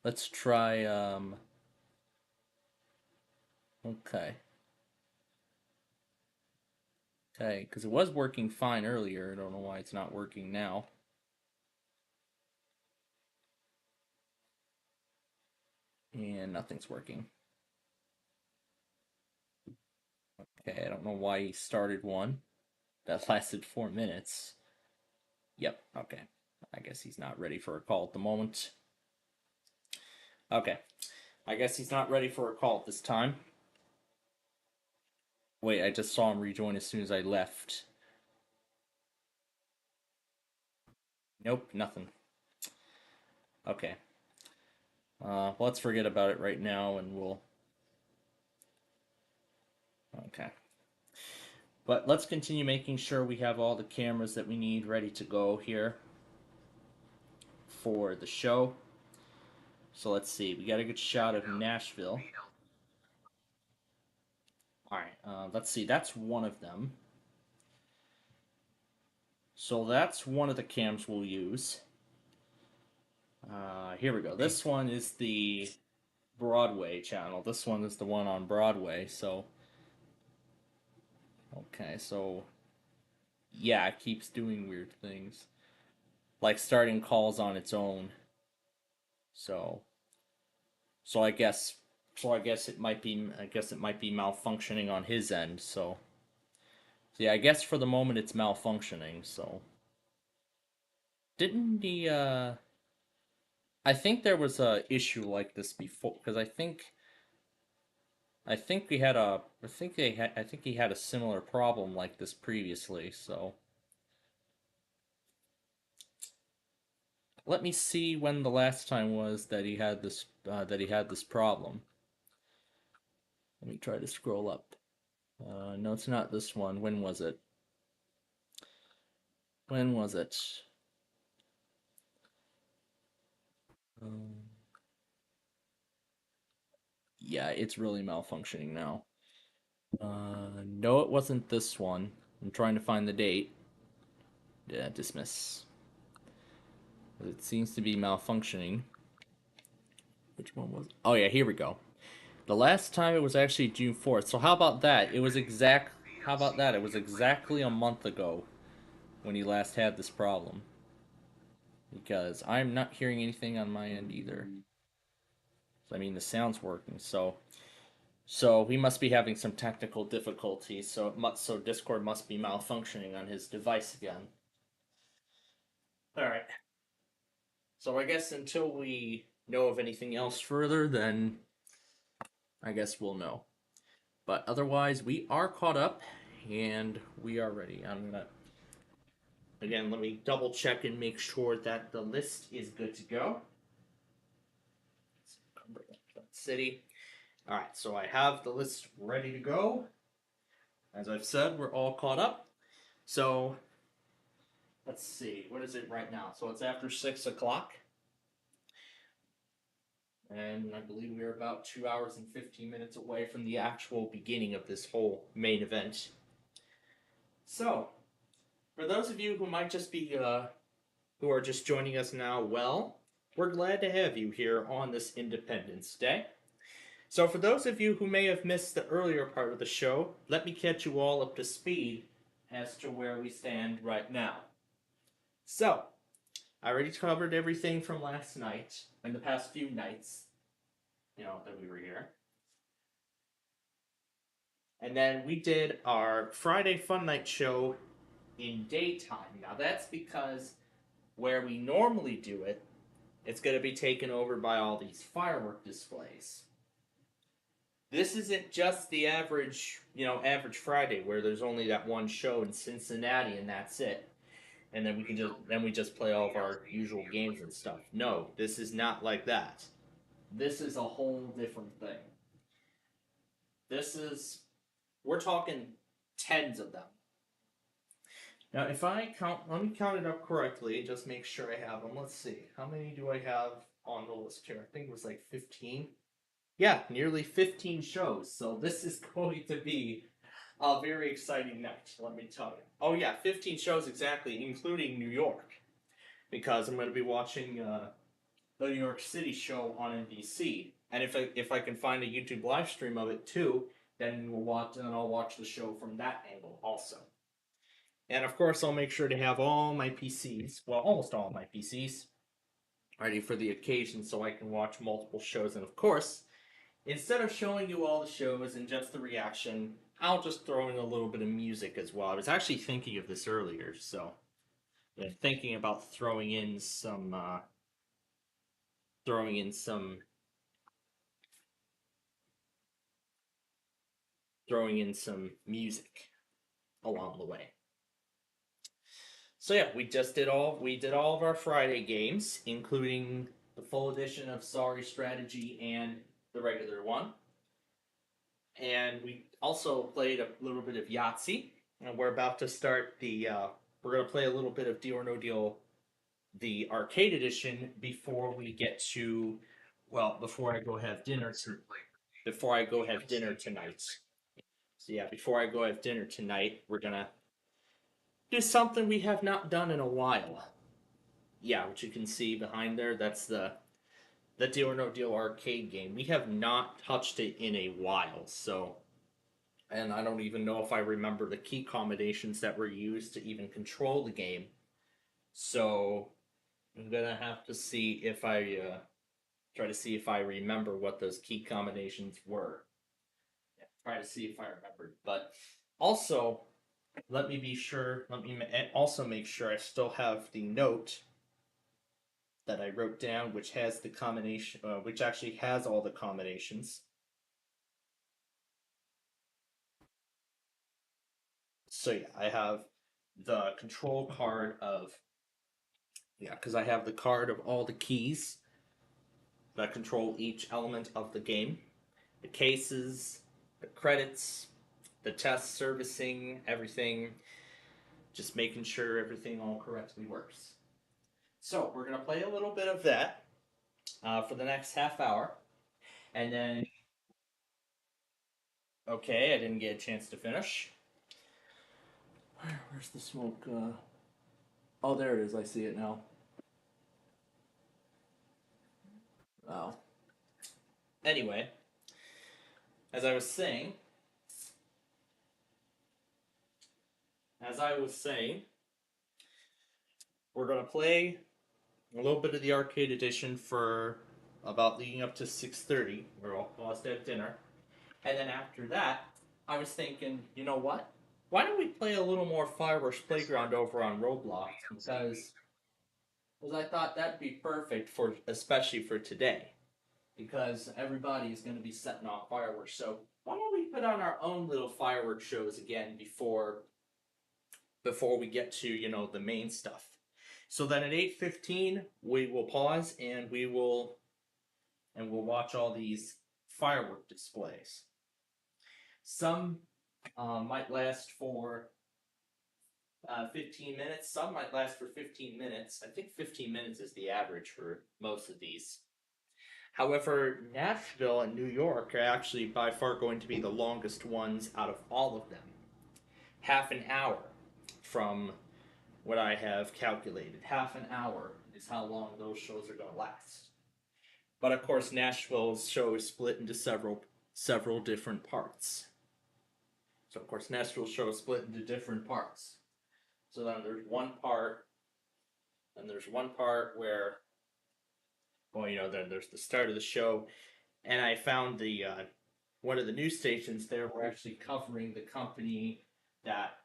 Let's try okay. Okay, because it was working fine earlier. I don't know why it's not working now. And nothing's working. Okay, I don't know why he started one. That lasted 4 minutes. Yep, okay. I guess he's not ready for a call at the moment. Okay. I guess he's not ready for a call at this time. Wait, I just saw him rejoin as soon as I left. Nope, nothing. Okay. Let's forget about it right now and we'll... Okay. But let's continue making sure we have all the cameras that we need ready to go here for the show. So let's see. We got a good shot of Nashville. Alright, let's see. That's one of them. So that's one of the cams we'll use. Here we go. This one is the Broadway channel. This one is the one on Broadway, so... Okay, so... Yeah, it keeps doing weird things. Like starting calls on its own. So I guess it might be malfunctioning on his end, so yeah, I guess for the moment it's malfunctioning, so didn't he I think there was a issue like this before because I think he had a similar problem like this previously, so let me see when the last time was that he had this problem. Let me try to scroll up. No, it's not this one. When was it? When was it? Yeah, it's really malfunctioning now. No, it wasn't this one. I'm trying to find the date. Yeah, dismiss. It seems to be malfunctioning. Which one was it? Oh yeah, here we go. The last time it was actually June 4th. So how about that? It was how about that? It was exactly a month ago when he last had this problem. Because I'm not hearing anything on my end either. I mean, the sound's working, so he must be having some technical difficulties. So Discord must be malfunctioning on his device again. All right. So I guess until we know of anything else further, then I guess we'll know. But otherwise, we are caught up and we are ready. I'm gonna again let me double check and make sure that the list is good to go. City. All right, so I have the list ready to go. As I've said, we're all caught up. So let's see, what is it right now? So it's after 6 o'clock. And I believe we're about 2 hours and 15 minutes away from the actual beginning of this whole main event. So, for those of you who might just be, who are just joining us now, well, we're glad to have you here on this Independence Day. So, for those of you who may have missed the earlier part of the show, let me catch you all up to speed as to where we stand right now. So, I already covered everything from last night and the past few nights, that we were here. And then we did our Friday Fun Night show in daytime. Now that's because where we normally do it, it's going to be taken over by all these firework displays. This isn't just the average Friday where there's only that one show in Cincinnati and that's it. And then we just play all of our usual games and stuff. No, this is not like that. This is a whole different thing. We're talking tens of them. Now, if I count, let me count it up correctly, just make sure I have them. Let's see, how many do I have on the list here? I think it was like 15. Yeah, nearly 15 shows. So this is going to be a very exciting night, let me tell you. Oh yeah, 15 shows exactly, including New York, because I'm going to be watching the New York City show on NBC, and if I can find a YouTube live stream of it too, then I'll watch the show from that angle also. And of course, I'll make sure to have all my PCs, well, almost all my PCs, ready for the occasion so I can watch multiple shows. And of course, instead of showing you all the shows and just the reaction, I'll just throw in a little bit of music as well. I was actually thinking of this earlier, so thinking about throwing in some music along the way. So yeah, we did all of our Friday games, including the full edition of Sorry Strategy and the regular one. And we also played a little bit of Yahtzee, and we're about to start we're going to play a little bit of Deal or No Deal, the arcade edition, before I go have dinner tonight. So yeah, before I go have dinner tonight, we're gonna do something we have not done in a while. Yeah, which you can see behind there, that's the Deal or No Deal arcade game. We have not touched it in a while, and I don't even know if I remember the key combinations that were used to even control the game. So I'm gonna have to see if I try to see if I remember what those key combinations were. Yeah, try to see if I remembered. But also, let me also make sure I still have the note that I wrote down, which has the combination, which actually has all the combinations. So yeah, I have the control card because I have the card of all the keys that control each element of the game, the cases, the credits, the test, servicing, everything, just making sure everything all correctly works. So we're gonna play a little bit of that for the next half hour, and then okay, I didn't get a chance to finish. Where's the smoke? Oh, there it is. I see it now. Wow. Anyway, as I was saying, we're gonna play a little bit of the arcade edition for about leading up to 6:30. We're all paused at dinner, and then after that, I was thinking, you know what? Why don't we play a little more Fireworks Playground over on Roblox? Because I thought that'd be perfect for, especially for today, because everybody is going to be setting off fireworks. So why don't we put on our own little fireworks shows again before we get to, you know, the main stuff. So then at 8:15 we will pause and we'll watch all these firework displays. Some might last for 15 minutes. Some might last for 15 minutes. I think 15 minutes is the average for most of these. However, Nashville and New York are actually by far going to be the longest ones out of all of them. Half an hour from what I have calculated. Half an hour is how long those shows are going to last. But of course, Nashville's show is split into several different parts. So of course, Nashville's show is split into different parts. So then there's one part where, well, you know, then there's the start of the show, and I found the one of the news stations there were actually covering the company that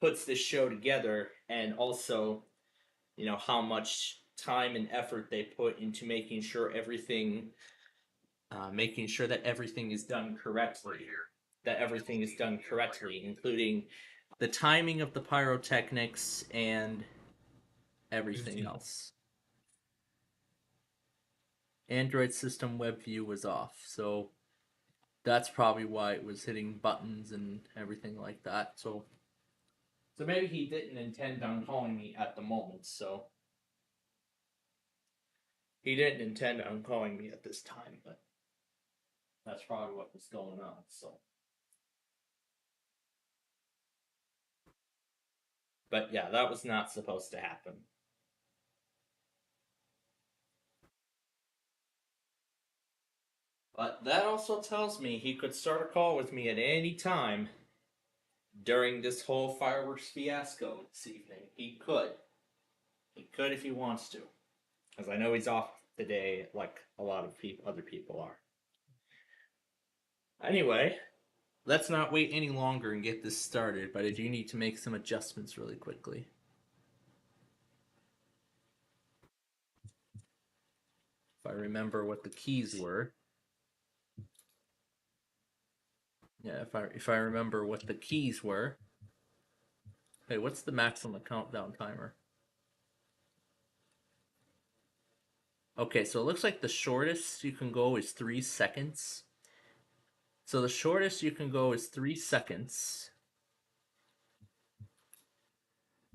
puts this show together, and also, you know, how much time and effort they put into making sure that everything is done correctly, including the timing of the pyrotechnics and everything else. Android system web view was off, so that's probably why it was hitting buttons and everything like that. So maybe he didn't intend on calling me at the moment, so he didn't intend on calling me at this time, but that's probably what was going on, so. But yeah, that was not supposed to happen. But that also tells me he could start a call with me at any time during this whole fireworks fiasco this evening. He could. He could if he wants to. Because I know he's off today like a lot of other people are. Anyway, let's not wait any longer and get this started, but I do need to make some adjustments really quickly. If I remember what the keys were. Yeah, if I remember what the keys were. Hey, what's the maximum countdown timer? Okay, so it looks like the shortest you can go is 3 seconds. So the shortest you can go is 3 seconds.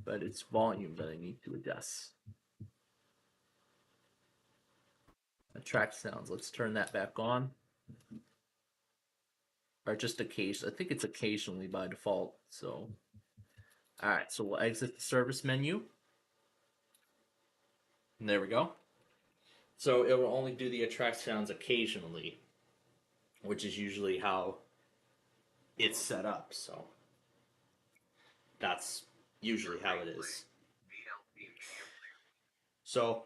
But it's volume that I need to adjust. Track sounds, let's turn that back on. Or just occasionally, I think it's occasionally by default, so. Alright, so we'll exit the service menu. And there we go. So it will only do the attract sounds occasionally, which is usually how it's set up, so. That's usually how it is. So,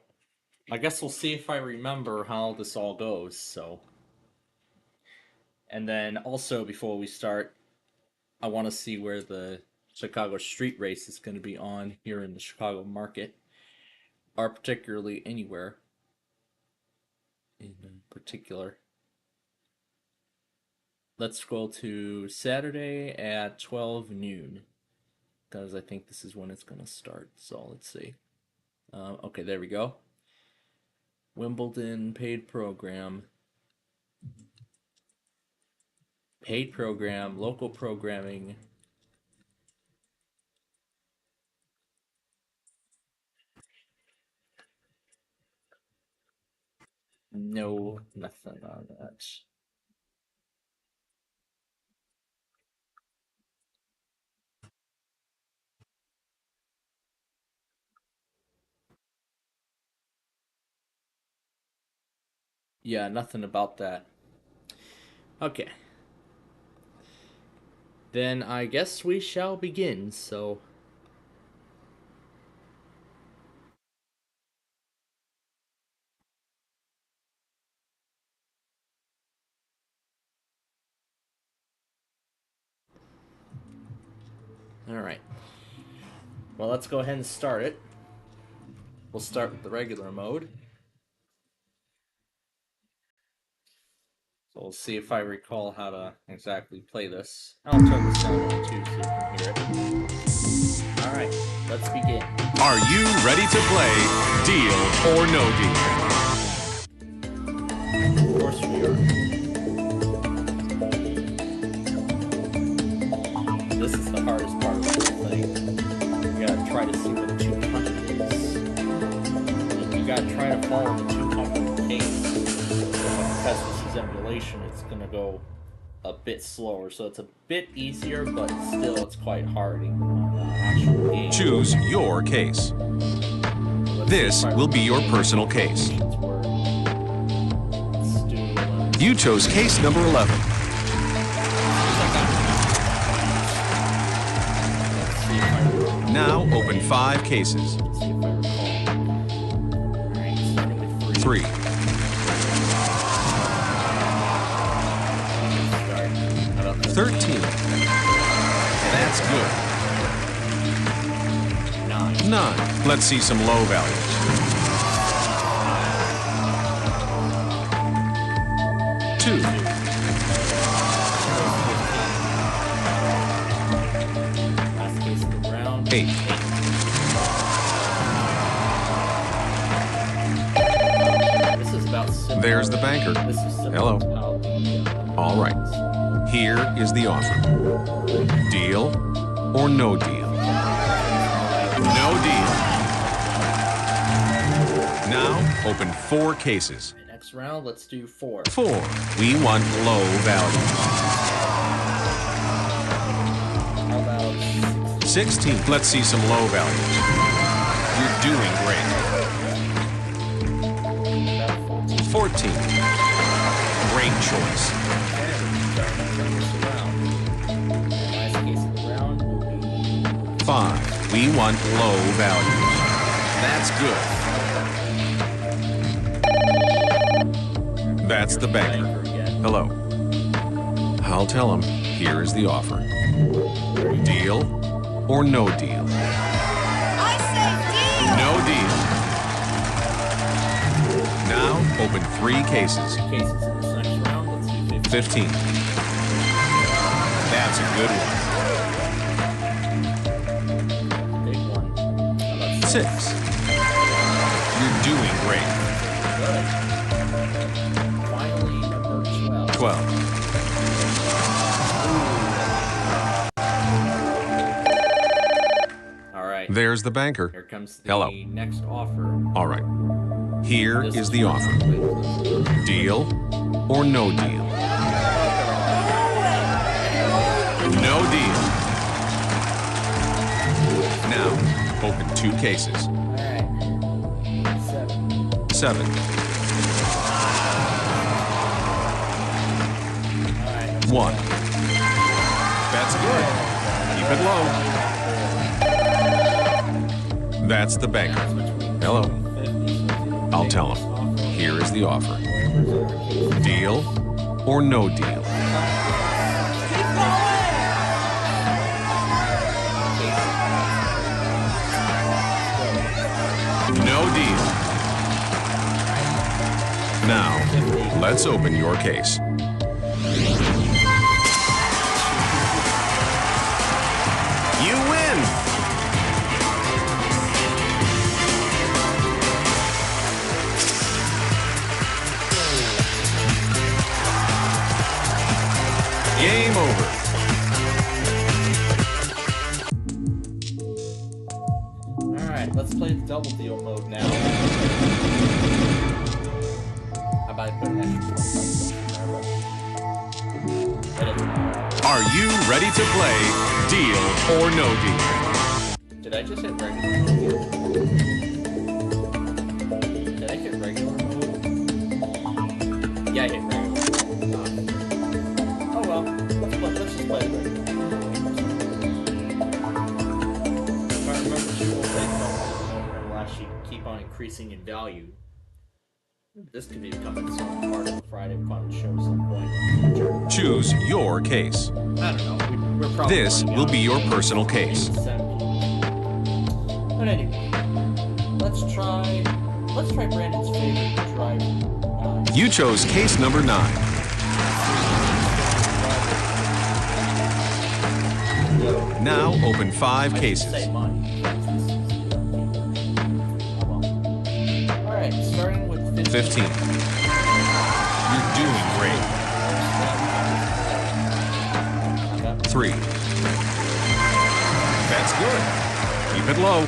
I guess we'll see if I remember how this all goes, so. And then also, before we start, I want to see where the Chicago street race is going to be on here in the Chicago market, or particularly anywhere in particular. Let's scroll to Saturday at 12 noon, because I think this is when it's going to start, so let's see. Okay, there we go. Wimbledon paid program. Paid program, local programming. No, nothing on that. Yeah, nothing about that. Okay. Then I guess we shall begin, so... Alright. Well, let's go ahead and start it. We'll start with the regular mode. So we'll see if I recall how to exactly play this. I'll turn the sound on too so you can hear it. Alright, let's begin. Are you ready to play Deal or No Deal? Of course we are. This is the hardest part of the whole thing. You gotta try to see what 200 is. And you gotta try to follow the 200 case. Because this is emulation, it's gonna go a bit slower. So it's a bit easier, but still it's quite hard even on actual game. Choose your case. This will be your personal case. You chose case number 11. Now open 5 cases. 3. 13. That's good. 9. Let's see some low values. 2. 8. This is about similar. There's the banker. This is similar Hello. to how the, All right. Here is the offer. Deal or no deal? No deal. Now open 4 cases. Next round, let's do 4. 4. We want low values. How about 16. Let's see some low values. You're doing great. 14. Great choice. Last case of the round will be 5. We want low values. That's good. That's the banker. Hello. I'll tell him. Here is the offer. Deal or no deal? I say deal! No deal. Now open 3 cases. cases in this next round. Let's do 15. That's a good one. Big one. How about 6. You're doing great. Good. Finally, number 12. 12. All right. There's the banker. Here comes the Hello. next offer. All right. Here is the offer. Deal or no deal? No deal. Now, open 2 cases. All right. 7. 7. All right. 1. That's good. Keep it low. That's the banker. Hello. I'll tell him. Here is the offer. Deal or no deal? No deal. Now, let's open your case. You win! Game over. Alright, let's play the double deal mode now. How about I put an extra Are you ready to play Deal or No Deal? Did I just hit regular mode? Did I hit regular mode? Yeah, I hit regular mode. Oh well, let's just play the regular mode. If I remember, she will play double mode and will actually keep on increasing in value. This could be becoming some part of the Friday Fun show at some point in the future. Choose your case. I don't know. We're probably This will be your personal case. But anyway, let's try Brandon's favorite driver. You chose case number 9. Now open 5 cases. Alright, starting with 15. You're doing great. 3. That's good. Keep it low.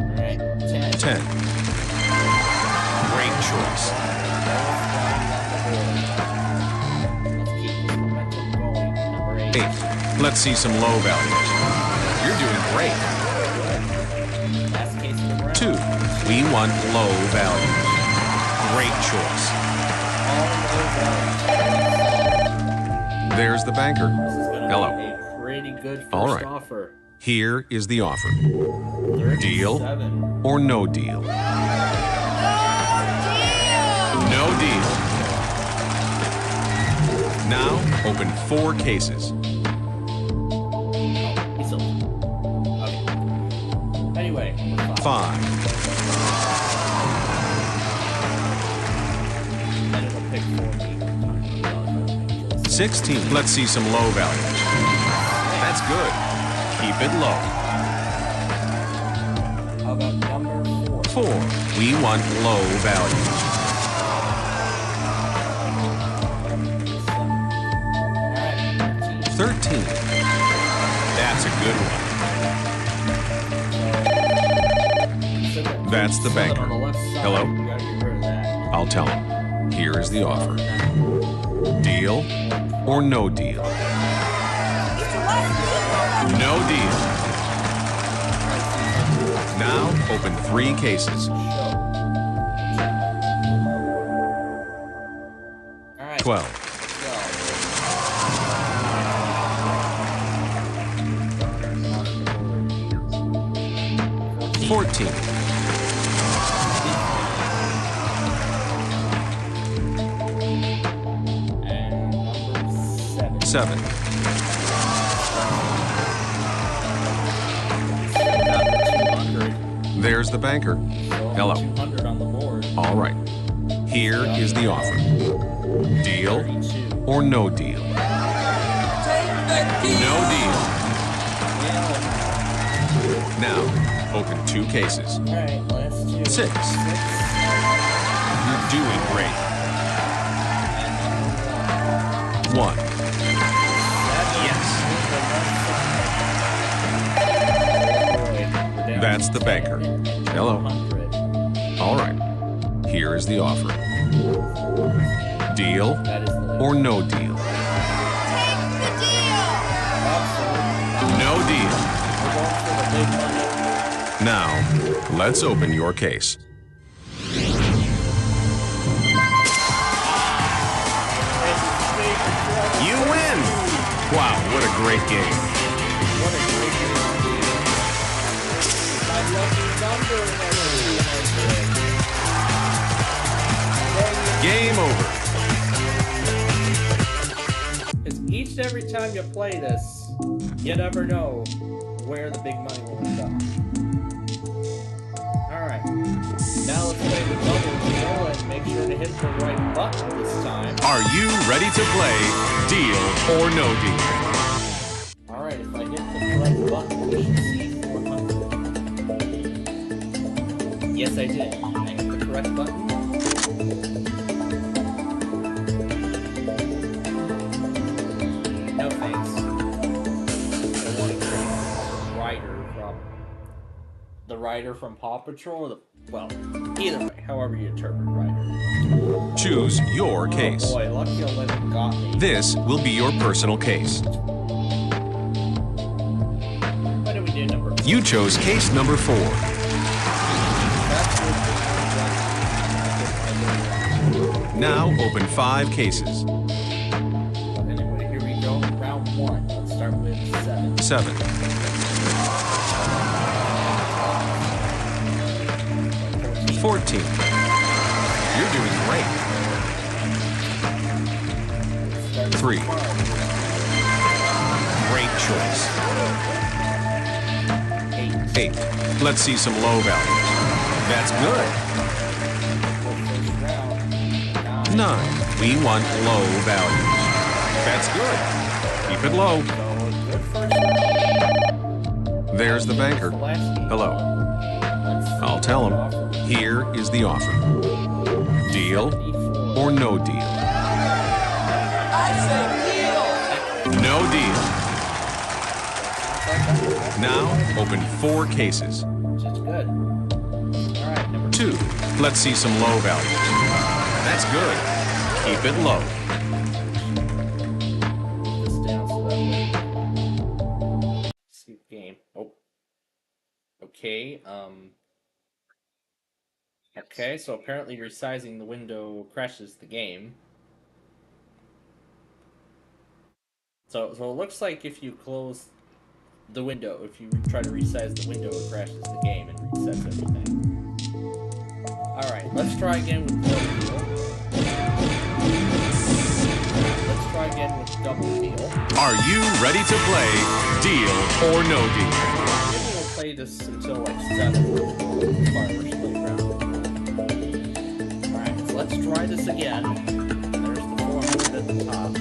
Alright, 10. 10. Great choice. 8. Let's see some low values. You're doing great. 2. We want low values. Great choice. There's the banker. Hello. Pretty good first All right. offer. Here is the offer. Deal 37. or no deal? No deal. Now open 4 cases. He's over. Okay. Anyway, 5. and it'll pick for me. 16. Let's see some low values. That's good. Keep it low. How about number 4? 4. We want low values. 13. That's a good one. That's the banker. Hello? I'll tell him. Here is the offer. Deal or no deal? No deal. Now open 3 cases. 12. 14. 7. There's the banker. Hello. 200 on the board. All right. Here is the offer. Deal or no deal? No deal. Now, open 2 cases. All right, last 2. 6. You're doing great. 1. Yes. That's the banker. Hello. All right. Here is the offer. Deal or no deal? No deal. Now, let's open your case. You win! Wow, what a great game. What a great game. My lucky number and Game over. It's each and every time you play this, you never know where the big money will end up. Alright. Now let's play the double deal and make sure to hit the right button this time. Are you ready to play Deal or No Deal? Alright, if I hit the correct button, we should see 400. Yes, I did. I hit the correct button. writer from Paw Patrol, or the, well, either way, however you interpret writer. Choose your case. Oh boy, Lucky 11 got me. This will be your personal case. What do we do, number 4? You chose case number 4. Now open 5 cases. But anyway, here we go. Round 1. Let's start with 7. 7. 14. You're doing great. 3. Great choice. 8. Let's see some low values. That's good. 9. We want low values. That's good. Keep it low. There's the banker. Hello. I'll tell him. Here is the offer. Deal or no deal? I say deal! No deal. Now open 4 cases. Which is good. All right, number 2. Let's see some low values. That's good. Keep it low. This down so that way. Escape game. Oh. Okay. Okay, so apparently resizing the window crashes the game. So it looks like if you close the window, if you try to resize the window, it crashes the game and resets everything. Alright, let's try again with double deal. Let's try again with double deal. Are you ready to play deal or no deal? Maybe we'll play this until like 7 Farmer's Playground. Alright, so let's try this again. There's the 400 at the top.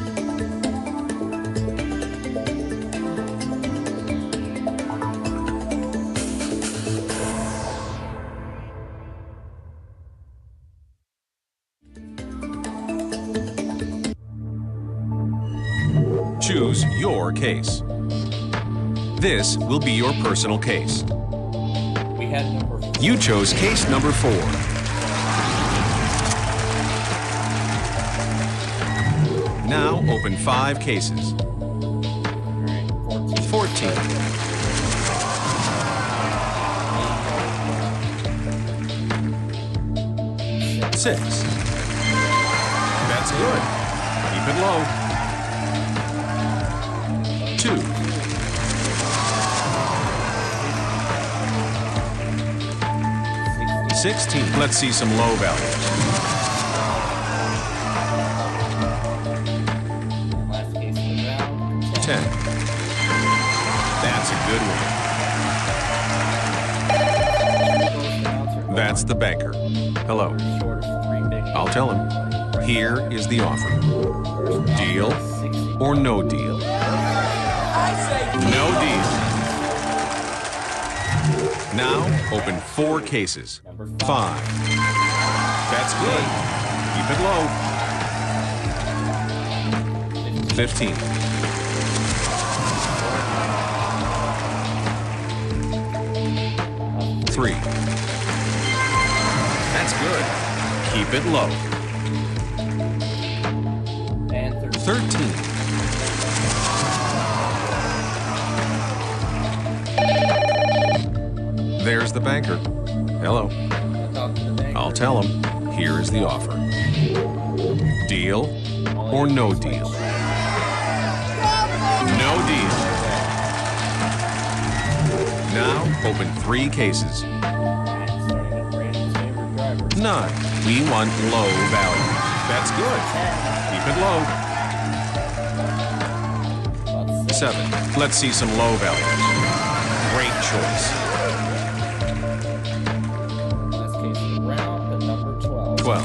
Choose your case. This will be your personal case. We had number 4. You chose case number 4. Now open 5 cases. 14. 6. That's good. Keep it low. 2. 16. Let's see some low values. Last case of the round. 10. That's a good one. That's the banker. Hello. I'll tell him. Here is the offer. Deal or no deal? No deal. Now open 4 cases. 5. That's good. Keep it low. 15. 3. That's good. Keep it low. And 13. 13. There's the banker. Hello. I'll tell him. Here is the offer. Deal or no deal? No deal. Now open 3 cases. 9. We want low value. That's good. Keep it low. 7. Let's see some low values. Great choice. Last case of the round, and number 12. 12.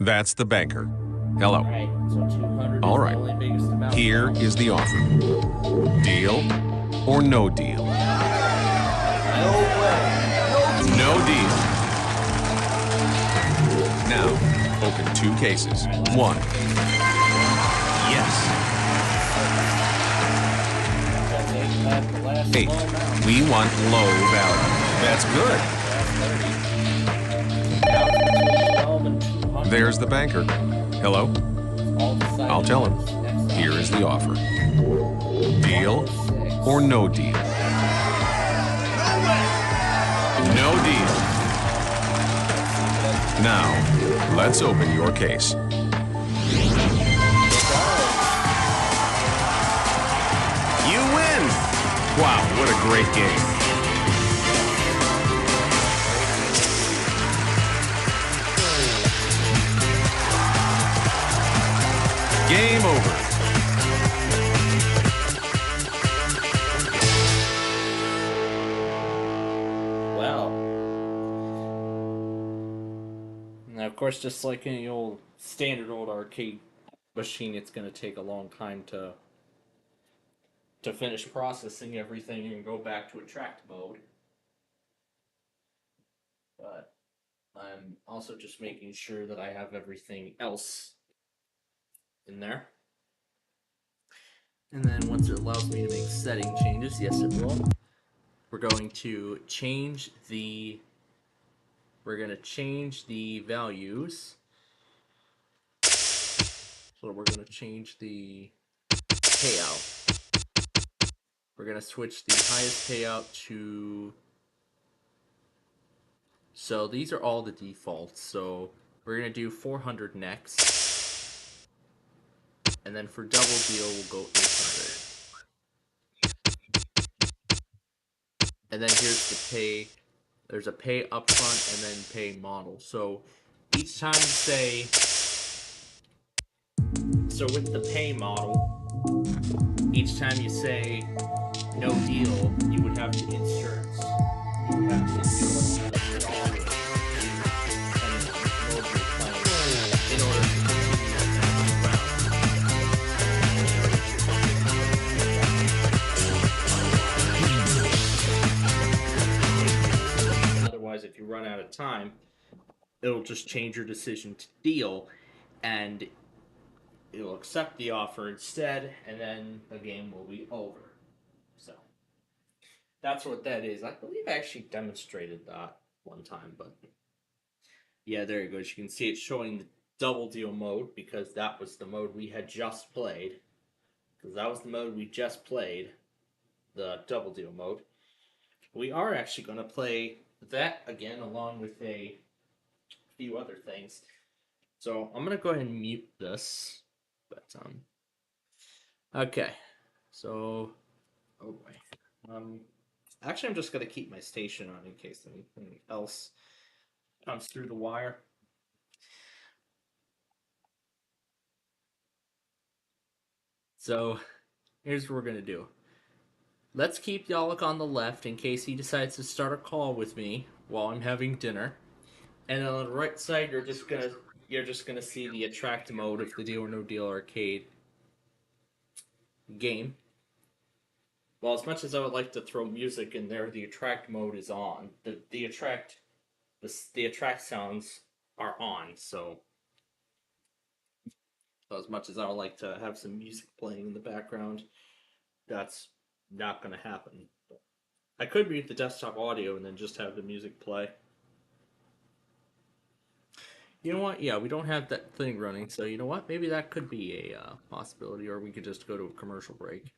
That's the banker. Hello. Alright, so 200 All is right. the only biggest amount. Here is the offer. Deal or no deal? No way. No deal. Now, open 2 cases. 1. Yes. Hey, we want low value. That's good. There's the banker. Hello? I'll tell him. Here is the offer. Deal or no deal? No deal. Now, let's open your case. You win! Wow, what a great game. Game over. Well. Now, of course, just like any old standard old arcade machine, it's going to take a long time to finish processing everything and go back to attract mode. But I'm also just making sure that I have everything else in there. And then once it allows me to make setting changes, yes it will, we're going to change the values. So we're going to change the payout. We're going to switch the highest payout to... So these are all the defaults. So we're going to do 400 next. And then for double deal, we'll go 800. And then here's the pay. There's a pay upfront and then pay model. So each time you say... So with the pay model, each time you say no deal, you would have to insert the dollar in order to continue the next round. Otherwise, if you run out of time, it'll just change your decision to deal, and it'll accept the offer instead, and then the game will be over. So that's what that is. I believe I actually demonstrated that one time, but yeah, there it goes. You can see it showing the double deal mode because that was the mode we had just played. Because that was the mode we just played, the double deal mode. We are actually going to play that again along with a few other things. So I'm going to go ahead and mute this. But okay. So oh boy. Actually, I'm just going to keep my station on in case anything else comes through the wire. So here's what we're going to do. Let's keep Yalak on the left in case he decides to start a call with me while I'm having dinner. And on the right side, you're just gonna see the attract mode of the Deal or No Deal arcade game. Well, as much as I would like to throw music in there, the attract mode is on. The attract sounds are on. So as much as I would like to have some music playing in the background, that's not gonna happen. I could mute the desktop audio and then just have the music play. You know what? Yeah, we don't have that thing running, so you know what? Maybe that could be a possibility, or we could just go to a commercial break.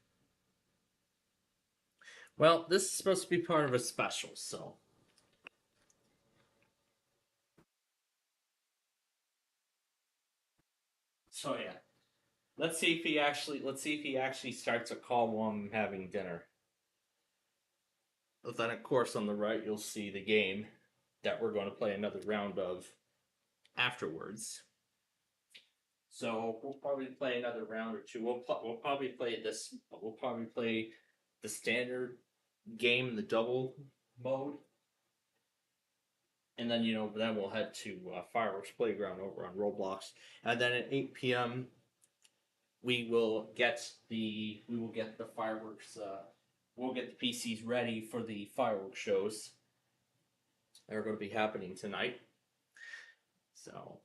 Well, this is supposed to be part of a special, so... So yeah. Let's see if he actually starts a call while I'm having dinner. But then, of course, on the right, you'll see the game that we're going to play another round of afterwards. So we'll probably play another round or two. We'll probably play this. We'll probably play the standard game, the double mode, and then then we'll head to Fireworks Playground over on Roblox, and then at 8 p.m. we will get the fireworks. We'll get the PCs ready for the fireworks shows that are going to be happening tonight. So,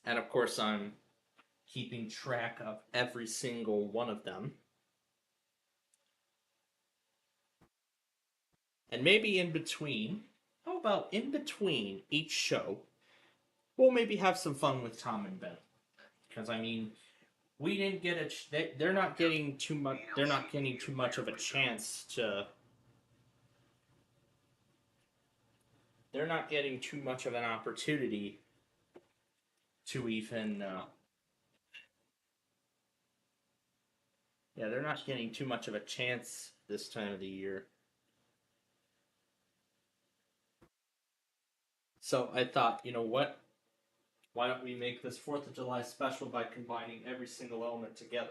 and of course, I'm keeping track of every single one of them. And maybe in between, how about in between each show, we'll maybe have some fun with Tom and Ben. Because I mean, we didn't get they're not getting too much. They're not getting too much of a chance to. They're not getting too much of an opportunity to even. Yeah, they're not getting too much of a chance this time of the year. So I thought, you know what? Why don't we make this 4th of July special by combining every single element together?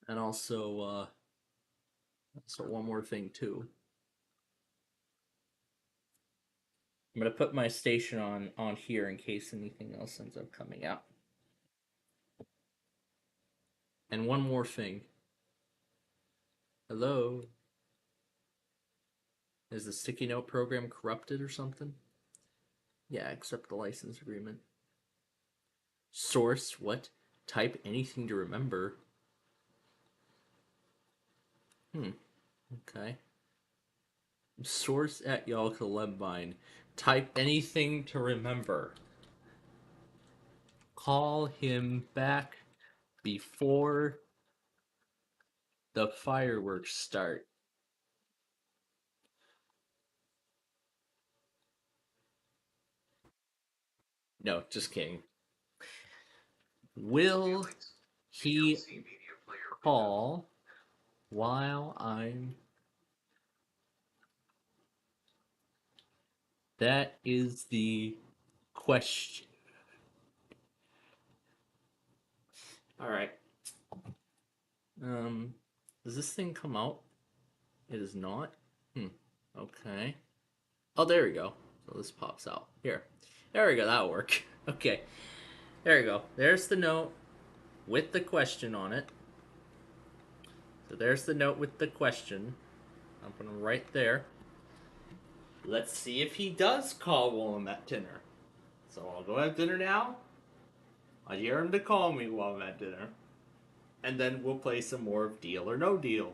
And also, one more thing too. I'm gonna put my station on here in case anything else ends up coming out. And one more thing. Hello? Is the sticky note program corrupted or something? Yeah, accept the license agreement. Source, what? Type anything to remember. Okay. Source at Yalka Lembine. Type anything to remember. Call him back before the fireworks start. No, just kidding. Will he call while I'm... That is the question. Alright. Does this thing come out? It is not? Okay. Oh, there we go. So this pops out. Here. There we go, that'll work. Okay. There we go. There's the note with the question on it. So there's the note with the question. I'm putting right there. Let's see if he does call while I'm at dinner. So I'll go have dinner now. I dare him to call me while I'm at dinner. And then we'll play some more of Deal or No Deal.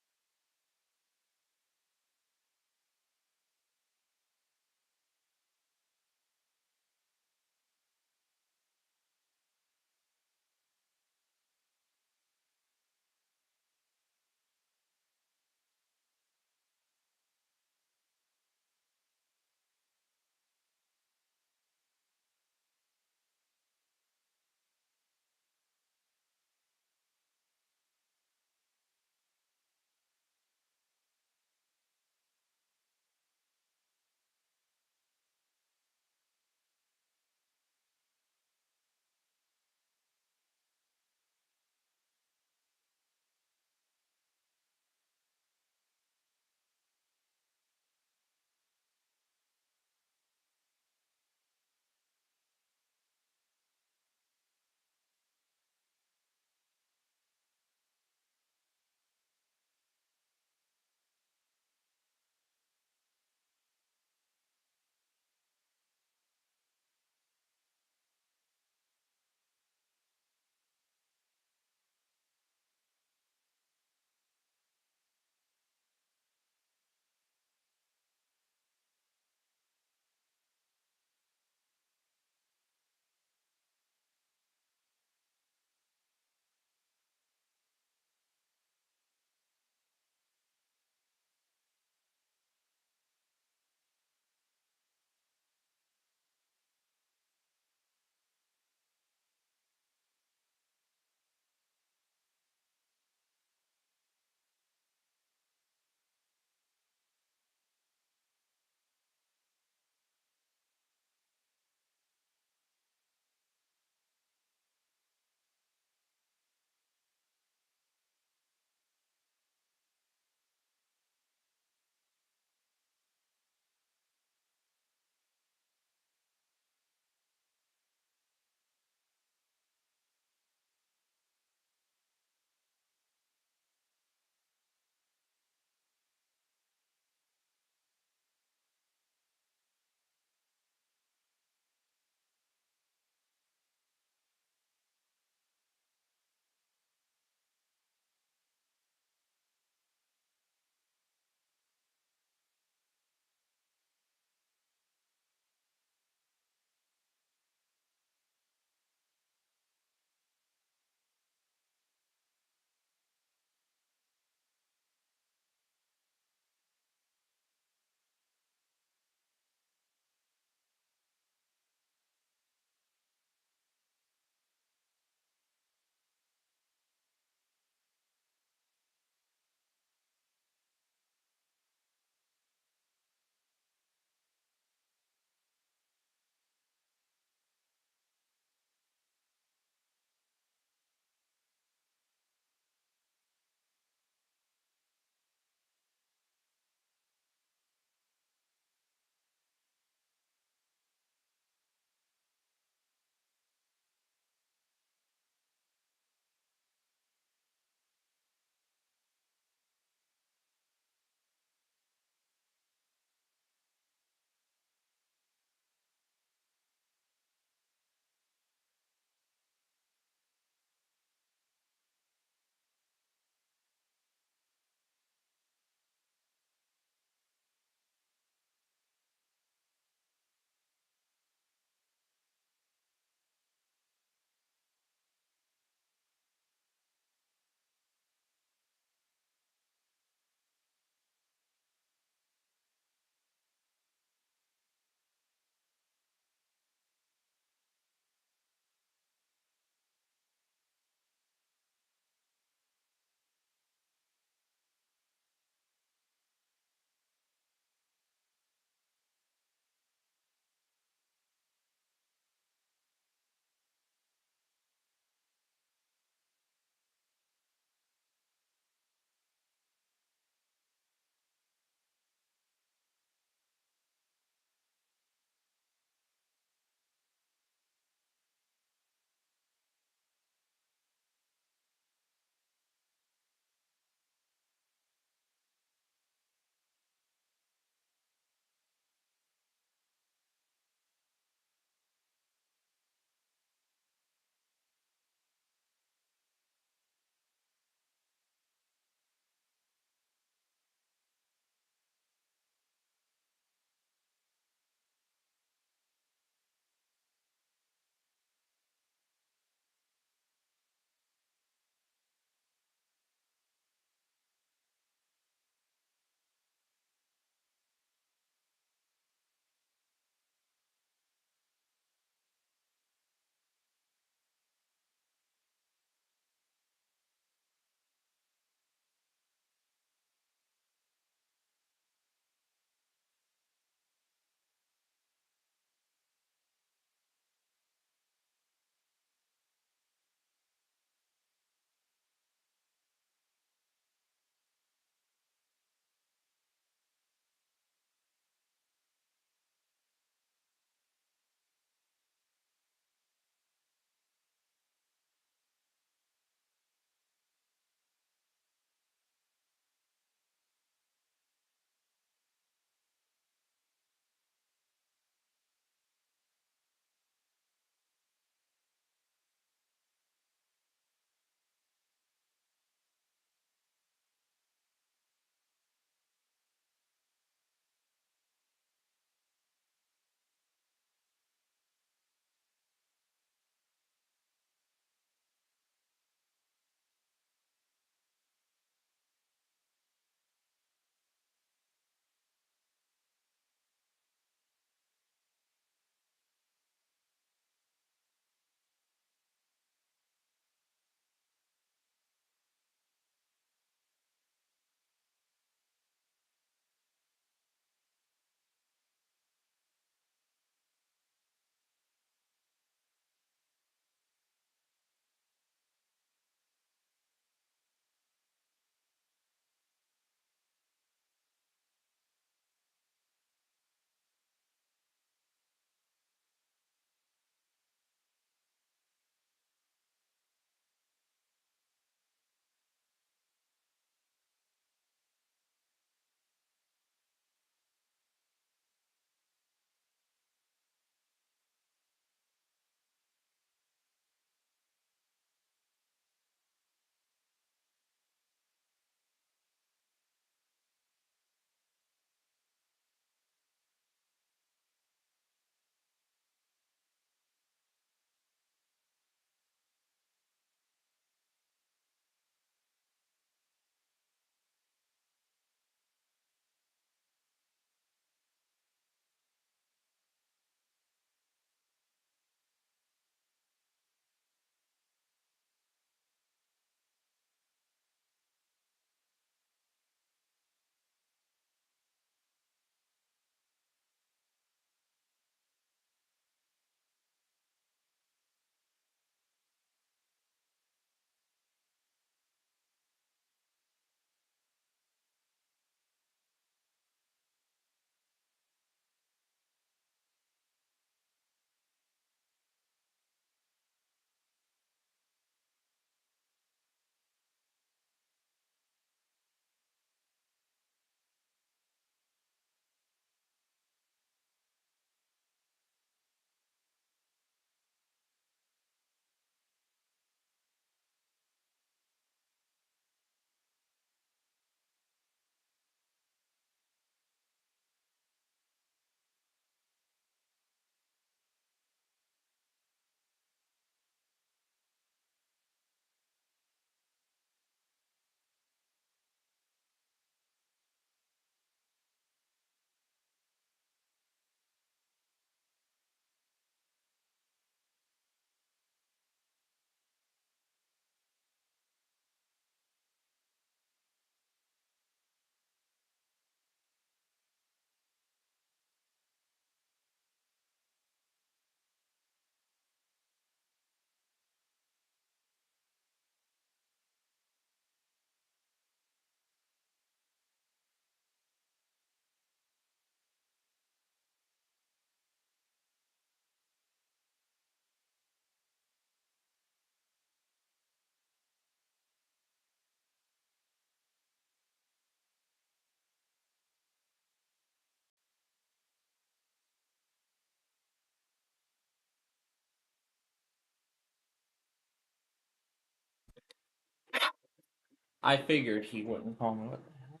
I figured he wouldn't call me. What the hell?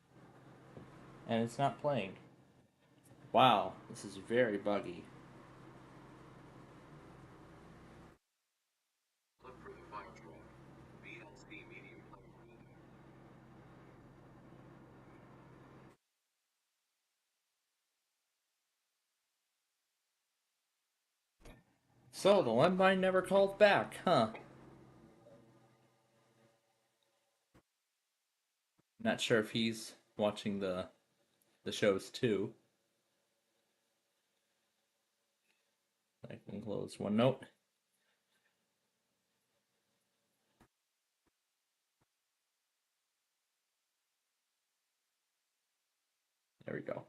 And it's not playing. Wow, this is very buggy. Look for the file track. VLC medium player media. So, the Lembine never called back, huh? Not sure if he's watching the shows too. I can close OneNote. There we go.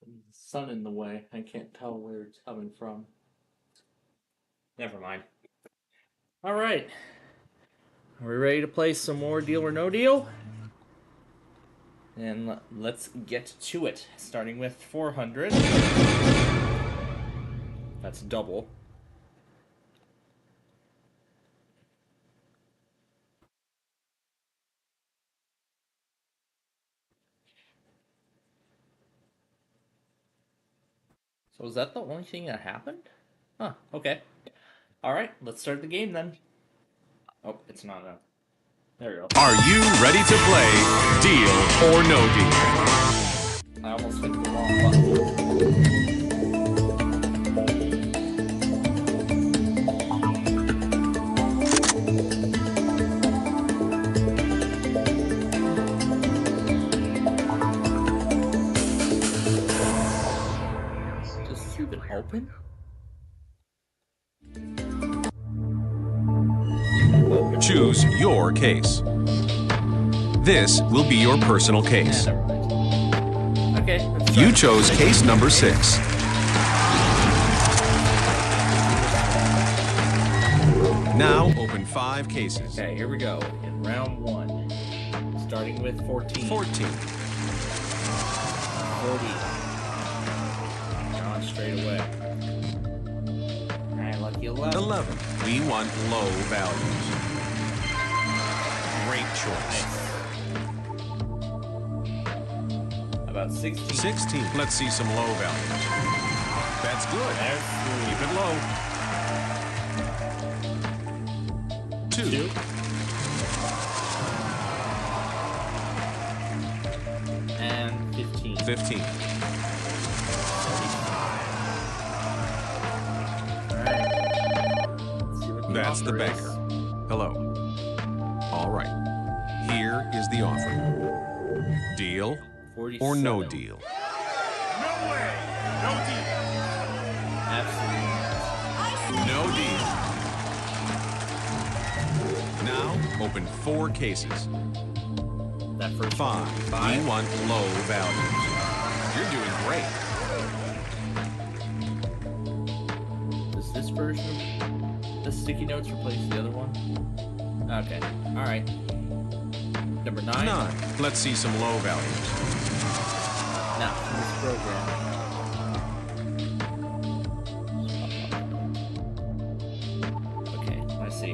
There's the sun in the way. I can't tell where it's coming from. Never mind. All right. Are we ready to play some more Deal or No Deal? And let's get to it. Starting with 400. That's double. So is that the only thing that happened? Huh, okay. Alright, let's start the game then. Oh, it's not up. There we go. Are you ready to play Deal or No Deal? I almost hit the wrong button. Does this even open? Choose your case. This will be your personal case. Okay. You chose case number 6. Now open 5 cases. Okay, here we go. In round 1. Starting with 14. 14. 40. Gone straight away. Alright, lucky 11. 11. We want low values. Great choice. About 16. 16. Let's see some low values. That's good. Keep it low. 2. 2. And 15. 15. That's the banker. Hello. All right. Here is the offer. Deal or no deal? No way! No deal! Absolutely. No deal. Now open 4 cases. That first 5. We want low values. You're doing great. Does this version of the sticky notes replace the other one? Okay. Alright. Number 9. 9. Let's see some low values. Not from this program. Okay, I see.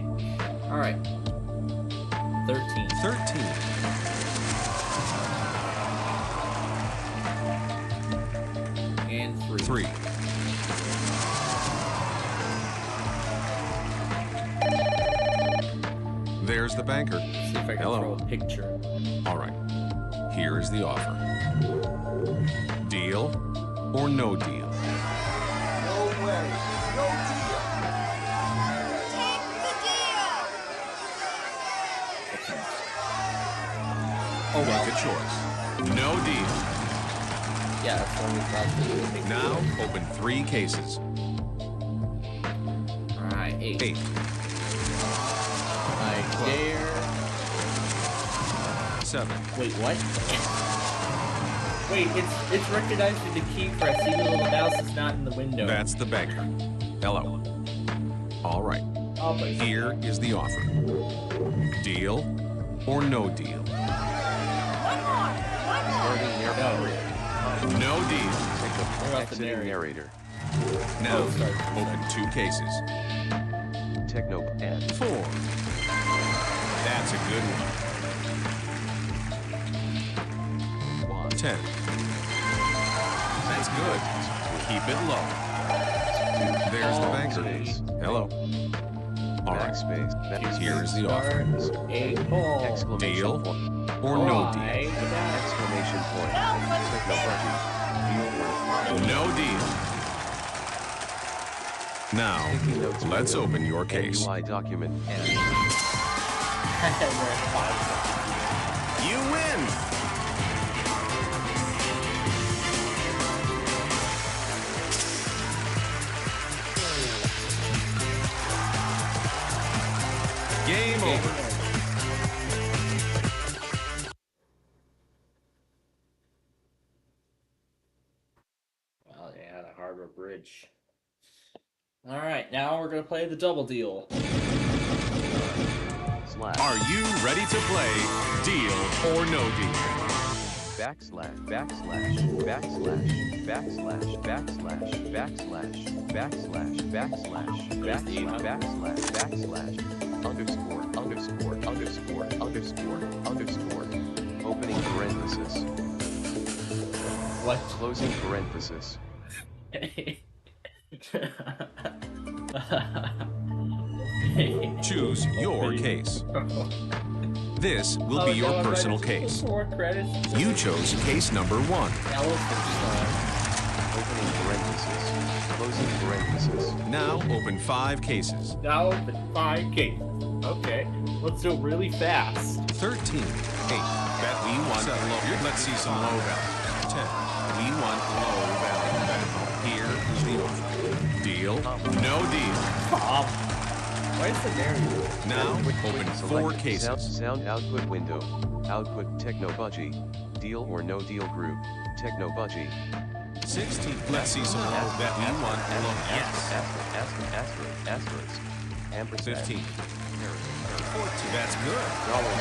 Alright. 13. 13. And 3. 3. There's the banker. See if I can throw a picture. All right. Here is the offer. Deal or no deal? No way! No deal! Oh, Make a choice. No deal. Yeah, that's what we thought. Now open 3 cases. Alright, 8. 8. I dare. 7. Wait, what? Wait, it's recognizing the key for I see the little mouse is not in the window. That's the banker. Hello. All right. Here is the offer. Deal or no deal? Already near No deal. Exiting narrator. Now, open 2 cases. Techno and 4. That's a good one. 10. That's good. Keep it low. There's the banker. Hello. All right. Here's the offer. Deal or no deal? Exclamation point. Techno budget. No deal. Now, let's open your case. UI document and you win. Game over. Well, yeah, the Harbor Bridge. All right, now we're gonna play the double deal. Are you ready to play Deal or No Deal? backslash backslash backslash backslash backslash backslash backslash backslash backslash backslash underscore underscore underscore underscore underscore opening parenthesis what closing parenthesis. Choose your case. This will be your personal case. You chose case number 1. Opening parenthesis. Closing parenthesis. Now open 5 cases. Now open 5 cases. Okay, let's do it really fast. 13. 8. Bet we want low. Let's see some low value. 10. We want low value. Here is the offer. Deal? No deal. Where's the narrator? Now open 4 cases. Sound output window. Output Techno budgie. Deal or no deal group. Techno budgie. 16. Let's see some low bet we want low. Yes. Asterisk. Ampersand. 15. 14. That's good.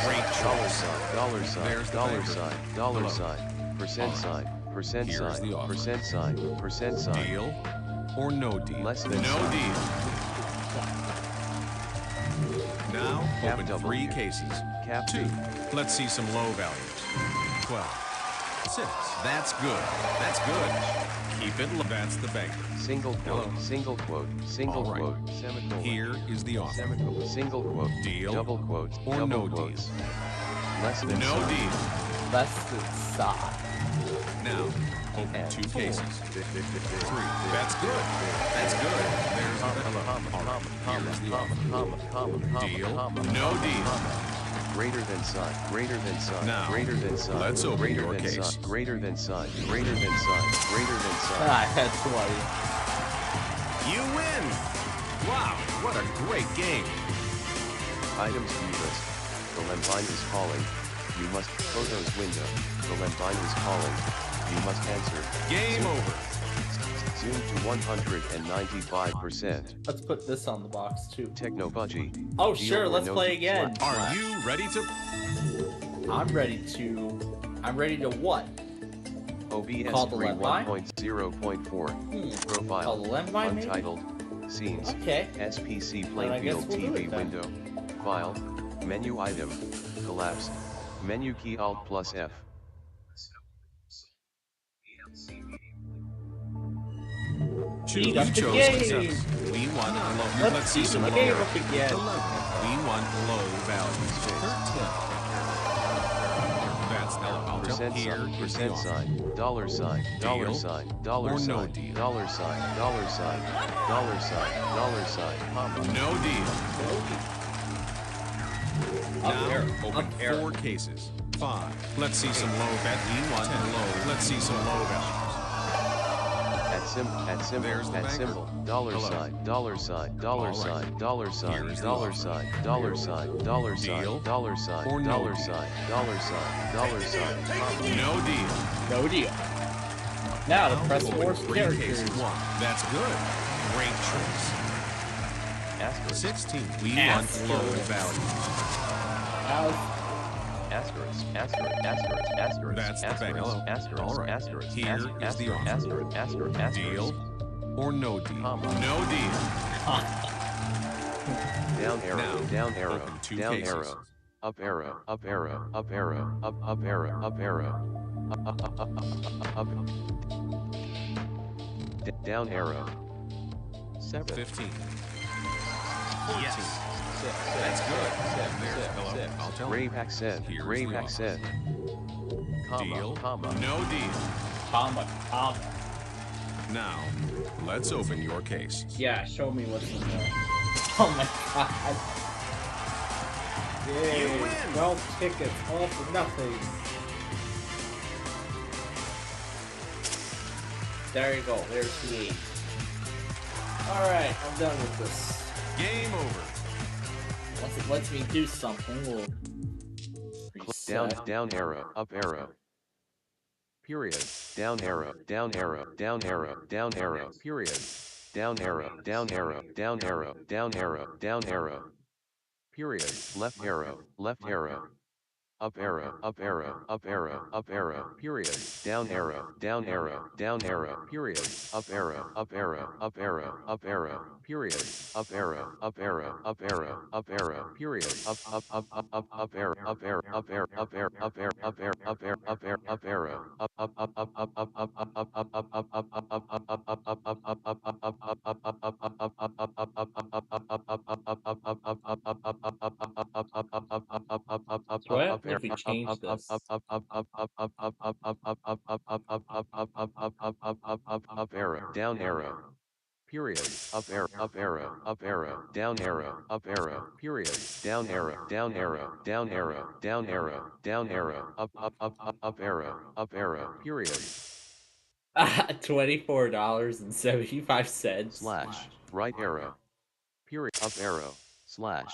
Great choice. Dollar sign. There's the Dollar banker. sign. Dollar sign. Percent sign. Percent Here's sign. the offer. Percent sign. Percent sign. Deal or no deal? Less than no sign. deal. Now Cap open W. 3 cases. Cap 2. B. Let's see some low values. 12. 6. That's good. That's good. Keep it low. That's the banker. Single quote. Hello. Single quote. Single All right. quote. Semicolon. Here is the offer. Semicolon. Single quote. Deal Double quote. or double no quotes. deal? Less than No sign. deal. Less than sign. Now open And 2 4. cases. 3. That's good. That's good. There's the banker. All right. Here's the offer. Deal? No deal. Greater than sign. Greater than sign. Now, greater than sign. let's open greater your than case. sign. Greater than sign. Greater than sign. Greater than sign. That's 20. You win! Wow, what a great game! Items view list. The Lembine is calling. You must photos window. The Lembine is calling. You must answer. Game over. Zoom to 195%. Let's put this on the box too. Techno budgie. Oh Deal sure, or let's no play deal. again. Are you ready to... I'm ready to what? OBS Call the 3.1.0.4. Profile. Call the Lembine, maybe? Untitled. Scenes. Okay. SPC Then I guess Plainfield we'll do TV it then. window. File. Menu item. Collapsed. Menu key Alt plus F. Choose. Speed You up the chose game. success. We want low. Let's see speed some the low. game up again. 11. We want low values. 13. That's I'll tell Percent here sign. is the Percent offer. sign. Dollar sign. Dollar Deal sign. Dollar or no sign. deal? Dollar sign. Dollar sign. Dollar sign. Dollar sign. Comma. No deal. Now there. open Up there. 4 cases. 5. Let's see some low bet. We want low. Let's see some low values. At symbol. There's the At banker. symbol. Dollar Hello. sign. Dollar sign. Dollar All right. sign. Dollar sign. Here's the Dollar offer. sign. Dollar sign. Dollar sign. Deal Dollar sign. or no Dollar deal? sign. Dollar sign. Dollar sign. Comma. No deal. No deal. Now to press Open more 3 characters. cases. 1. That's good. Great choice. Asterisk. 16. We want low Asterisk. values. asterisk, asterisk, asterisk, asterisk, That's the asterisk, hello. asterisk, All right. asterisk, Here is the asterisk, offer. asterisk, asterisk, asterisk, Deal or no deal? Comma. No deal. Down arrow, Now, down arrow, open two down cases. arrow, up arrow, up arrow, up arrow, up arrow, up arrow, up, down arrow. 7. 15. 14. Yes. That's good. There's hello. I'll tell you. Grave accent, Here's grave the offer. accent. Comma, Deal. comma. No deal. Comma. Now, let's open your case. Yeah, show me what's in there. Oh my god. You Yay, win. 12 tickets, all for nothing. There you go, there's the 8. Alright, I'm done with this. Game over. Once it lets me do something, we'll reset. Down arrow, up arrow. Period. Down arrow, down arrow, down arrow, down arrow, period. Down arrow, down arrow, down arrow, down arrow, down arrow. Period. Left arrow, left arrow. Up arrow, up arrow, up arrow, up arrow, period. Down arrow, down arrow, down arrow, period. Up arrow, up arrow, up arrow, up arrow, period. Up arrow, up arrow, up arrow, up arrow, period. Up arrow, up arrow, up arrow, up arrow, up arrow, up arrow, up arrow, up arrow, up arrow, So what happens if we change this? Up arrow, down arrow. Period. Up arrow, down arrow, up arrow, period. Down arrow, down arrow, down arrow, down arrow, down arrow, up arrow, period. $24.75. Slash, right arrow. Period. Up arrow, slash.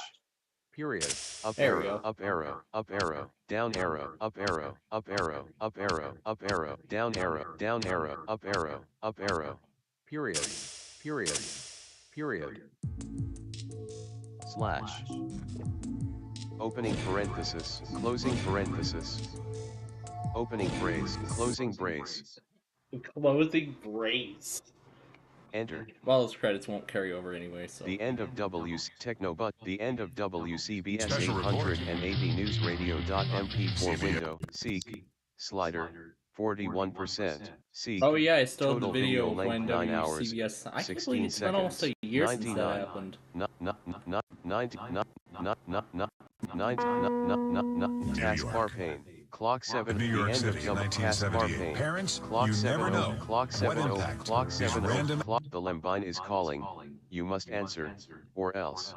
Period. Up There we arrow, go. up arrow, up arrow, down arrow, up arrow, up arrow, up arrow, up arrow, down arrow, up arrow, up arrow. Period. Period. Period. Slash. Opening parenthesis, closing parenthesis. Opening brace, closing brace. Closing brace. Enter. Well, those credits won't carry over anyway, so. The end of Technobut. The end of WCBS Special 880 News Radio.mp4 window. Seek. Slider. 41%. Seek. Oh yeah, I still have the Total video of length when 9 hours. WCBS. I can't 16 believe it's been almost a year since that 99. happened. Taskbar pane. Clock 7. New York The end City, of 1978. Parents, Clock you 7. never know Clock 7. what impact Clock these 7. random- Clock. The Lembine is calling. You must answer, or else.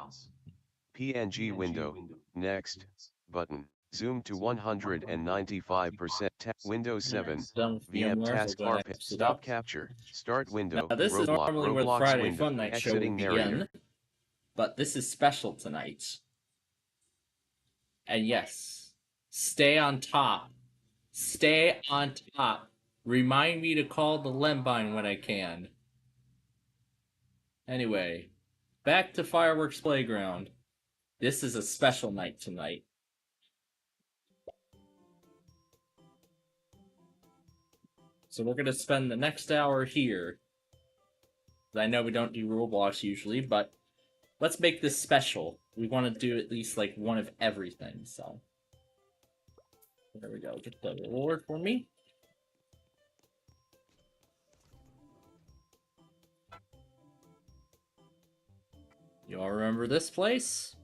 PNG window. Next. Button. Zoom to 195%. Windows 7. Done with VM VMware, so go taskbar. ahead and Stop stop. capture. Start window. Now, this is normally where the Roblox Friday window. Fun Night show Exiting would narrator. begin, but this is special tonight. And yes, stay on top. Stay on top. Remind me to call the Lembine when I can. Anyway, back to Fireworks Playground. This is a special night tonight. So we're going to spend the next hour here. I know we don't do Roblox usually, but let's make this special. We want to do at least like one of everything, so. There we go. Get the reward for me. You all remember this place?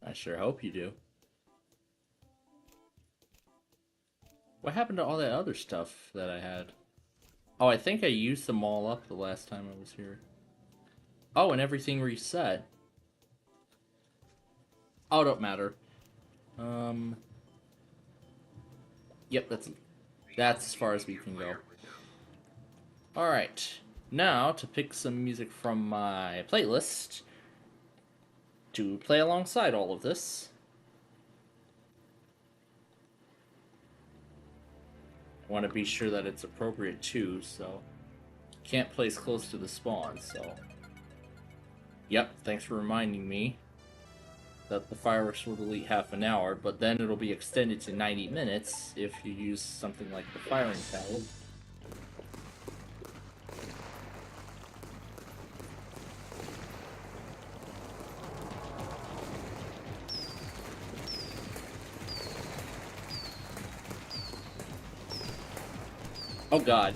I sure hope you do. What happened to all that other stuff that I had? Oh, I think I used them all up the last time I was here. Oh, and everything reset. Oh, don't matter. Yep, that's as far as we can go. Alright, now to pick some music from my playlist to play alongside all of this. I want to be sure that it's appropriate too, so can't place close to the spawn, so. Yep, thanks for reminding me that the fireworks will delete half an hour, but then it'll be extended to 90 minutes if you use something like the firing tablet.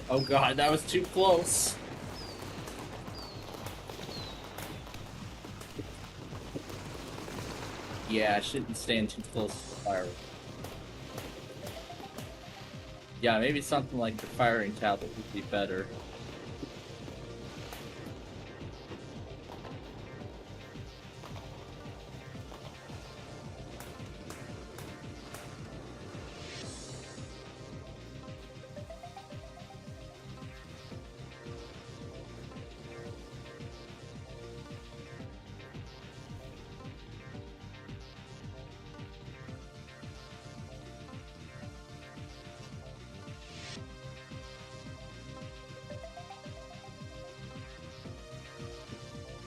Oh god, that was too close. Yeah, I shouldn't stand too close to the fireworks. Yeah, maybe something like the firing tablet would be better.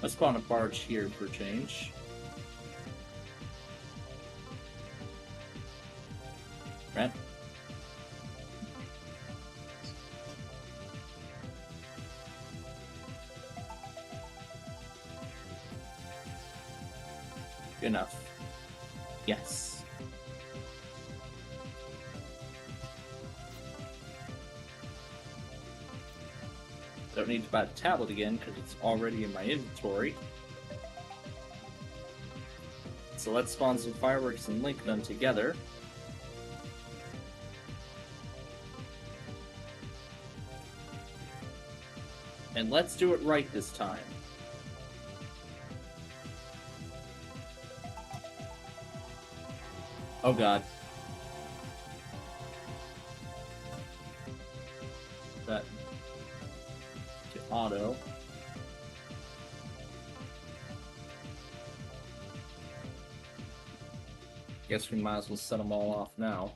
Let's spawn a barge here for change. Right? Good enough. Yes. Don't need to buy the tablet again because it's already in my inventory. So let's spawn some fireworks and link them together. And let's do it right this time. Oh god. That to auto. Guess we might as well set them all off now.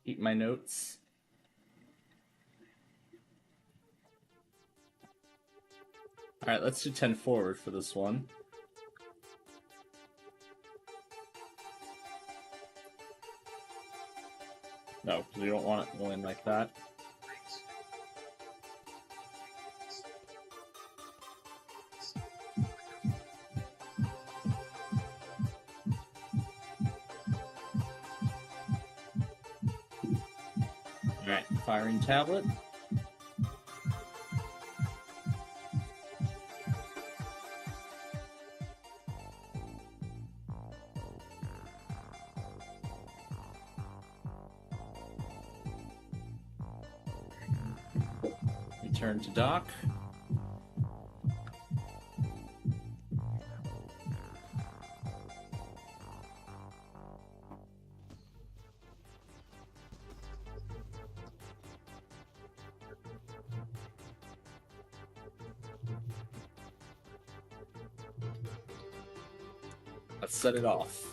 Keep my notes. Alright, let's do 10 forward for this one. No, because we don't want it going like that. Alright, firing tablet. return to dock. Let's set it off.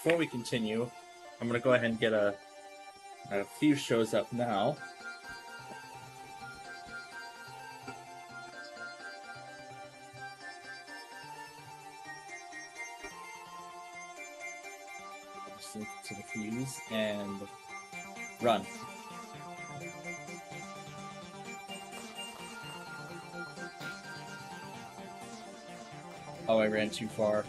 Before we continue, I'm going to go ahead and get a few shows up now. Just link to the fuse and run. Oh, I ran too far.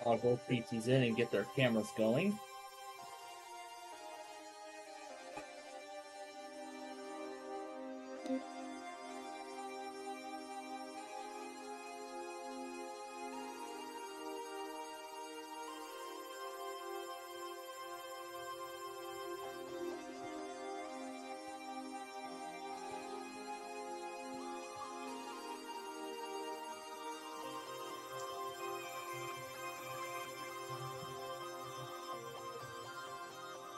I'll go feed these in and get their cameras going.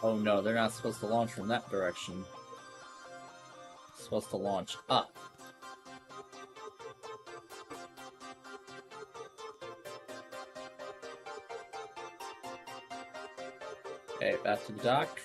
Oh no, they're not supposed to launch from that direction. They're supposed to launch up. Okay, back to the dock.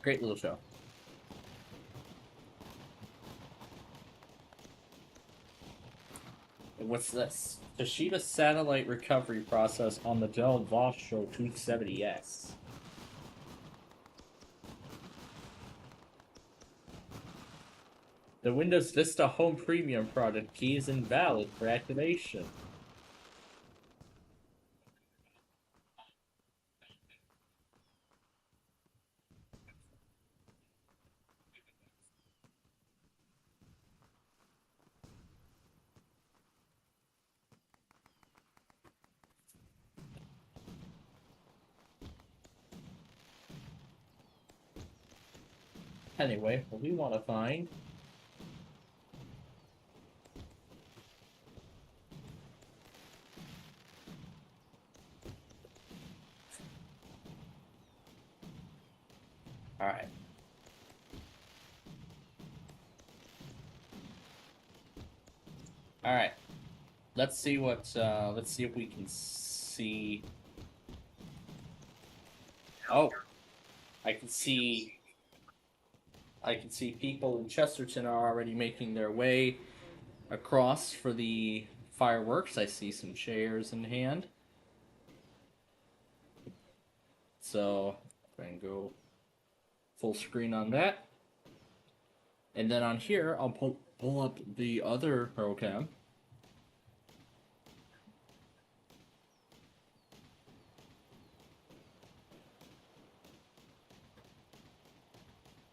Great little show. And what's this? Toshiba satellite recovery process on the Dell Vostro 270S. The Windows Vista Home Premium product key is invalid for activation. Anyway, what we want to find All right. All right. Let's see what. Let's see if we can see. Oh, I can see. I can see people in Chesterton are already making their way across for the fireworks. I see some chairs in hand. So I can go full screen on that. And then on here, I'll pull up the other program.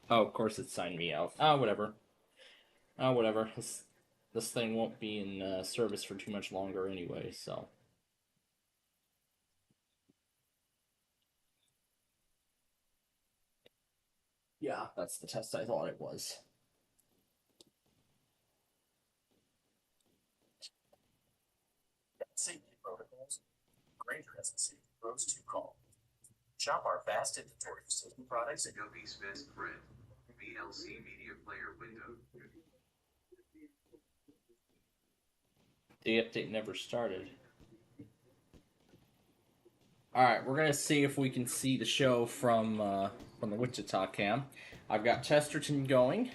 Oh, of course it signed me out. Whatever. Whatever. This thing won't be in service for too much longer anyway, so. Yeah, that's the test I thought it was. Safety protocols. Granger has a safety pros to call. Shop our vast inventory of safety products at Guppy's best friend. VLC media player window. The update never started. Alright, we're gonna see if we can see the show from the Wichita cam. I've got Chesterton going.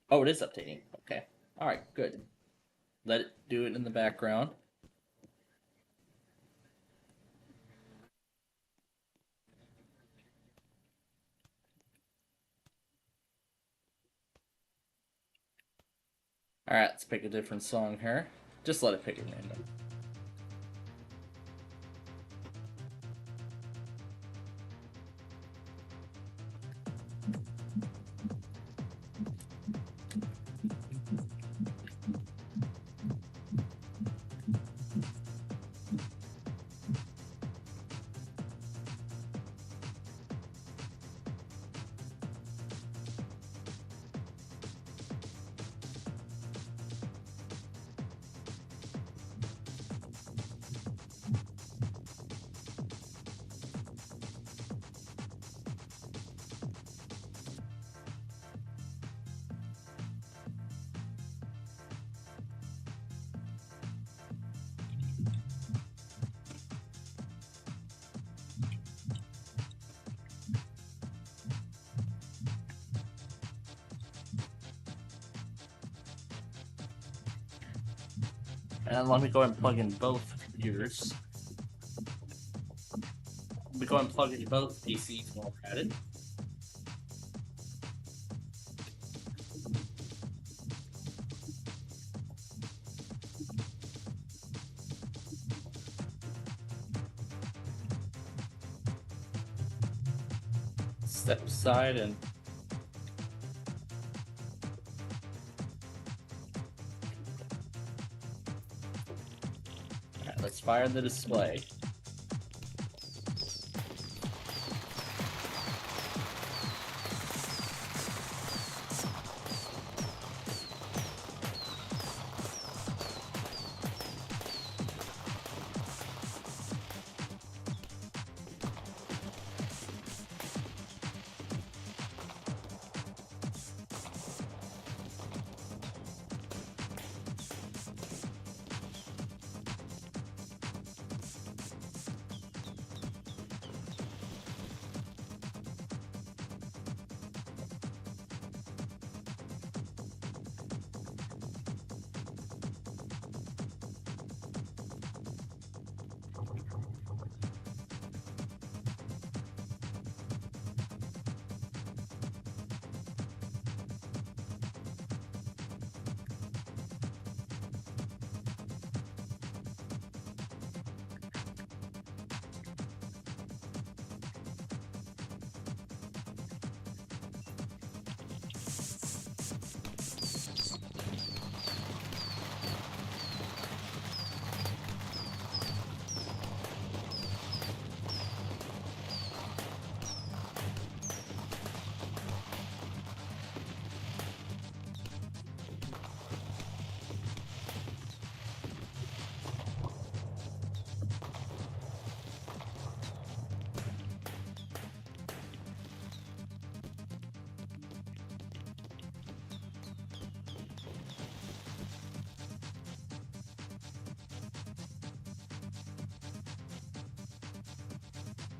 Oh, it is updating. Okay. Alright, good. Let it do it in the background. Alright, let's pick a different song here. Just let it pick a random. And let me go ahead and plug in both computers. Let me go ahead and plug in both PCs while we're at it. Step aside and alright, let's fire the display.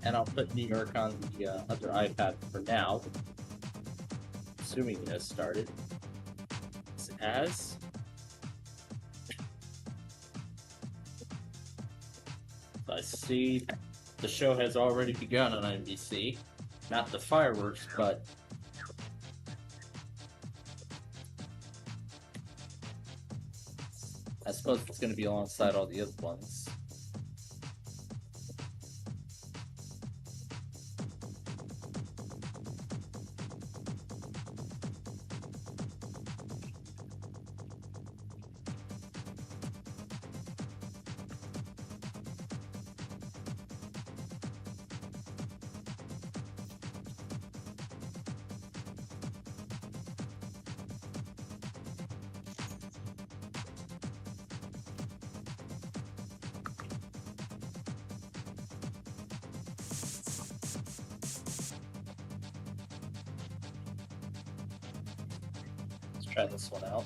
and I'll put New York on the other iPad for now. Assuming it has started. Yes, it has. I see the show has already begun on NBC. Not the fireworks, but I suppose it's going to be alongside all the other ones. Try this one out.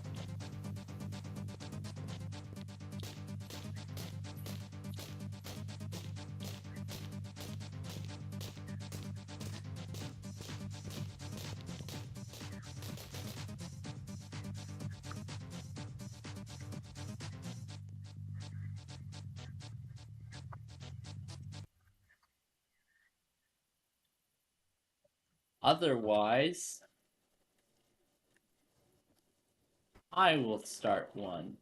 Otherwise, I will start one.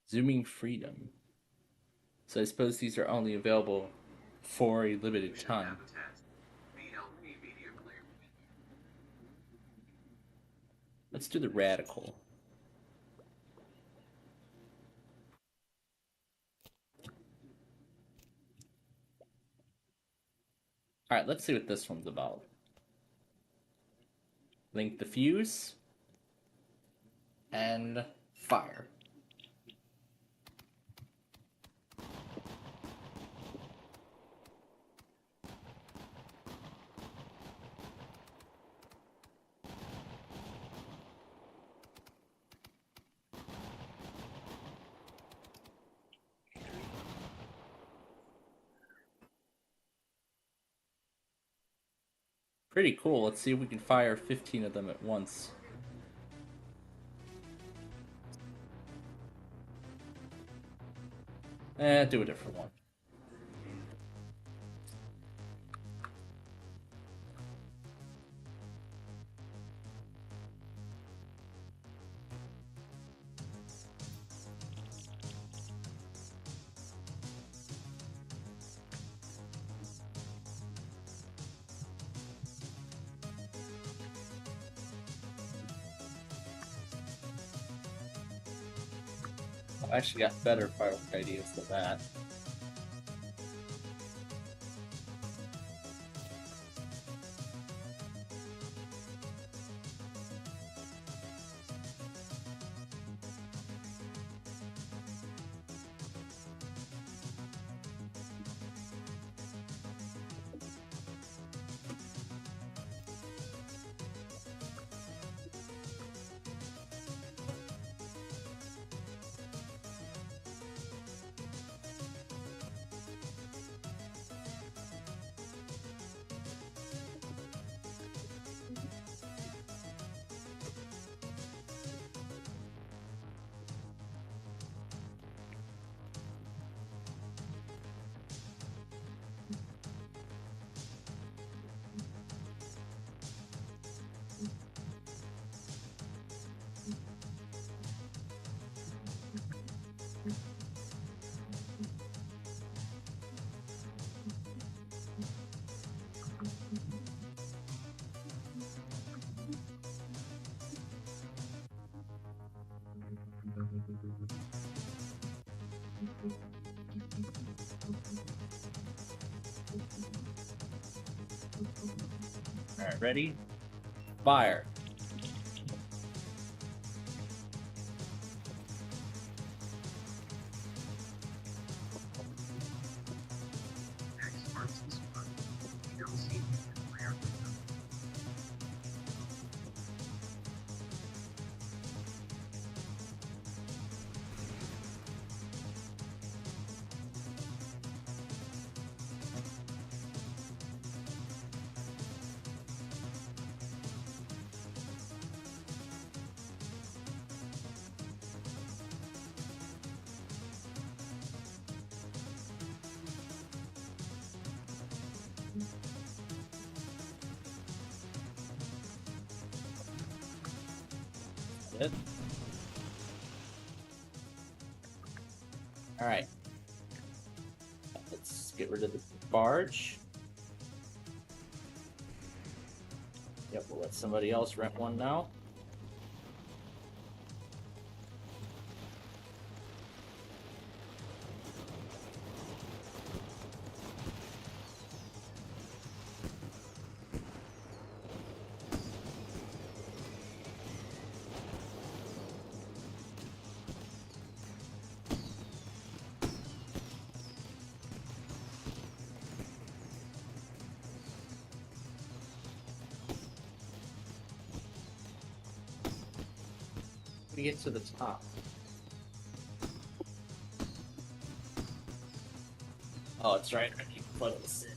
Zooming freedom. So I suppose these are only available for a limited time. Let's do the radical. Alright, let's see what this one's about. Link the fuse. And fire. Pretty cool. Let's see if we can fire 15 of them at once. Do a different one. I actually got better firework ideas than that. Alright, ready? Fire. That's it. Alright. Let's get rid of the barge. Yep, we'll let somebody else rent one now. We get to the top. Oh, it's right in front of the city.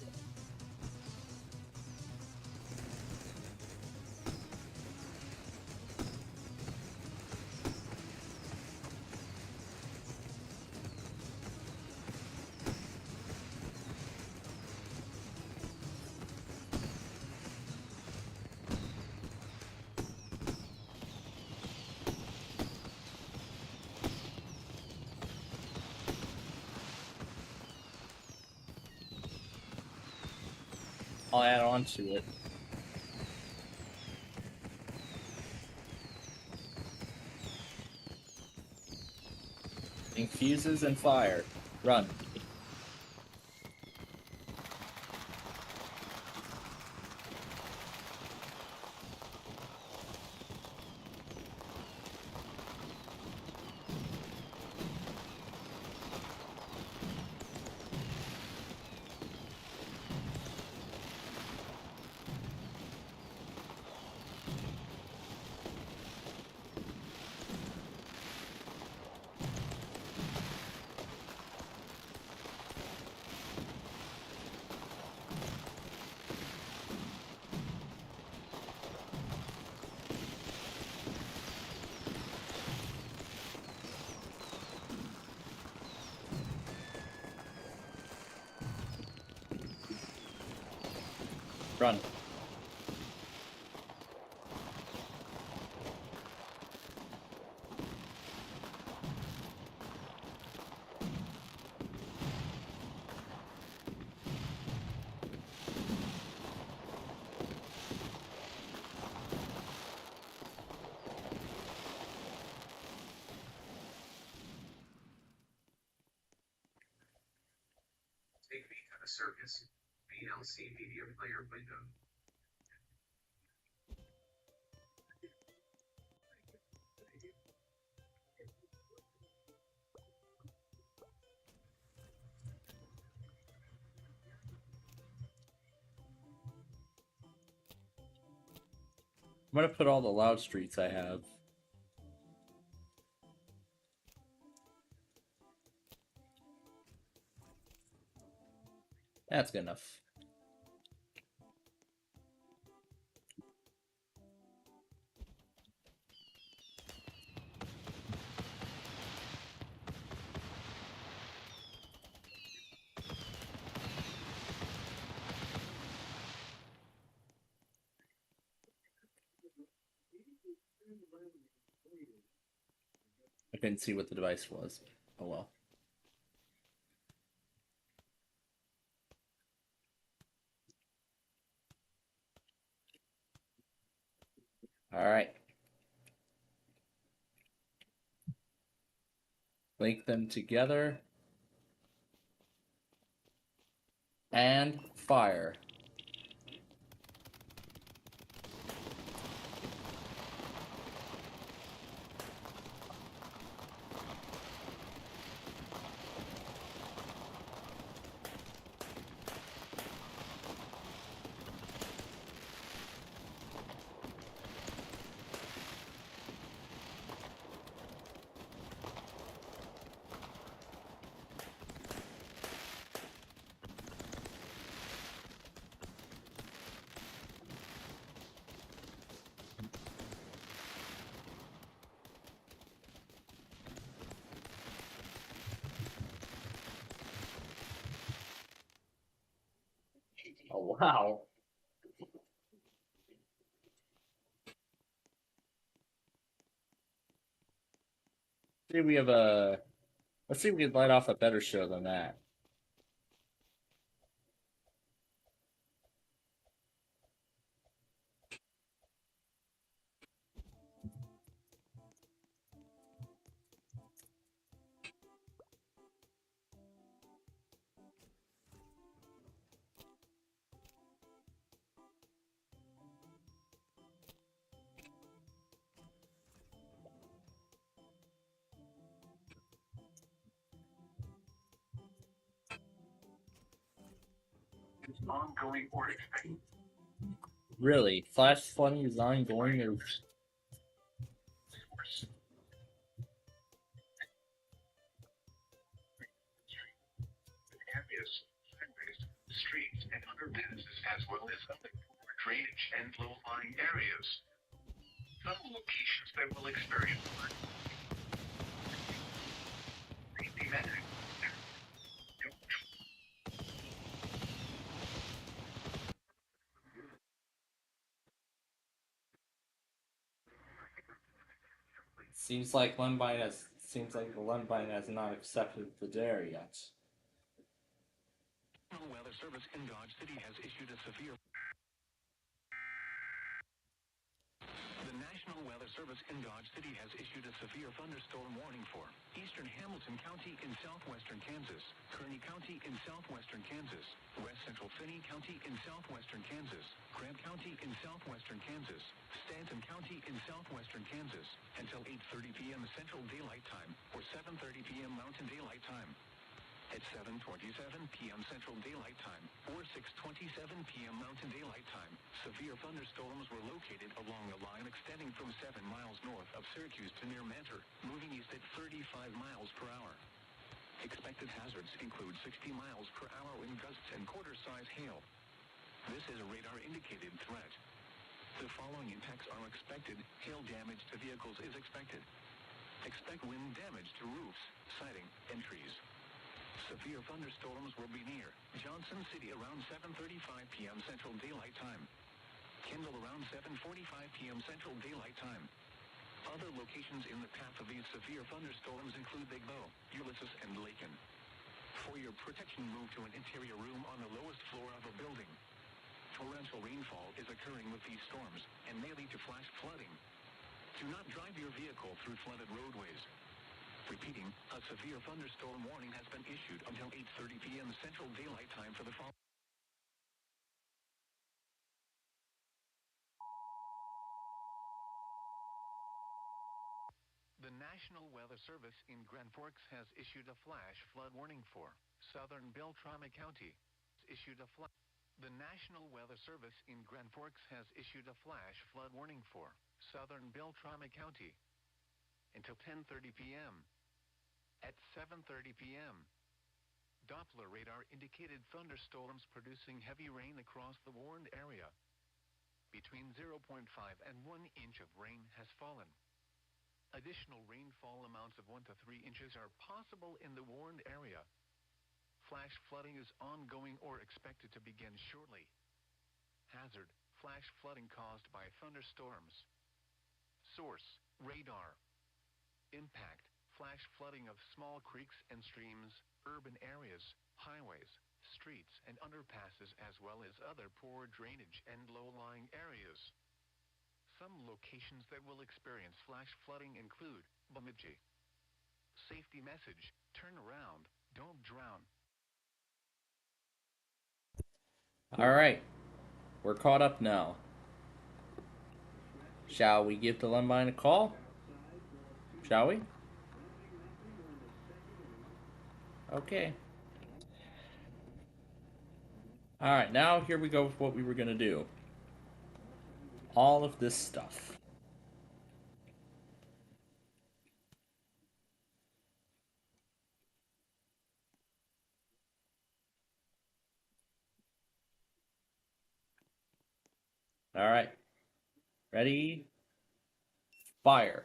I'll add on to it. Infuses and fire. Run. Run. Take me to the circus. VLC Media Player window. I'm gonna put all the loud streets I have. That's good enough. I couldn't see what the device was. Oh well. Alright. Link them together. And fire. Oh wow. See, we have a. Let's see if we can light off a better show than that. Ongoing or expected. Really, flash flooding is ongoing. Or... Areas, highways, streets, and underpasses, as well as other poor drainage and low-lying areas. Some locations that will experience safety measures. Seems like the Lundbine has not accepted the dare yet. National Weather Service in Dodge City has issued a severe. The National Weather Service in Dodge City has issued a severe thunderstorm warning for eastern Hamilton County in southwestern Kansas, Kearney County in southwestern Kansas, west central Finney County in southwestern Kansas, Grant County in southwestern Kansas, Stanton County in southwestern Kansas, until 8:30 p.m. Central Daylight Time or 7:30 p.m. Mountain Daylight Time. At 7:27 p.m. Central Daylight Time or 6:27 p.m. Mountain Daylight Time, severe thunderstorms were located along a line extending from 7 miles north of Syracuse to near Mentor, moving east at 35 miles per hour. Expected hazards include 60 miles per hour wind gusts and quarter-size hail. This is a radar-indicated threat. The following impacts are expected. Hail damage to vehicles is expected. Expect wind damage to roofs, siding, and trees. Severe thunderstorms will be near Johnson City around 7:35 p.m. Central Daylight Time. Kendall around 7:45 p.m. Central Daylight Time. Other locations in the path of these severe thunderstorms include Big Bow, Ulysses, and Lakin. For your protection, move to an interior room on the lowest floor of a building. Torrential rainfall is occurring with these storms and may lead to flash flooding. Do not drive your vehicle through flooded roadways. Repeating, a severe thunderstorm warning has been issued until 8:30 p.m. Central Daylight Time for the fall. The National Weather Service in Grand Forks has issued a flash flood warning for southern Beltrami County. The National Weather Service in Grand Forks has issued a flash flood warning for southern Beltrami County until 10:30 p.m. At 7:30 p.m., Doppler radar indicated thunderstorms producing heavy rain across the warned area. Between 0.5 and 1 inch of rain has fallen. Additional rainfall amounts of 1 to 3 inches are possible in the warned area. Flash flooding is ongoing or expected to begin shortly. Hazard: flash flooding caused by thunderstorms. Source: radar. Impact: flash flooding of small creeks and streams, urban areas, highways, streets, and underpasses, as well as other poor drainage and low-lying areas. Some locations that will experience flash flooding include Bemidji. Safety message: turn around, don't drown. Alright, we're caught up now. Shall we give the Lundbine a call? Shall we? Okay. Alright, now here we go with what we were going to do. All of this stuff. Alright. Ready? Fire.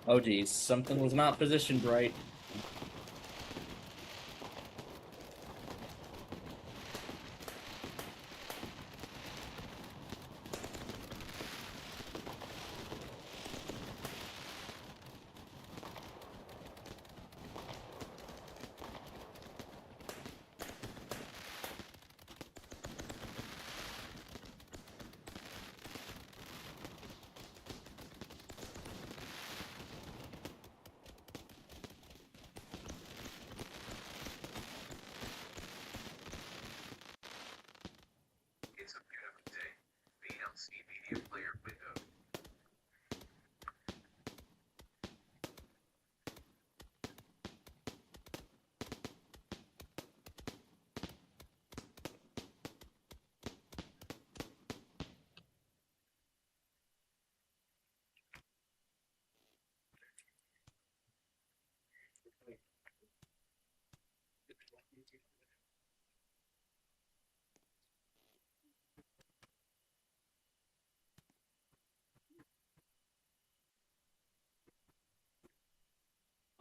Oh geez, something was not positioned right.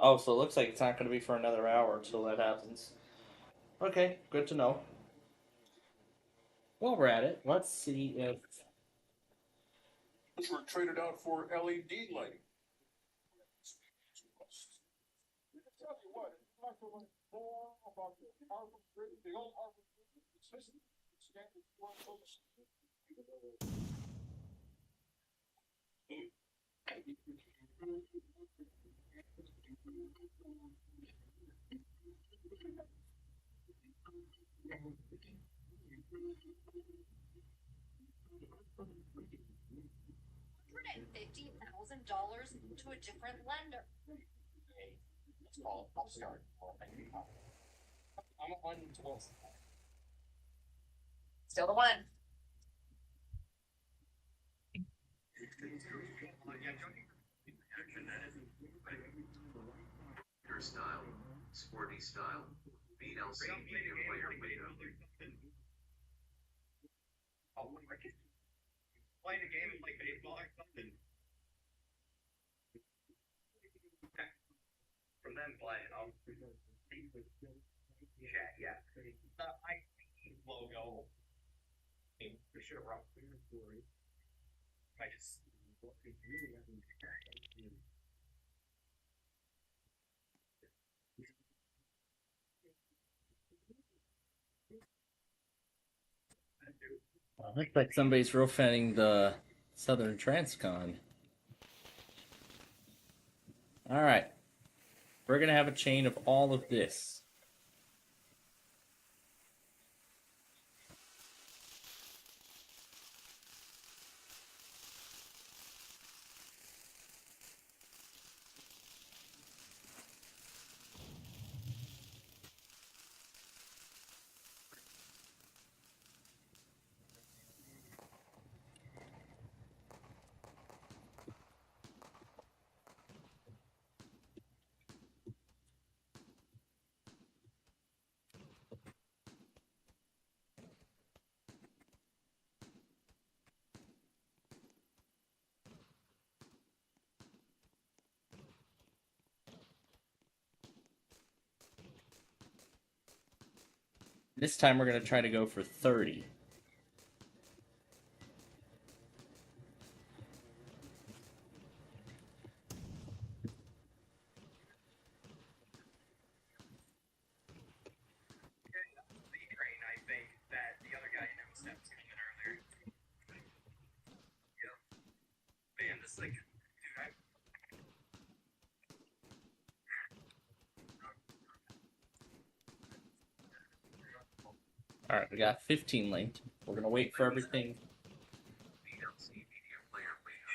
Oh, so it looks like it's not going to be for another hour until that happens. Okay, good to know. While we're at it, let's see if... Which were traded out for LED lighting. Tell you what, if you'd like to learn more about the Harvard Bridge, the old Harvard Bridge, its history, its standards, $150,000 to a different lender. Let's call it Upstart. I'm on to Still the one. Style, sporty style, BLC media player window. Playing a game of like baseball or something. From them playing, yeah. The IP logo. We should have brought. I just. Looks like somebody's roofing the Southern Transcon. Alright. We're going to have a chain of all of this. This time we're going to try to go for 30. I think that the other guy knows that was going to get earlier. Yeah. Man, this like, dude, Alright, we got 15 linked. We're going to wait for everything. BLC media player window.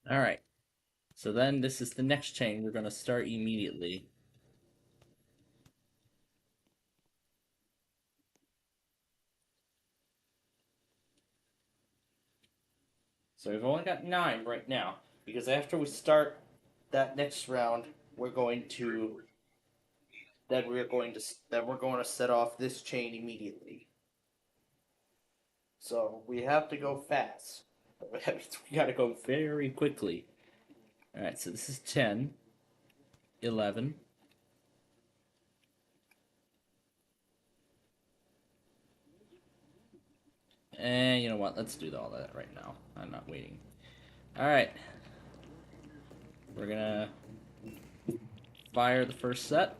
Alright. So then this is the next chain we're going to start immediately. So we've only got 9 right now, because after we start that next round, we're going to we're going to set off this chain immediately. So we have to go fast. We got to go very quickly. All right, so this is 10, 11. And you know what? Let's do all that right now. I'm not waiting. Alright. We're gonna fire the first set.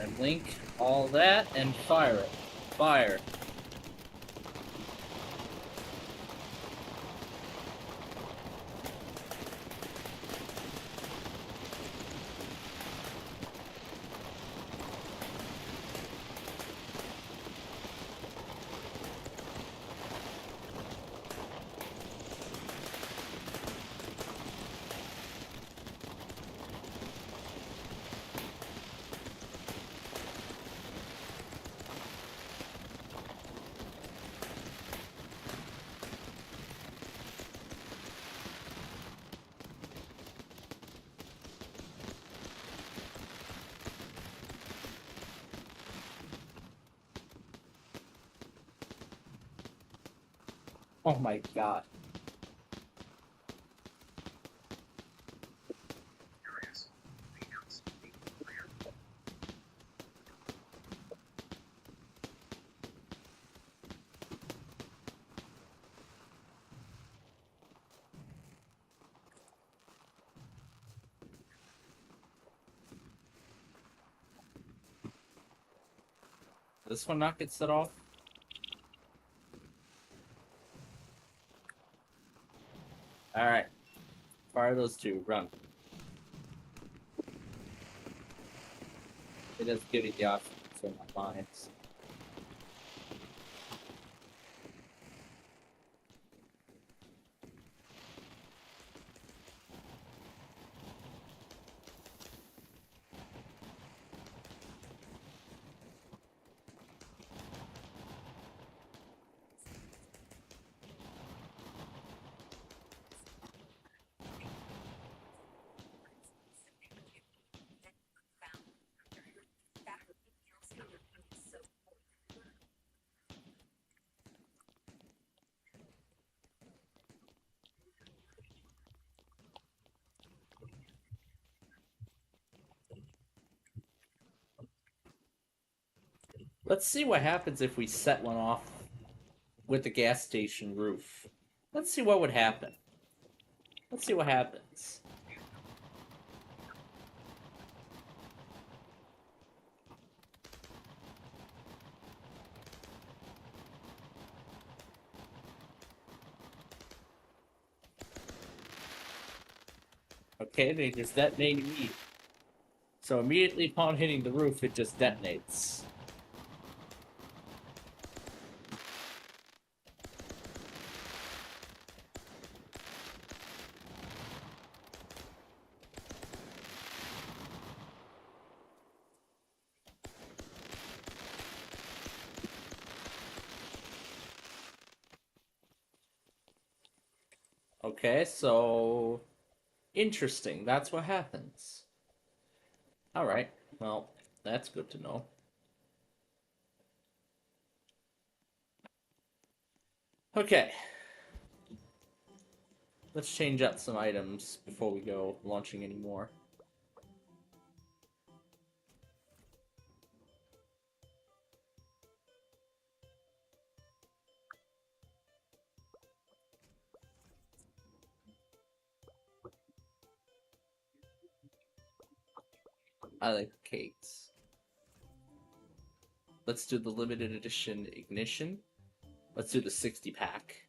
And link all that and fire it. Fire. Oh my god. This one not get set off? Alright. Fire those two. Run. It does give you the option for my lines. Let's see what happens if we set one off with the gas station roof. Let's see what would happen. Let's see what happens. Okay, they just detonated me. So immediately upon hitting the roof, it just detonates. Okay, so interesting. That's what happens. Alright, well, that's good to know. Okay. Let's change up some items before we go launching any more. I like cakes. Let's do the limited edition ignition. Let's do the 60 pack.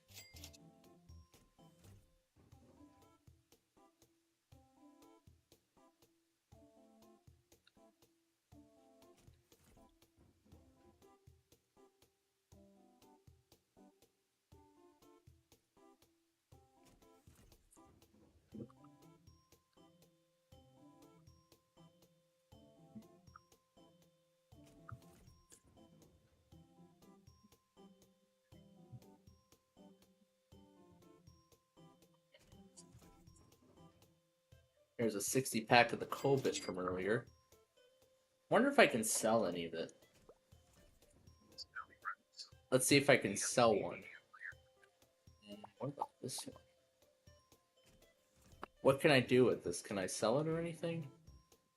Here's a 60 pack of the Cobit from earlier. Wonder if I can sell any of it. Let's see if I can sell one. What about this one? What can I do with this? Can I sell it or anything?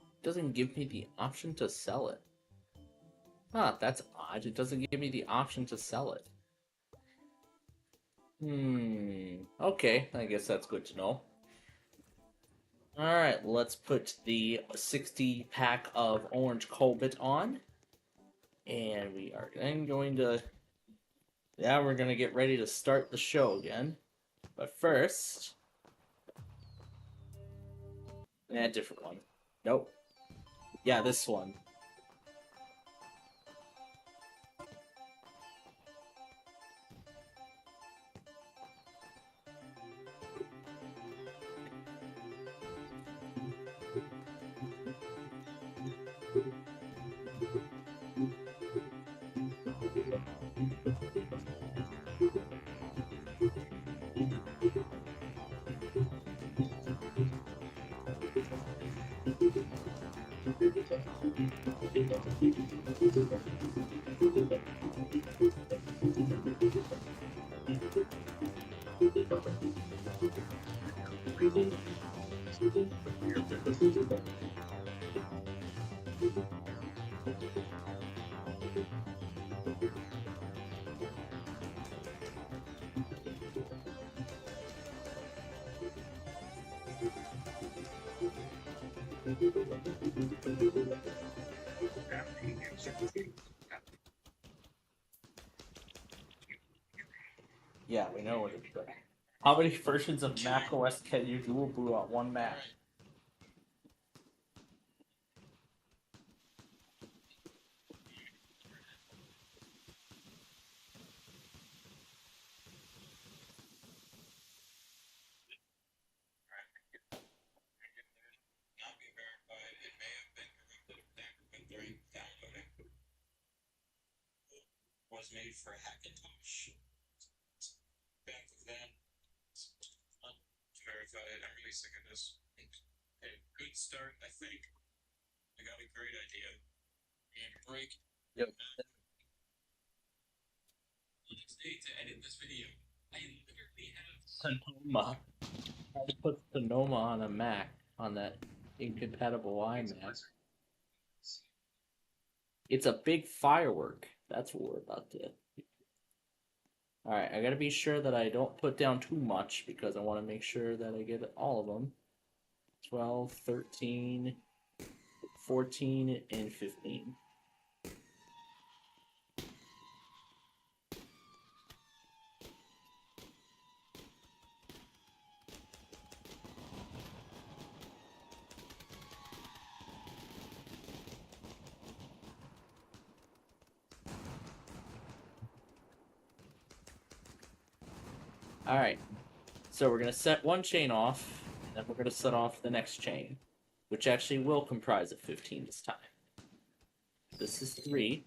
It doesn't give me the option to sell it. Ah, that's odd. It doesn't give me the option to sell it. Okay, I guess that's good to know. Alright, let's put the 60 pack of Orange Colbit on. And we are then going to... Yeah, we're going to get ready to start the show again. But first... Yeah, different one. Nope. Yeah, this one. Yeah, we know what it's doing. How many versions of Mac OS can you dual boot on one Mac? Was made for Hackintosh. Back then, verify it. I'm really sick of this. A good start, I think. I got a great idea. And break. Yep. The next day to edit this video, I literally have Sonoma. How to put Sonoma on a Mac on that incompatible iMac. It's a big firework. That's what we're about to. Alright, I gotta be sure that I don't put down too much because I want to make sure that I get all of them. 12, 13, 14, and 15. Alright, so we're going to set one chain off, and then we're going to set off the next chain, which actually will comprise of 15 this time. This is 3.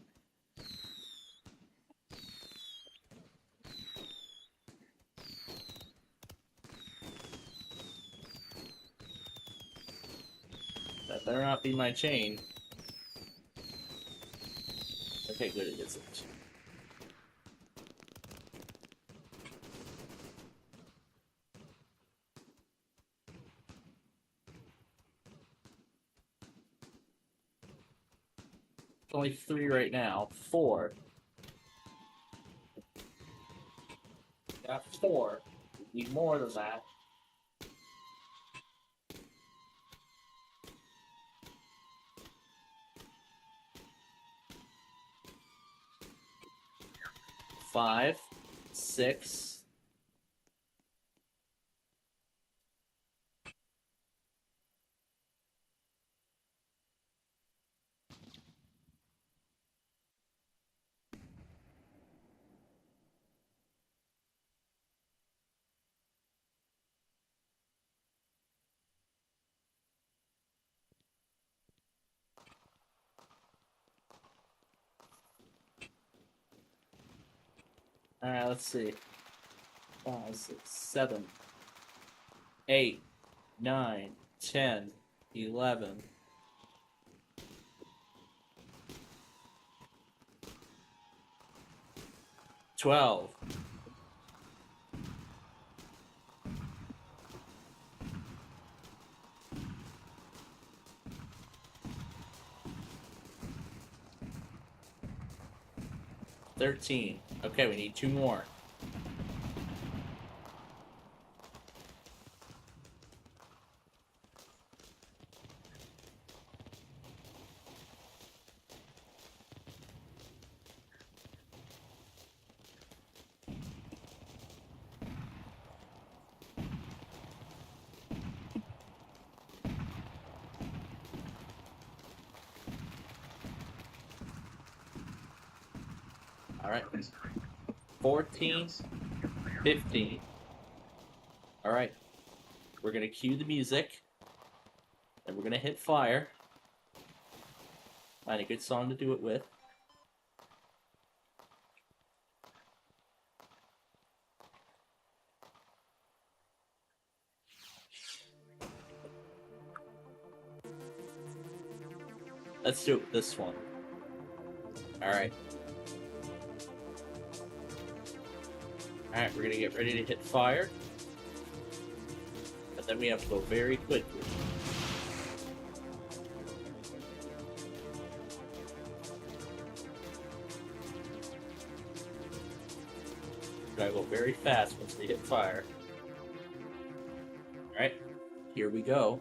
That better not be my chain. Okay, good, it isn't. Only 3 right now. 4. Got 4. Need more than that. Five, 6. Alright, let's see. 5, 6, 7, 8, 9, 10, 11. 12. $13. Okay, we need 2 more. Alright. 14, 15. Alright. We're gonna cue the music. And we're gonna hit fire. Find a good song to do it with. Let's do it with this one. Alright. Alright, we're gonna get ready to hit fire. But then we have to go very quickly. Gotta go very fast once we hit fire. Alright, here we go.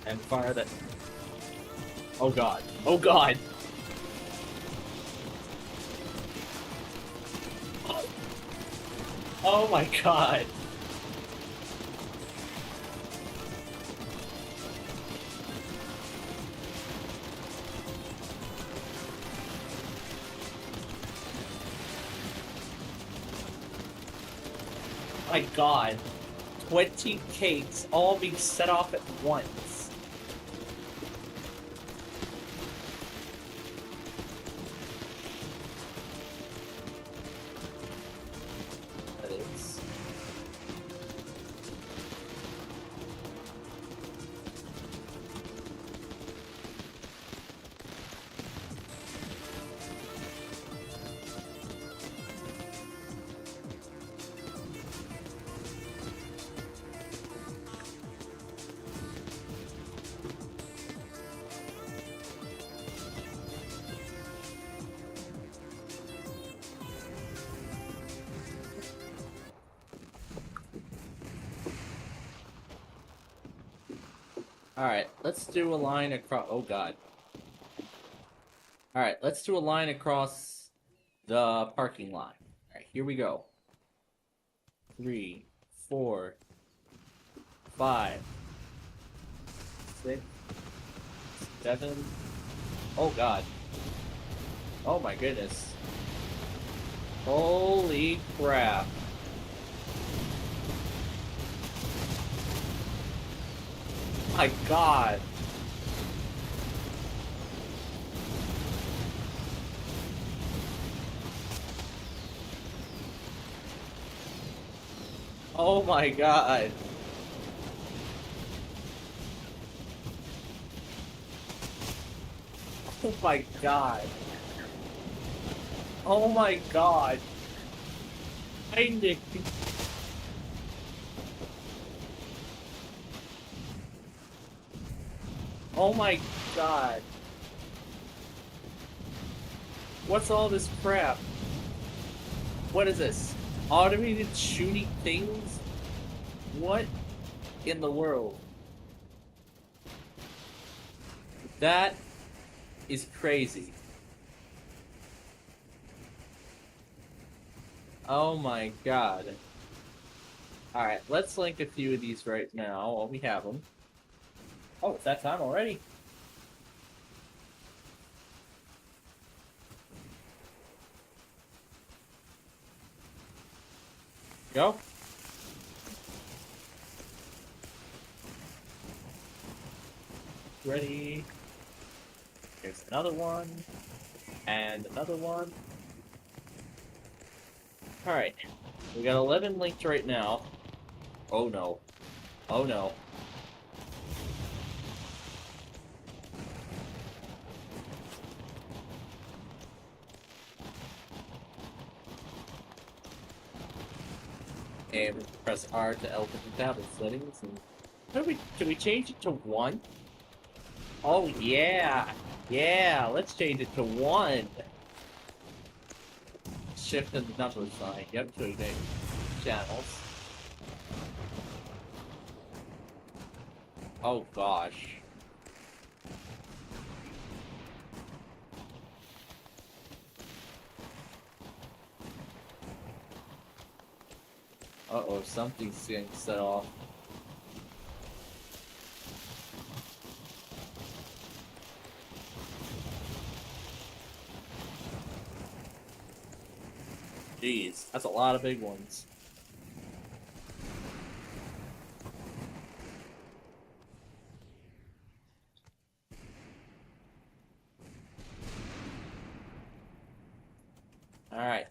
And fire that. Oh god. Oh god! Oh my god! My god. 20 cakes all being set off at once. That is. Alright, let's do a line across. Oh god. Alright, let's do a line across the parking lot. Alright, here we go. 3, 4, 5, 6, 7. Oh god. Oh my goodness. Holy crap. My god. Oh my god. Oh my god. Oh my god. I Nick. Oh my god. What's all this crap? What is this? Automated shooting things? What in the world? That is crazy. Oh my god. Alright, let's link a few of these right now while we have them. Oh, it's that time already? Go. Ready. Here's another one. And another one. Alright. We got 11 linked right now. Oh no. Oh no. And we press R to open the tablet settings. And should we change it to 1? Oh yeah! Yeah, let's change it to 1. Shift and the number sign. Yep, to ignite channels. Oh gosh. Uh-oh, something's getting set off. Jeez, that's a lot of big ones. Alright.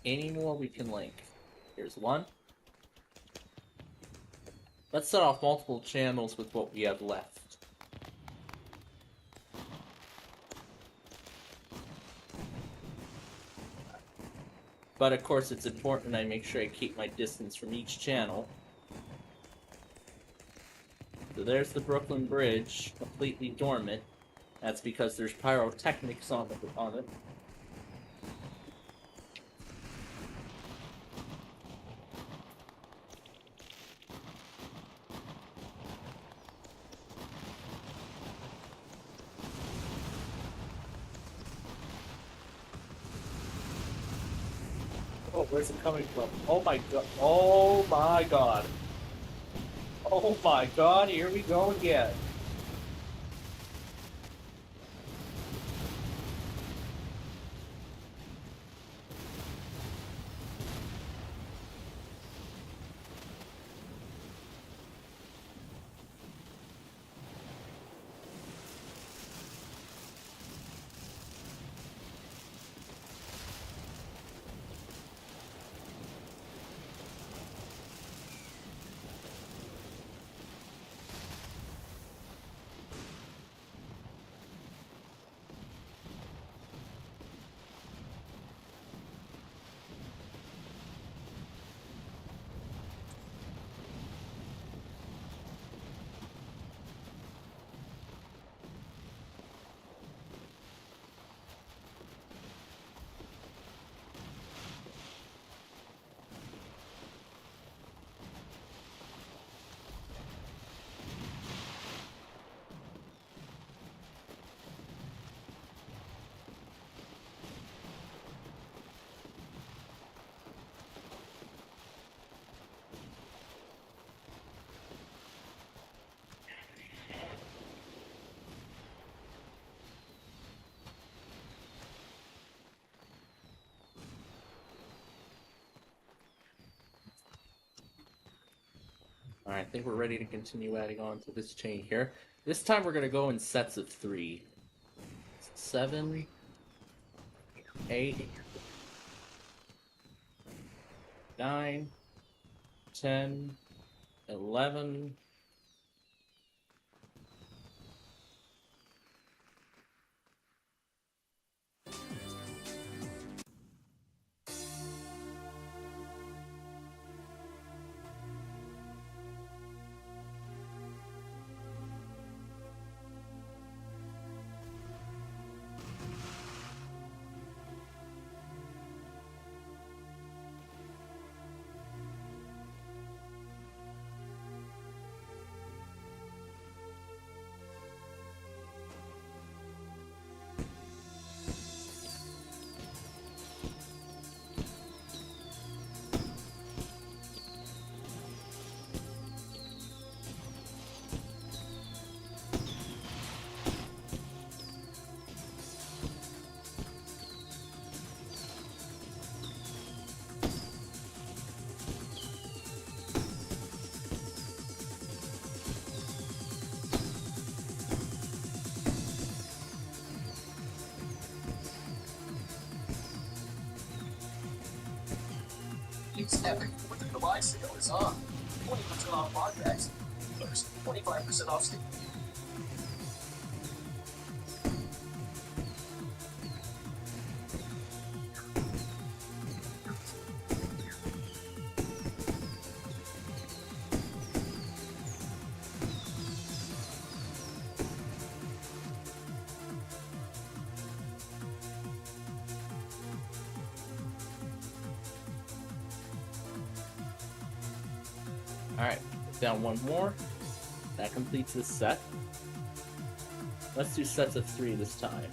Any more we can link. Here's one. Let's set off multiple channels with what we have left. But of course it's important I make sure I keep my distance from each channel. So there's the Brooklyn Bridge, completely dormant. That's because there's pyrotechnics on it. Oh, where's it coming from? Oh my god. Oh my god. Oh my god, here we go again. Alright, I think we're ready to continue adding on to this chain here. This time we're going to go in sets of 3. 7, 8, 9, 10, 11, It's epic. With the July sale is on. 20% off contracts. First, 25% off state. Alright, down one more. That completes this set. Let's do sets of 3 this time.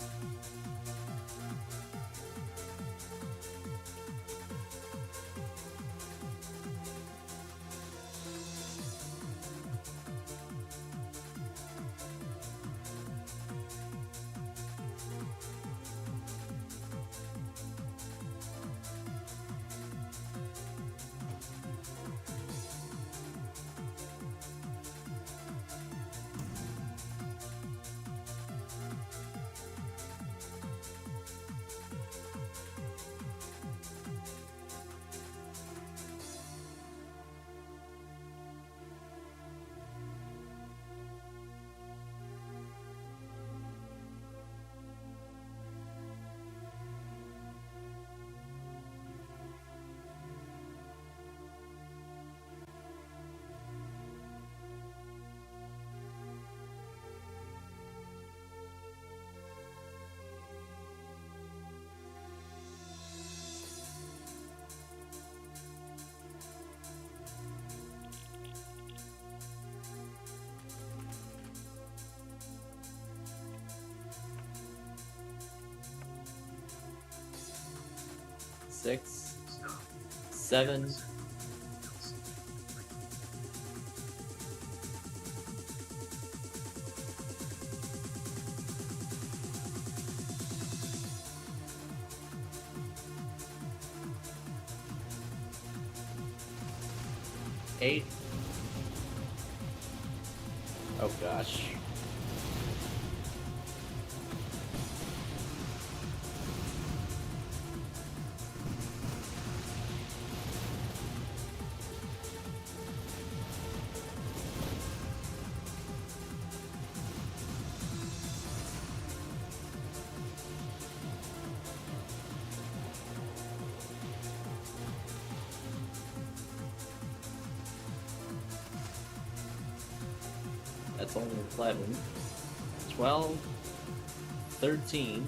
6, 7. Eight. Oh gosh. That's only 11, 12, 13.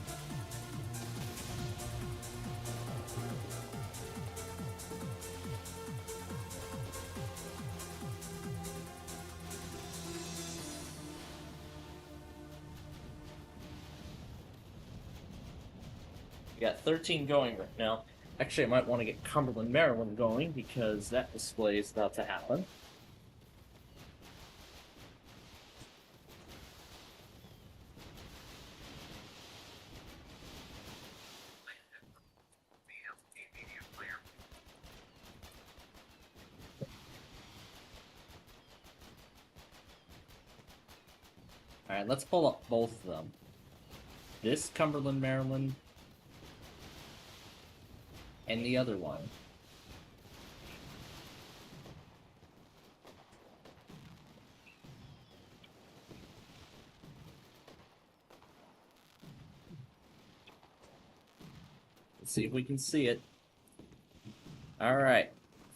We got 13 going right now. Actually, I might want to get Cumberland, Maryland going because that display is about to happen. Alright, let's pull up both of them. This Cumberland, Maryland, and the other one. Let's see if we can see it. Alright,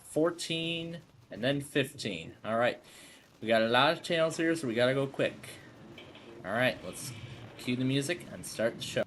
14 and then 15. Alright, we got a lot of channels here, so we gotta go quick. Alright, let's cue the music and start the show.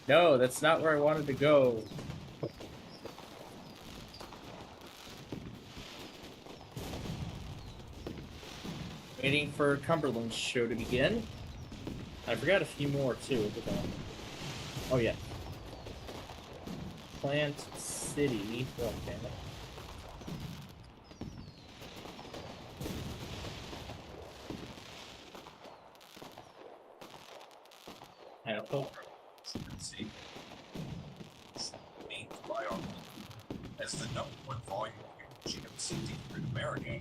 No, that's not where I wanted to go. Waiting for Cumberland's show to begin. I forgot a few more too. But, oh yeah. Plant City. Oh, damn it. I hope. See, named by our as the number one volume of GMC dealer in America.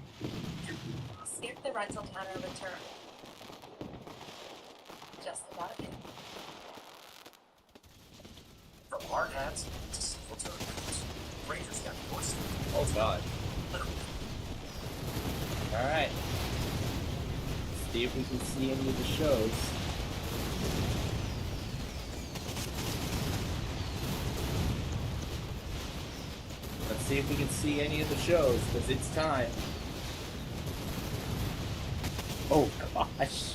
See if the rental counter return. Just about it. From hard hats to single toe boots, Rangers got horses. Oh god. Alright. See if we can see any of the shows. Let's see if we can see any of the shows, because it's time. Oh gosh.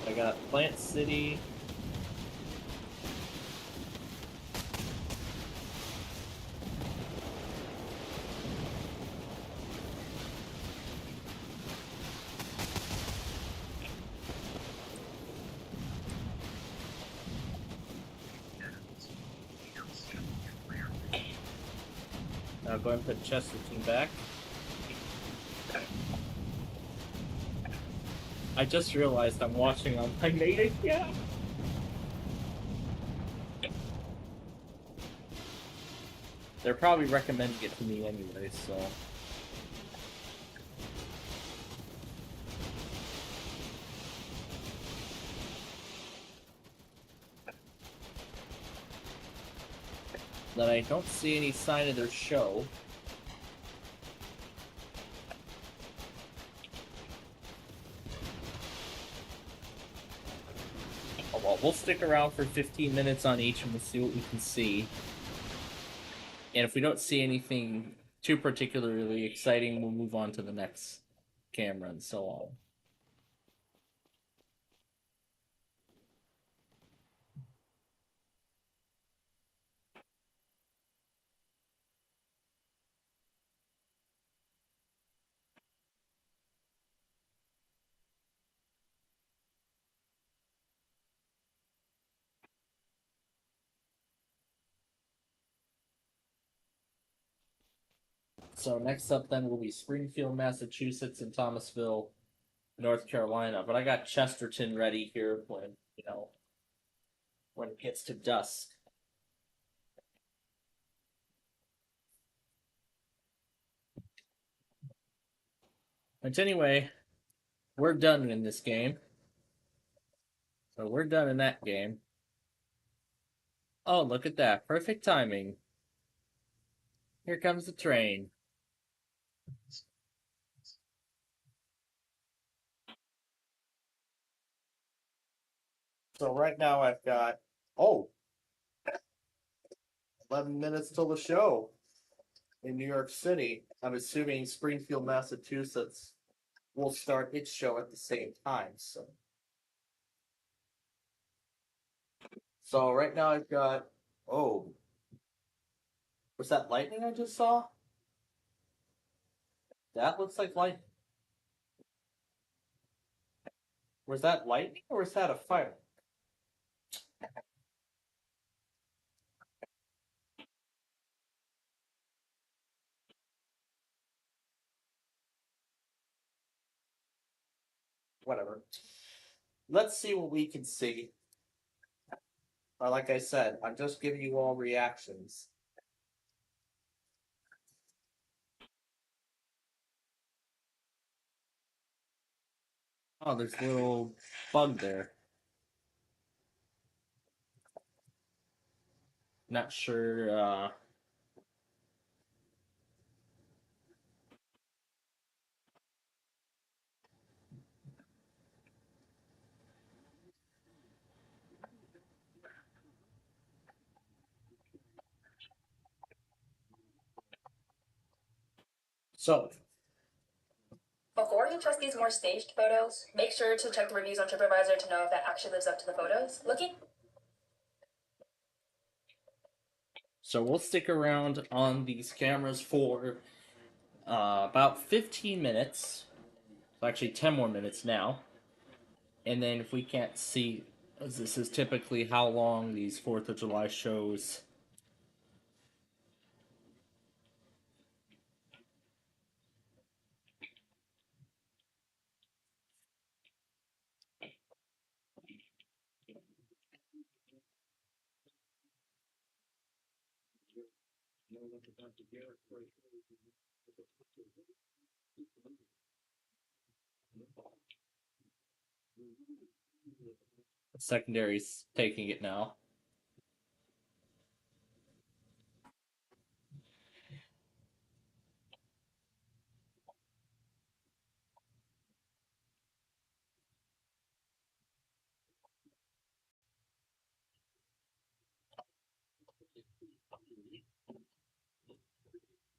I got Plant City. Now go ahead and put Chesterton back. I just realized I'm watching on my native account. They're probably recommending it to me anyway, so. That I don't see any sign of their show. Oh, well, we'll stick around for 15 minutes on each and we'll see what we can see. And if we don't see anything too particularly exciting, we'll move on to the next camera and so on. So next up then will be Springfield, Massachusetts, and Thomasville, North Carolina. But I got Chesterton ready here when, when it gets to dusk. But anyway, we're done in this game. So we're done in that game. Oh, look at that. Perfect timing. Here comes the train. So right now I've got, 11 minutes till the show in New York City. I'm assuming Springfield, Massachusetts will start its show at the same time. So right now I've got, was that lightning I just saw? That looks like lightning. Was that lightning or was that a fire? Whatever. Let's see what we can see. Like I said, I'm just giving you all reactions. Oh, there's a little bug there. Not sure, So, According trust these more staged photos? Make sure to check the reviews on TripAdvisor to know if that actually lives up to the photos. Looking? So we'll stick around on these cameras for about 15 minutes. Actually, 10 more minutes now. And then if we can't see, as this is typically how long these 4th of July shows. The secondary's taking it now.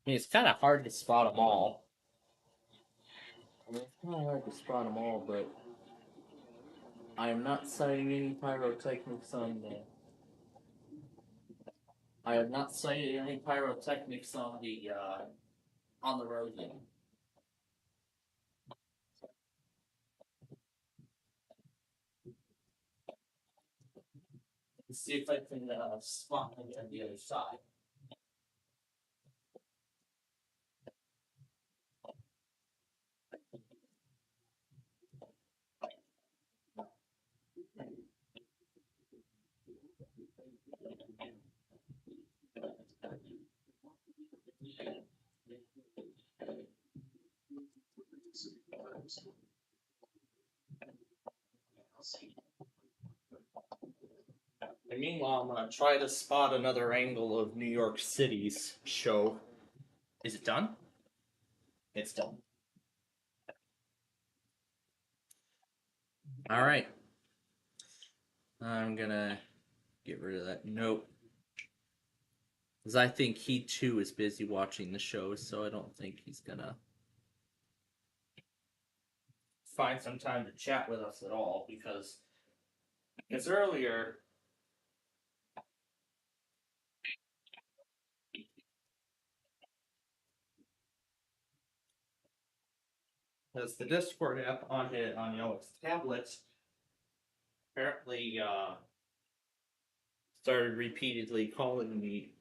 I mean, it's kind of hard to spot them all. It's kind of hard to spot them all, but I am not citing any pyrotechnics on the. I have not cited any pyrotechnics on the road yet. Let's see if I can spot them on the other side. And meanwhile, I'm gonna try to spot another angle of New York City's show. Is it done? It's done. All right. I'm gonna get rid of that. Nope. Because I think he too is busy watching the show, so I don't think he's gonna find some time to chat with us at all. Because earlier, as the Discord app on his tablet apparently started repeatedly calling me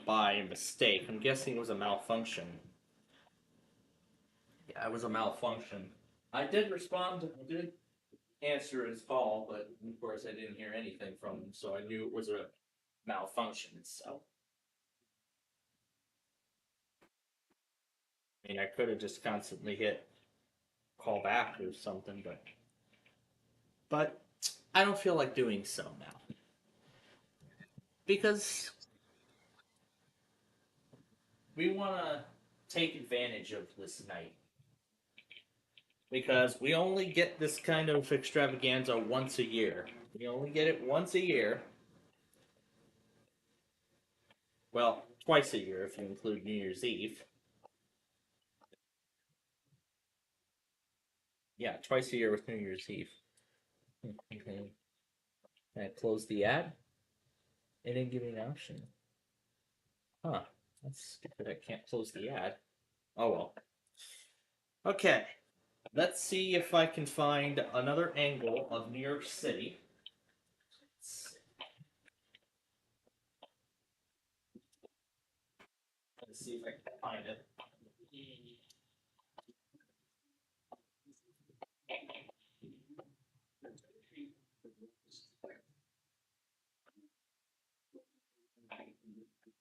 by mistake. I'm guessing it was a malfunction. Yeah, it was a malfunction. I did respond. I did answer his call, but of course I didn't hear anything from him, so I knew it was a malfunction. So, I mean, I could have just constantly hit call back or something, but I don't feel like doing so now because we want to take advantage of this night. Because we only get this kind of extravaganza once a year. We only get it once a year. Well, twice a year if you include New Year's Eve. Yeah, twice a year with New Year's Eve. Okay. Can I close the ad? It didn't give me an option. Huh. That's stupid. I can't close the ad. Oh well. Okay. Let's see if I can find another angle of New York City. Let's see if I can find it.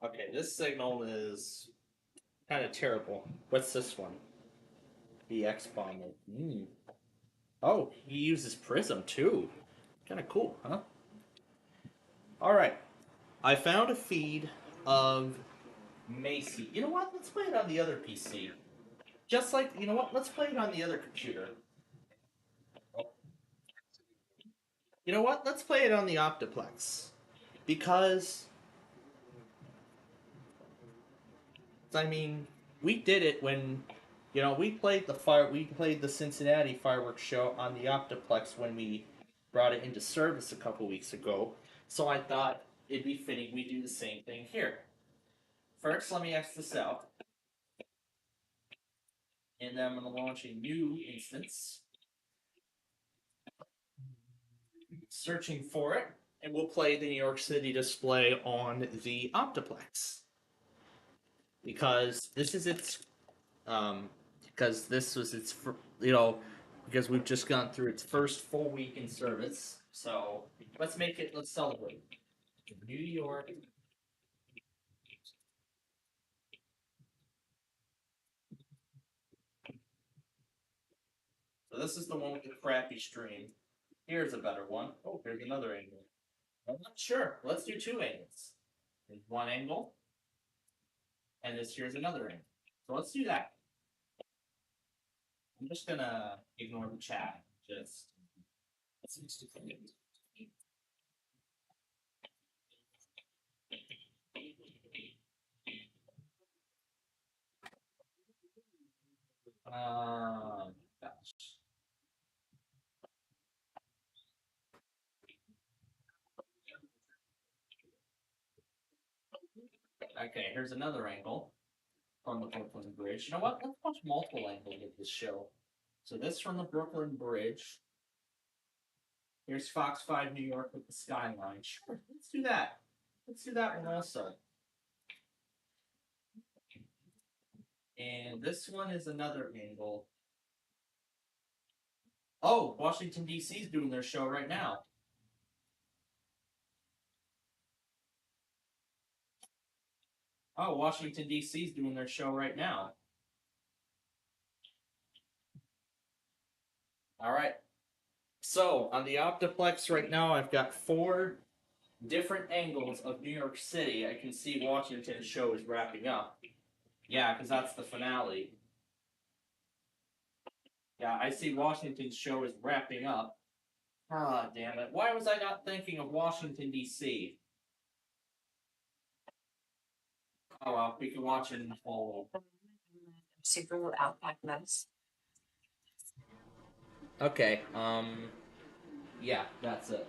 Okay, this signal is kind of terrible. What's this one? The X bomber. Oh, he uses prism too. Kind of cool, huh? All right, I found a feed of Macy. You know what? Let's play it on the other PC. Just like, you know what? Let's play it on the other computer. You know what? Let's play it on the Optiplex. Because, I mean, we did it when You know, we played the Cincinnati fireworks show on the Optiplex when we brought it into service a couple weeks ago. So I thought it'd be fitting we do the same thing here. First, let me X this out. And then I'm going to launch a new instance. Searching for it, and we'll play the New York City display on the Optiplex. Because this is its because this was its because we've just gone through its first full week in service. So let's celebrate. New York. So this is the one with the crappy stream. Here's a better one. Oh, here's another angle. I'm not sure. Let's do two angles. There's one angle, and here's another angle. So let's do that. I'm just gonna ignore the chat. Just gosh. Okay, here's another angle from the Brooklyn Bridge. You know what? Let's watch multiple angles of this show. So this from the Brooklyn Bridge. Here's Fox 5 New York with the skyline. Sure, let's do that. Let's do that one also. And this one is another angle. Oh, Washington, D.C. is doing their show right now. Oh, Washington, D.C. is doing their show right now. All right. So, on the Optiplex right now, I've got 4 different angles of New York City. I can see Washington's show is wrapping up. Yeah, because that's the finale. Yeah, I see Washington's show is wrapping up. Ah, damn it. Why was I not thinking of Washington, D.C.? Oh, well, we can watch it in full. Subaru Outback Mess. Okay, yeah, that's it.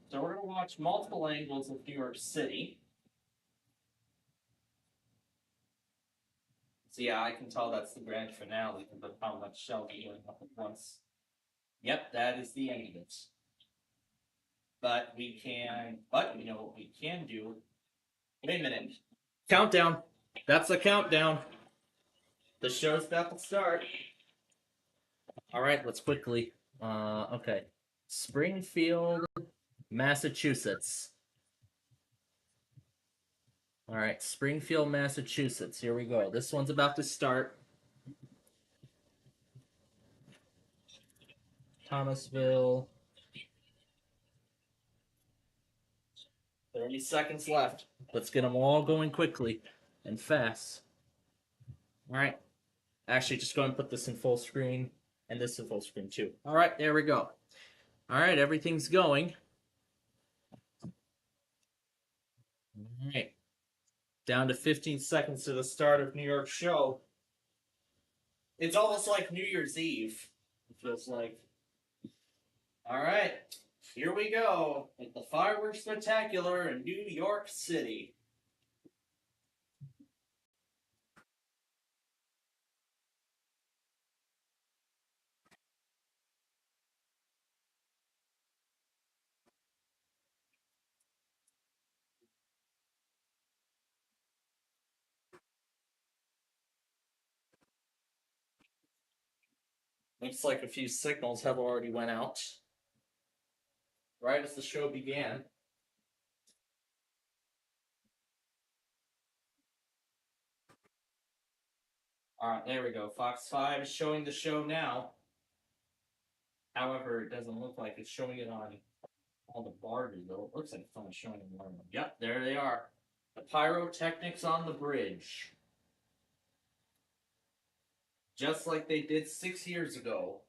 So we're going to watch multiple angles of New York City. So yeah, I can tell that's the grand finale of how much shelving going up at once. Yep, that is the end of it. But you know what we can do? Wait a minute. Countdown. That's the countdown. The show's about to start. All right, let's quickly. Okay. Springfield, Massachusetts. All right, Springfield, Massachusetts. Here we go. This one's about to start. Thomasville. 30 seconds left. Let's get them all going quickly and fast. All right. Actually, just go and put this in full screen and this in full screen too. All right, there we go. All right, everything's going. All right. Down to 15 seconds to the start of New York show. It's almost like New Year's Eve. It feels like. All right, here we go at the fireworks spectacular in New York City. Looks like a few signals have already went out. Right as the show began. All right, there we go. Fox 5 is showing the show now. However, it doesn't look like it's showing it on all the barges, though. It looks like it's only showing one of them. Yep, there they are. The pyrotechnics on the bridge. Just like they did 6 years ago.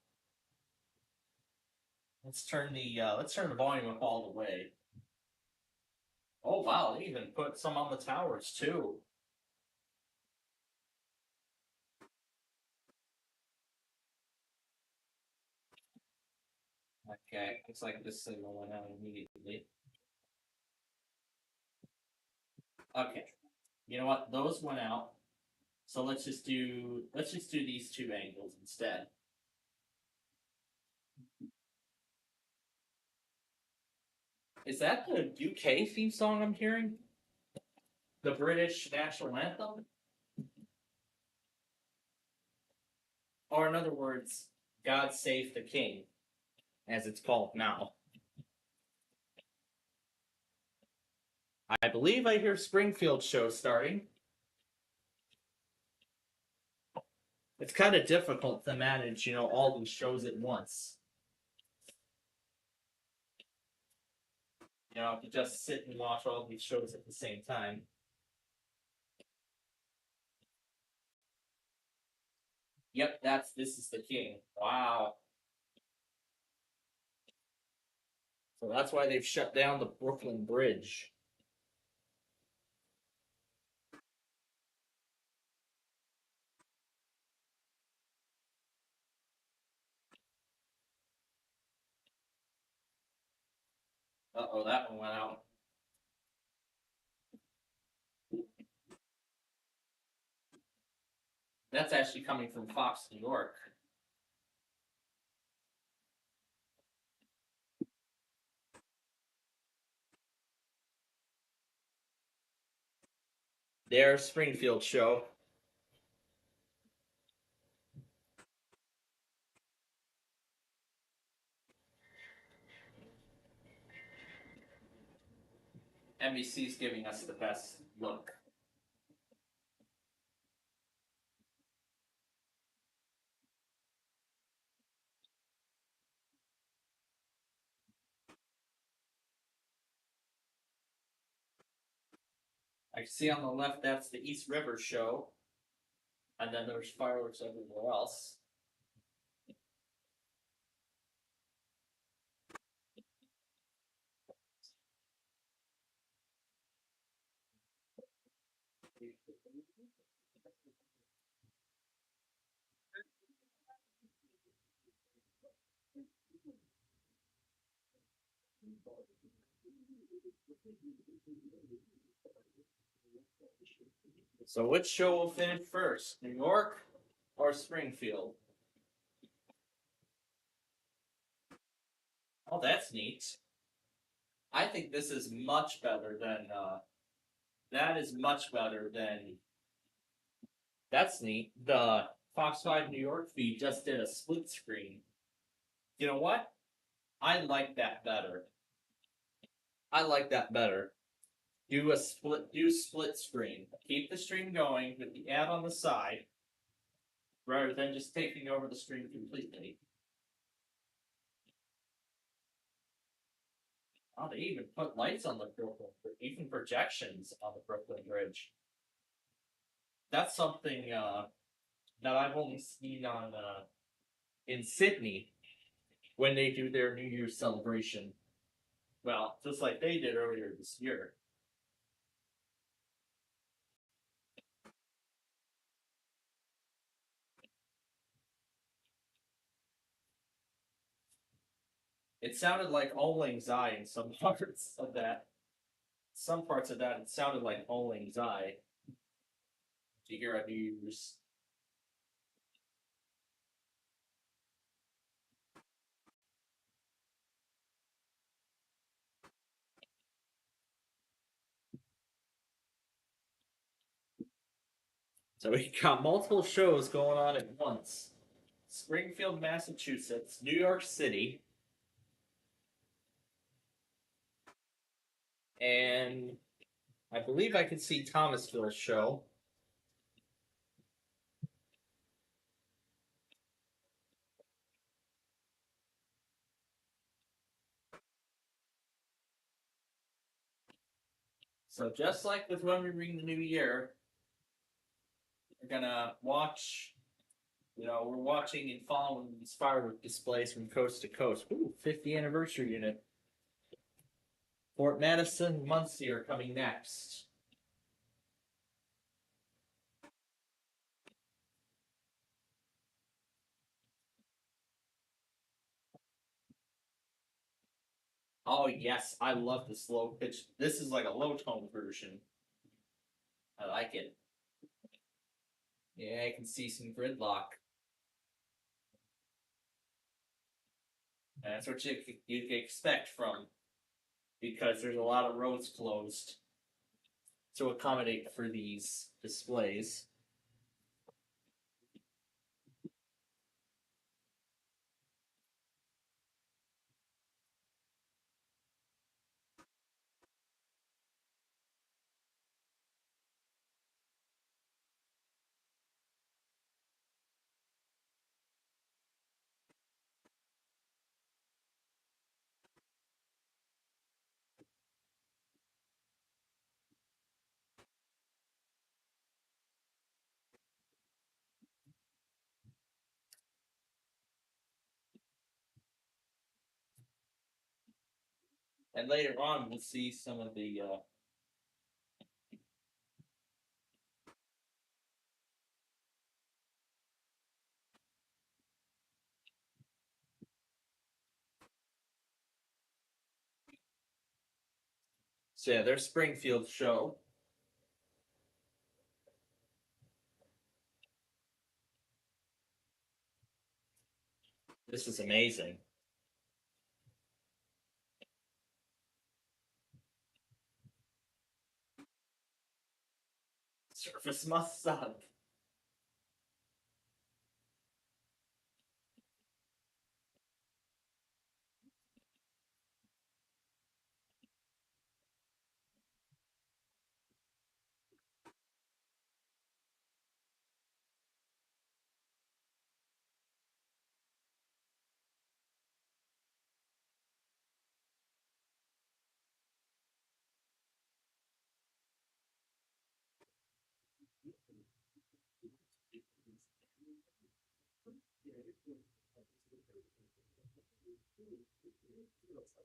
Let's turn the volume up all the way. Oh wow, they even put some on the towers too. Okay, looks like this signal went out immediately. Okay, you know what? Those went out. So let's just do these two angles instead. Is that the UK theme song I'm hearing? The British national anthem? Or in other words, God Save the King, as it's called now. I believe I hear Springfield show starting. It's kind of difficult to manage, all these shows at once. To just sit and watch all these shows at the same time. Yep, This Is the King. Wow. So that's why they've shut down the Brooklyn Bridge. Uh-oh, that one went out. That's actually coming from Fox New York. Their Springfield show. NBC's giving us the best look. I can see on the left, that's the East River show. And then there's fireworks everywhere else. So which show will finish first, New York or Springfield? Oh, that's neat. I think this is much better than, that is much better than, that's neat. The Fox 5 New York feed just did a split screen. You know what? I like that better. Do split screen. Keep the stream going with the ad on the side, rather than just taking over the stream completely. Oh, they even put lights on the Brooklyn, even projections on the Brooklyn Bridge. That's something that I've only seen on in Sydney when they do their New Year's celebration. Well, just like they did earlier this year. It sounded like Auld Lang Syne in some parts of that. Some parts of that, it sounded like Auld Lang Syne. To hear a New Year's. So we got multiple shows going on at once. Springfield, Massachusetts, New York City, and I believe I can see Thomasville's show. So just like with when we ring the new year, we're gonna watch. We're watching and following these firework displays from coast to coast. Ooh, 50th anniversary unit. Fort Madison, Muncie are coming next. Oh yes, I love the slow pitch. This is like a low tone version. I like it. Yeah, I can see some gridlock. And that's what you can expect from, because there's a lot of roads closed to accommodate for these displays. And later on, we'll see some of the so yeah, their Springfield show. This is amazing. Surface must suck.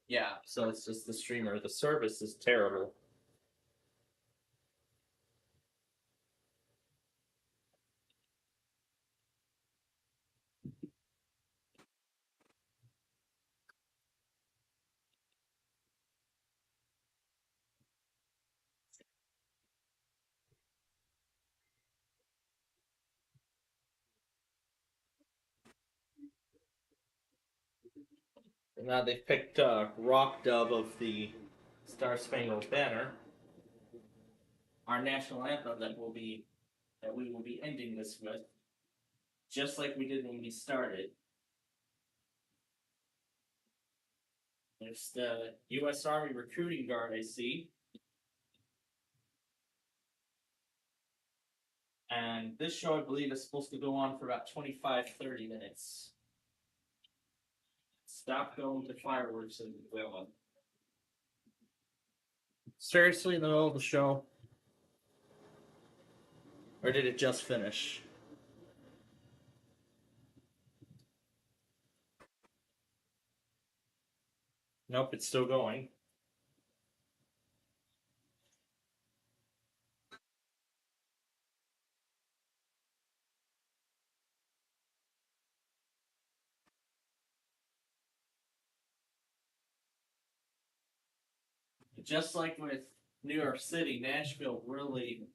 Yeah, so it's just the streamer. The service is terrible. And now they've picked Rock Dub of the Star Spangled Banner, our national anthem that we will be ending this with, just like we did when we started. There's the U.S. Army Recruiting Guard I see. And this show, I believe, is supposed to go on for about 25-30 minutes. Stop going to fireworks and go on. Seriously, in the middle of the show? Or did it just finish? Nope, it's still going. Just like with New York City, Nashville really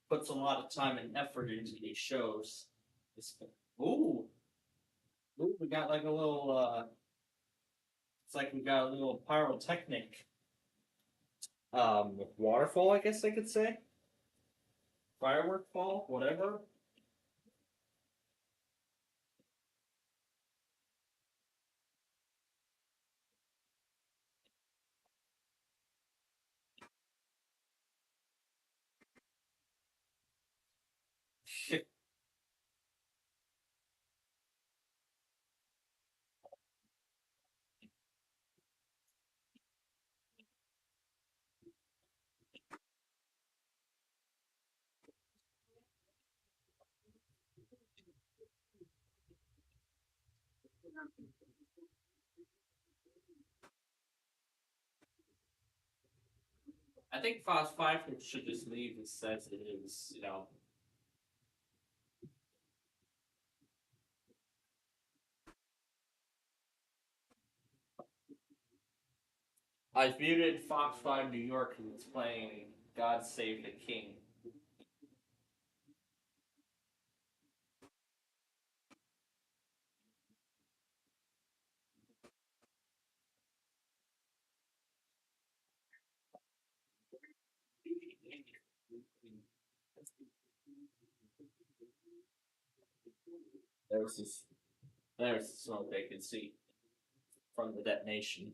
puts a lot of time and effort into these shows. Ooh, we got like a little. It's like we got a little pyrotechnic. Waterfall, I guess I could say. Firework fall, whatever. I think Fast Five should just leave it as it is, you know. I've muted Fox 5 New York because it's playing God Save the King. There's the smoke they can see from the detonation.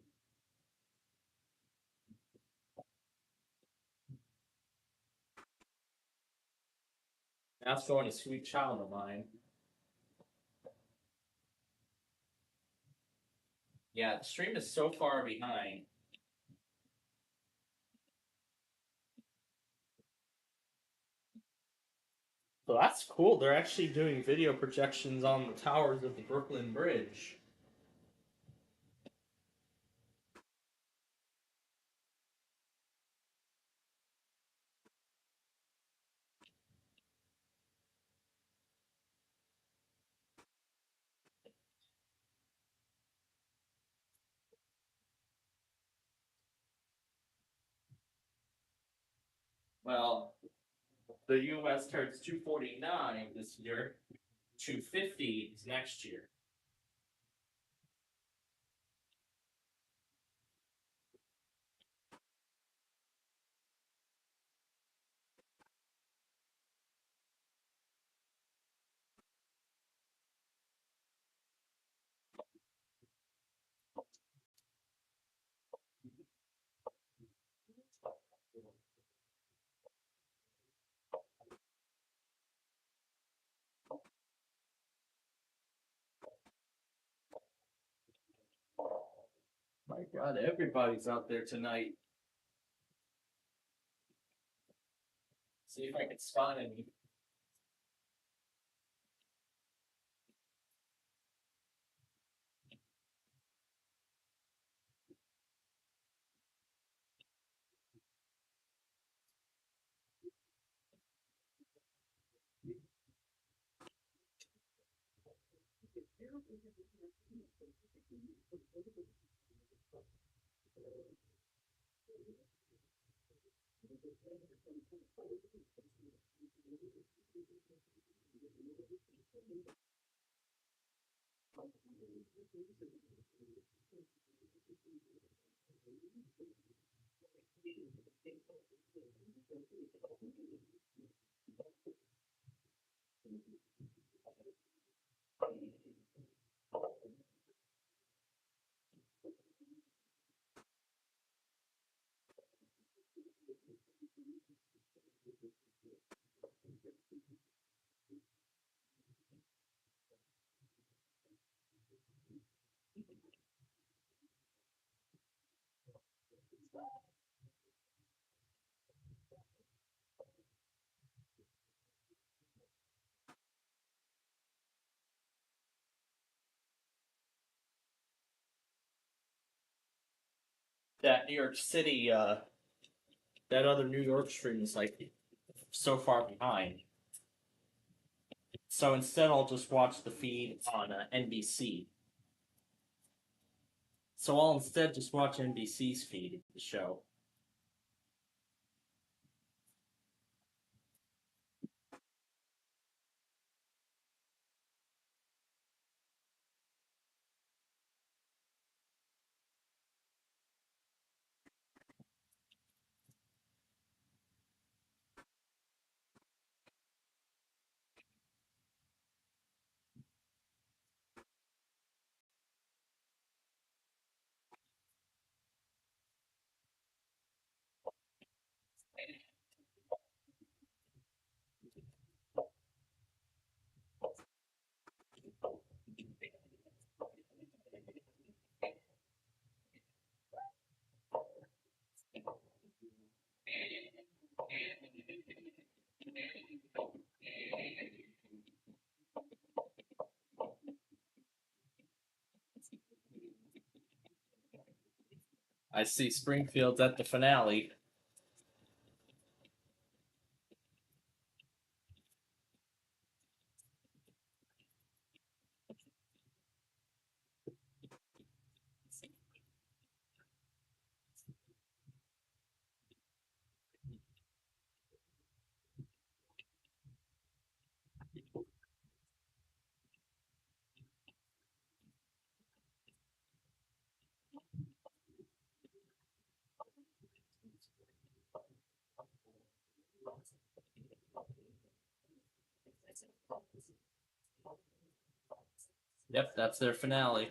That's going to Sweet Child of Mine. Yeah, the stream is so far behind. So that's cool. They're actually doing video projections on the towers of the Brooklyn Bridge. Well, the U.S. turns 249 this year, 250 next year. My God, everybody's out there tonight. See if I can spot any. That New York City, that other New York stream is like so far behind. So instead, I'll just watch the feed on NBC. So I'll instead just watch NBC's feed of the show. I see Springfield's at the finale. Yep, that's their finale.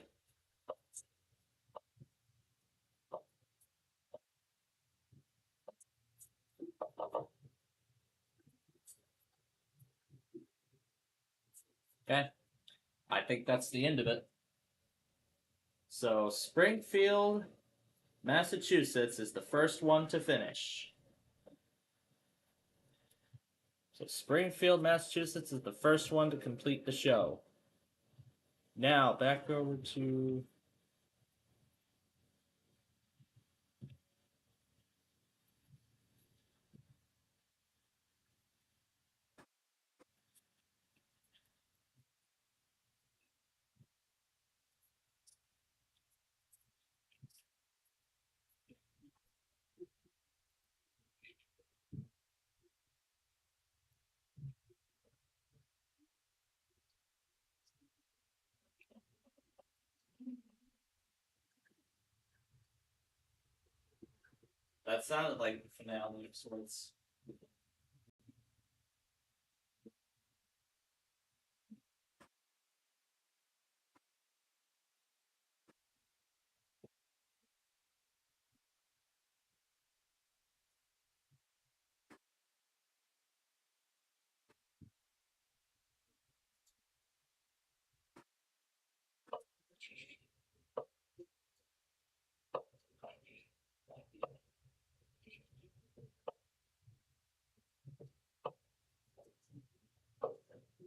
Okay. I think that's the end of it. So, Springfield, Massachusetts is the first one to finish. So, Springfield, Massachusetts is the first one to complete the show. Now, back over to... That sounded like the finale of sorts.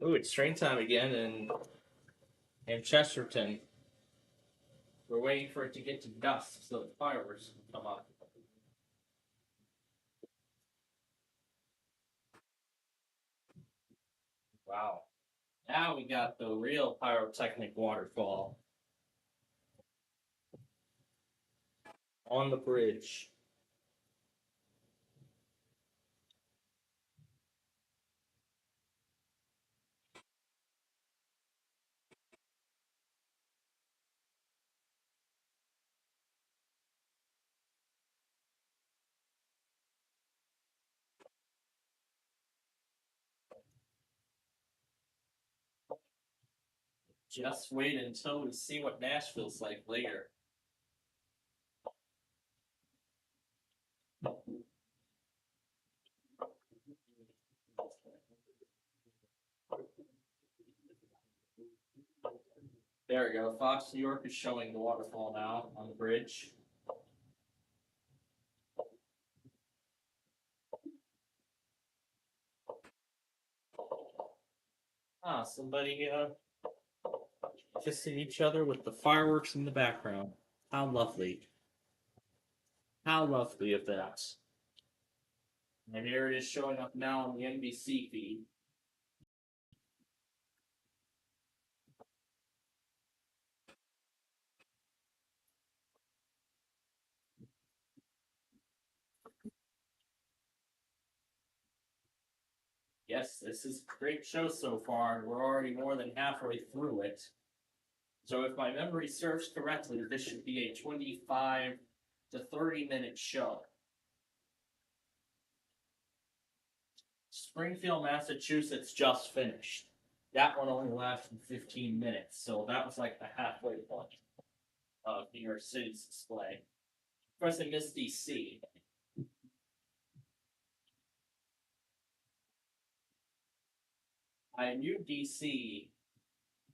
Ooh, it's train time again in Chesterton. We're waiting for it to get to dusk so the fireworks can come up. Wow. Now we got the real pyrotechnic waterfall on the bridge. Just wait until we see what Nashville's like later. There we go. Fox New York is showing the waterfall now on the bridge. Ah, somebody kissing each other with the fireworks in the background. How lovely. How lovely of that. And here it is showing up now on the NBC feed. Yes, this is a great show so far, and we're already more than halfway through it. So if my memory serves correctly, this should be a 25 to 30-minute show. Springfield, Massachusetts just finished. That one only lasted 15 minutes, so that was like the halfway point of New York City's display. Of course, I missed DC. I knew DC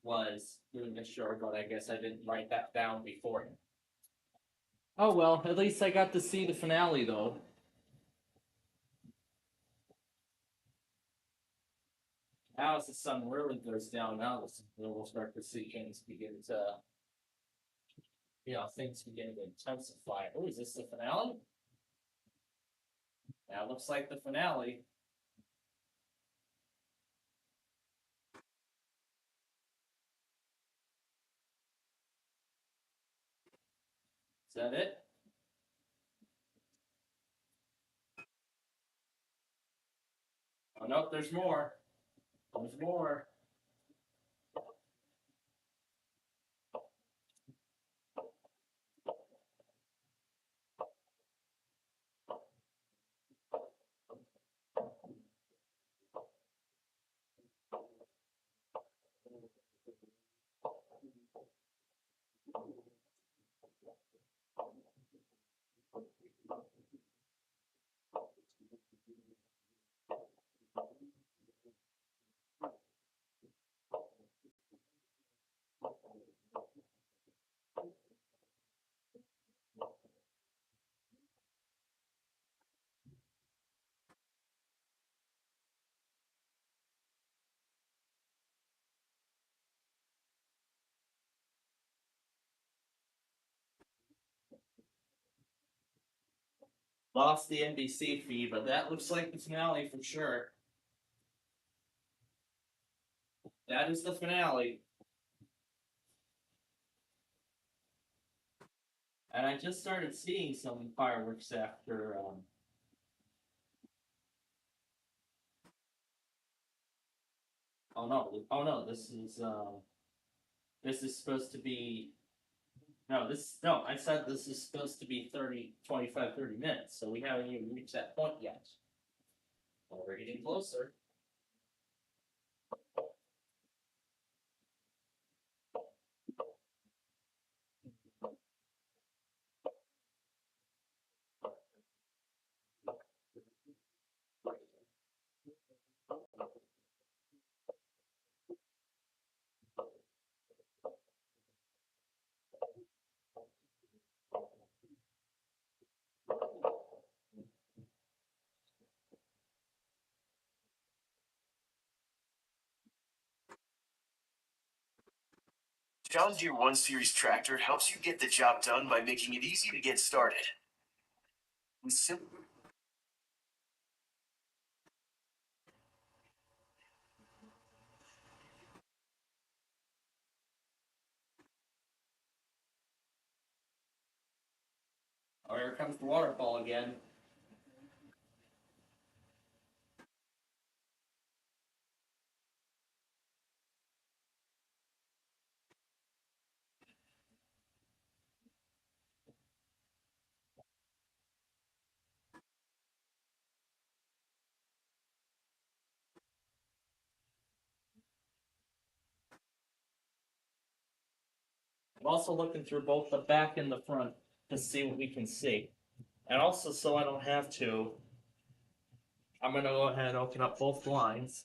was doing the show, but I guess I didn't write that down beforehand. Oh well, at least I got to see the finale though. Now as the sun really goes down, now we'll start to see things begin to, things begin to intensify. Oh, is this the finale? That looks like the finale. Is that it? Oh no, there's more. There's more. Lost the NBC feed, but that looks like the finale for sure. That is the finale. And I just started seeing some fireworks after. Oh no! Oh no! This is supposed to be. No, no. I said this is supposed to be 25, 30 minutes. So we haven't even reached that point yet. Well, we're getting closer. John Deere 1 Series tractor helps you get the job done by making it easy to get started. With simple. Oh, here comes the waterfall again. I'm also looking through both the back and the front to see what we can see. And also, so I don't have to, I'm going to go ahead and open up both blinds.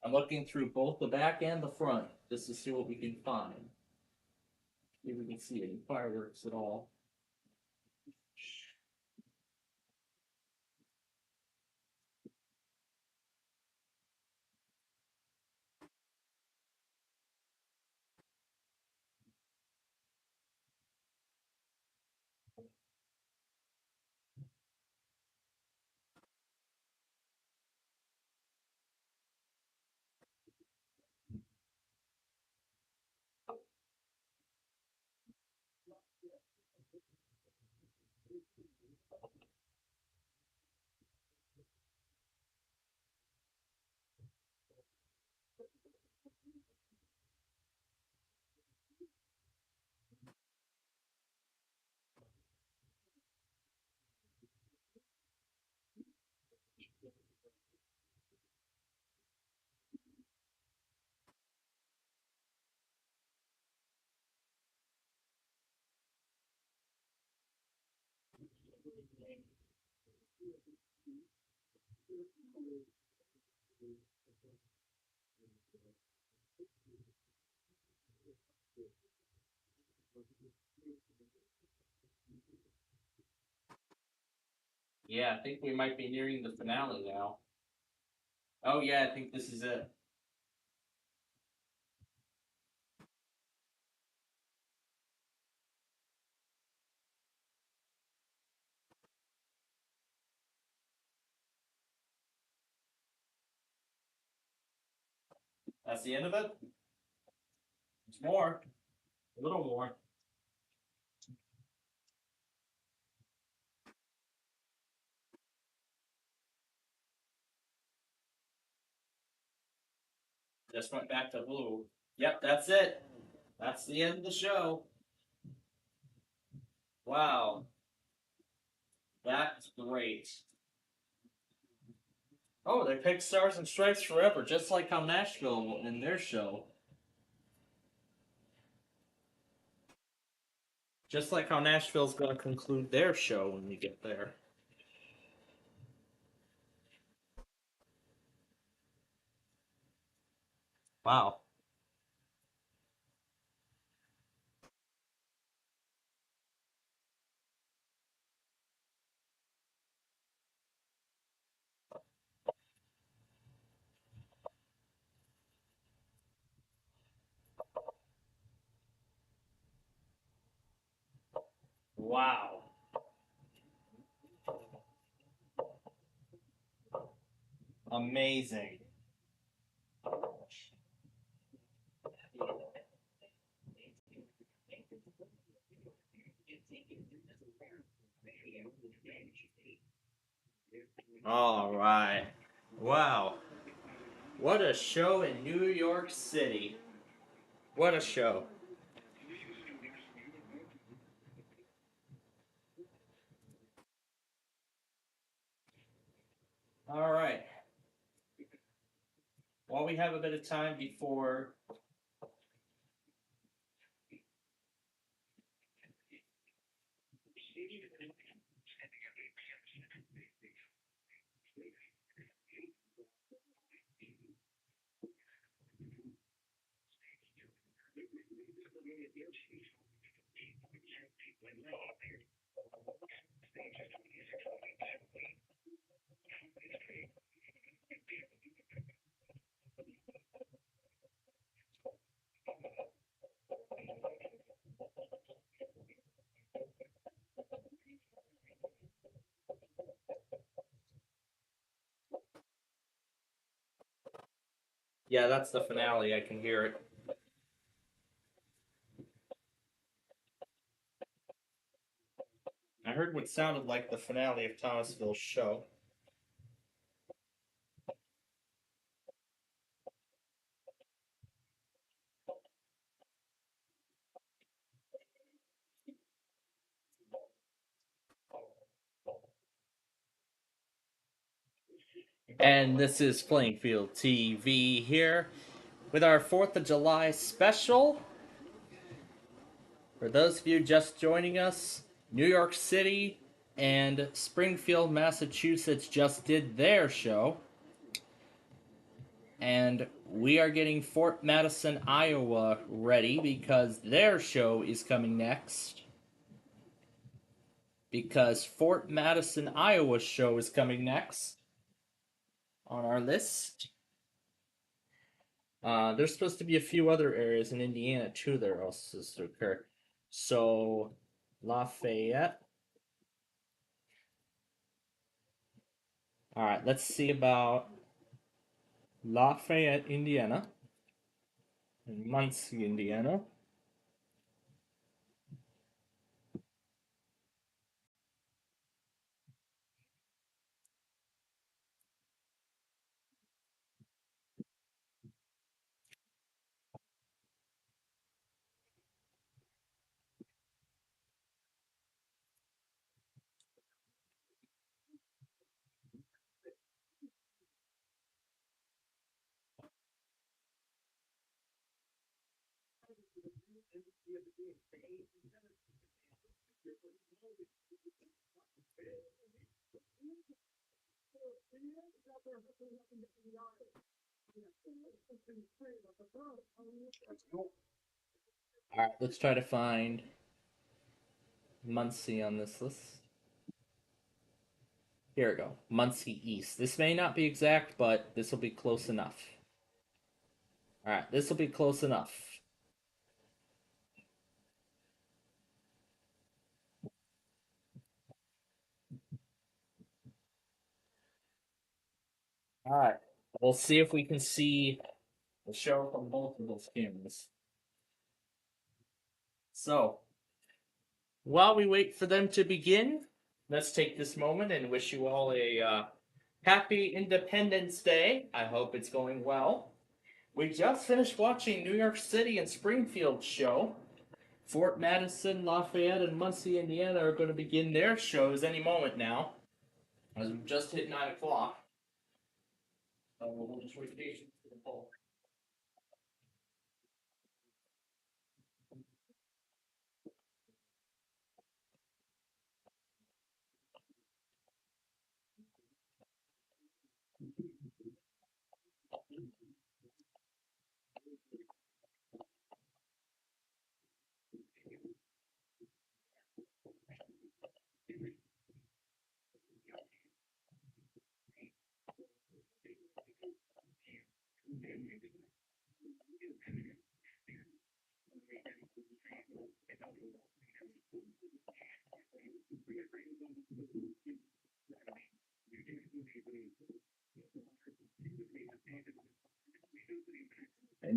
I'm looking through both the back and the front just to see what we can find. See if we can see any fireworks at all. Yeah, I think we might be nearing the finale now. Oh yeah, I think this is it. That's the end of it? There's more. A little more. Just went back to blue. Yep, that's it. That's the end of the show. Wow. That's great. Oh, they picked Stars and Stripes Forever, just like how Nashville in their show. Just like how Nashville's going to conclude their show when we get there. Wow. Wow. Amazing. All right. Wow. What a show in New York City. What a show. All right. While we have a bit of time before yeah, that's the finale. I can hear it. I heard what sounded like the finale of Thomasville's show. And this is Plainfield TV here with our 4th of July special. For those of you just joining us, New York City and Springfield, Massachusetts just did their show. And we are getting Fort Madison, Iowa ready because their show is coming next. Because Fort Madison, Iowa's show is coming next on our list. There's supposed to be a few other areas in Indiana too that are also supposed to occur. So, Lafayette. Alright, let's see about Lafayette, Indiana. And Muncie, Indiana. Alright, let's try to find Muncie on this list. Here we go. Muncie East. This may not be exact, but this will be close enough. Alright, this will be close enough. Alright, we'll see if we can see the show from both of those cameras. So, while we wait for them to begin, let's take this moment and wish you all a happy Independence Day. I hope it's going well. We just finished watching New York City and Springfield show. Fort Madison, Lafayette, and Muncie, Indiana are going to begin their shows any moment now. As we've just hit 9 o'clock. So we'll just wait patiently for the poll.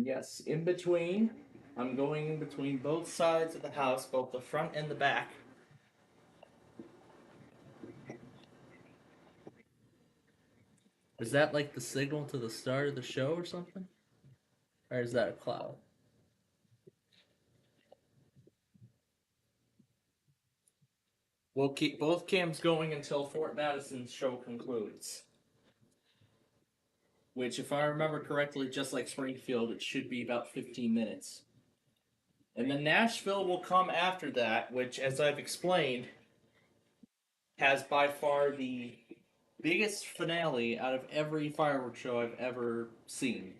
Yes, in between. I'm going in between both sides of the house, both the front and the back. Is that like the signal to the start of the show or something? Or is that a cloud? We'll keep both cams going until Fort Madison's show concludes. Which, if I remember correctly, just like Springfield, it should be about 15 minutes. And then Nashville will come after that, which, as I've explained, has by far the biggest finale out of every fireworks show I've ever seen.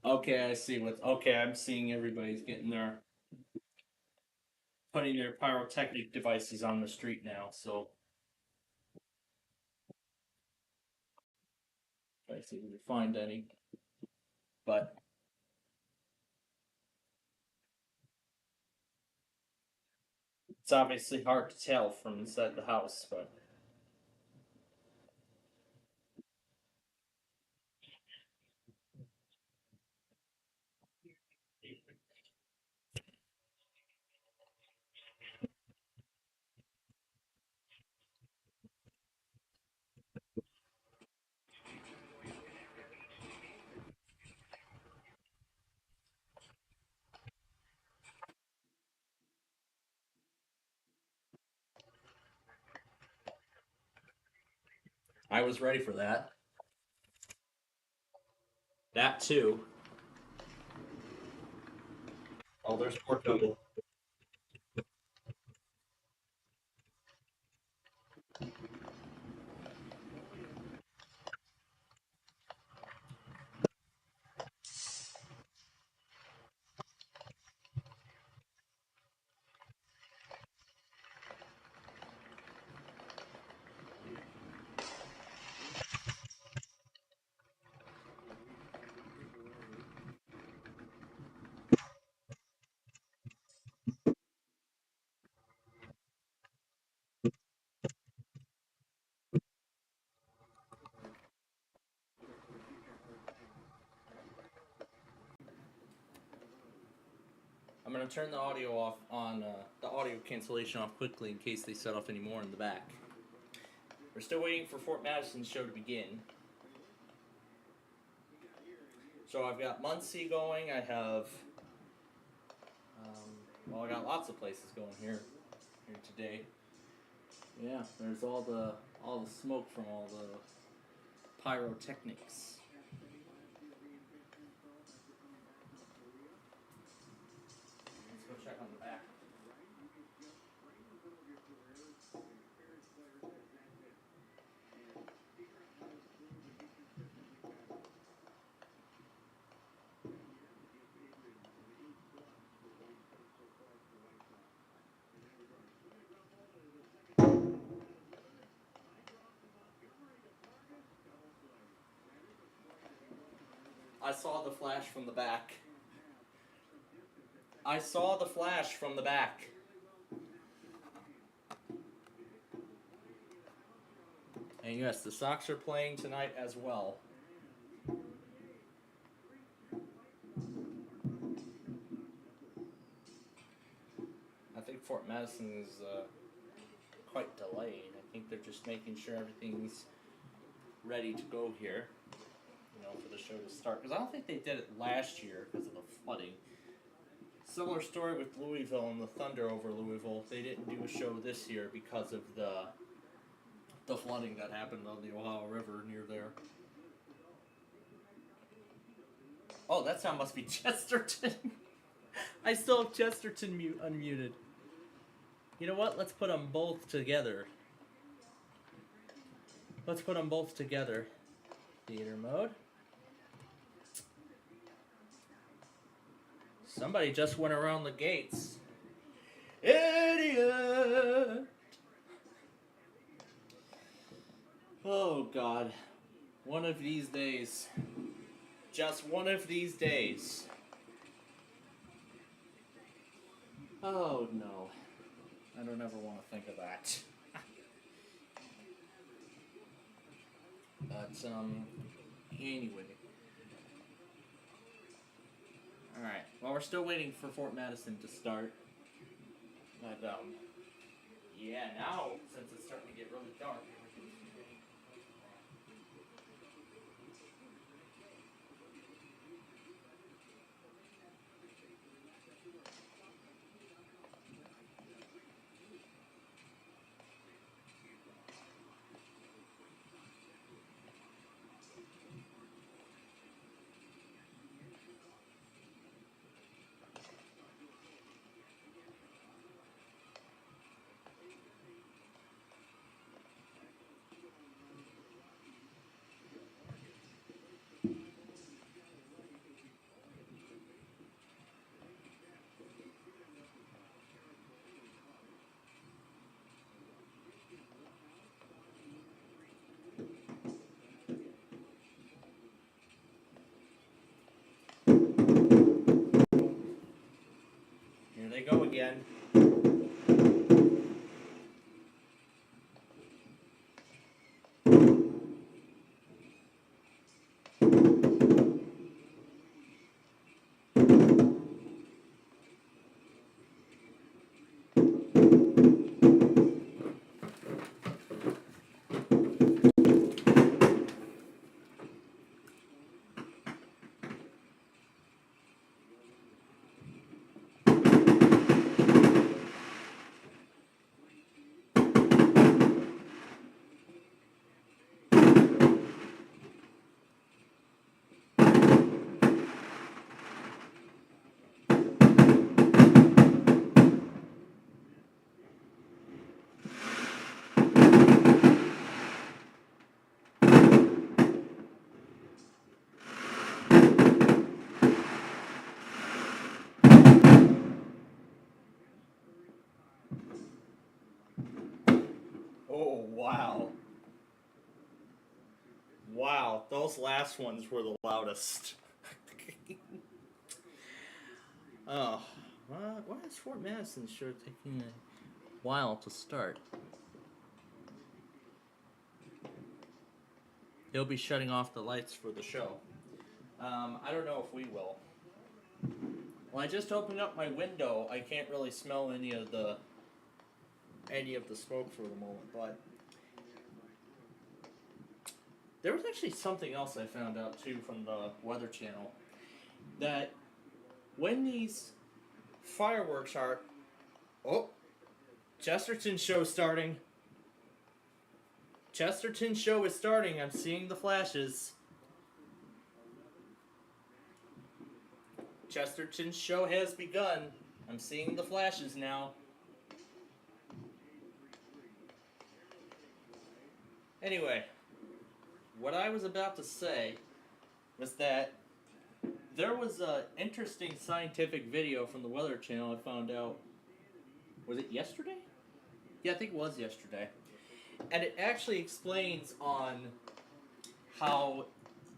Okay, I see what. Okay, I'm seeing everybody's getting their. Putting their pyrotechnic devices on the street now, so. Try to see if we can find any. But. It's obviously hard to tell from inside the house, but. I was ready for that. That too. Oh, there's pork double. I'm gonna turn the audio off on the audio cancellation off quickly in case they set off any more in the back. We're still waiting for Fort Madison's show to begin. So I've got Muncie going. I have, well, I got lots of places going here today. Yeah, there's all the smoke from all the pyrotechnics. Let's go check on the back. I saw the flash from the back. I saw the flash from the back. And yes, the Sox are playing tonight as well. I think Fort Madison is quite delayed. I think they're just making sure everything's ready to go here, for the show to start. Because I don't think they did it last year because of the flooding. Similar story with Louisville and the Thunder over Louisville. They didn't do a show this year because of the flooding that happened on the Ohio River near there. Oh, that sound must be Chesterton. I still have Chesterton unmuted. You know what? Let's put them both together. Let's put them both together. Theater mode. Somebody just went around the gates. Idiot! Oh, God. One of these days. Just one of these days. Oh no. I don't ever want to think of that. But, anyway. Alright, well, we're still waiting for Fort Madison to start. But, yeah, now, since it's starting to get really dark, everything's getting... Here they go again. Oh, wow. Wow, those last ones were the loudest. Oh, why is Fort Madison sure taking a while to start? He'll be shutting off the lights for the show. I don't know if we will. Well, I just opened up my window. I can't really smell any of the smoke for the moment, but there was actually something else I found out too from the Weather Channel, that when these fireworks are... Oh! Chesterton's show starting. Chesterton's show is starting. I'm seeing the flashes. Chesterton's show has begun. I'm seeing the flashes now. Anyway, what I was about to say was that there was an interesting scientific video from the Weather Channel I found out. Was it yesterday? Yeah, I think it was yesterday. And it actually explains on how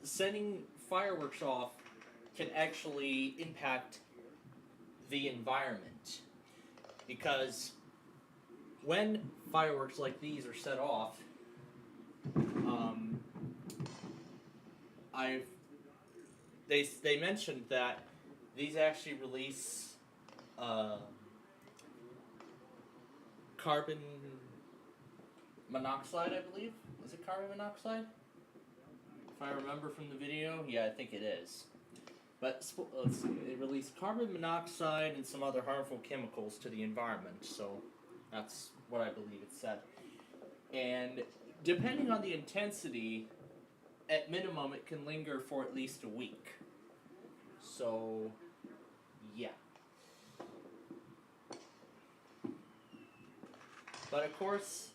sending fireworks off can actually impact the environment. Because when fireworks like these are set off, they mentioned that these actually release carbon monoxide, I believe. Is it carbon monoxide? If I remember from the video, yeah, I think it is. But let's see, it released carbon monoxide and some other harmful chemicals to the environment, so that's what I believe it said. And depending on the intensity, at minimum it can linger for at least a week. So, yeah. But of course,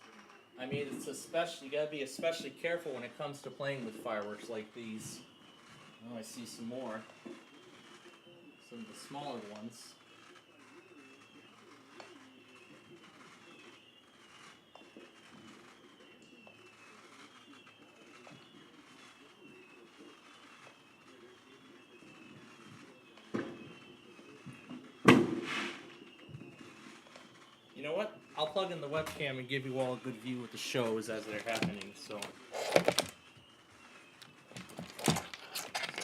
I mean, you gotta be especially careful when it comes to playing with fireworks like these. Oh, I see some more. Some of the smaller ones. plug in the webcam and give you all a good view of the shows as they're happening. So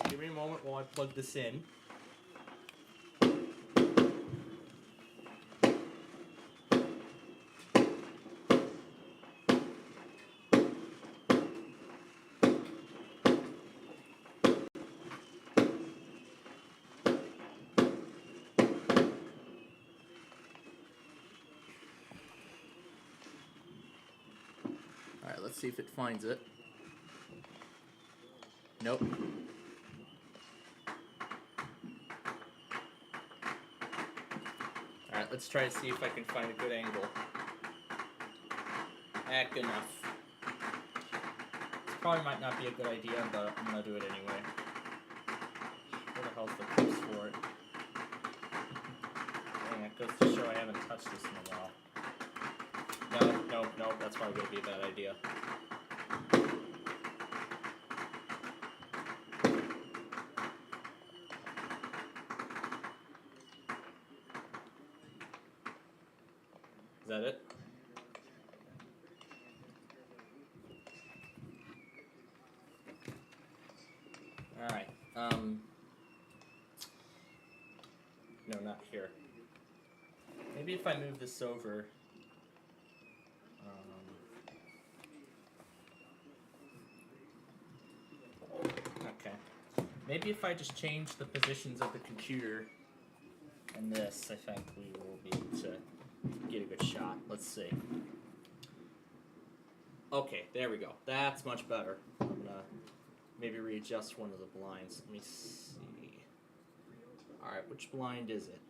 give me a moment while I plug this in. Alright, let's see if it finds it. Nope. Alright, let's try to see if I can find a good angle. Good enough. This probably might not be a good idea, but I'm gonna do it anyway. Where the hell's the clips for it? Dang, it goes to show I haven't touched this in a while. No, that's probably gonna be a bad idea. Is that it? Alright, no, not here. Maybe if I move this over, okay. Maybe if I just change the positions of the computer and this, I think we will be able to get a good shot. Let's see. Okay, there we go. That's much better. I'm gonna maybe readjust one of the blinds. Let me see. Alright, which blind is it?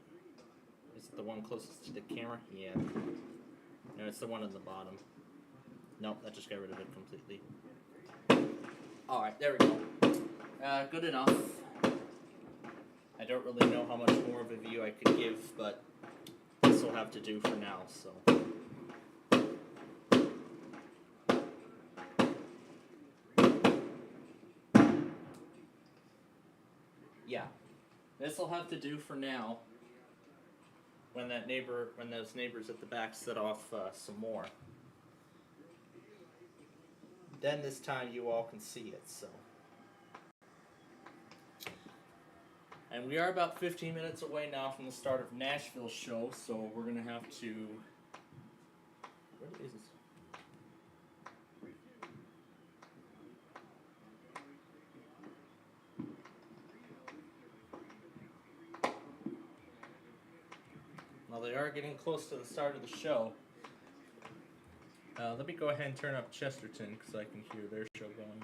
Is it the one closest to the camera? Yeah. No, it's the one on the bottom. Nope, that just got rid of it completely. Alright, there we go. Good enough. I don't really know how much more of a view I could give, but this will have to do for now, so. Yeah, this will have to do for now. When those neighbors at the back set off some more. Then this time you all can see it, so. And we are about 15 minutes away now from the start of Nashville's show, so we're gonna have to. What is this? Well, they are getting close to the start of the show. Let me go ahead and turn up Chesterton because I can hear their show going.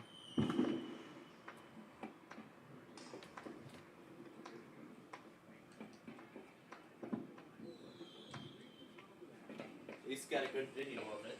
At least got a good video of it.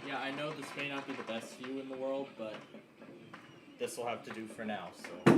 Yeah, I know this may not be the best view in the world, but this will have to do for now, so.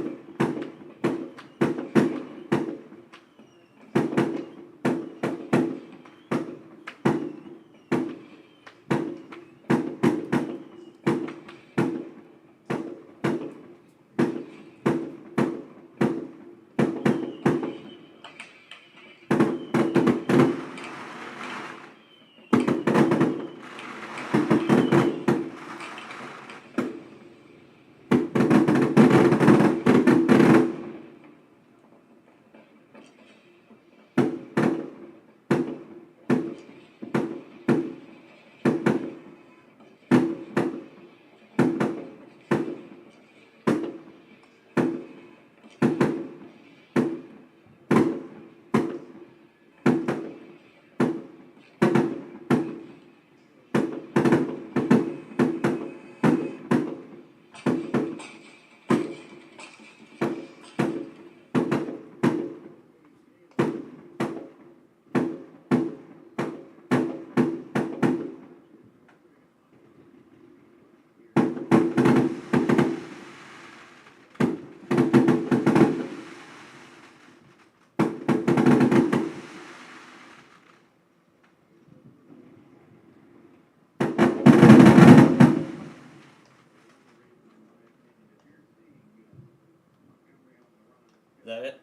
that it?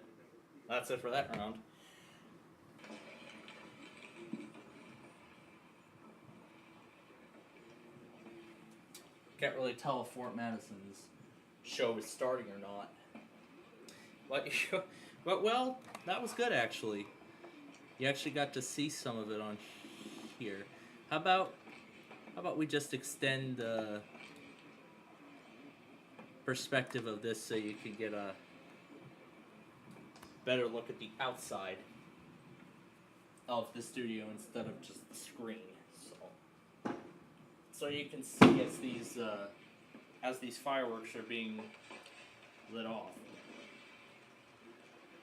That's it for that round. Can't really tell if Fort Madison's show is starting or not. But well, that was good actually. You actually got to see some of it on here. How about we just extend the perspective of this so you can get a better look at the outside of the studio instead of just the screen. So you can see as these fireworks are being lit off.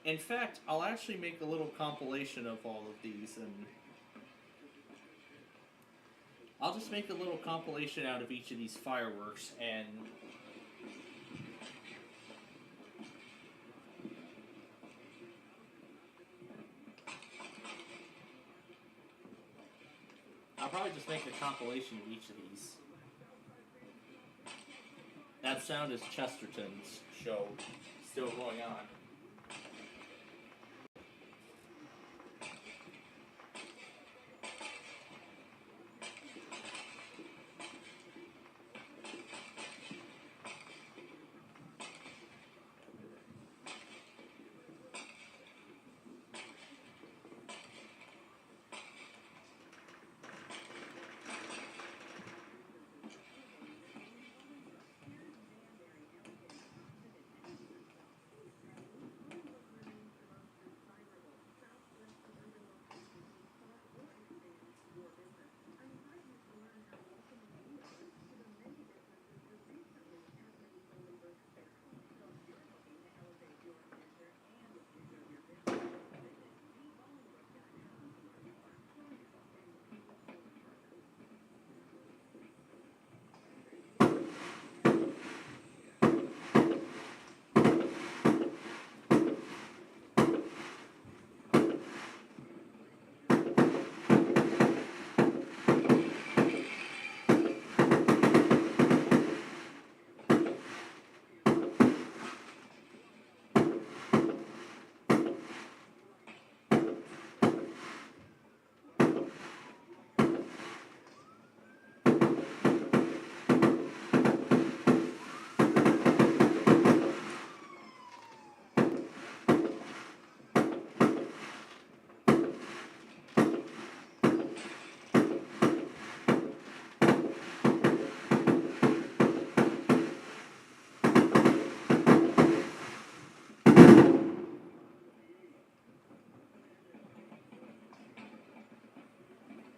In fact, I'll actually make a little compilation of all of these, and I'll just make a little compilation out of each of these fireworks, and I'll probably just make a compilation of each of these. That sound is Chesterton's show still going on.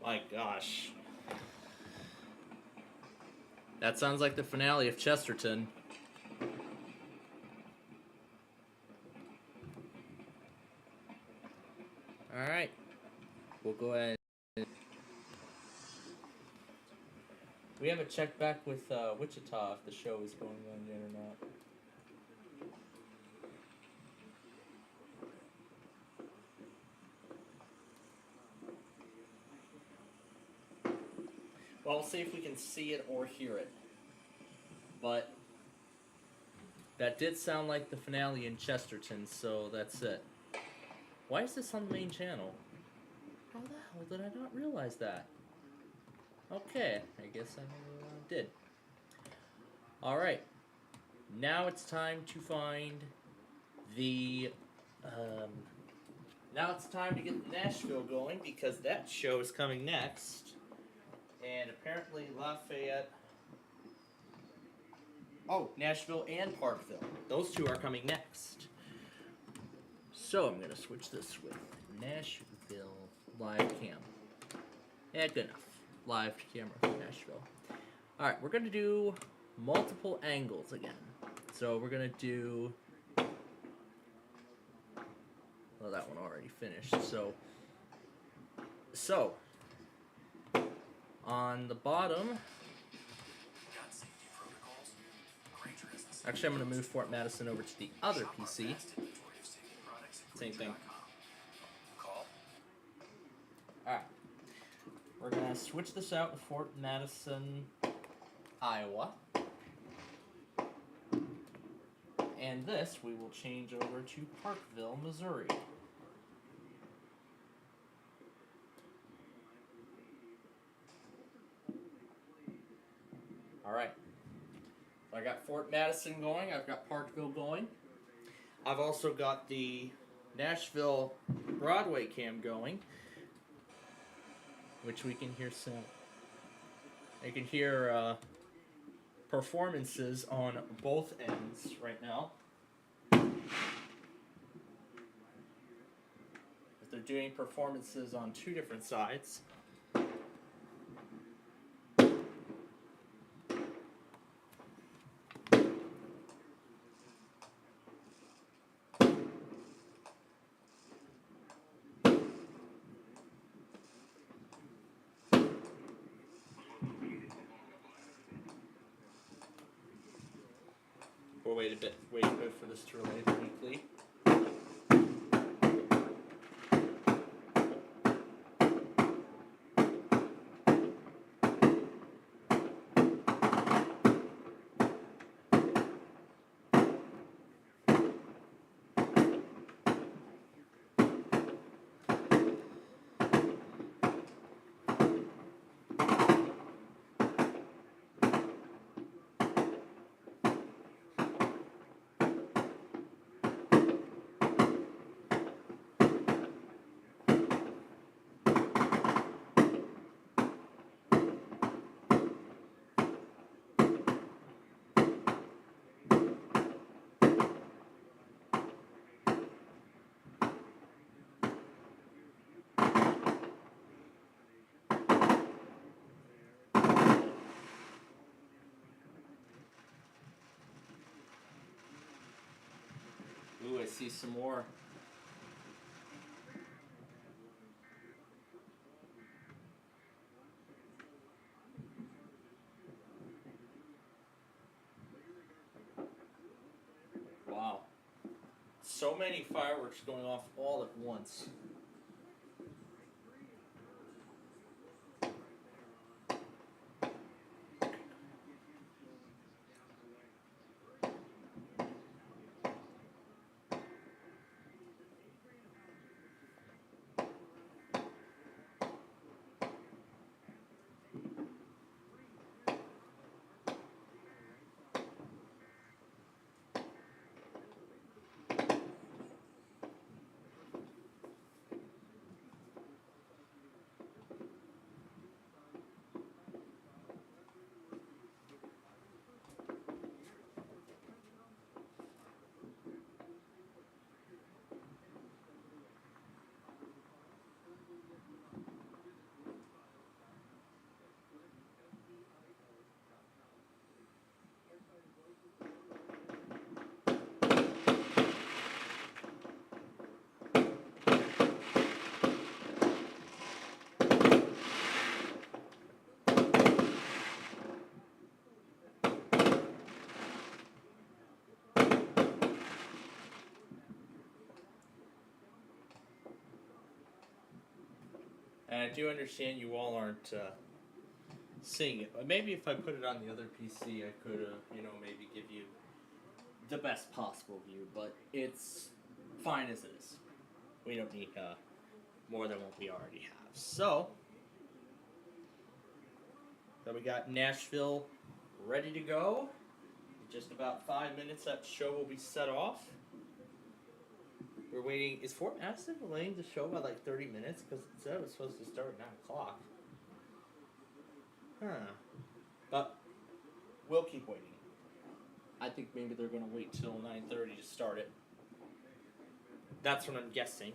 My gosh. That sounds like the finale of Chesterton. Alright. We'll go ahead. We haven't checked back with Wichita if the show is going on yet or not. Well, we'll see if we can see it or hear it. But that did sound like the finale in Chesterton, so that's it. Why is this on the main channel? How the hell did I not realize that? Okay, I guess I did. Alright. Now it's time to find the... now it's time to get Nashville going, because that show is coming next. And apparently Lafayette... Oh, Nashville and Parkville. Those two are coming next. So I'm going to switch this with Nashville live cam. Yeah, good enough. Live camera for Nashville. Alright, we're going to do multiple angles again. So we're going to do... Well, that one already finished. So on the bottom... Actually, I'm going to move Fort Madison over to the other PC. Same thing. Alright. We're going to switch this out with Fort Madison, Iowa. And this we will change over to Parkville, Missouri. Alright. So I got Fort Madison going, I've got Parkville going. I've also got the Nashville Broadway cam going, which we can hear soon. You can hear performances on both ends right now. They're doing performances on two different sides. We'll wait a bit for this to relay weekly. Ooh, I see some more. Wow. So many fireworks going off all at once. And I do understand you all aren't seeing it, but maybe if I put it on the other PC, I could, maybe give you the best possible view, but it's fine as it is. We don't need more than what we already have. So we got Nashville ready to go. In just about 5 minutes, that show will be set off. We're waiting. Is Fort Madison delaying the show by like 30 minutes? Because it said it was supposed to start at 9 o'clock. Huh. But we'll keep waiting. I think maybe they're going to wait till 9:30 to start it. That's what I'm guessing.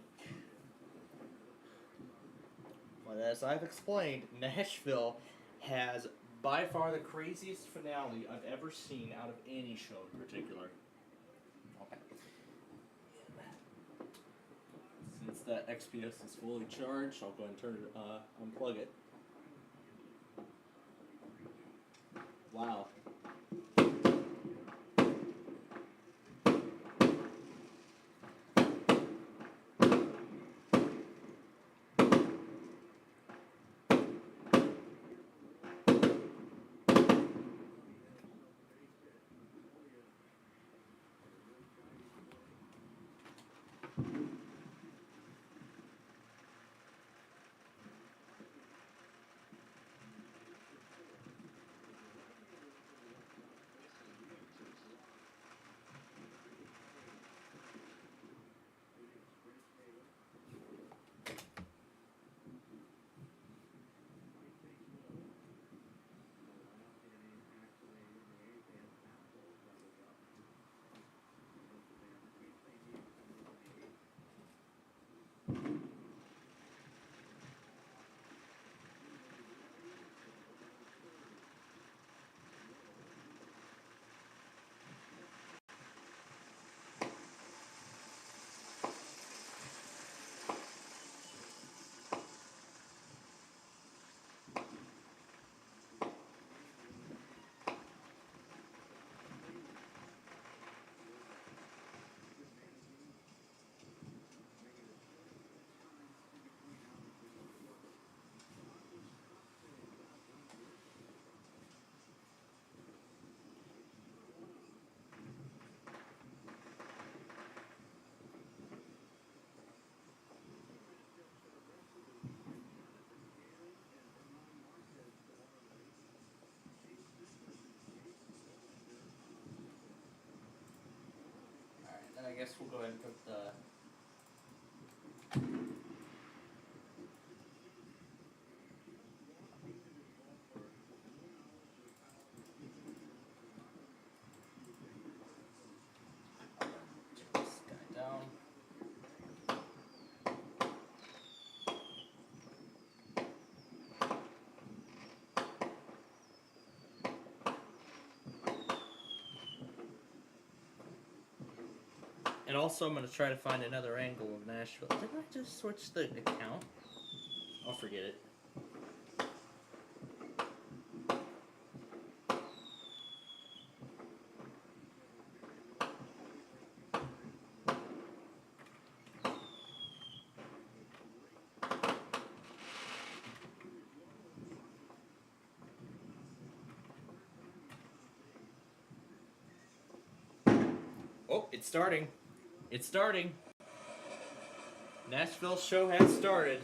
But as I've explained, Nashville has by far the craziest finale I've ever seen out of any show in particular. Okay. Since that XPS is fully charged, I'll go ahead and turn it, unplug it. Wow. I guess we'll go ahead and put the... Turn this guy down. And also, I'm going to try to find another angle of Nashville. Didn't I just switch the account? I'll forget it. Oh, it's starting. It's starting. Nashville show has started.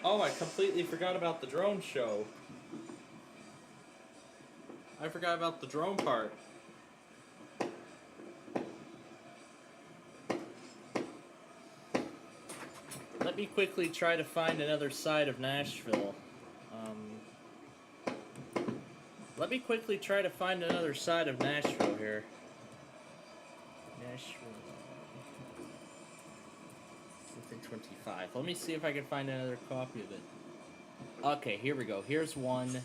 Oh, I completely forgot about the drone show. I forgot about the drone part. Let me quickly try to find another side of Nashville. Let me quickly try to find another side of Nashville here. Nashville. Something 25. Let me see if I can find another copy of it. Okay, here we go. Here's one.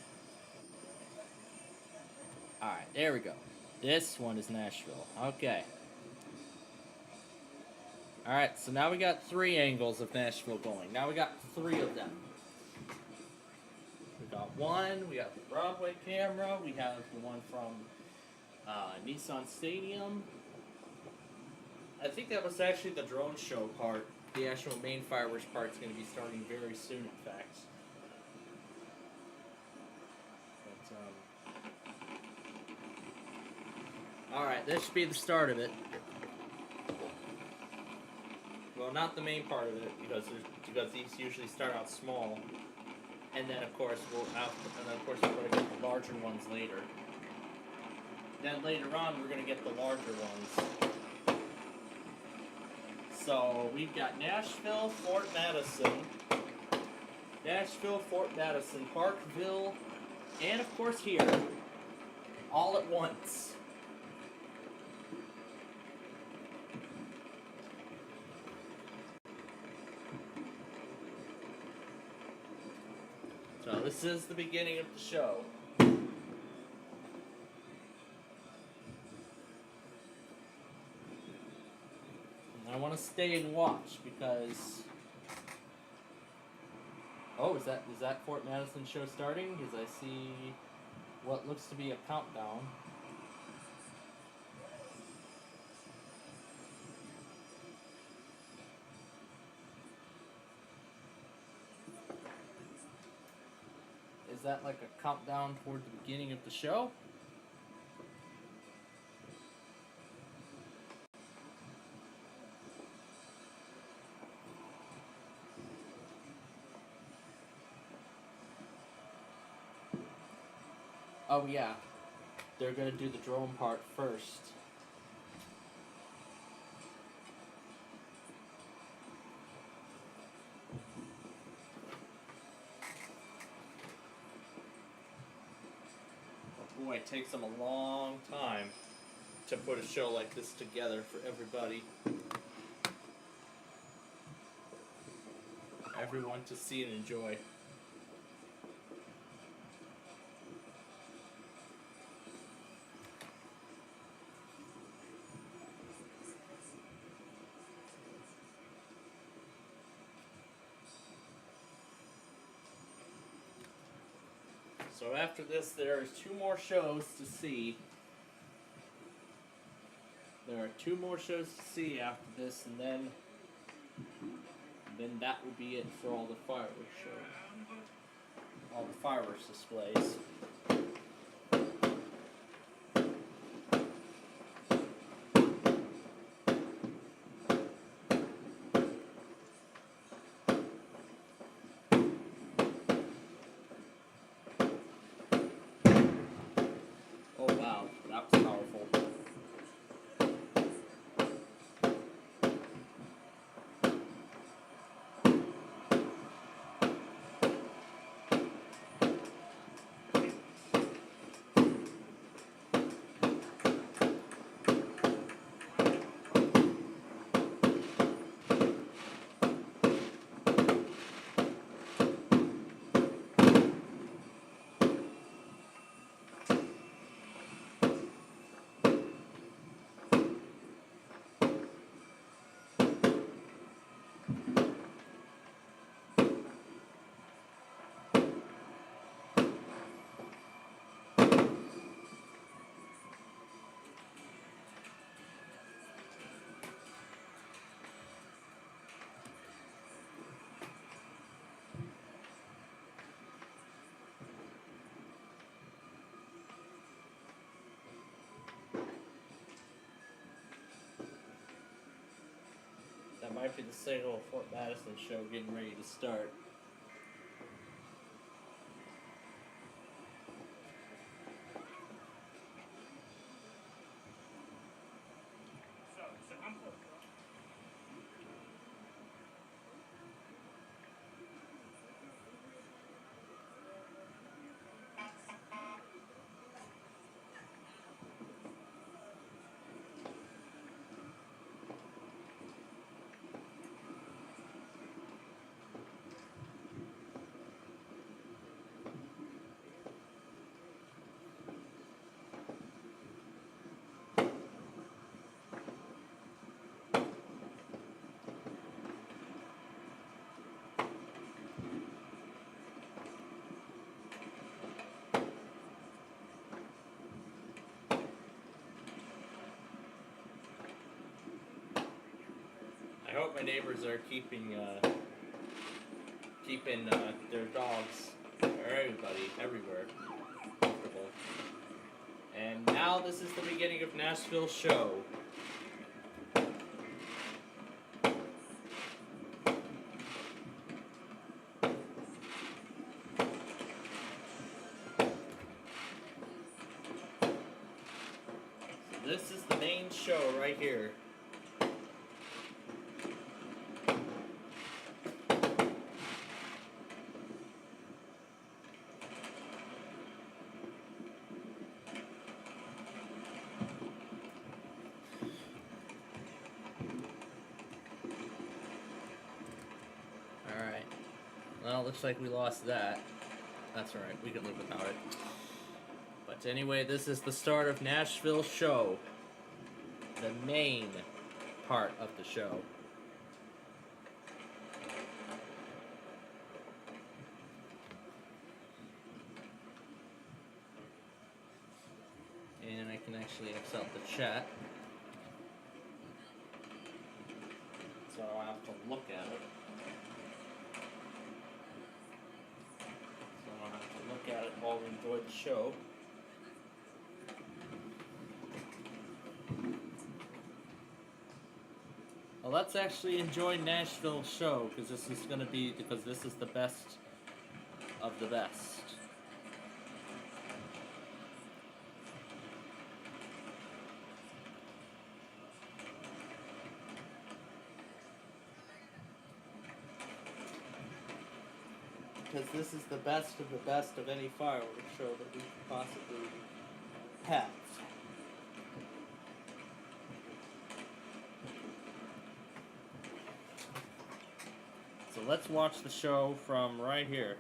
Alright, there we go. This one is Nashville. Okay. Alright, so now we got 3 angles of Nashville going. Now we got 3 of them. We got one, we got the Broadway camera, we have the one from Nissan Stadium. I think that was actually the drone show part. The actual main fireworks part is going to be starting very soon, in fact. But, alright, this should be the start of it. Well, not the main part of it, because these usually start out small. And then, of course, we're going to get the larger ones later. Then later on, we're going to get the larger ones. So, we've got Nashville, Fort Madison, Parkville, and of course here, all at once. So this is the beginning of the show. I want to stay and watch because... Oh, is that Fort Madison show starting? Because I see what looks to be a countdown. Is that like a countdown toward the beginning of the show? Oh yeah, they're gonna do the drone part first. boy, it takes them a long time to put a show like this together for everybody. Everyone to see and enjoy. So after this, there's 2 more shows to see. There are 2 more shows to see after this, and then that will be it for all the fireworks shows. All the fireworks displays. Oh wow, that was powerful. That might be the signal of Fort Madison show getting ready to start. I hope my neighbors are keeping their dogs, or everybody, everywhere, comfortable. And now this is the beginning of Nashville show. So this is the main show right here. Well, looks like we lost that. That's alright, we can live without it. But anyway, this is the start of Nashville show. The main part of the show. And I can actually X out the chat. So I don't have to look at it. Look at it while we enjoy the show. Well, let's actually enjoy Nashville show because this is the best of the best. Because this is the best of any fireworks show that we could possibly have. So let's watch the show from right here.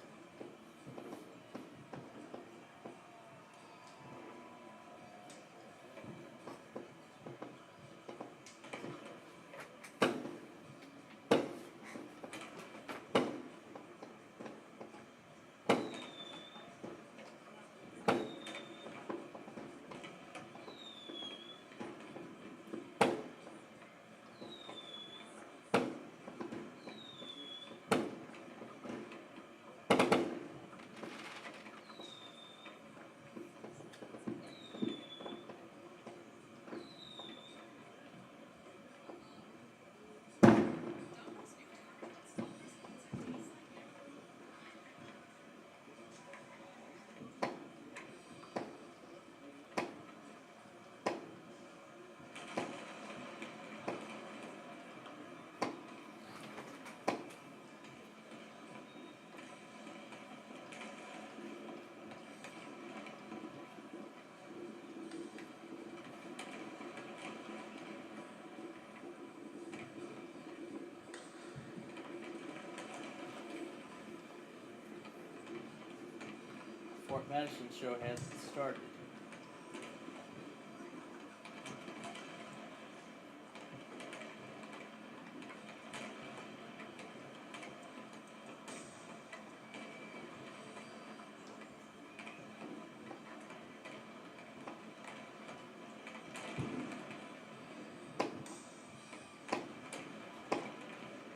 Fort Madison show hasn't started.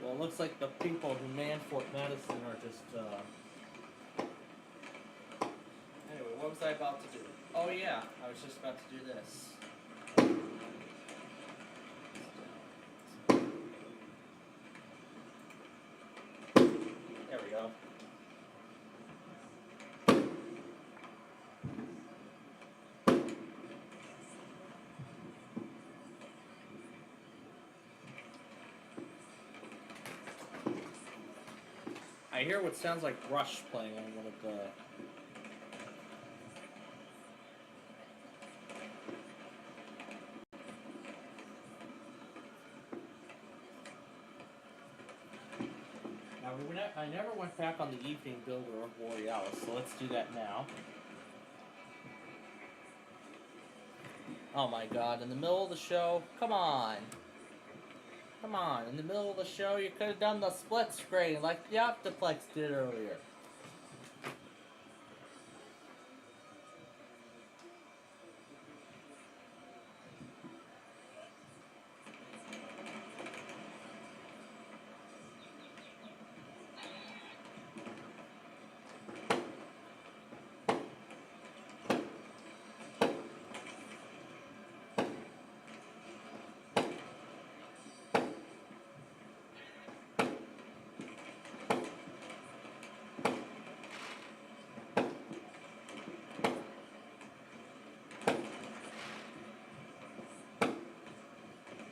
Well, it looks like the people who man Fort Madison are just, Anyway, what was I about to do? Oh yeah, I was just about to do this. There we go. I hear what sounds like Rush playing on one of the... Now, I never went back on the evening builder of Borealis, so let's do that now. Oh my god, in the middle of the show? Come on! Come on, in the middle of the show you could have done the split screen like the Optiplex did earlier.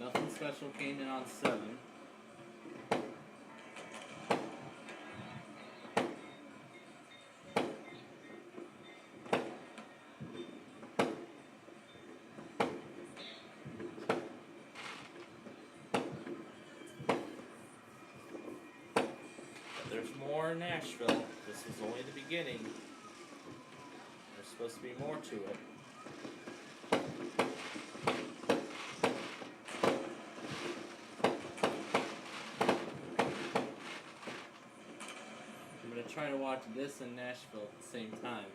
Nothing special came in on 7. But there's more in Nashville. This is only the beginning. There's supposed to be more to it. I'm going to try to watch this in Nashville at the same time.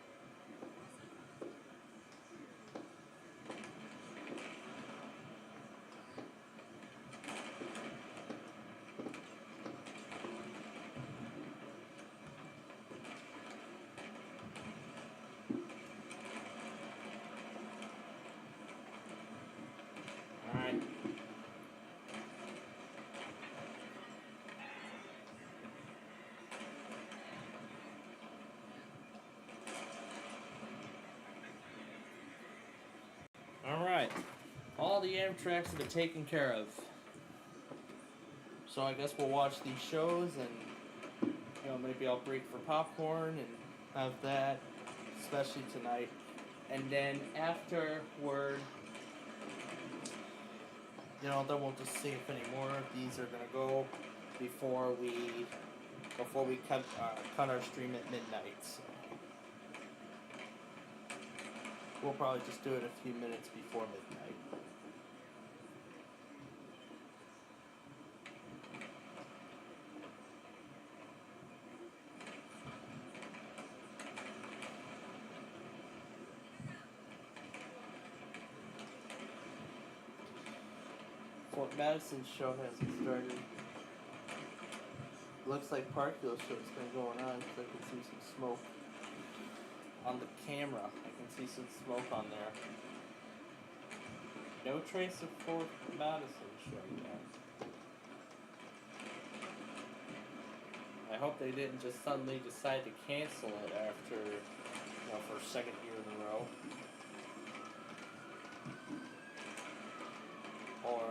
Alright. Alright. All the Amtraks have been taken care of. So I guess we'll watch these shows and, maybe I'll break for popcorn and have that, especially tonight. And then afterward, then we'll just see if any more of these are gonna go before we cut our stream at midnight. So we'll probably just do it a few minutes before midnight. Fort Madison's show hasn't started. Looks like Parkville's show's been going on because I can see some smoke on the camera. I can see some smoke on there. No trace of Fort Madison show yet. I hope they didn't just suddenly decide to cancel it after, for a second year in a row. Or,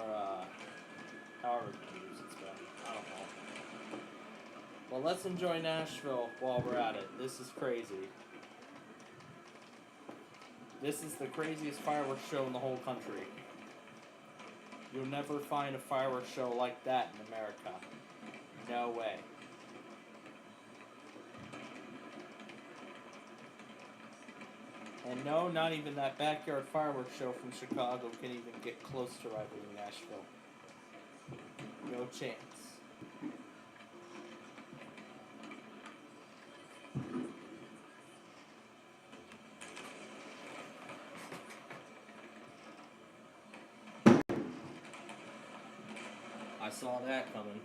however many years it's been. I don't know. Well, let's enjoy Nashville while we're at it. This is crazy. This is the craziest fireworks show in the whole country. You'll never find a fireworks show like that in America. No way. And no, not even that backyard fireworks show from Chicago can even get close to rivaling Nashville. No chance. I saw that coming.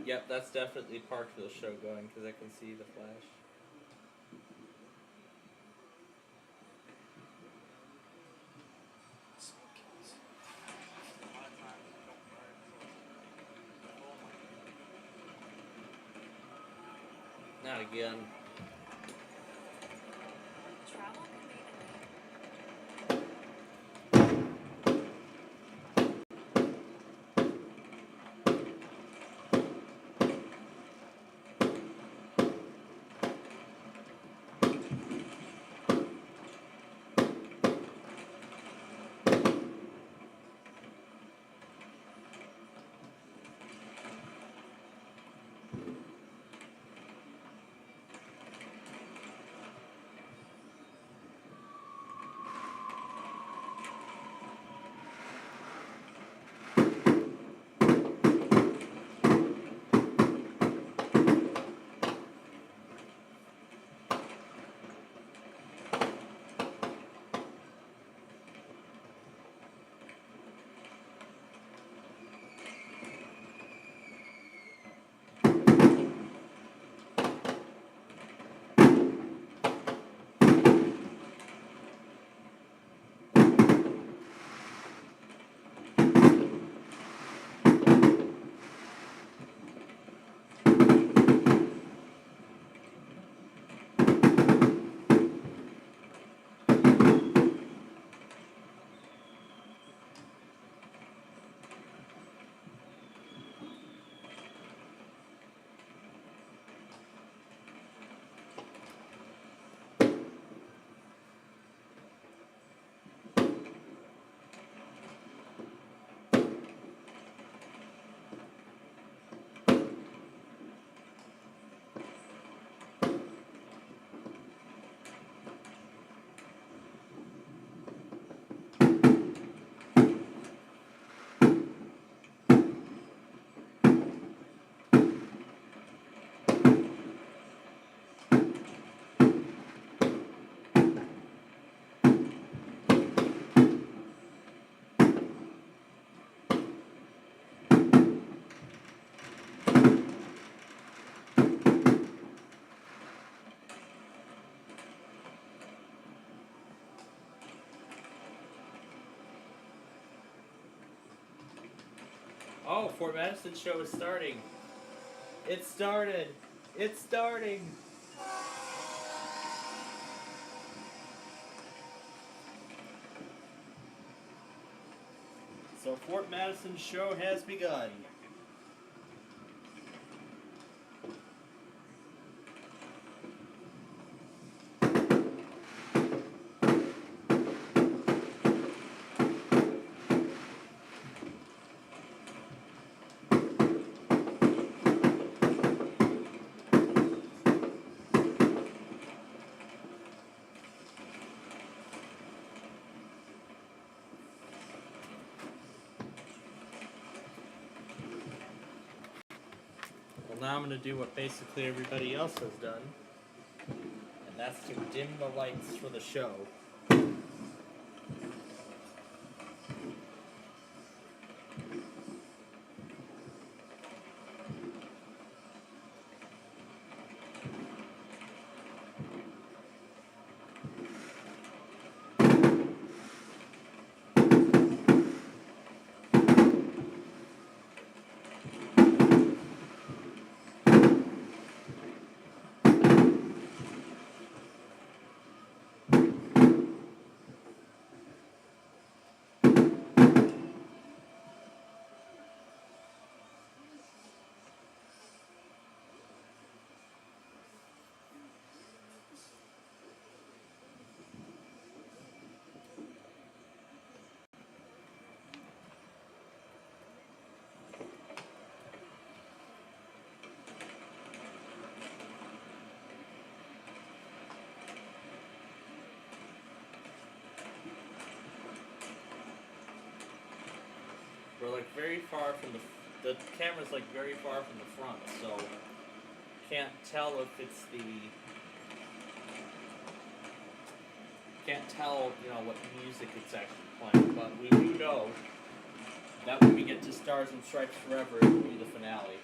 Yep, that's definitely Parkville show going because I can see the flash. Not again. Oh, Fort Madison show is starting. It started. It's starting. So Fort Madison show has begun. Well, now I'm going to do what basically everybody else has done, and that's to dim the lights for the show. We're like very far from the camera's like very far from the front, so can't tell if it's can't tell, you know, what music it's actually playing, but we do know that when we get to Stars and Stripes Forever, it will be the finale.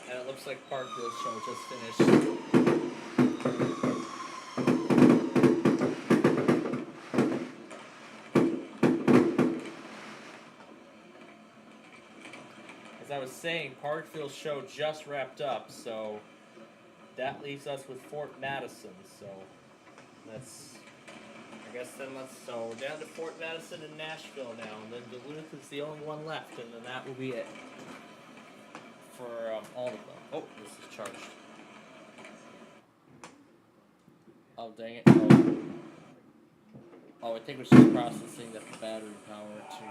And it looks like Parkville's show just finished. As I was saying, Parkville's show just wrapped up, so that leaves us with Fort Madison. So that's, I guess then so we're down to Fort Madison and Nashville now, and then Duluth is the only one left, and then that will be it for all of them. Oh, this is charged. Oh, dang it. Oh, I think it was just processing that the battery power to...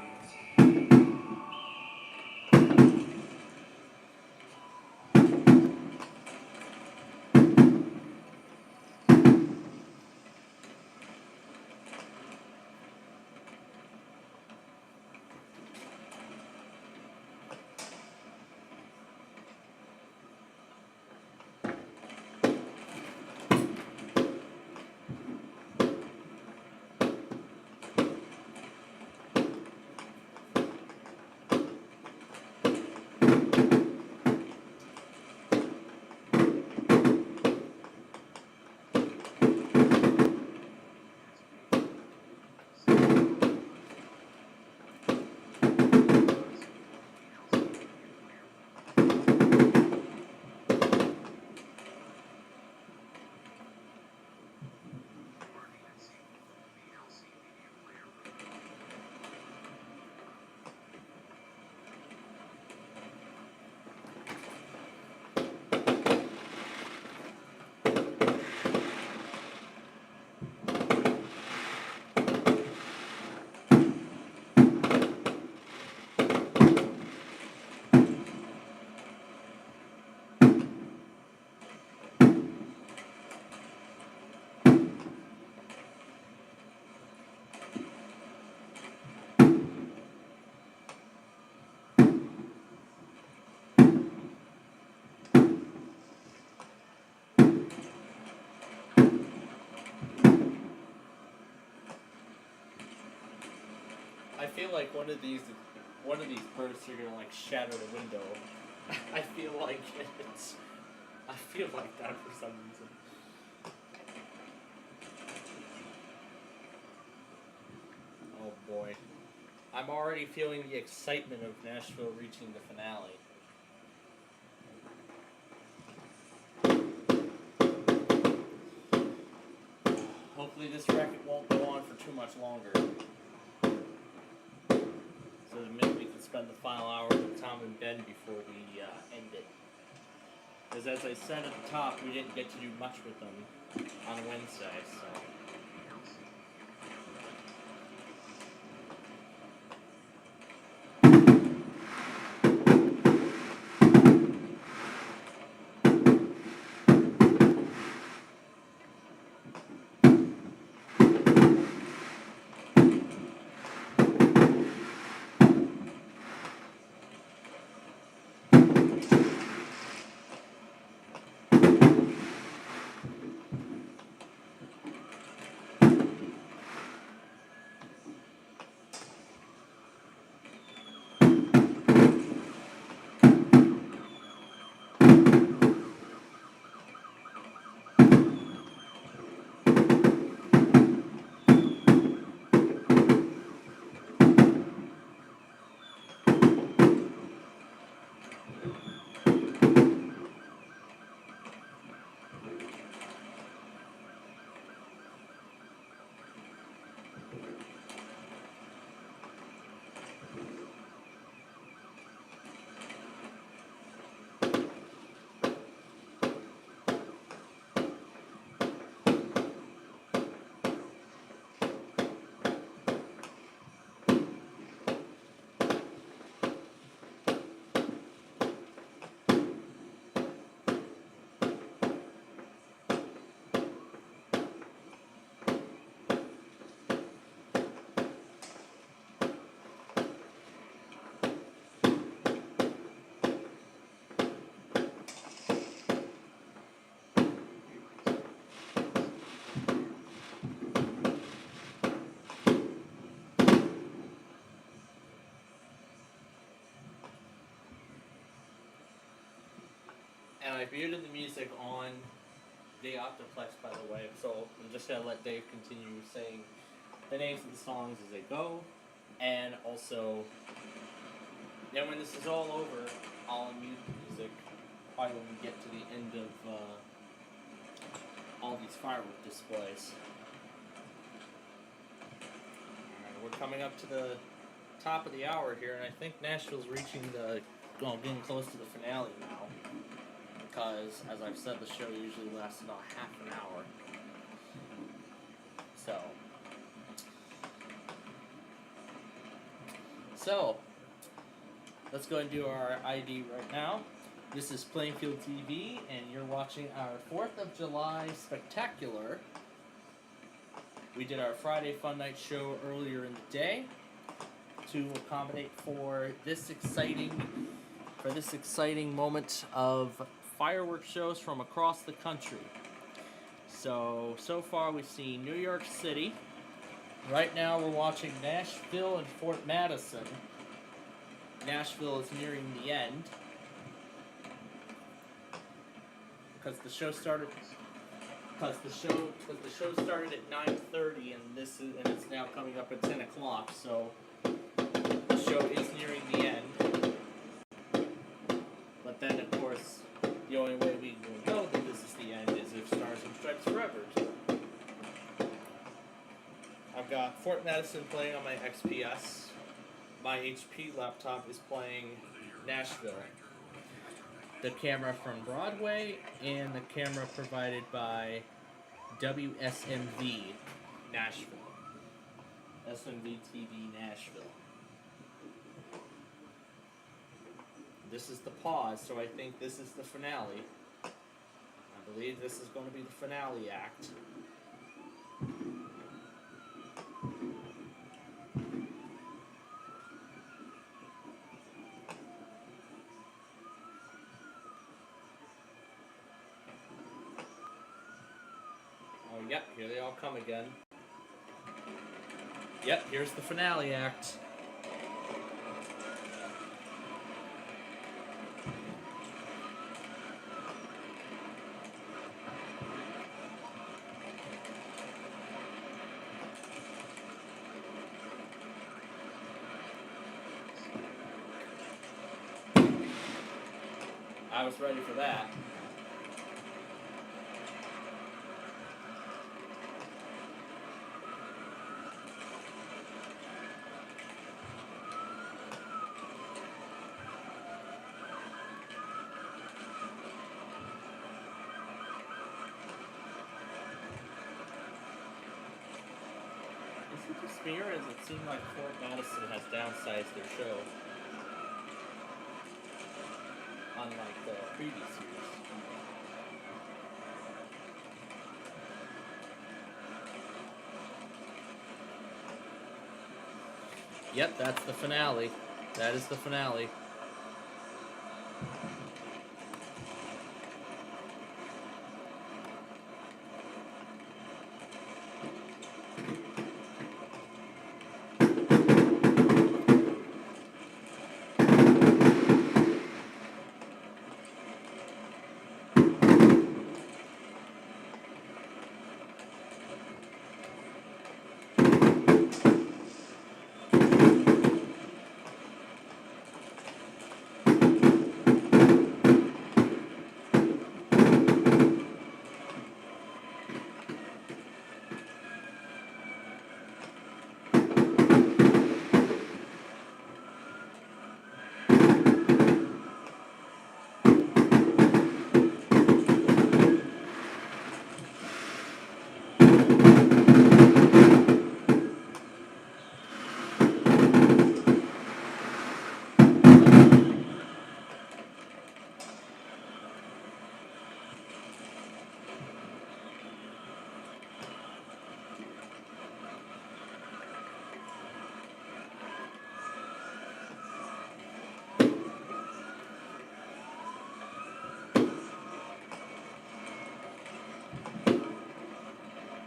I feel like one of these bursts are gonna like shatter the window. I feel like that for some reason. Oh boy. I'm already feeling the excitement of Nashville reaching the finale. Hopefully this racket won't go on for too much longer. So the minute we can spend the final hour with Tom and Ben before we end it. Because as I said at the top, we didn't get to do much with them on Wednesday, so... And I muted the music on the Octoplex, by the way, so I'm just going to let Dave continue saying the names of the songs as they go, and also, then when this is all over, I'll unmute the music probably when we get to the end of all these firework displays. Alright, we're coming up to the top of the hour here, and I think Nashville's reaching getting close to the finale now. Because, as I've said, the show usually lasts about half an hour. So, let's go and do our ID right now. This is Plainfield TV, and you're watching our 4th of July Spectacular. We did our Friday Fun Night show earlier in the day to accommodate for this exciting moment of fireworks shows from across the country. So far we've seen New York City. Right now we're watching Nashville and Fort Madison. Nashville is nearing the end. Because the show started at 9:30 and it's now coming up at 10 o'clock, so the show is nearing the end. But then of course the only way we will know that this is the end is if Stars and Stripes Forever. I've got Fort Madison playing on my XPS. My HP laptop is playing Nashville. The camera from Broadway and the camera provided by WSMV Nashville. SMV TV Nashville. This is the pause, so I think this is the finale. I believe this is going to be the finale act. Oh, yep, here they all come again. Yep, here's the finale act. I was ready for that. Is it just me, or does it seem like Fort Madison has downsized their show? Unlike the previous years. Yep, that's the finale. That is the finale.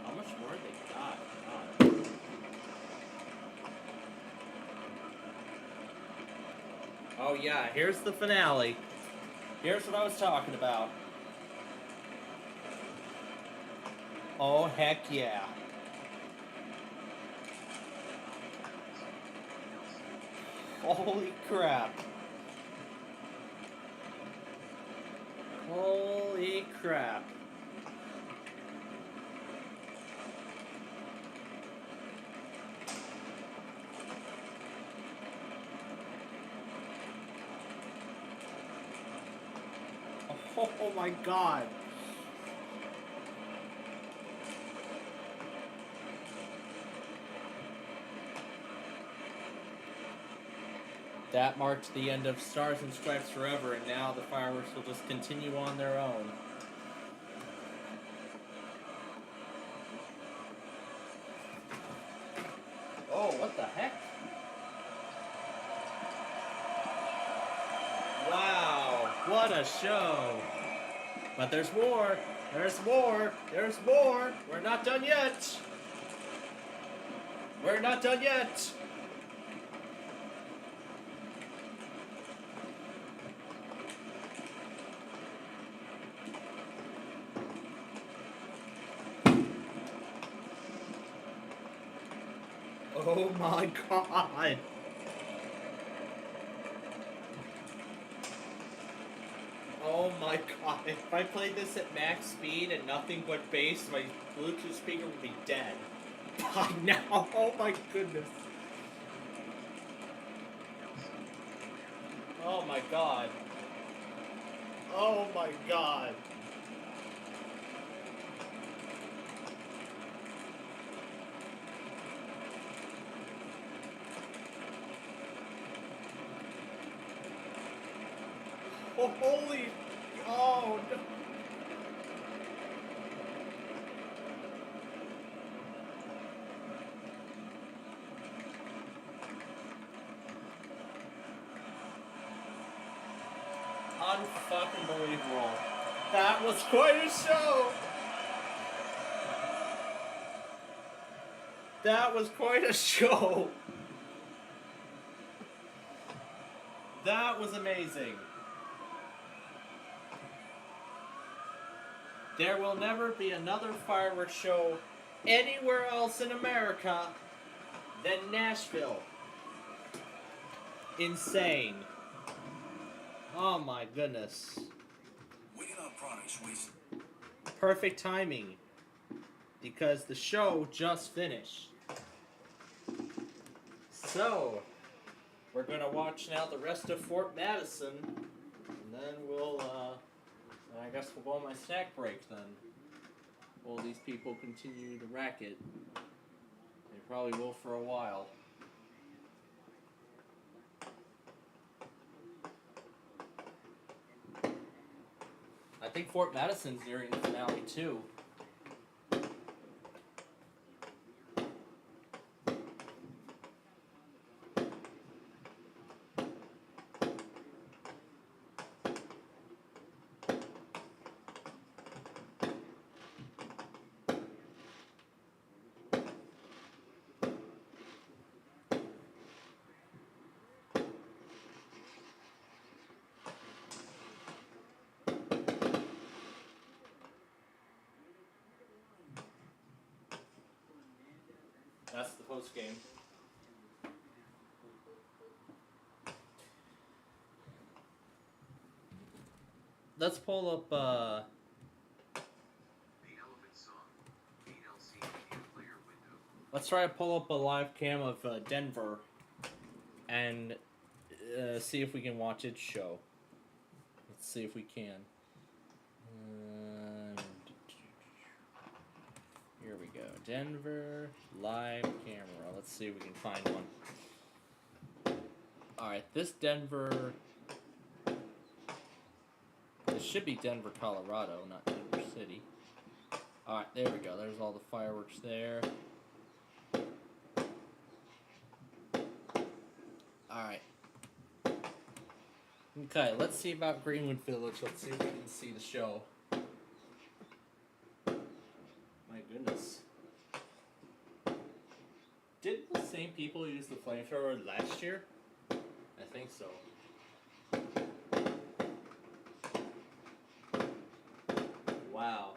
How much more they got? God. Oh yeah, here's the finale. Here's what I was talking about. Oh heck yeah. Holy crap. Holy crap. Oh my god. That marked the end of Stars and Stripes Forever, and now the fireworks will just continue on their own. Oh, what the heck? Wow, what a show. But there's more. There's more. There's more. We're not done yet. We're not done yet. Oh my god. Oh my god. If I played this at max speed and nothing but bass, my Bluetooth speaker would be dead. By now. Oh my goodness. Oh my god. Oh my god. Oh, holy. Oh no. Unfucking believable. That was quite a show. That was quite a show. That was amazing. There will never be another fireworks show anywhere else in America than Nashville. Insane. Oh my goodness. Perfect timing, because the show just finished. So, we're gonna watch now the rest of Fort Madison, and then we'll, I guess we'll go on my snack break then. While these people continue the racket. They probably will for a while. I think Fort Madison's nearing the finale too. That's the post game. Let's pull up let's try to pull up a live cam of Denver and see if we can watch its show. Let's see if we can. Here we go. Denver live camera. Let's see if we can find one. Alright, this Denver... This should be Denver, Colorado, not Denver City. Alright, there we go. There's all the fireworks there. Alright. Okay, let's see about Greenwood Village. Let's see if we can see the show. My goodness. Did the same people use the flamethrower last year? I think so. Wow.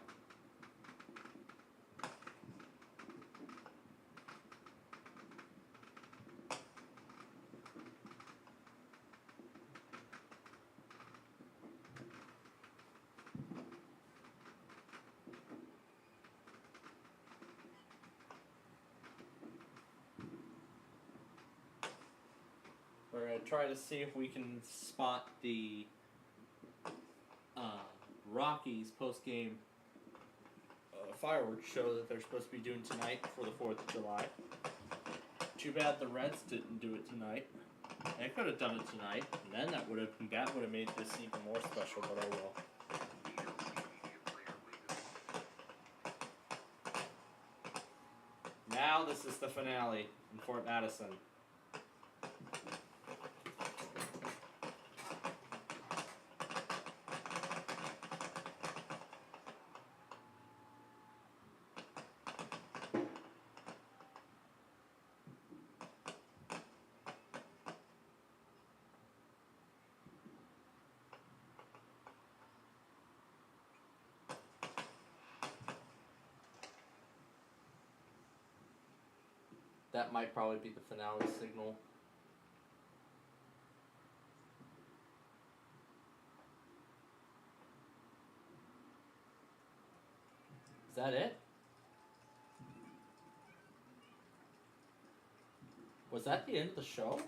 We're going to try to see if we can spot the Rockies post-game fireworks show that they're supposed to be doing tonight for the 4th of July. Too bad the Reds didn't do it tonight. They could have done it tonight, and then that would have made this even more special, but oh well. Now this is the finale in Fort Madison. That might probably be the finale signal. Is that it? Was that the end of the show?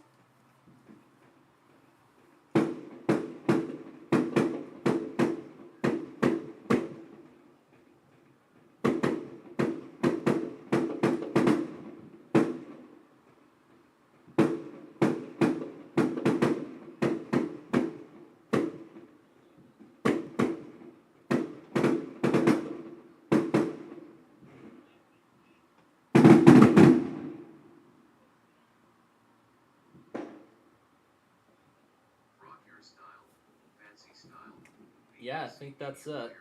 Yeah, I think that's it.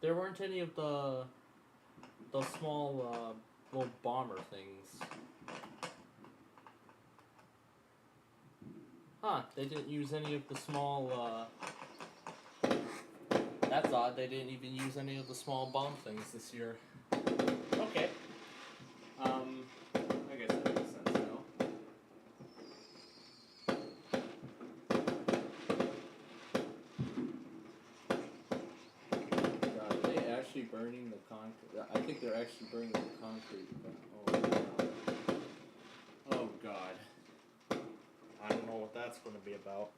There weren't any of the small little bomber things. Huh, they didn't use any of the small that's odd, they didn't even use any of the small bomb things this year. Okay. I guess that makes sense now. burning the concrete. I think they're actually burning the concrete. But, oh God. I don't know what that's going to be about.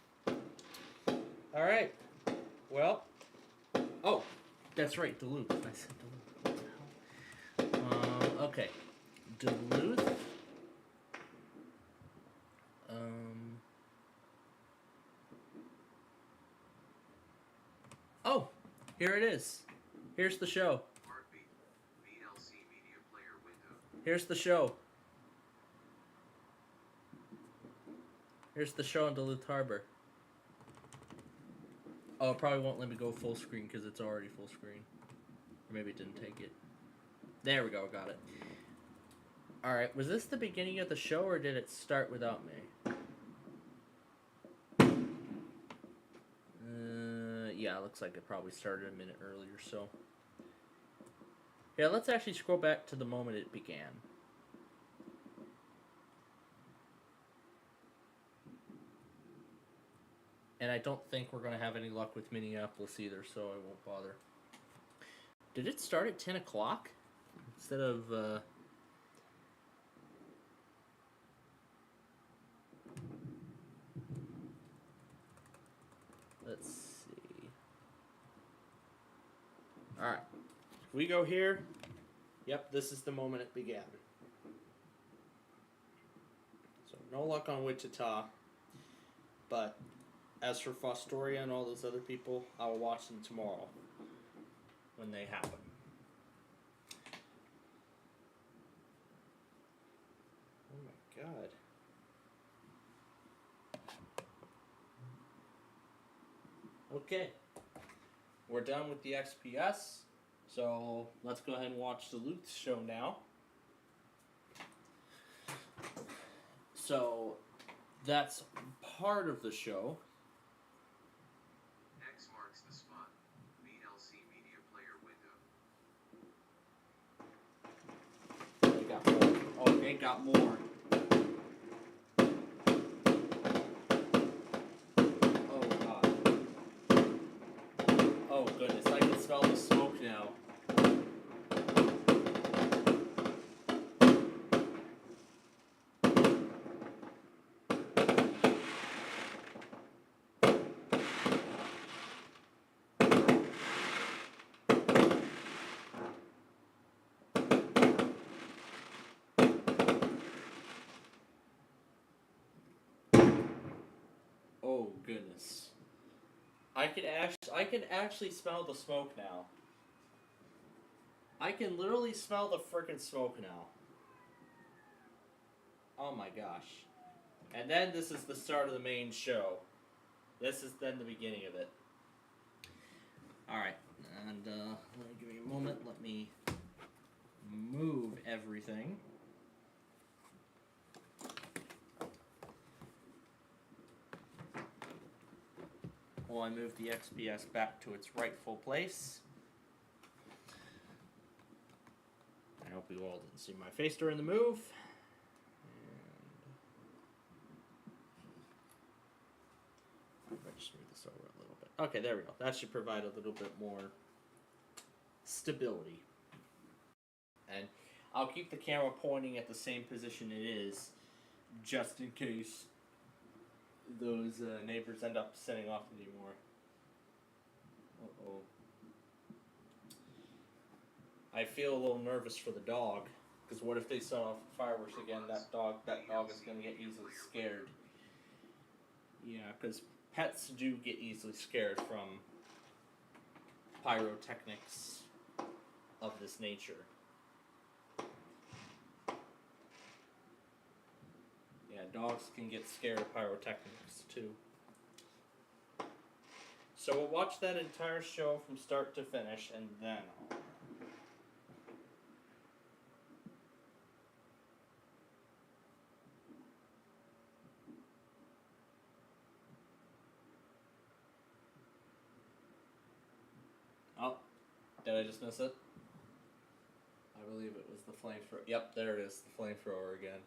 All right. Well. Oh, that's right. Duluth. I said Duluth. Okay. Duluth. Oh, here it is. Here's the show. Here's the show. Here's the show in Duluth Harbor. Oh, it probably won't let me go full screen because it's already full screen. Or maybe it didn't take it. There we go, got it. Alright, was this the beginning of the show or did it start without me? Yeah, it looks like it probably started a minute earlier, so. Yeah, let's actually scroll back to the moment it began. And I don't think we're going to have any luck with Minneapolis either, so I won't bother. Did it start at 10 o'clock? Instead of, let's see. Alright. If we go here, yep, this is the moment it began. So, no luck on Wichita. But, as for Fostoria and all those other people, I will watch them tomorrow. When they happen. Oh my God. Okay. We're done with the XPS. So let's go ahead and watch the Luke show now. So that's part of the show. X marks the spot. VLC media player window. They got more. Oh, they got more. Oh goodness, I can smell the smoke now. Oh goodness. I can actually smell the smoke now. I can literally smell the frickin' smoke now. Oh my gosh. And then this is the start of the main show. This is then the beginning of it. Alright, and let me give me a moment. Let me move everything. While I move the XPS back to its rightful place. I hope you all didn't see my face during the move. And I just move this over a little bit. Okay, there we go. That should provide a little bit more stability. And I'll keep the camera pointing at the same position it is, just in case those neighbors end up setting off anymore. Uh-oh. I feel a little nervous for the dog, because what if they set off fireworks again? That dog is going to get easily scared. Yeah, because pets do get easily scared from pyrotechnics of this nature. Yeah, dogs can get scared of pyrotechnics too. So we'll watch that entire show from start to finish, and then oh, did I just miss it? I believe it was the flamethrower. Yep, there it is, the flamethrower again.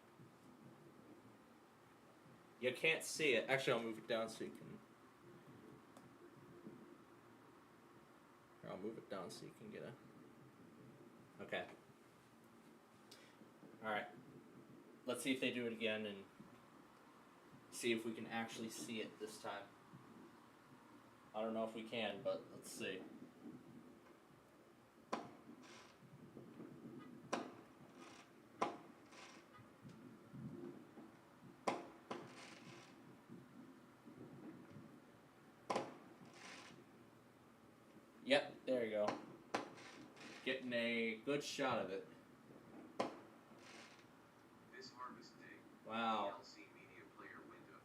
You can't see it. Actually, I'll move it down so you can... I'll move it down so you can get a Alright. Let's see if they do it again and see if we can actually see it this time. I don't know if we can, but let's see. Yep, there you go. Getting a good shot of it. This harvest day, Wow. LC Media Player window.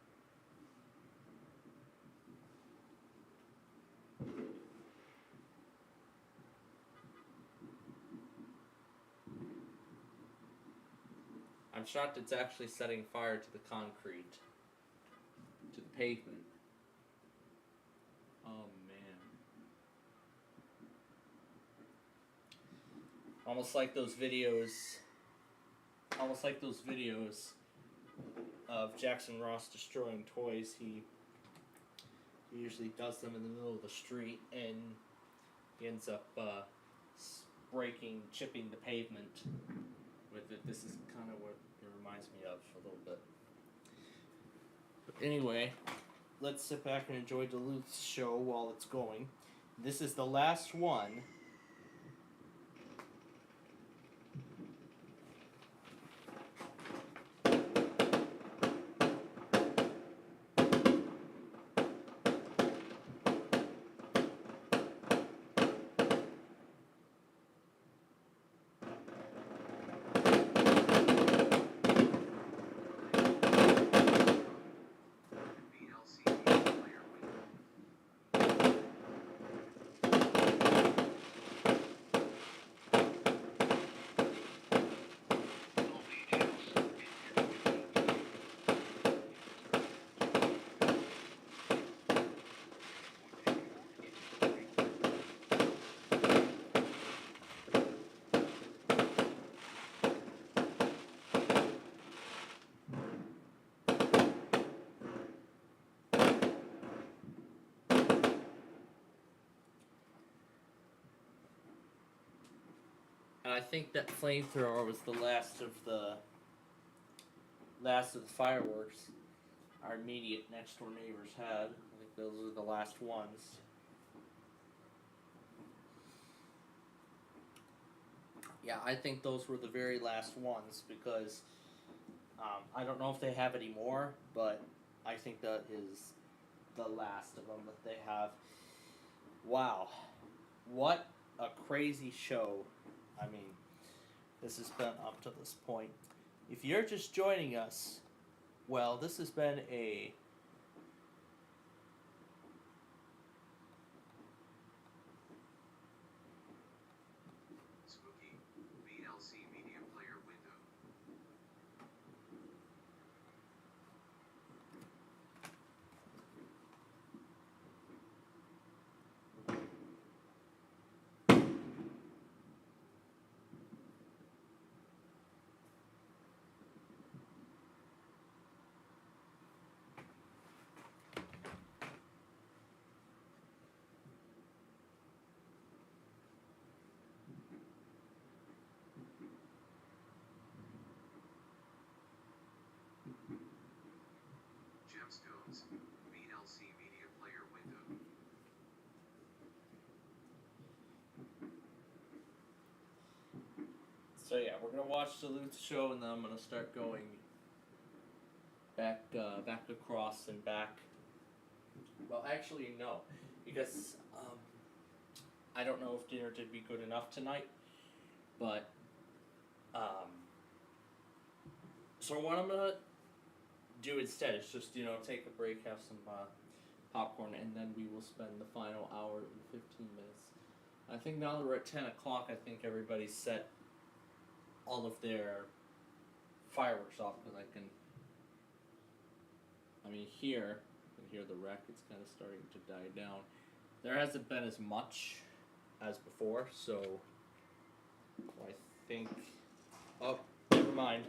I'm shocked it's actually setting fire to the concrete. To the pavement. Oh man. Almost like those videos of Jackson Ross destroying toys. He usually does them in the middle of the street, and he ends up chipping the pavement with it. This is kind of what it reminds me of a little bit. But anyway, let's sit back and enjoy Duluth's show while it's going. This is the last one. VLC Media Player window. And I think that flamethrower was the last of the fireworks our immediate next door neighbors had. I think those were the last ones. Yeah, I think those were the very last ones because I don't know if they have any more, but I think that is the last of them that they have. Wow. What a crazy show. I mean, this has been up to this point. If you're just joining us, well, this has been a Spooky VLC Media Player window. Gemstones VLC Media Player window. So yeah, we're gonna watch Duluth's show, and then I'm gonna start going back across and back. Well, actually, no, because I don't know if dinner did be good enough tonight, but so what I'm gonna do instead is just take a break, have some popcorn, and then we will spend the final hour and 15 minutes. I think now that we're at 10 o'clock, I think everybody's set all of their fireworks off, because I can hear the wreck. It's kind of starting to die down. There hasn't been as much as before, so I think, oh, never mind.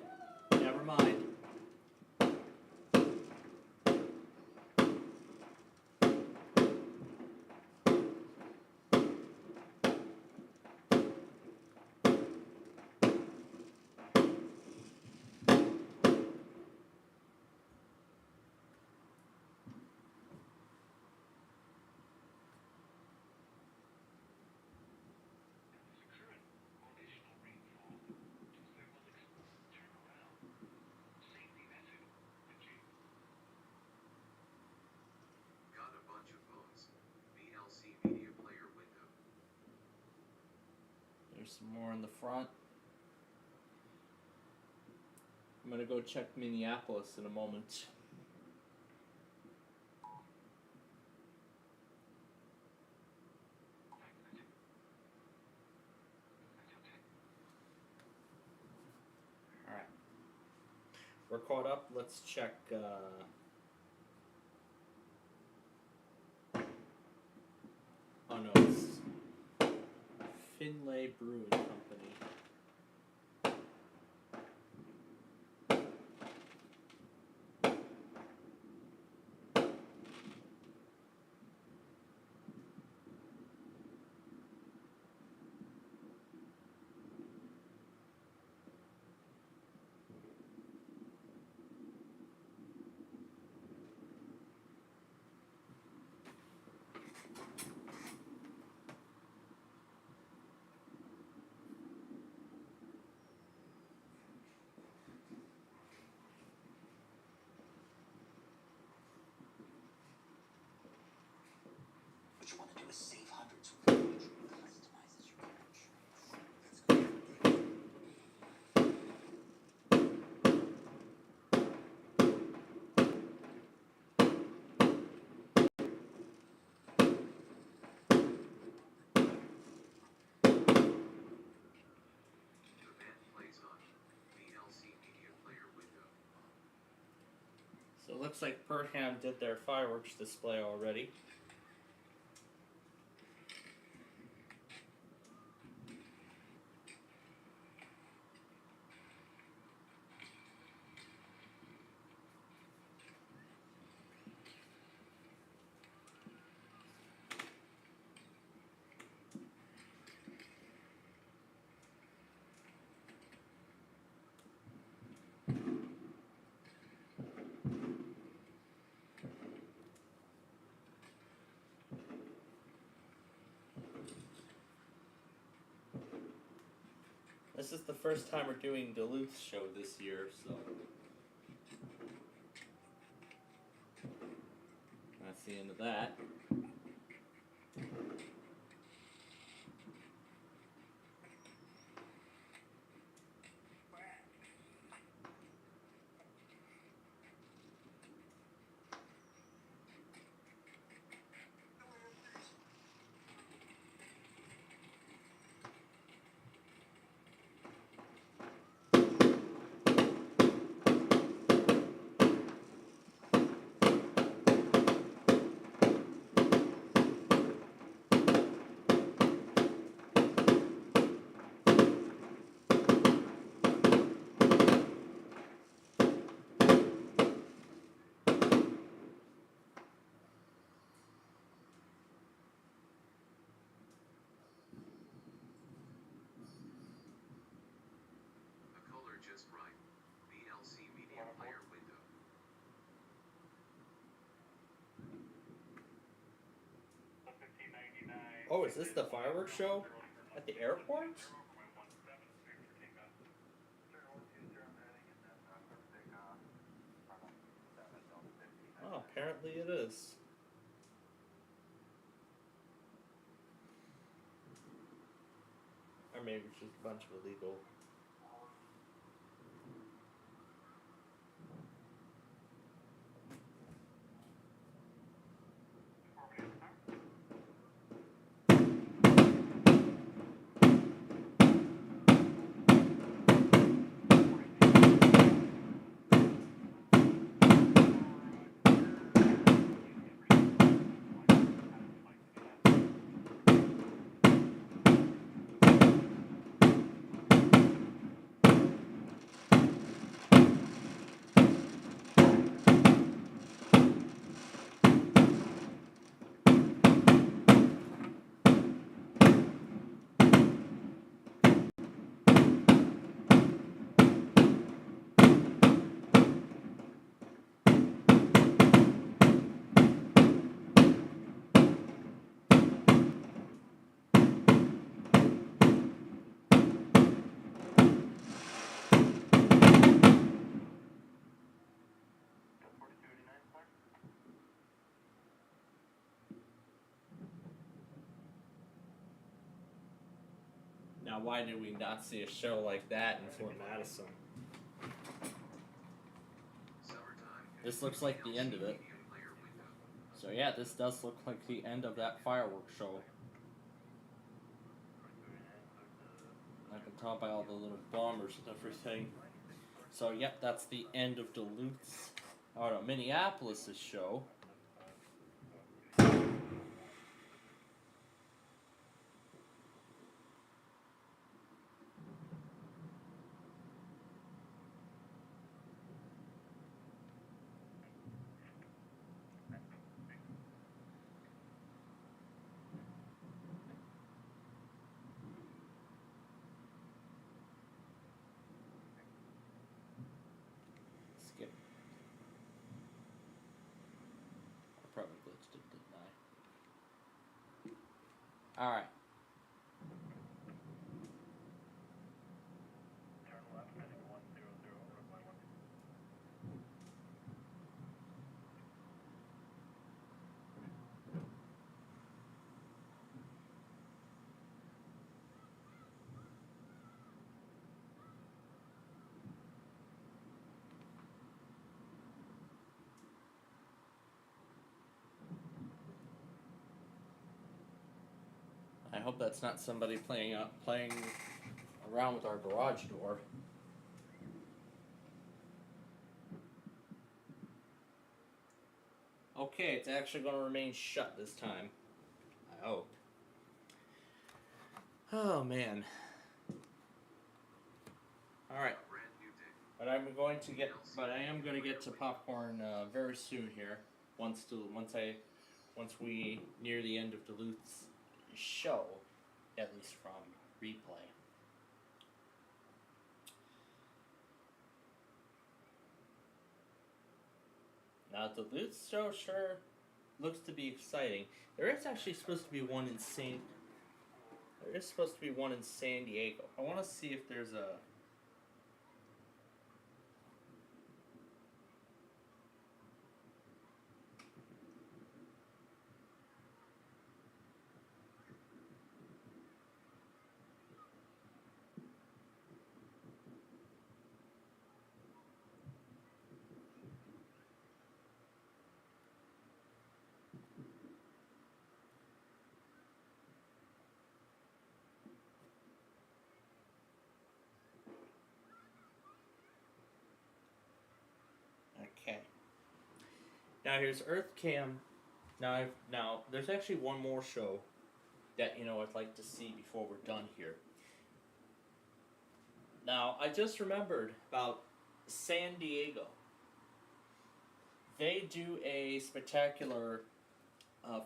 There's some more in the front. I'm gonna go check Minneapolis in a moment. Alright. We're caught up. Let's check oh no, it's Finlay Brewing Company. What you want to do is save hundreds with Mutual. Customizes your car insurance. Event plays on VLC Media Player window. So it looks like Perham did their fireworks display already. This is the first time we're doing Duluth's show this year, so that's the end of that. The color just right. VLC Media Player window. Oh, is this the fireworks show at the airport? Oh, apparently it is. Or maybe it's just a bunch of illegal. Now, why did we not see a show like that in Fort Madison? This looks like the end of it. So yeah, this does look like the end of that fireworks show. I can tell by all the little bombers and everything. So yep, that's the end of Duluth's, or no, Minneapolis's show. Skip. I probably glitched it, didn't I? Alright. I hope that's not somebody playing around with our garage door. Okay, it's actually going to remain shut this time. I hope. Oh man. All right. But I am going to get to popcorn very soon here. Once we near the end of Duluth's show, at least from replay. Now Duluth's show sure looks to be exciting. There is actually supposed to be one in San Diego. I want to see if there's a Okay. Now here's EarthCam. Now there's actually one more show that I'd like to see before we're done here. Now I just remembered about San Diego. They do a spectacular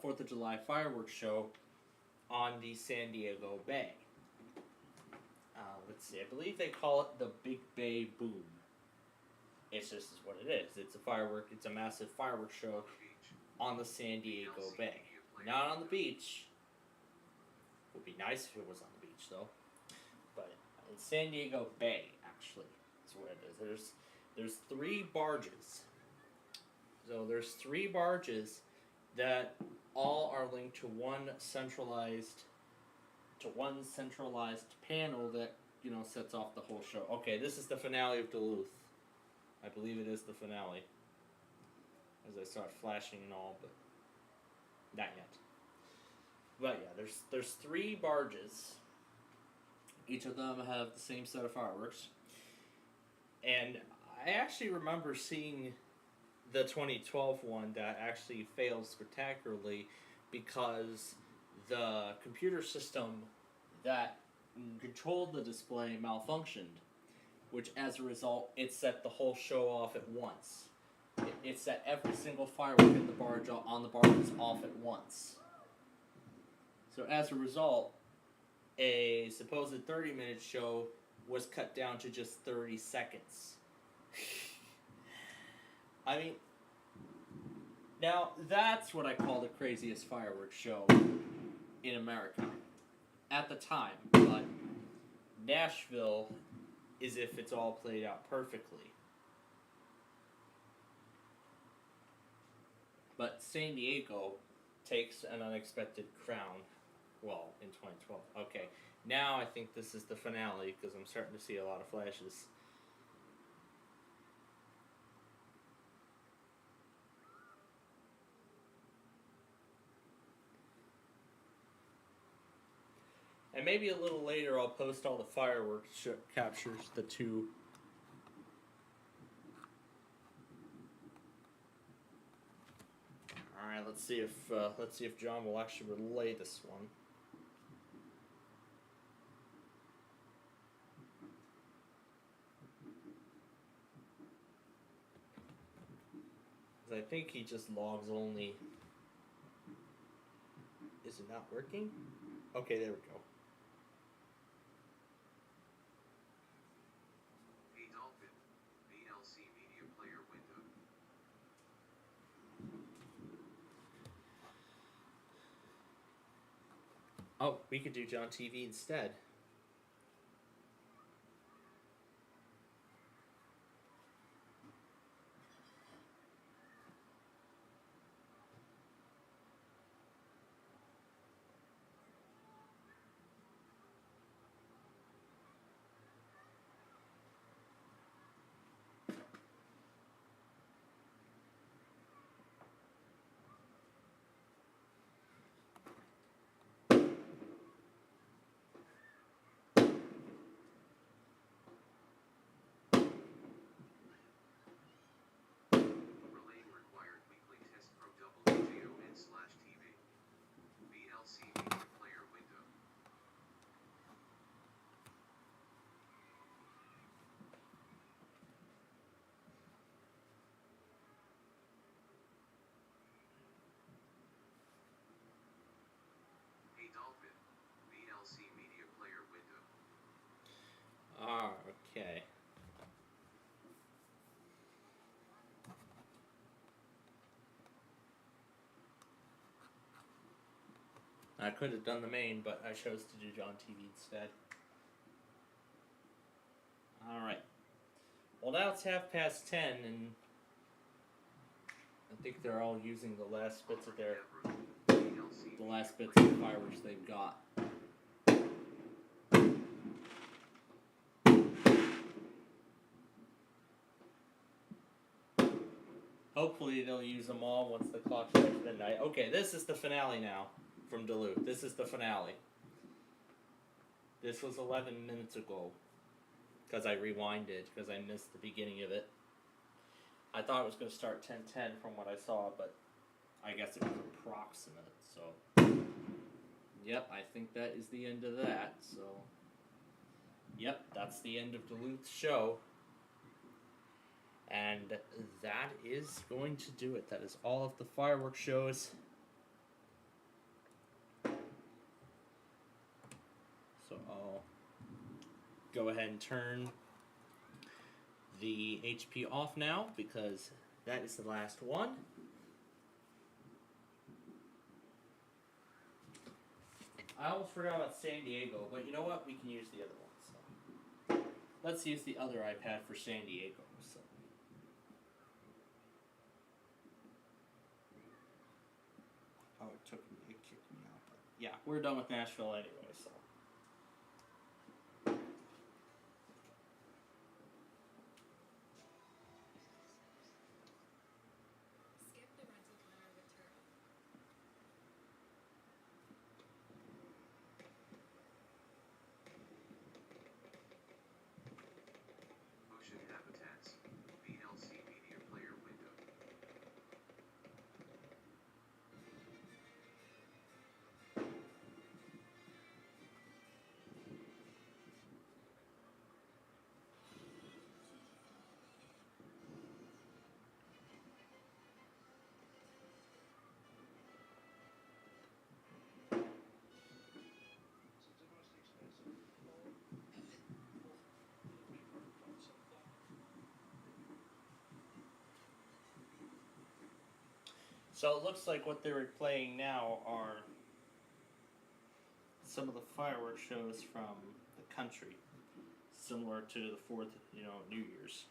4th of July fireworks show on the San Diego Bay. Let's see, I believe they call it the Big Bay Boom. It's just what it is. It's a massive fireworks show on the San Diego Bay. Not on the beach. Would be nice if it was on the beach though. But in San Diego Bay, actually, is what it is. There's 3 barges. So there's 3 barges that all are linked to one centralized panel that sets off the whole show. Okay, this is the finale of Duluth. I believe it is the finale. As I start flashing and all, but not yet. But yeah, there's 3 barges. Each of them have the same set of fireworks. And I actually remember seeing the 2012 one that actually failed spectacularly because the computer system that controlled the display malfunctioned, which as a result, it set the whole show off at once. It set every single firework in the barge on the barges off at once. So as a result, a supposed 30-minute show was cut down to just 30 seconds. I mean, now that's what I call the craziest fireworks show in America at the time, but Nashville is if it's all played out perfectly. But San Diego takes an unexpected crown. Well, in 2012. Okay. Now I think this is the finale because I'm starting to see a lot of flashes. And maybe a little later I'll post all the fireworks captures, the two. All right, let's see if John will actually relay this one. I think he just logs only. Is it not working? Okay, there we go. Hey Dolphin, VLC media player window. Oh, we could do John TV instead. Relaying required weekly test pro WJON/TV. VLC media player window. Hey Dolphin, VLC media player window. Ah, okay. I could have done the main, but I chose to do John TV instead. Alright. Well, now it's 10:30, and I think they're all using the last bits of fireworks they've got. Hopefully they'll use them all once the clock strikes midnight. Okay, this is the finale now from Duluth. This is the finale. This was 11 minutes ago because I rewinded because I missed the beginning of it. I thought it was going to start 10:10 from what I saw, but I guess it was approximate. So, yep, I think that is the end of that. So, yep, that's the end of Duluth's show. And that is going to do it. That is all of the fireworks shows. So I'll go ahead and turn the HP off now because that is the last one. I almost forgot about San Diego, but you know what? We can use the other one. So let's use the other iPad for San Diego. So. Oh, it kicked me out. But yeah, we're done with Nashville anyway, so. Ocean habitats. VLC media player window. So it looks like what they're playing now are some of the fireworks shows from the country, similar to the 4th, New Year's.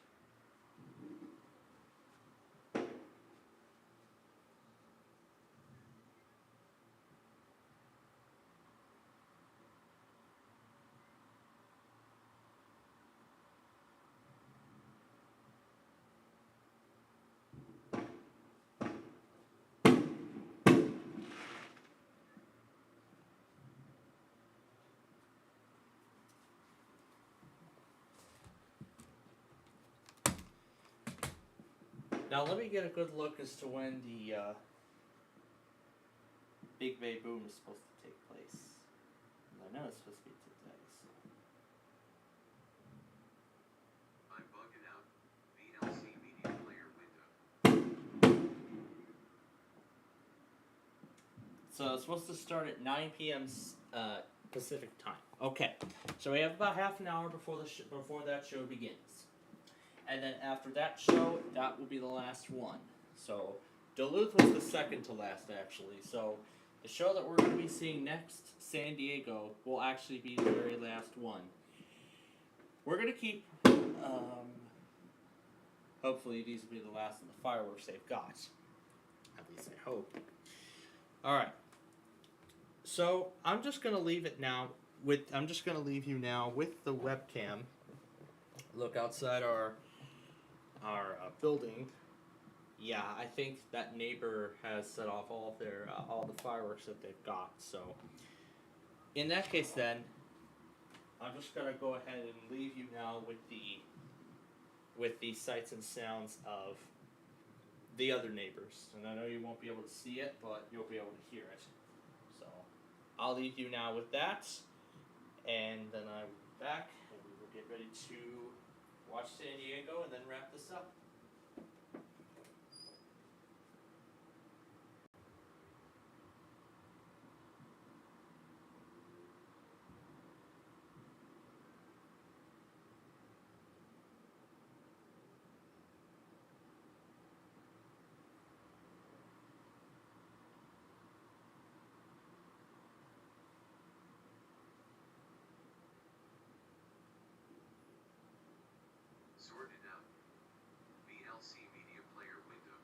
Now let me get a good look as to when the Big Bay Boom is supposed to take place. I know it's supposed to be today, so. I'm bugging out. VLC media player window. So it's supposed to start at 9 p.m. Pacific time. Okay, so we have about half an hour before before that show begins, and then after that show, that will be the last one. So Duluth was the second to last, actually. So the show that we're going to be seeing next, San Diego, will actually be the very last one. We're going to keep. Hopefully, these will be the last of the fireworks they've got. At least I hope. All right. So I'm just gonna leave it now I'm just gonna leave you now with the webcam. Look outside our building. Yeah, I think that neighbor has set off all the fireworks that they've got. So in that case, then I'm just gonna go ahead and leave you now with the sights and sounds of the other neighbors. And I know you won't be able to see it, but you'll be able to hear it. So I'll leave you now with that, and then I will be back, and we will get ready to watch San Diego and then wrap this up. Sorted out. VLC media player window.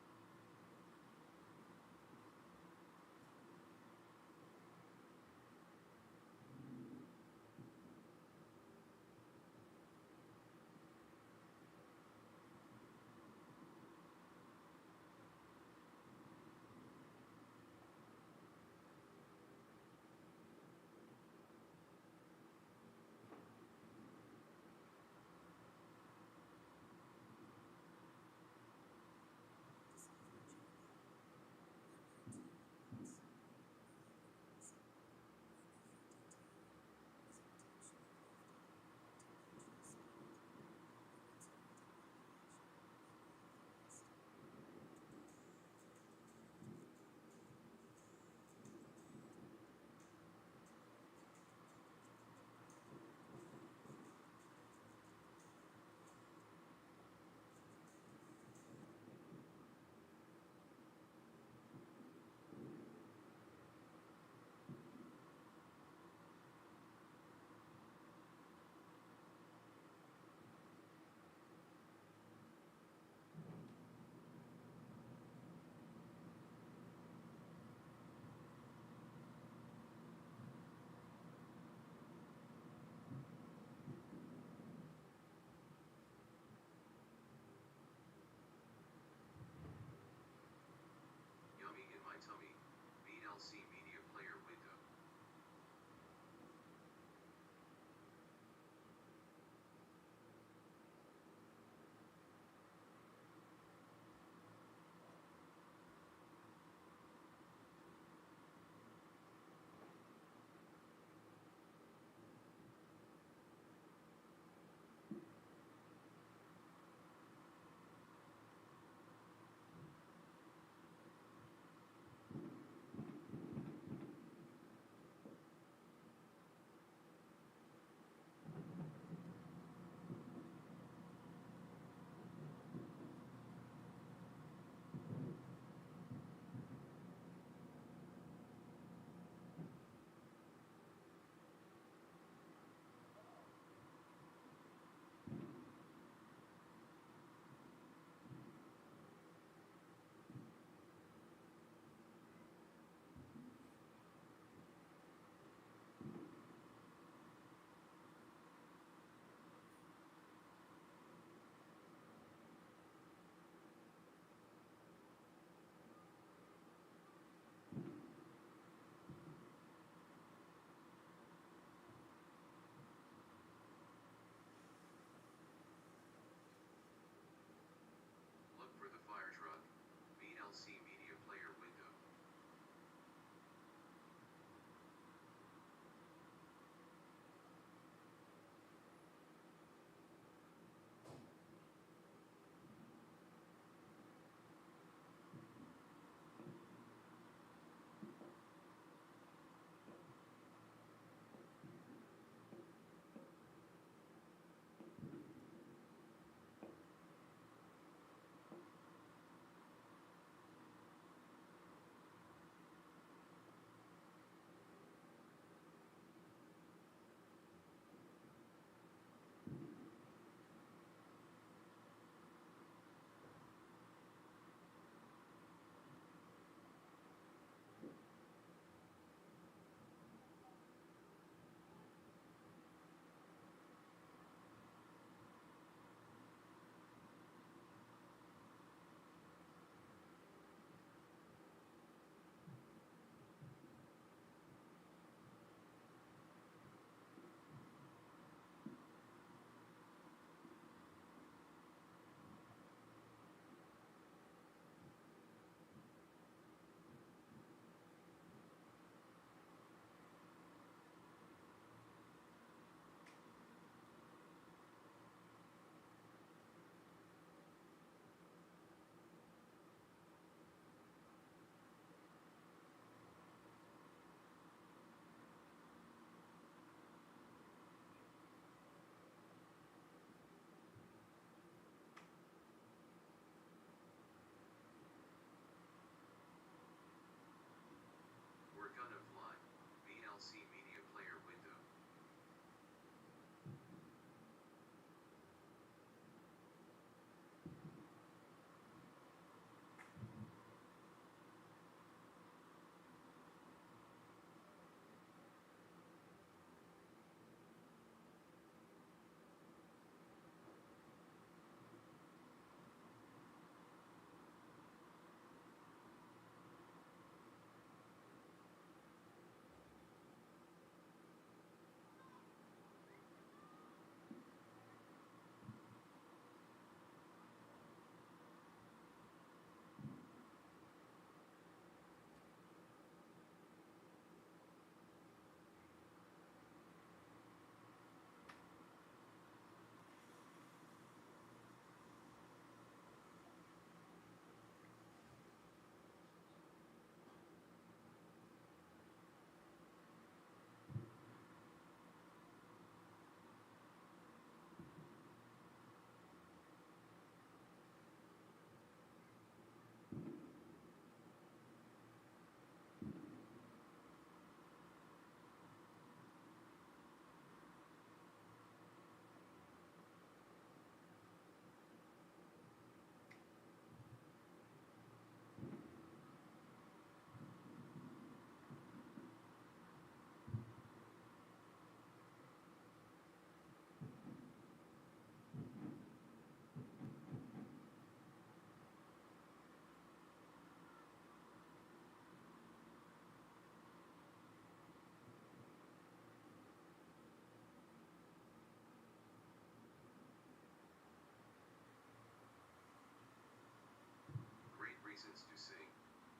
reasons to sing.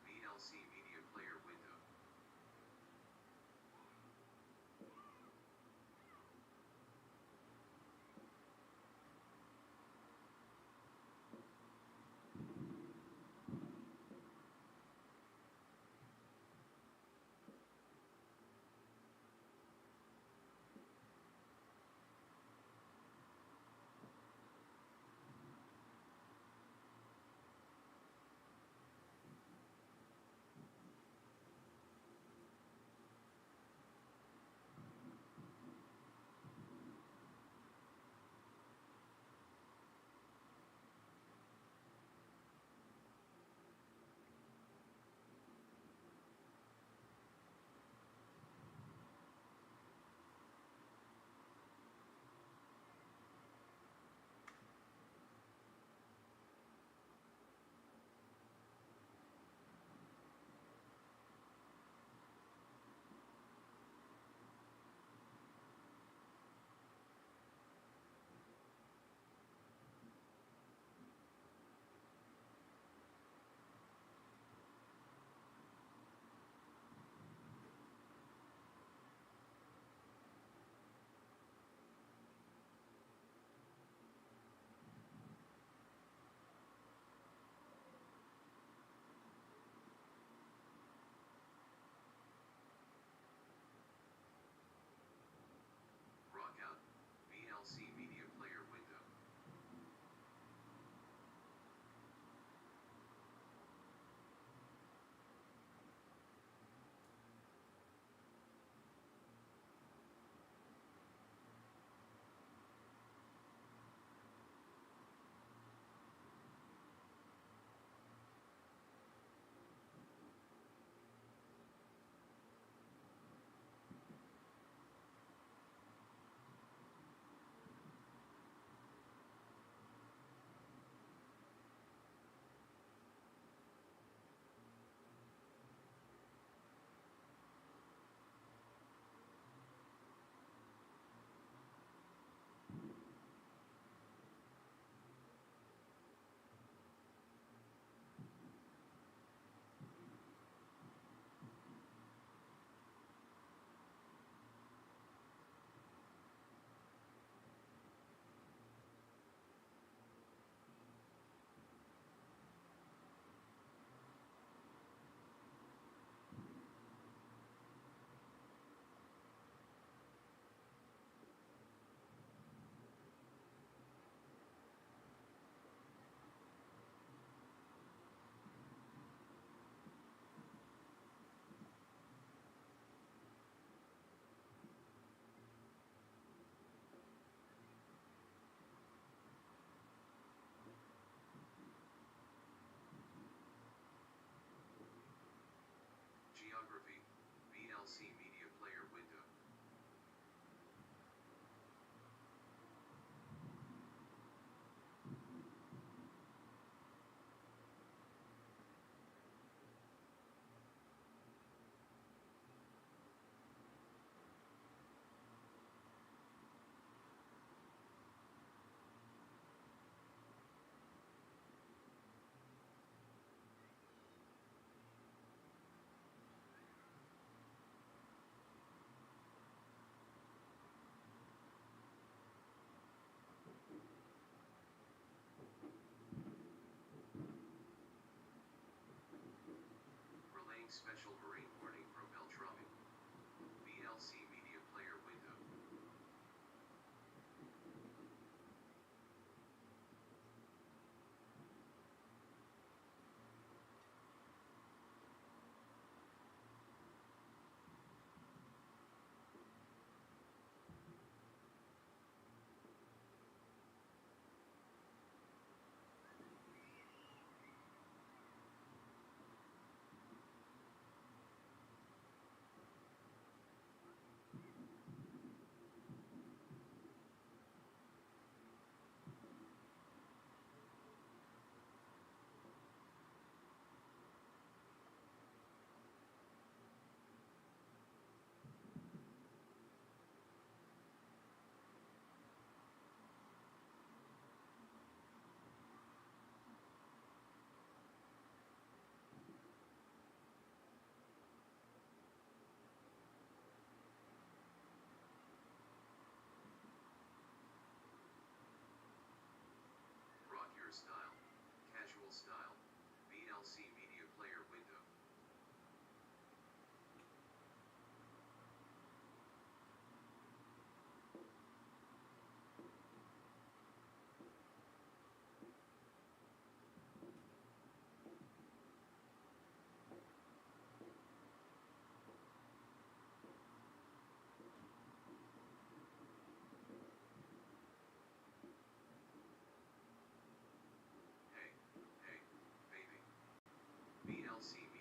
VLC Media Player window. Rockout. VLC Media Player window. Geography. VLC Media Player window. Relaying special marine warning from Beltrami. VLC Media Player window. style. VLC media player window. Hey, baby. VLC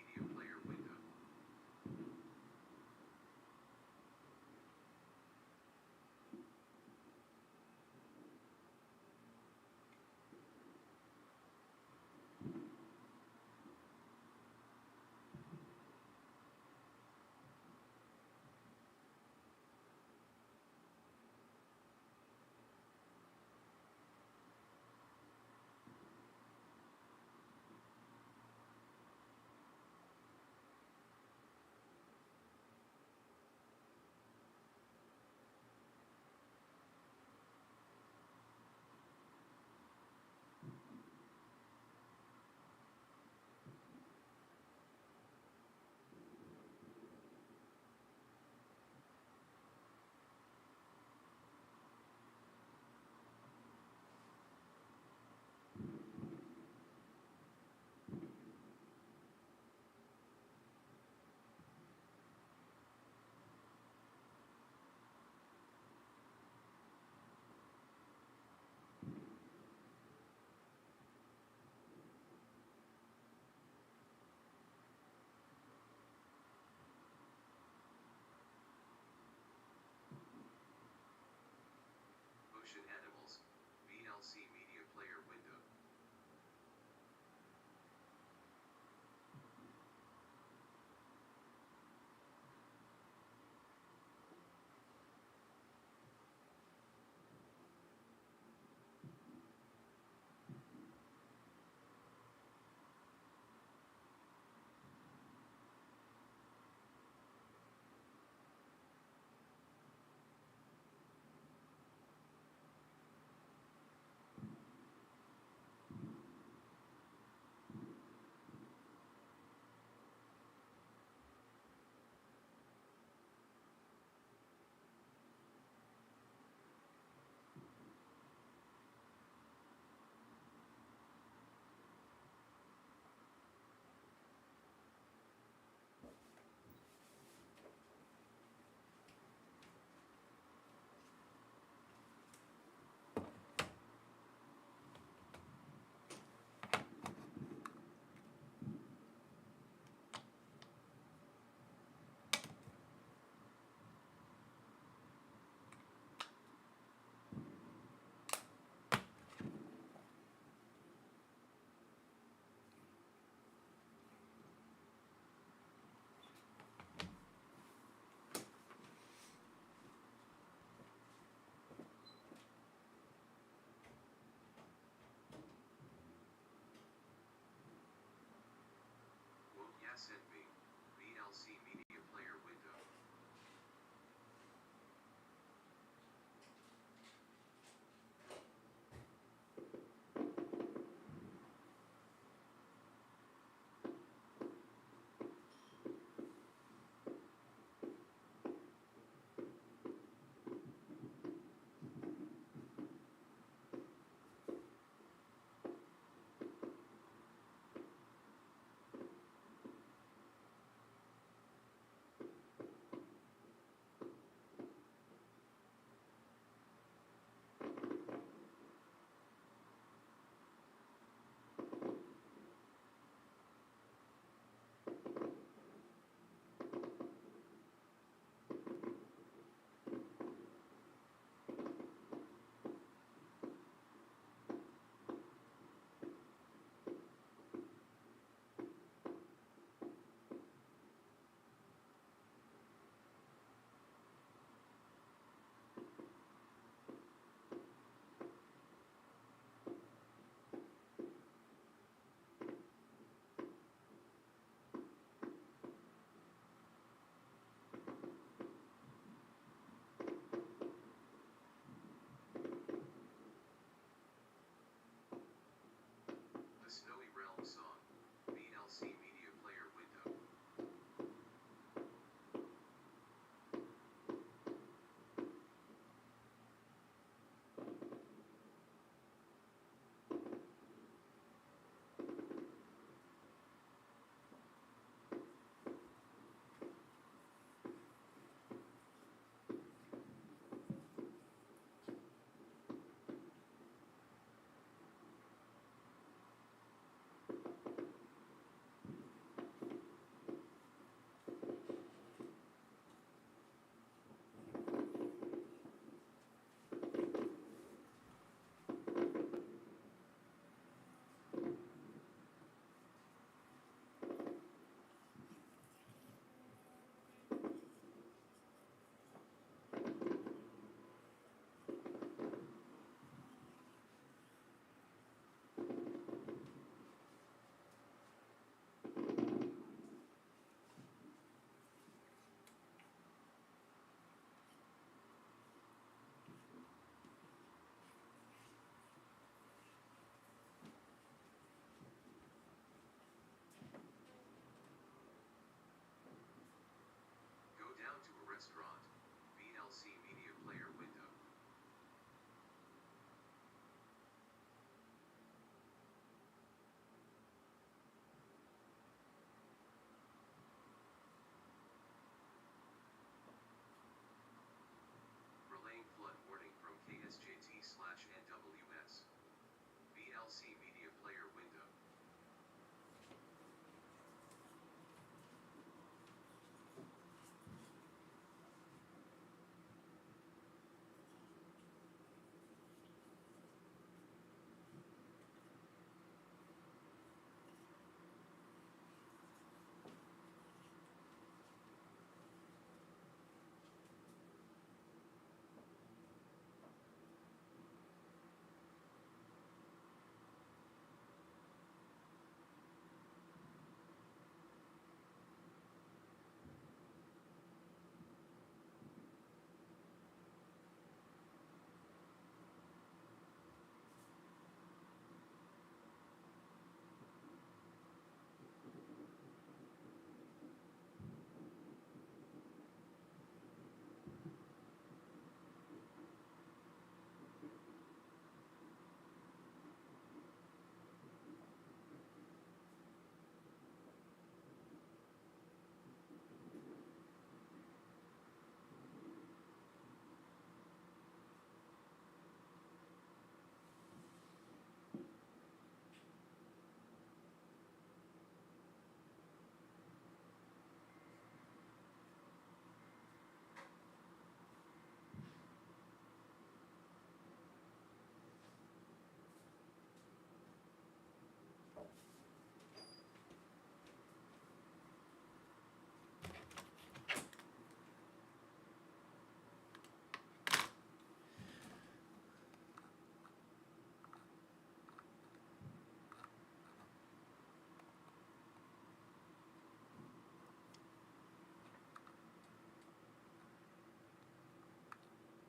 VLC media player window.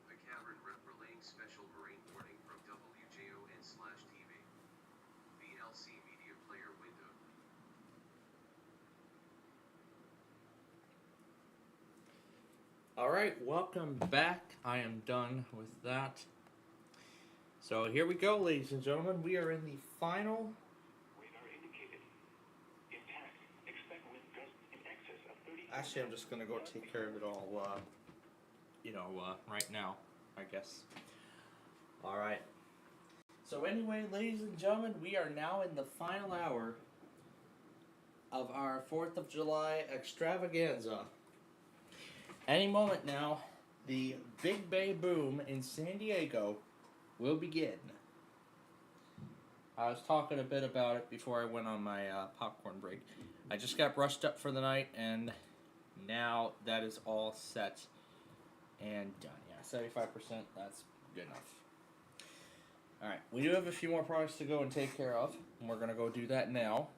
The Cavern Rep relaying special marine warning from WJON/TV. VLC media player window. Alright, welcome back. I am done with that. So here we go, ladies and gentlemen. We are in the final. Radar indicated. Intact. Expect wind gusts in excess of 30. Actually, I'm just gonna go take care of it all, right now, I guess. Alright. So anyway, ladies and gentlemen, we are now in the final hour of our 4th of July extravaganza. Any moment now, the Big Bay Boom in San Diego will begin. I was talking a bit about it before I went on my popcorn break. I just got brushed up for the night, and now that is all set and done. Yeah, 75%, that's good enough. Alright, we do have a few more products to go and take care of, and we're going to go do that now,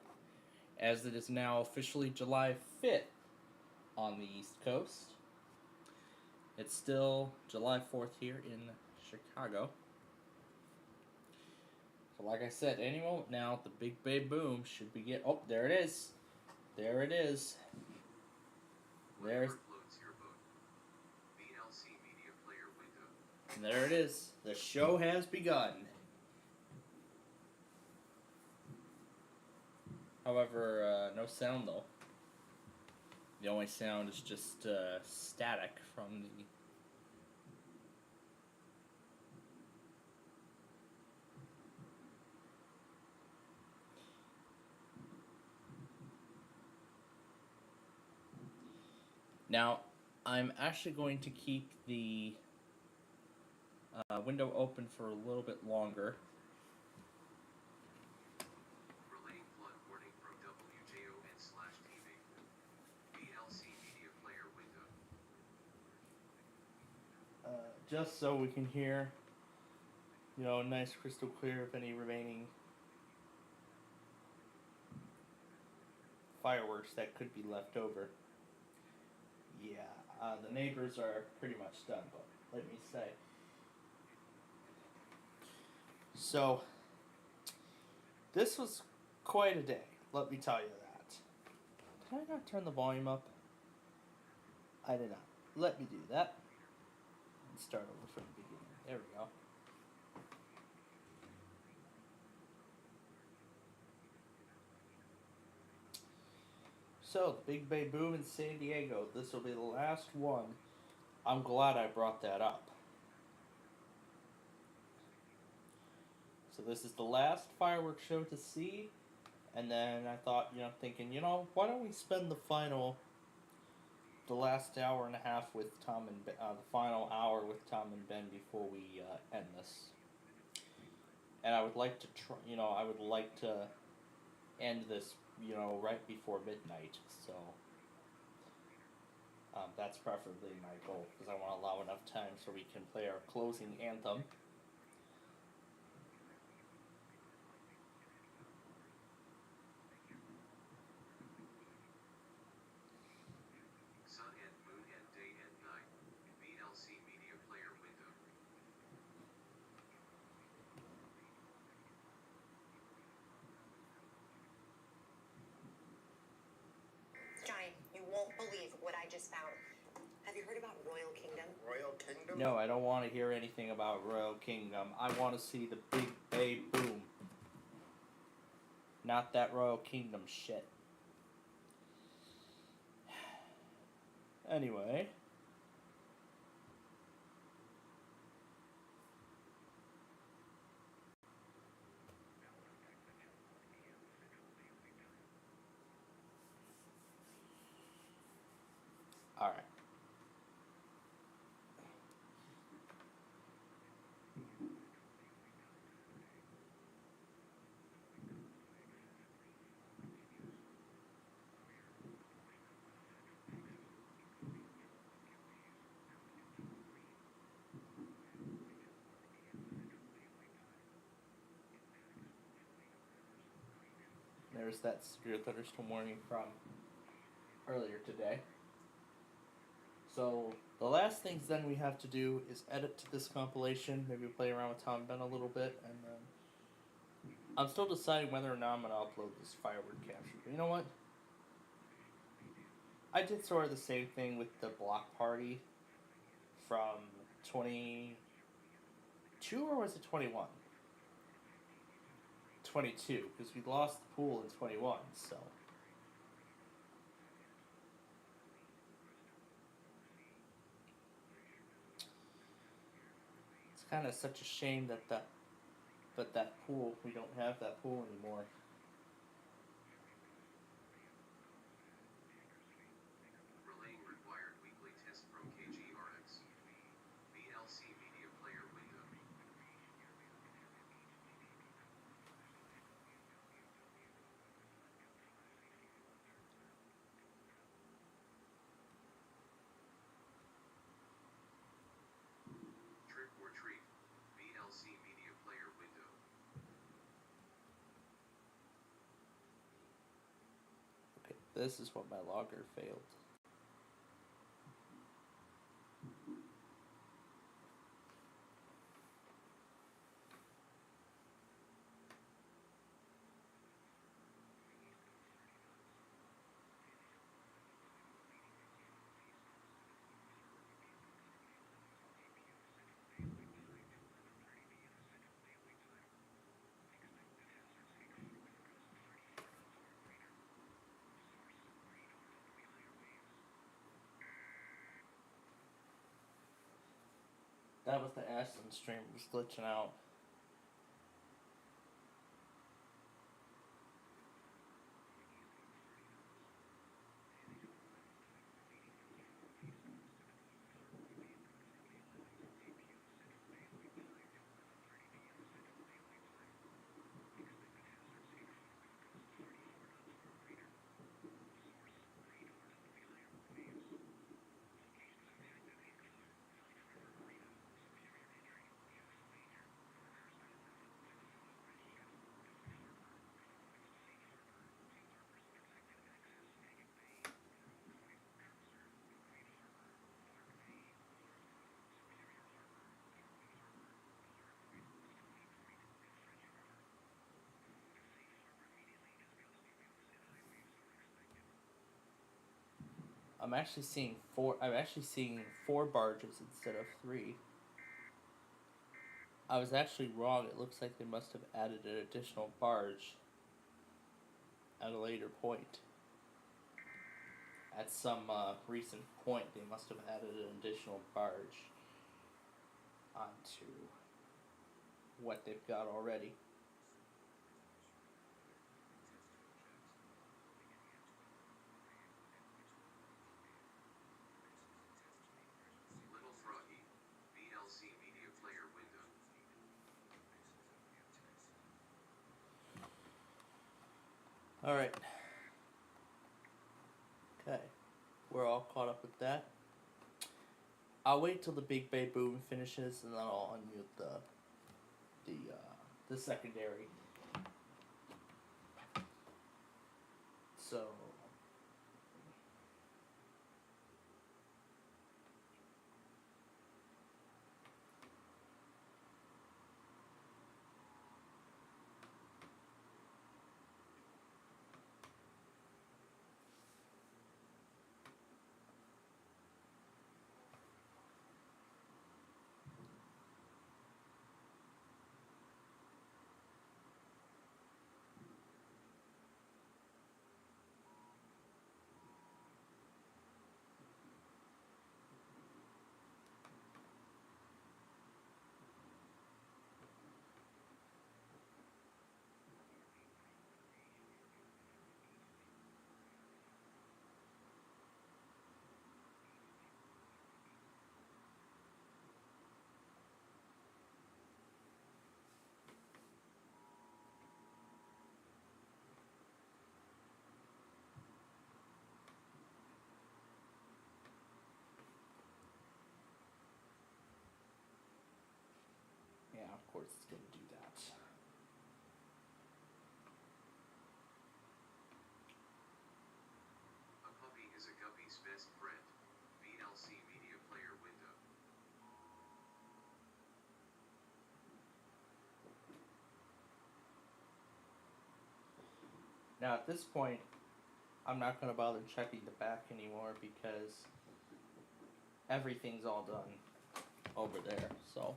as it is now officially July 5th on the East Coast. It's still July 4th here in Chicago. So like I said, any moment now, the Big Bay Boom should begin. Oh, there it is. There it is. There's. VLC media player window. And there it is. The show has begun. However, no sound though. The only sound is just static from the. Now, I'm actually going to keep the window open for a little bit longer. Relaying flood warning from WJON/TV. VLC media player window. Just so we can hear, nice crystal clear of any remaining fireworks that could be left over. Yeah, the neighbors are pretty much done, but let me say. So, this was quite a day, let me tell you that. Did I not turn the volume up? I did not. Let me do that. And start over from the beginning. There we go. So, the Big Bay Boom in San Diego. This will be the last one. I'm glad I brought that up. So this is the last fireworks show to see, and then I thought, thinking, why don't we spend the last hour and a half with Tom and Ben, the final hour with Tom and Ben before we end this. And I would like to I would like to end this, right before midnight. So that's preferably my goal, because I want to allow enough time so we can play our closing anthem. Sun and moon and day and night. VLC media player window. Johnny, you won't believe what I just found. Have you heard about Royal Kingdom? Royal Kingdom? No, I don't want to hear anything about Royal Kingdom. I want to see the Big Bay Boom. Not that Royal Kingdom shit. Anyway. Alright. There's that severe thunderstorm warning from earlier today. So the last things then we have to do is edit to this compilation, maybe play around with Tom and Ben a little bit, and then I'm still deciding whether or not I'm going to upload this firework capture. But you know what? I did sort of the same thing with the block party from 22, or was it 21? 22, because we lost the pool in 21, so. It's kind of such a shame that that pool, we don't have that pool anymore. Relaying required weekly test from KGRX. VLC media player window. Trick or treat. VLC media player window. Okay, this is what my logger failed. That was the Ashland stream, was glitching out. I'm actually seeing four barges instead of 3. I was actually wrong. It looks like they must have added an additional barge at a later point. At some recent point, they must have added an additional barge onto what they've got already. Alright. Okay. We're all caught up with that. I'll wait till the Big Bay Boom finishes and then I'll unmute the secondary. So yeah, of course it's gonna do that. A puppy is a guppy's best friend. VLC Media Player window. Now at this point, I'm not gonna bother checking the back anymore because everything's all done over there, so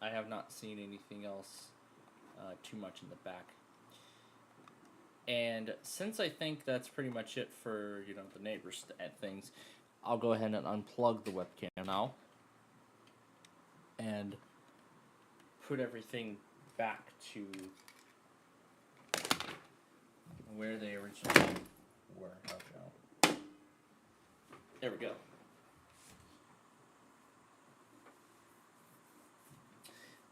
I have not seen anything else too much in the back. And since I think that's pretty much it for, you know, the neighbors things, I'll go ahead and unplug the webcam now and put everything back to where they originally were. Okay. There we go.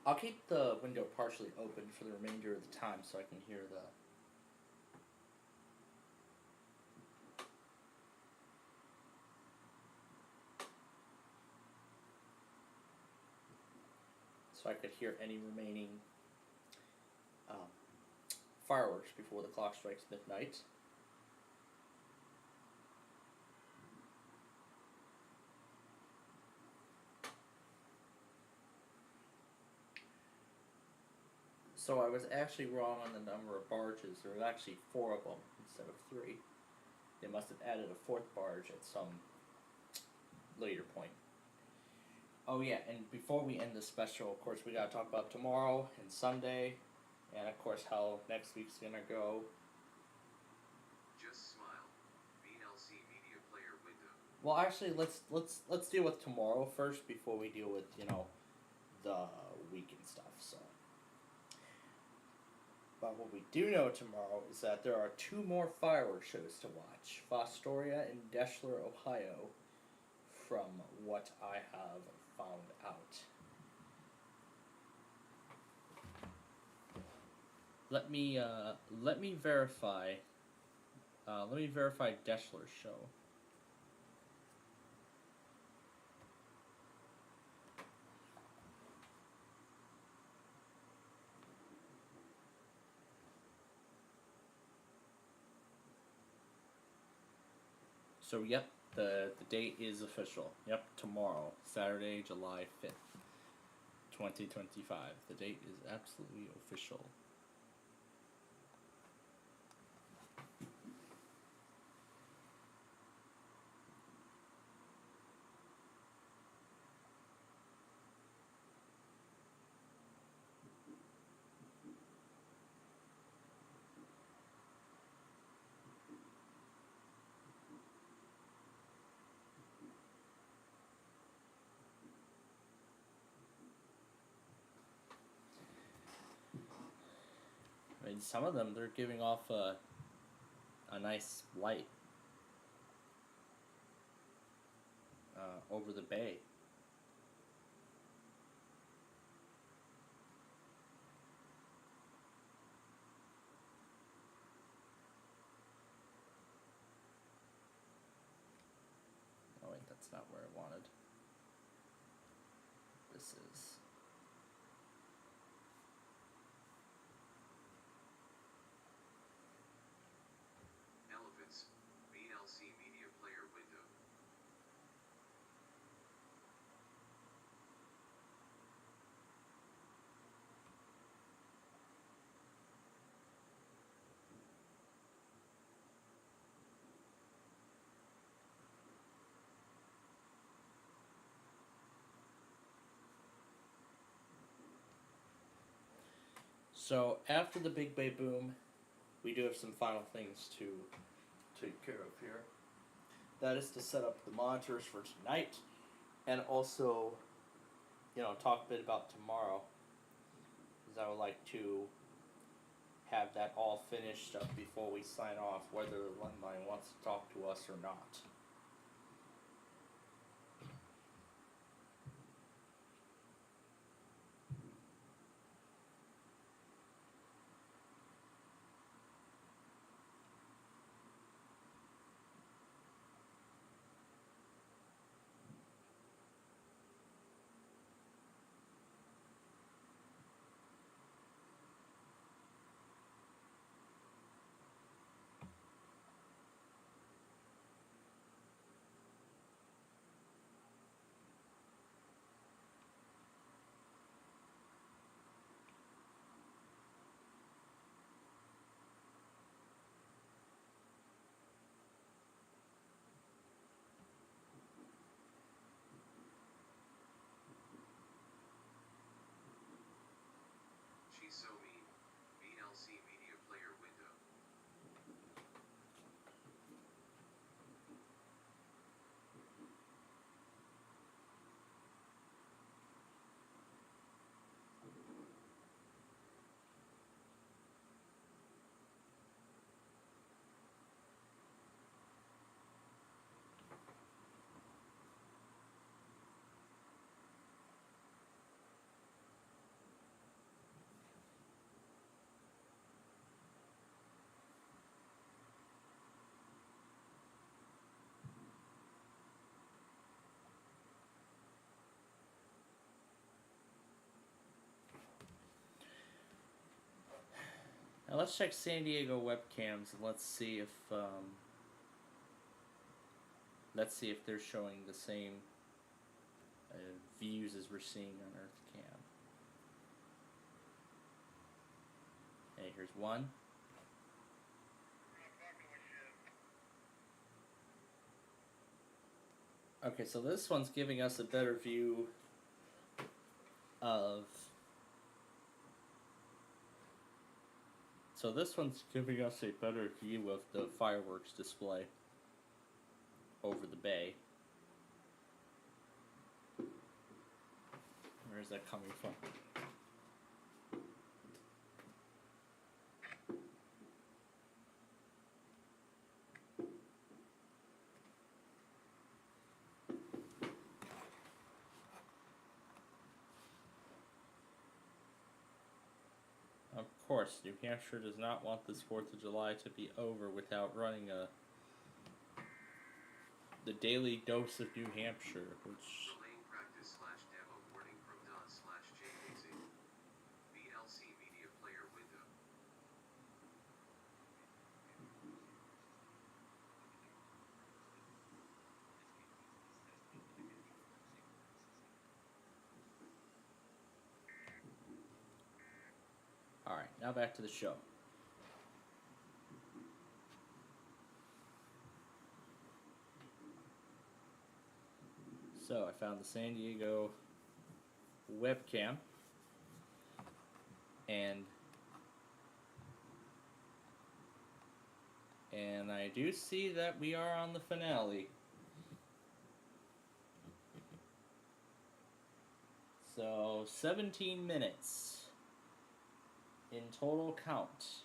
I'll keep the window partially open for the remainder of the time so I can hear the so I could hear any remaining fireworks before the clock strikes midnight. So I was actually wrong on the number of barges. There were actually 4 of them instead of 3. They must have added a 4th barge at some later point. Oh yeah, and before we end the special, of course, we gotta talk about tomorrow and Sunday, and of course how next week's gonna go. Just smile. VLC Media Player window. Well, actually, let's deal with tomorrow first before we deal with, you know, the weekend stuff. So, but what we do know tomorrow is that there are 2 more fireworks shows to watch: Fostoria and Deschler, Ohio, from what I have found out. Let me verify. Let me verify Deschler's show. So yep, the date is official. Yep, tomorrow, Saturday, July 5th, 2025. The date is absolutely official. I mean, some of them, they're giving off a nice light over the bay. not where I wanted. This is. Elephants, VLC media player window. So after the Big Bay Boom, we do have some final things to take care of here. That is to set up the monitors for tonight, and also, talk a bit about tomorrow. Because I would like to have that all finished up before we sign off, whether Lemline wants to talk to us or not. She's so mean. VLC media player window. Now let's check San Diego webcams and let's see if they're showing the same views as we're seeing on EarthCam. Hey, here's one. Okay, so this one's giving us a better view of. So this one's giving us a better view of the fireworks display over the bay. Where is that coming from? Of course, New Hampshire does not want this 4th of July to be over without running the daily dose of New Hampshire, which... Delaying practice / demo warning from DOS/JKZ. VLC media player window. Alright, now back to the show. So, I found the San Diego webcam, and I do see that we are on the finale. So, 17 minutes in total count.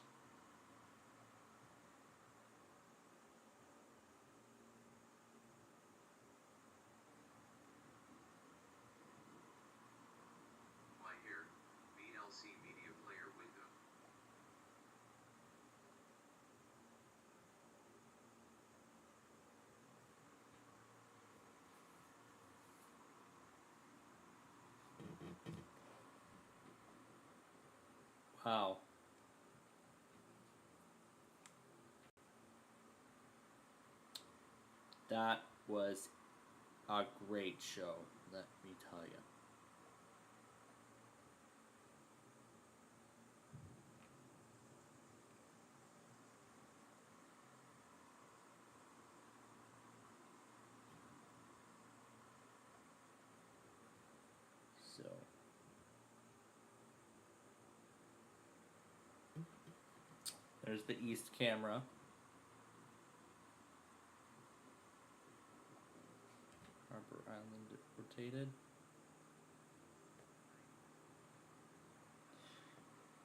Why here? VLC media player window. Wow. That was a great show, let me tell you. So there's the east camera. Harbor Island rotated.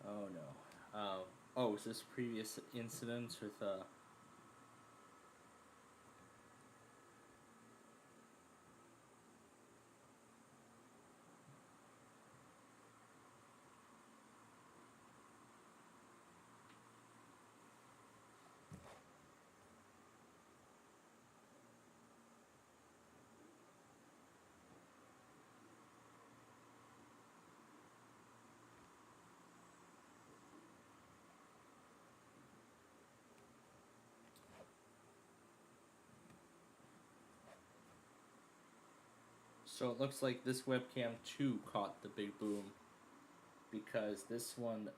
Oh no. Oh, is this previous incidents with So it looks like this webcam too caught the big boom, because this one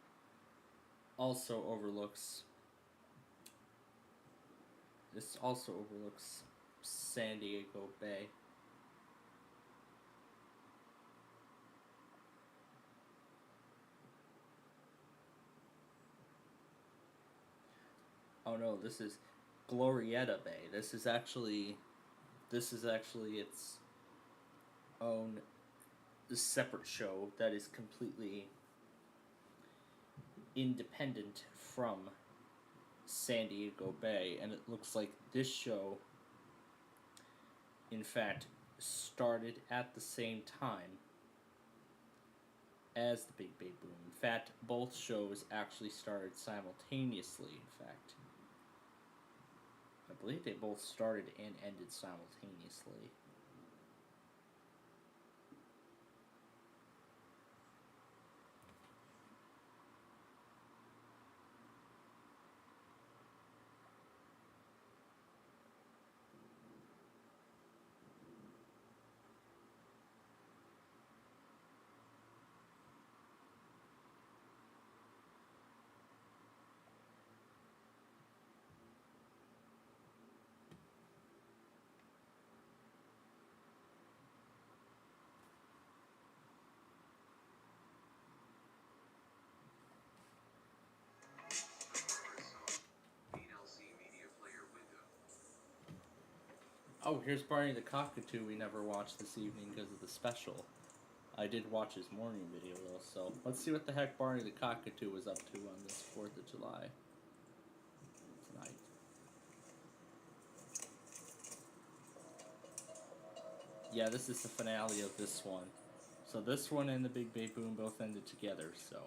also overlooks San Diego Bay. Oh no, this is Glorietta Bay. This is actually its own separate show that is completely independent from San Diego Bay, and it looks like this show, in fact, started at the same time as the Big Bay Boom. In fact, both shows actually started simultaneously, in fact. I believe they both started and ended simultaneously. Oh, here's Barney the Cockatoo we never watched this evening because of the special. I did watch his morning video though, so let's see what the heck Barney the Cockatoo was up to on this 4th of July tonight. Yeah, this is the finale of this one. So this one and the Big Bay Boom both ended together, so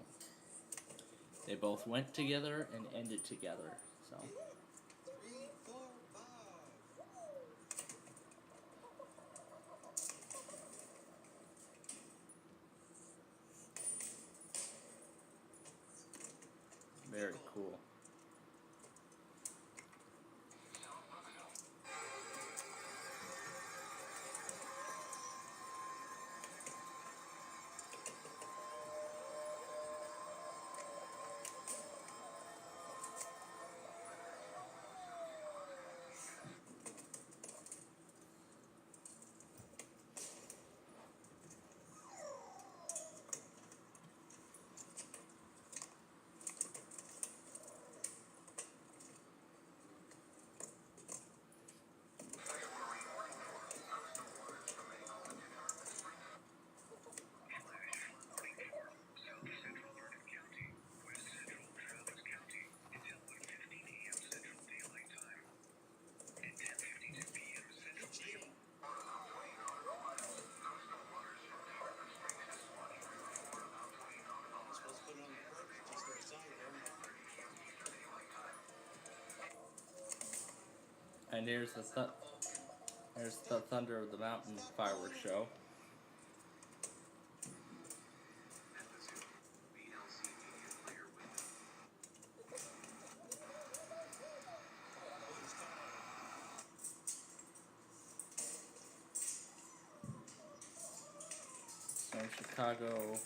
they both went together and ended together, so. Very cool. And here's the Thunder of the Mountain fireworks show. Chicago.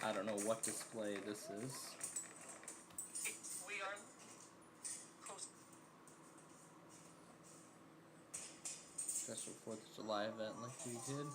I don't know what display this is. We are close. Special 4th of July event like we did.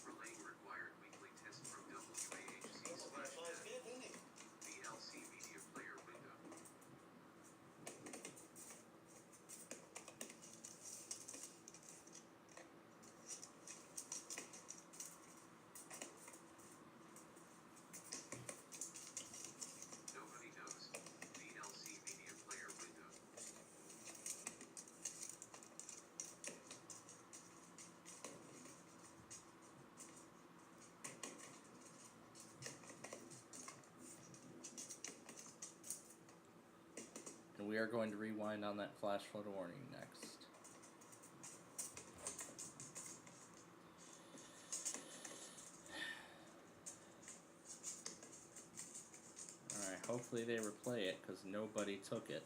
Relaying required weekly test from WAHC/VLC media player window. Nobody knows. VLC media player window. And we are going to rewind on that flash photo warning next. Alright, hopefully they replay it because nobody took it.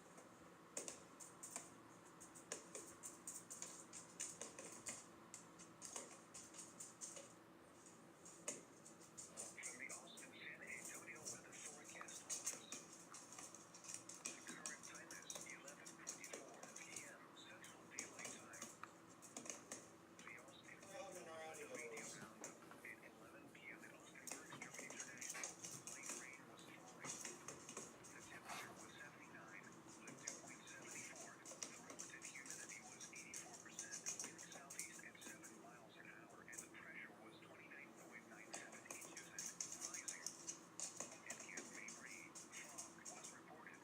From the Austin San Antonio Weather Forecast Office. The current time is 11:24 p.m. Central Daylight Time. The Austin radio roundup at 11 p.m. at Austinburg International. Light rain was falling. The temperature was 79. The dew point 74. The relative humidity was 84%. Wind southeast at 7 miles an hour, and the pressure was 29.97 inches and rising. At Camp Mabry, fog was reported.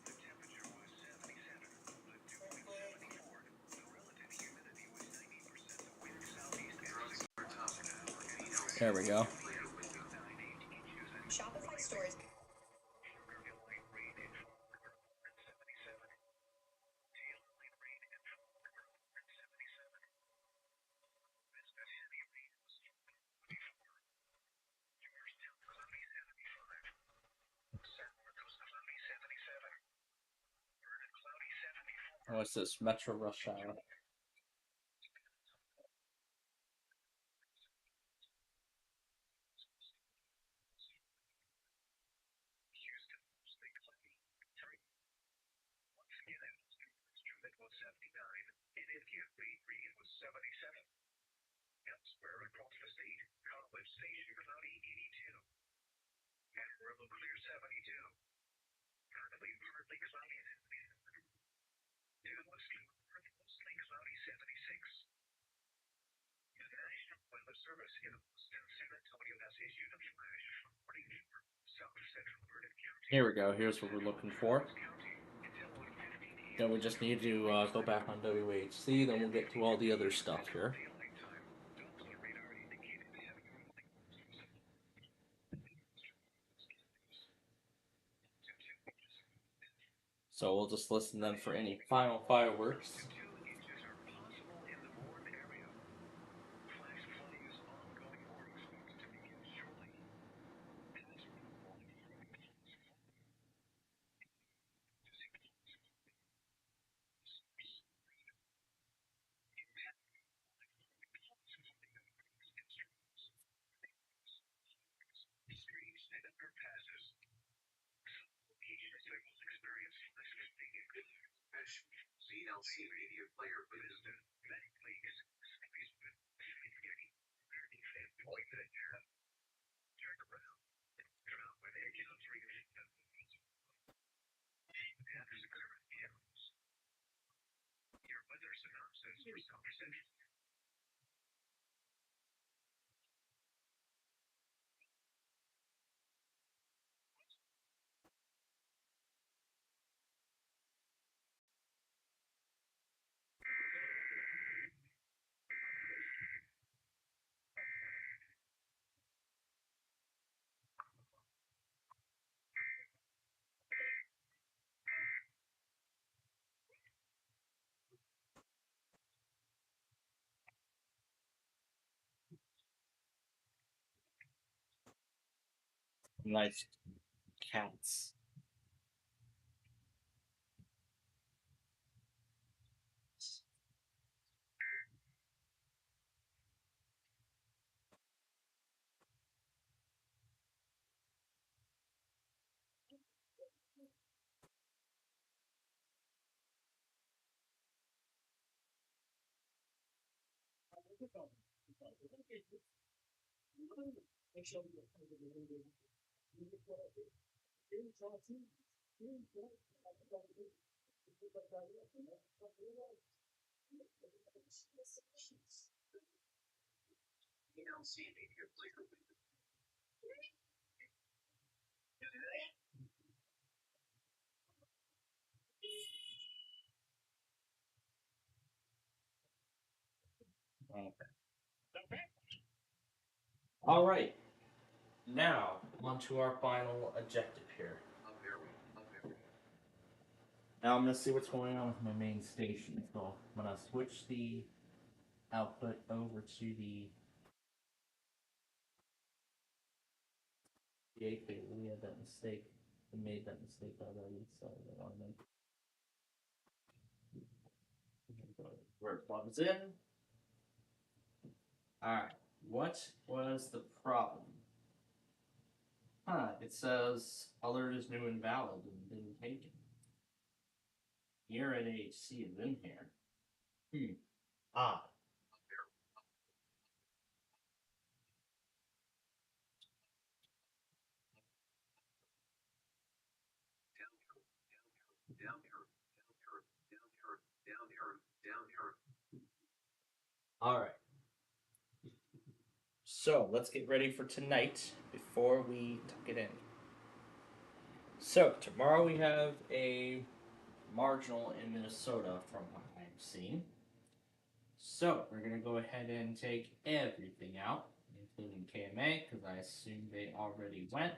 The temperature was 77. The dew point 74. The relative humidity was 90%. The wind southeast at 6 miles an hour, and the pressure There we go. was 28.98 inches and Shopify rising. stores. Sugar light rain and fog were 177. Taylor light rain and fog were 177. Business heavy rain was 24. Georgetown cloudy 75. San Marcos cloudy 77. Vernon cloudy 74. What's this? Metro Rush Hour. Houston mostly cloudy 3. Once again at Austin, it was 79. And in Camp Mabry it was 77. Elsewhere across the state, College Station cloudy 82. Amarillo clear 72. Currently partly cloudy 77. Dallas mostly cloudy 76. The National Weather Service in Austin, San Antonio has issued a flash warning for South Central Vernon County. Here we go. Here's what we're looking for. Then we just need to go back on WHC. Then we'll get to all the other stuff here. So we'll just listen then for any final fireworks. VLC media player window. Your weather synopsis for South Central. Nice cats. Okay. All right. Now, on to our final objective here. Now I'm gonna see what's going on with my main station. So I'm gonna switch the output over to the 8-bit. We had that mistake. We made that mistake already, so I don't want to. Where it plugs in. Alright, what was the problem? Huh, it says alert is new and valid and didn't take it. Your NHC is in here. Odd. Alright. So, let's get ready for tonight before we tuck it in. So, tomorrow we have a marginal in Minnesota from what I'm seeing. So, we're going to go ahead and take everything out, including KMA, because I assume they already went.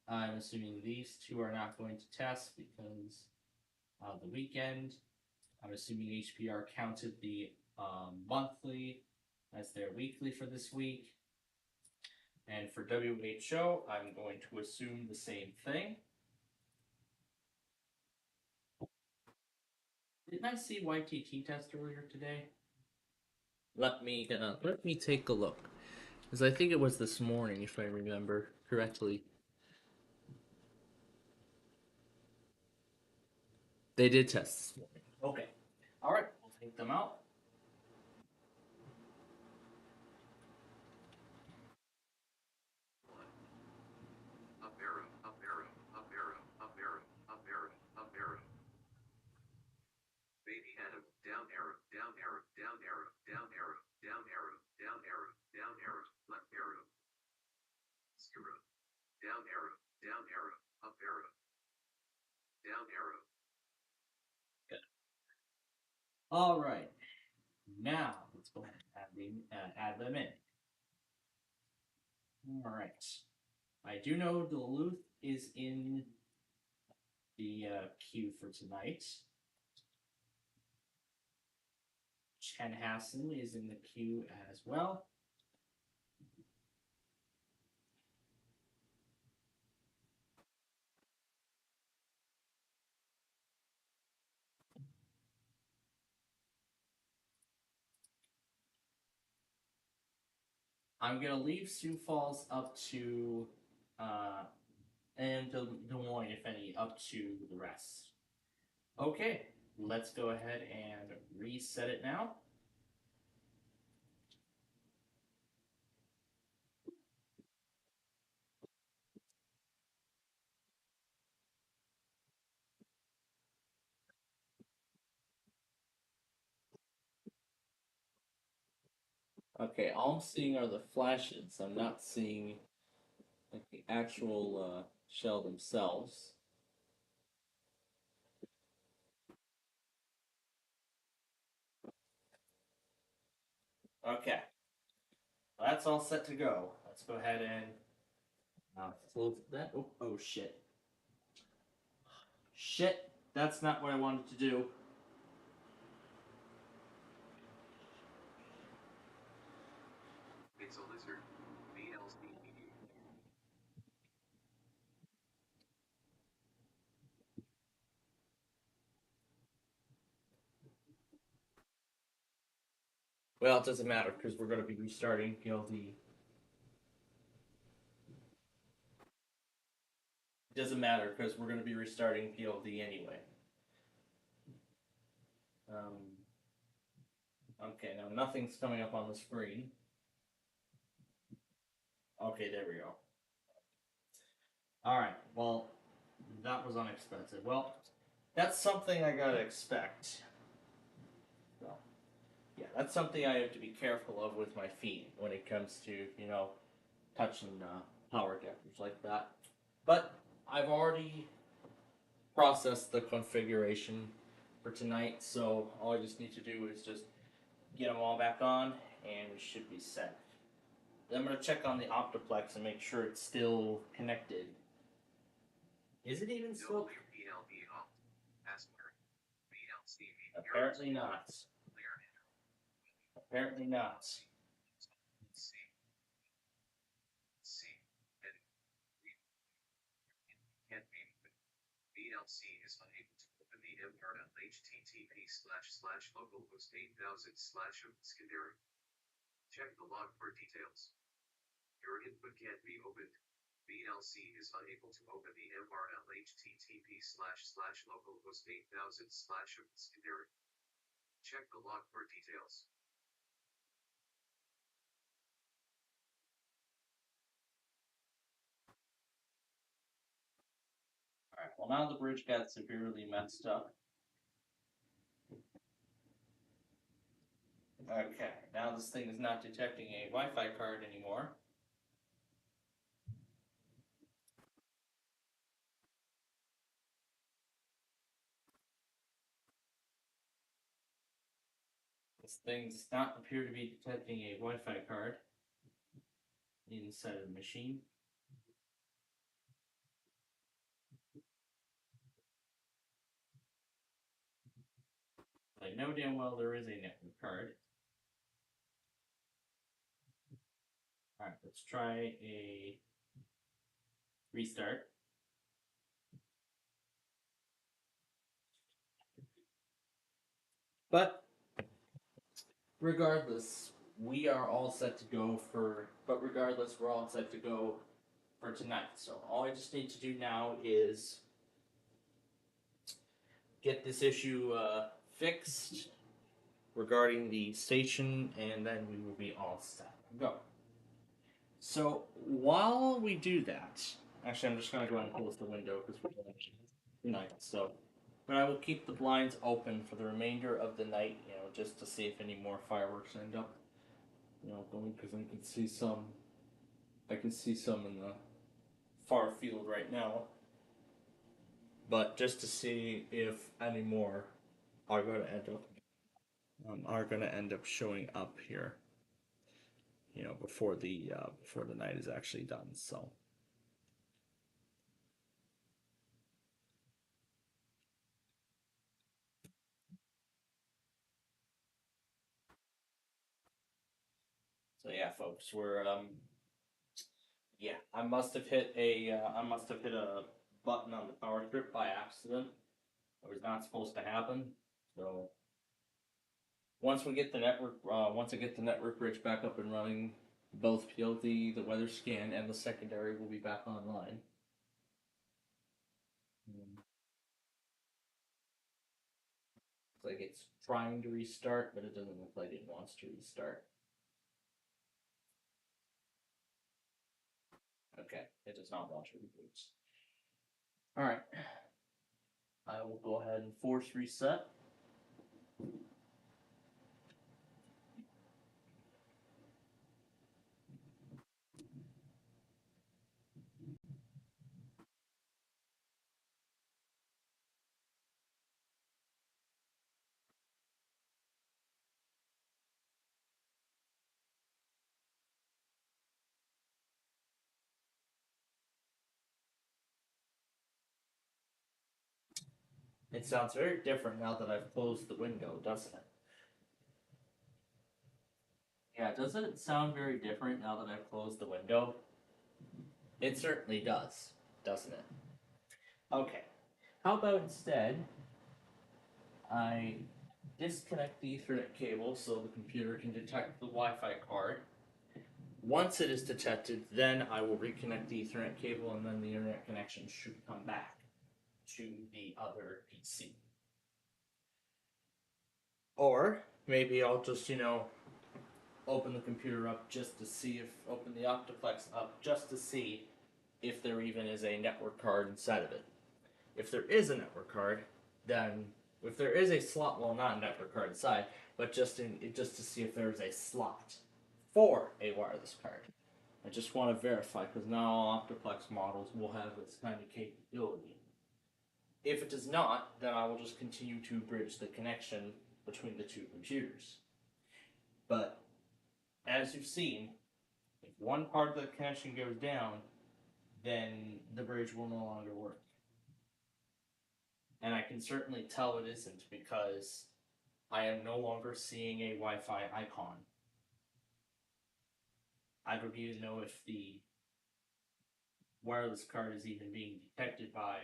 I'm assuming these two are not going to test because of the weekend. I'm assuming HPR counted the monthly as their weekly for this week. And for WHO, I'm going to assume the same thing. Didn't I see YTT test earlier today? Let me take a look, because I think it was this morning, if I remember correctly. They did test this morning. Okay. All right, we'll take them out. Baby Adam, down arrow, down arrow, down arrow, down arrow, down arrow, down arrow, down arrow, left arrow. 0. Down arrow, up arrow. Down arrow. Good. All right. Now, let's go ahead and add them in. All right. I do know Duluth is in the queue for tonight. Chanhassen is in the queue as well. I'm gonna leave Sioux Falls up to, and Des Moines, if any, up to the rest. Okay, let's go ahead and reset it now. Okay, all I'm seeing are the flashes. I'm not seeing like the actual shell themselves. Okay, that's all set to go. Let's go ahead and close that. Oh shit. Shit, that's not what I wanted to do. It's a lizard. BL Well, it doesn't matter because we're going to be restarting PLD. It doesn't matter because we're going to be restarting PLD anyway. Okay, now nothing's coming up on the screen. Okay, there we go. Alright, well, that was unexpected. Well, that's something I gotta expect. Well, yeah, that's something I have to be careful of with my feet when it comes to, you know, touching power adapters like that. But I've already processed the configuration for tonight, so all I just need to do is just get them all back on, and we should be set. Then I'm going to check on the Optiplex and make sure it's still connected. Is it even still? Apparently not. Apparently not. VLC is unable to open the URL http://localhost 8000/secondary. Check the log for details. Your input can't be opened. VLC is unable to open the URL http://localhost 8000/secondary. Check the log for details. Alright, well now the bridge got severely messed up. Okay, now this thing is not detecting a Wi-Fi card anymore. This thing does not appear to be detecting a Wi-Fi card inside of the machine. I know damn well there is a network card. Alright, let's try a restart. But regardless, we are all set to go for. We're all set to go for tonight. So all I just need to do now is get this issue fixed regarding the station, and then we will be all set to go. So while we do that, actually, I'm just gonna go ahead and close the window because we're going tonight. So, but I will keep the blinds open for the remainder of the night, you know, just to see if any more fireworks end up, you know, going, because I can see some. I can see some in the far field right now. But just to see if any more are going to end up showing up here, you know, before the night is actually done. So. So yeah, folks, we're yeah, I must have hit a button on the power strip by accident. It was not supposed to happen. So once I get the network bridge back up and running, both PLD, the weather scan, and the secondary will be back online. Looks like it's trying to restart, but it doesn't look like it wants to restart. Okay, it does not want to reboot. Alright. I will go ahead and force reset. It sounds very different now that I've closed the window, doesn't it? Yeah, doesn't it sound very different now that I've closed the window? It certainly does, doesn't it? Okay. How about instead I disconnect the Ethernet cable so the computer can detect the Wi-Fi card. Once it is detected, then I will reconnect the Ethernet cable and then the internet connection should come back to the other PC. Or maybe I'll just, open the computer up just to see open the Optiplex up just to see if there even is a network card inside of it. If there is a network card, then if there is a slot, well, not a network card inside, but just to see if there is a slot for a wireless card. I just want to verify because not all Optiplex models will have this kind of capability. If it does not, then I will just continue to bridge the connection between the two computers. But as you've seen, if one part of the connection goes down, then the bridge will no longer work. And I can certainly tell it isn't because I am no longer seeing a Wi-Fi icon. I don't even know if the wireless card is even being detected by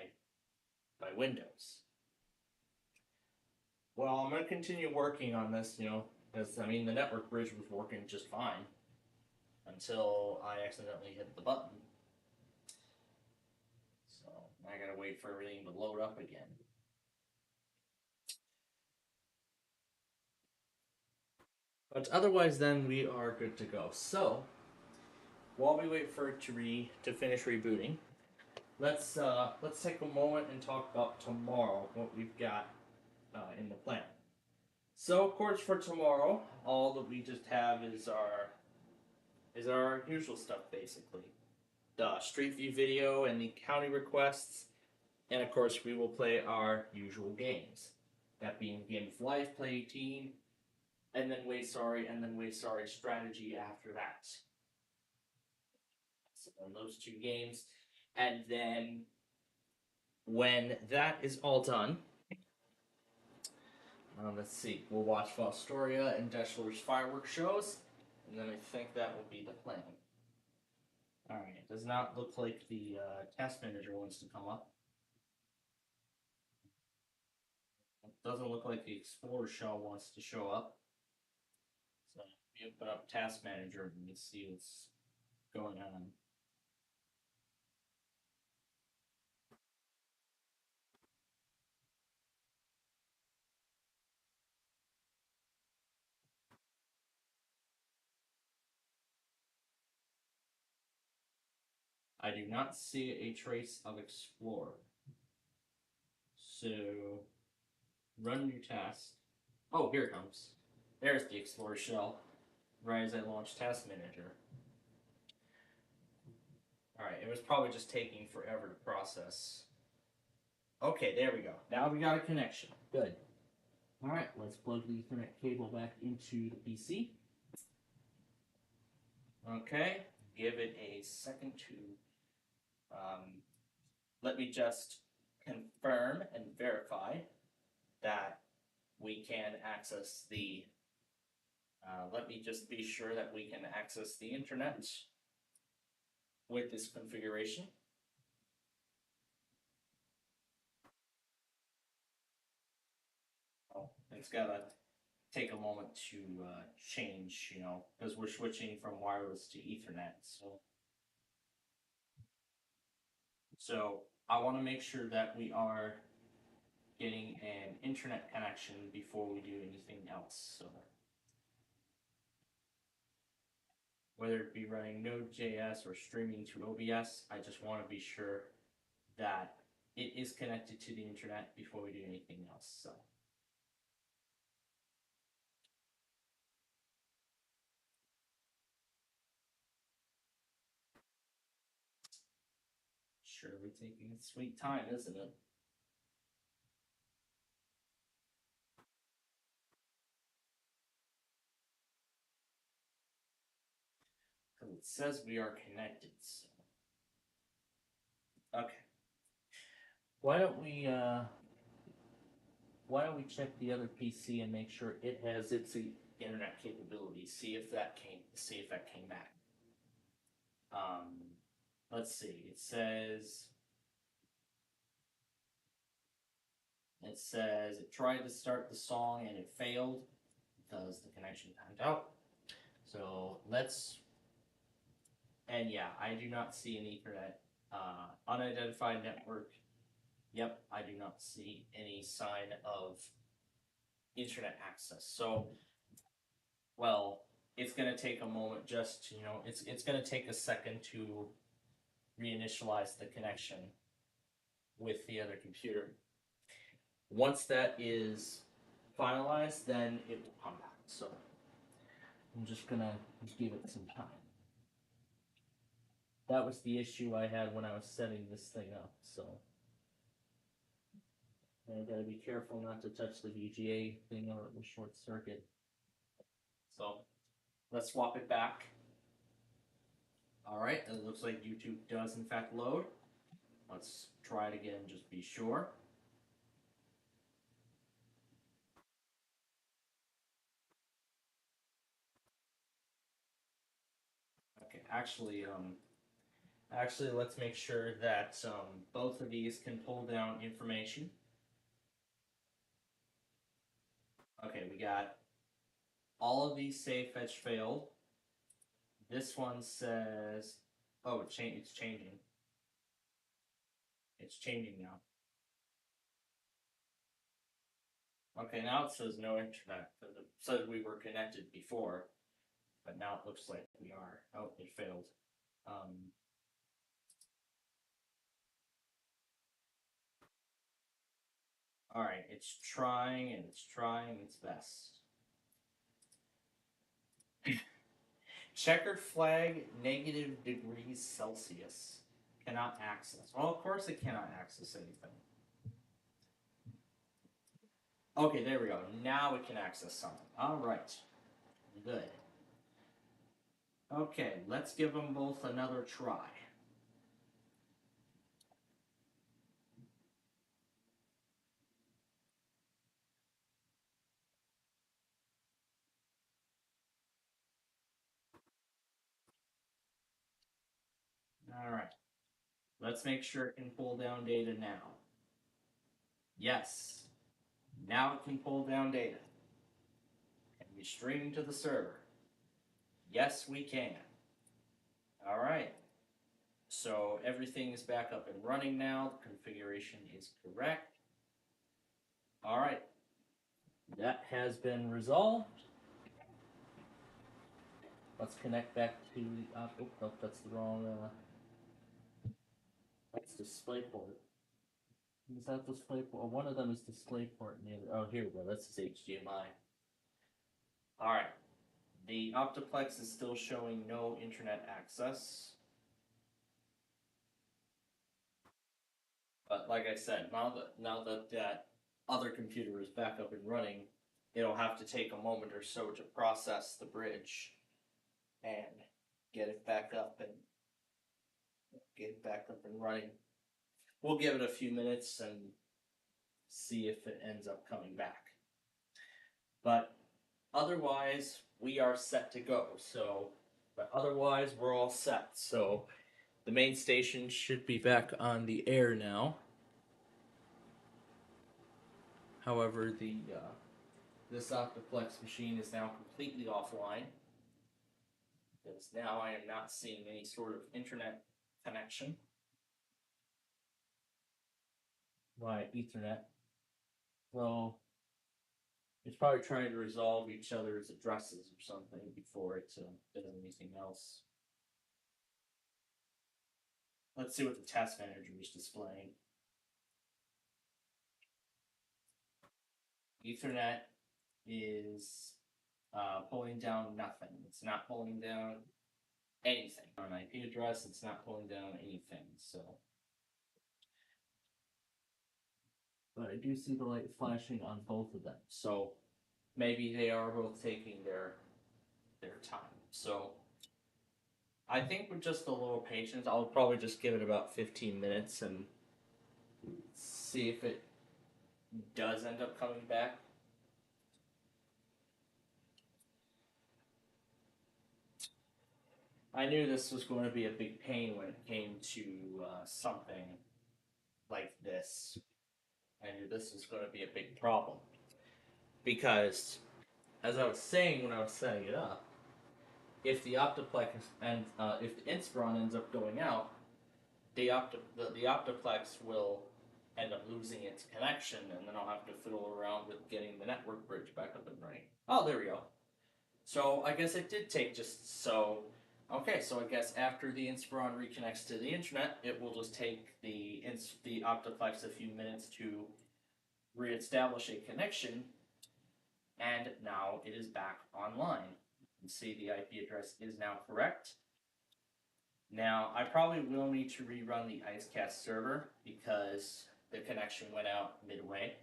Windows. Well, I'm going to continue working on this, because, the network bridge was working just fine until I accidentally hit the button. So, I gotta wait for everything to load up again. But otherwise, then, we are good to go. So, while we wait for it to finish rebooting, let's take a moment and talk about tomorrow, what we've got in the plan. So, of course, for tomorrow, all that we just have is our usual stuff, basically. The Street View video and the county requests, and of course, we will play our usual games. That being Game of Life, Play 18, and then Way Sorry, Strategy after that. So those two games, and then when that is all done, let's see, we'll watch Fostoria and Deschler's fireworks shows, and then I think that will be the plan. Alright, it does not look like the task manager wants to come up. It doesn't look like the Explorer shell wants to show up. So we open up task manager and we see what's going on. I do not see a trace of Explorer. So, run new task. Oh, here it comes. There's the Explorer shell, right as I launch Task Manager. Alright, it was probably just taking forever to process. Okay, there we go. Now we got a connection. Good. Alright, let's plug the Ethernet cable back into the PC. Okay, give it a second to let me just confirm and verify that we can access the let me just be sure that we can access the internet with this configuration. Oh, it's gotta take a moment to change, because we're switching from wireless to Ethernet, so I want to make sure that we are getting an internet connection before we do anything else. So whether it be running Node.js or streaming to OBS, I just want to be sure that it is connected to the internet before we do anything else. So. Surely taking its sweet time, isn't it? Because it says we are connected, so. Okay. Why don't we check the other PC and make sure it has its internet capabilities, see if that came back. Let's see, it says It says it tried to start the song and it failed because the connection timed out. So let's, and yeah, I do not see an Ethernet unidentified network. Yep, I do not see any sign of internet access. So, well, it's going to take a moment just, it's going to take a second to reinitialize the connection with the other computer. Once that is finalized, then it will come back. So I'm just going to give it some time. That was the issue I had when I was setting this thing up, so I gotta be careful not to touch the VGA thing or it will short circuit. So let's swap it back. Alright, it looks like YouTube does in fact load. Let's try it again, just be sure. Okay, actually, let's make sure that both of these can pull down information. Okay, we got all of these say fetch failed. This one says, oh, it's changing. It's changing now. Okay, now it says no internet. It said we were connected before, but now it looks like we are. Oh, it failed. Alright, it's trying and it's trying its best. Checkered flag, -degrees Celsius. Cannot access. Well, of course it cannot access anything. Okay, there we go. Now it can access something. Alright. Good. Okay, let's give them both another try. Alright. Let's make sure it can pull down data now. Yes. Now it can pull down data. Can we stream to the server? Yes, we can. Alright. So everything is back up and running now. The configuration is correct. Alright. That has been resolved. Let's connect back to oh, nope, that's the wrong that's DisplayPort. Is that DisplayPort? One of them is DisplayPort and the other, oh, here we go, that's his HDMI. Alright. The Optiplex is still showing no internet access. But like I said, now that that other computer is back up and running, it'll have to take a moment or so to process the bridge and get it back up and running. We'll give it a few minutes and see if it ends up coming back. But otherwise, we are set to go. But otherwise, we're all set. So the main station should be back on the air now. However, this Optiplex machine is now completely offline, because now I am not seeing any sort of internet connection via Ethernet. So it's probably trying to resolve each other's addresses or something before it does anything else. Let's see what the task manager is displaying. Ethernet is pulling down nothing. It's not pulling down anything. On an IP address, it's not pulling down anything, so. But I do see the light flashing on both of them, so maybe they are both taking their time. So I think with just a little patience, I'll probably just give it about 15 minutes and see if it does end up coming back. I knew this was going to be a big pain when it came to something like this. I knew this was going to be a big problem. Because, as I was saying when I was setting it up, if the Optiplex and if the Inspiron ends up going out, the Optiplex will end up losing its connection, and then I'll have to fiddle around with getting the network bridge back up and running. Oh, there we go. So I guess it did take just so. Okay, so I guess after the Inspiron reconnects to the internet, it will just take the Optiplex a few minutes to reestablish a connection, and now it is back online. You can see the IP address is now correct. Now, I probably will need to rerun the IceCast server because the connection went out midway.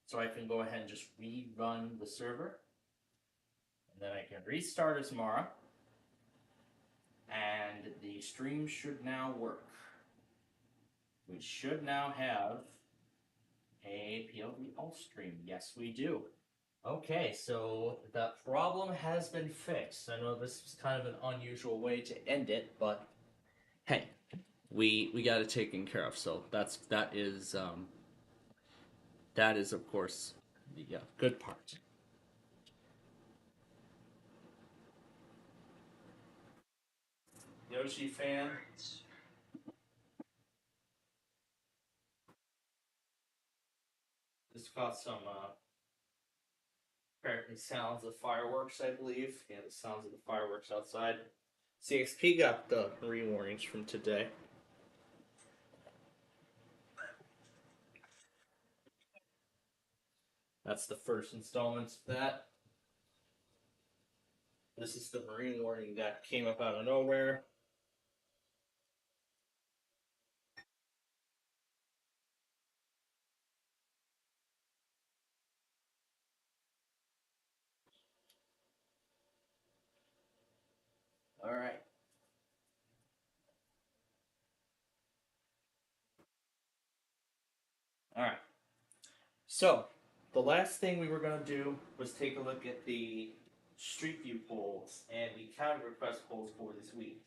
So I can go ahead and just rerun the server. And then I can restart it tomorrow. And the stream should now work. We should now have a PLV alt stream. Yes, we do. Okay, so the problem has been fixed. I know this was kind of an unusual way to end it, but hey, we got it taken care of. So that is of course the good part. Yoshi fan. This got some apparently sounds of fireworks, I believe. Yeah, the sounds of the fireworks outside. CXP got the re-warnings from today. That's the first installment of that. This is the marine warning that came up out of nowhere. All right. All right. So, the last thing we were going to do was take a look at the Street View polls and the county request polls for this week.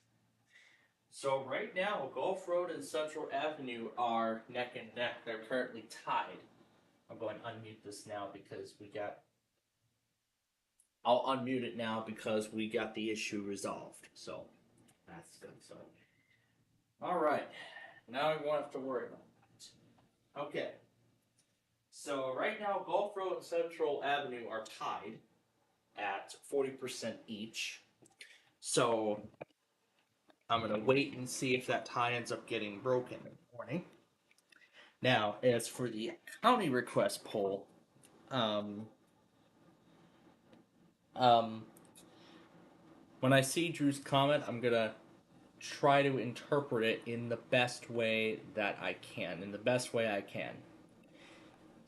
So right now, Gulf Road and Central Avenue are neck and neck. They're currently tied. I'm going to unmute this now because I'll unmute it now because we got the issue resolved. So, that's good. So, all right. Now we won't have to worry about that. Okay. So right now, Gulf Road and Central Avenue are tied at 40% each. So I'm going to wait and see if that tie ends up getting broken in the morning. Now, as for the county request poll, when I see Drew's comment, I'm going to try to interpret it in the best way that I can,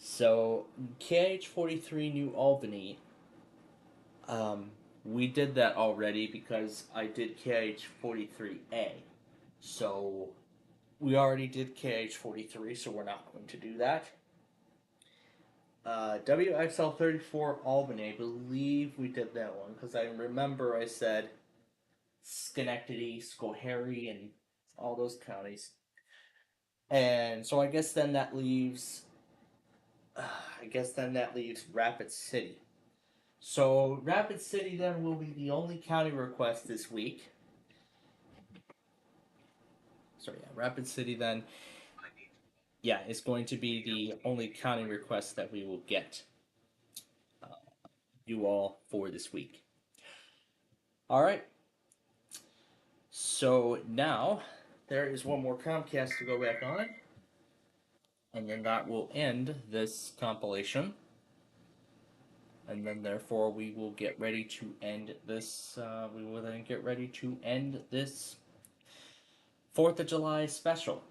So, KH43 New Albany, we did that already because I did KH43A. So, we already did KH43, so we're not going to do that. WXL34 Albany, I believe we did that one because I remember I said Schenectady, Schoharie, and all those counties. And so I guess then that leaves Rapid City. So Rapid City then will be the only county request this week. So yeah, Rapid City then, yeah, is going to be the only county request that we will get you all for this week. All right. So now there is one more Comcast to go back on, and then that will end this compilation. And then therefore we will get ready to end this. We will then get ready to end this 4th of July special.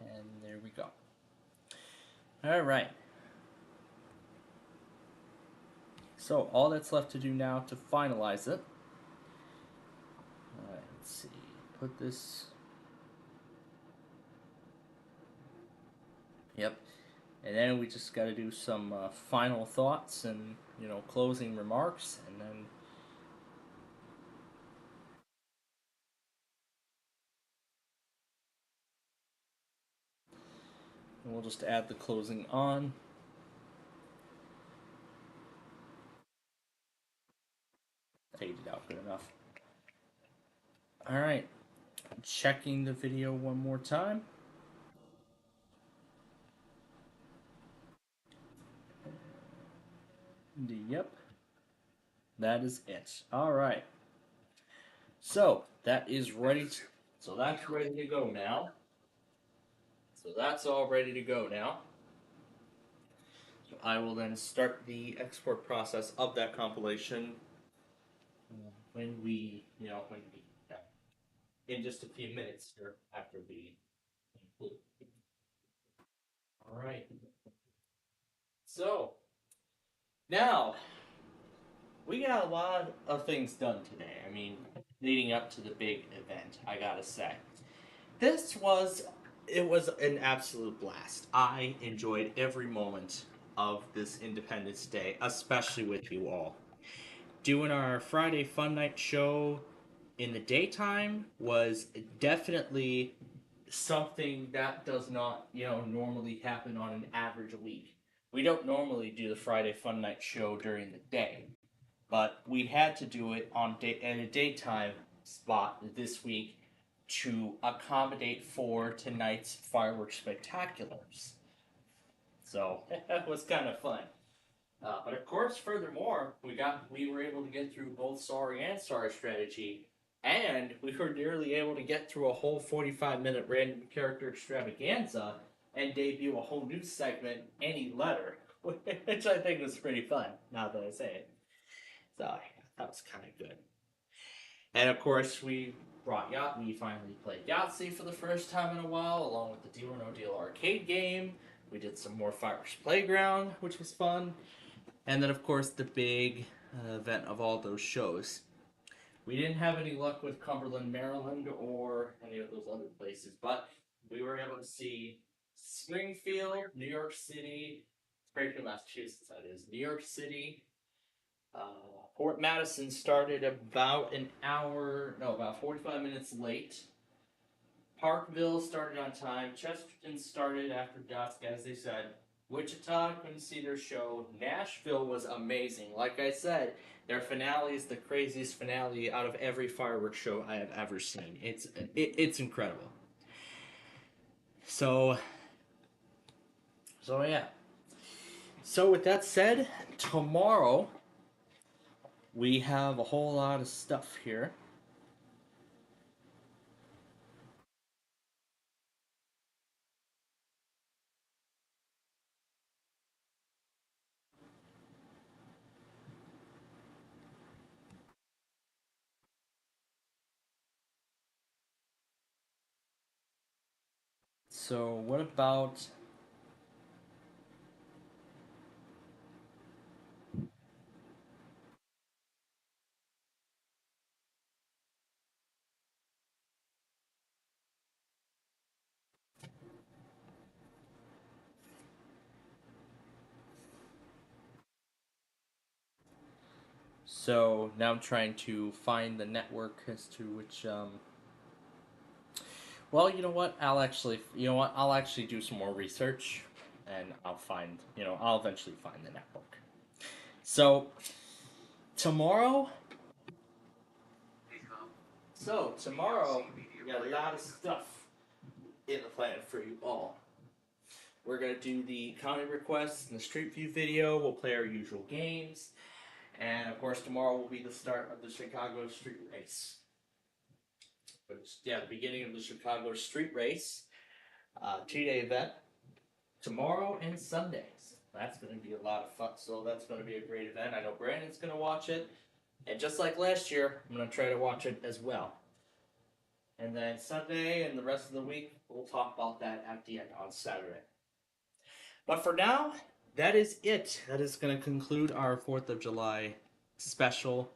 And there we go. All right. So all that's left to do now to finalize it. All right, let's see. Put this. Yep. And then we just got to do some final thoughts and, closing remarks, and then And we'll just add the closing on. Faded out good enough. Alright. Checking the video one more time. Yep. That is it. Alright. So, that is ready to, so that's ready to go now. So that's all ready to go now. So I will then start the export process of that compilation when we, in just a few minutes here after we conclude. All right. So, now, we got a lot of things done today. I mean, leading up to the big event, I gotta say. It was an absolute blast. I enjoyed every moment of this Independence Day, especially with you all. Doing our Friday Fun Night show in the daytime was definitely something that does not, normally happen on an average week. We don't normally do the Friday Fun Night show during the day, but we had to do it in a daytime spot this week to accommodate for tonight's fireworks spectaculars. So that was kind of fun. But of course, furthermore, we were able to get through both Sorry and Sorry Strategy, and we were nearly able to get through a whole 45-minute random character extravaganza and debut a whole new segment, Any Letter, which I think was pretty fun, now that I say it. So that was kind of good. And of course, we finally played Yahtzee for the first time in a while, along with the Deal or No Deal arcade game. We did some more Fireworks Playground, which was fun. And then, of course, the big event of all those shows. We didn't have any luck with Cumberland, Maryland, or any of those other places, but we were able to see Springfield, New York City, Springfield, Massachusetts, that is, New York City. Port Madison started about 45 minutes late. Parkville started on time. Chesterton started after dusk, as they said. Wichita couldn't see their show. Nashville was amazing. Like I said, their finale is the craziest finale out of every fireworks show I have ever seen. It's incredible. So yeah. So with that said, tomorrow we have a whole lot of stuff here. So what about So now I'm trying to find the network as to which. Well, you know what? I'll actually do some more research, and I'll eventually find the network. So tomorrow. Tomorrow we got a lot of stuff in the plan for you all. We're gonna do the county requests and the Street View video. We'll play our usual games. And of course, tomorrow will be the start of the Chicago Street Race. The beginning of the Chicago Street Race, 2-day event, tomorrow and Sundays. That's going to be a lot of fun. So that's going to be a great event. I know Brandon's going to watch it, and just like last year, I'm going to try to watch it as well. And then Sunday and the rest of the week, we'll talk about that at the end on Saturday. But for now, that is it. That is going to conclude our 4th of July special.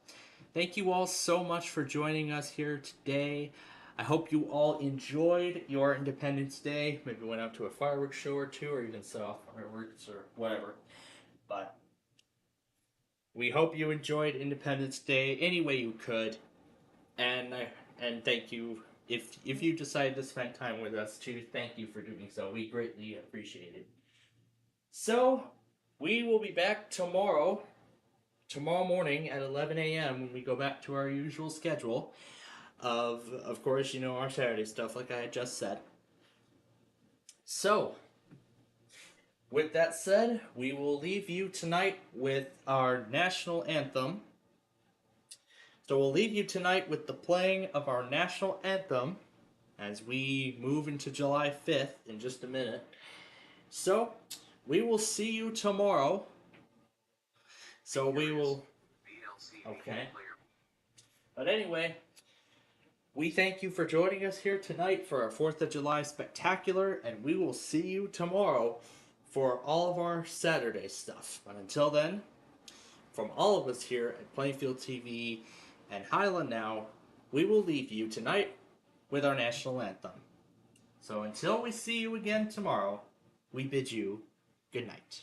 Thank you all so much for joining us here today. I hope you all enjoyed your Independence Day. Maybe went out to a fireworks show or two, or even set off fireworks or whatever. But we hope you enjoyed Independence Day any way you could. And thank you if you decide to spend time with us too, thank you for doing so. We greatly appreciate it. So, we will be back tomorrow morning at 11 a.m. when we go back to our usual schedule of course, our Saturday stuff like I had just said. So, with that said, we will leave you tonight with our national anthem. So we'll leave you tonight with the playing of our national anthem as we move into July 5th in just a minute. So, we will see you tomorrow. So we will... Okay. But anyway, we thank you for joining us here tonight for our 4th of July Spectacular, and we will see you tomorrow for all of our Saturday stuff. But until then, from all of us here at Plainfield TV and Highland Now, we will leave you tonight with our national anthem. So until we see you again tomorrow, we bid you good night.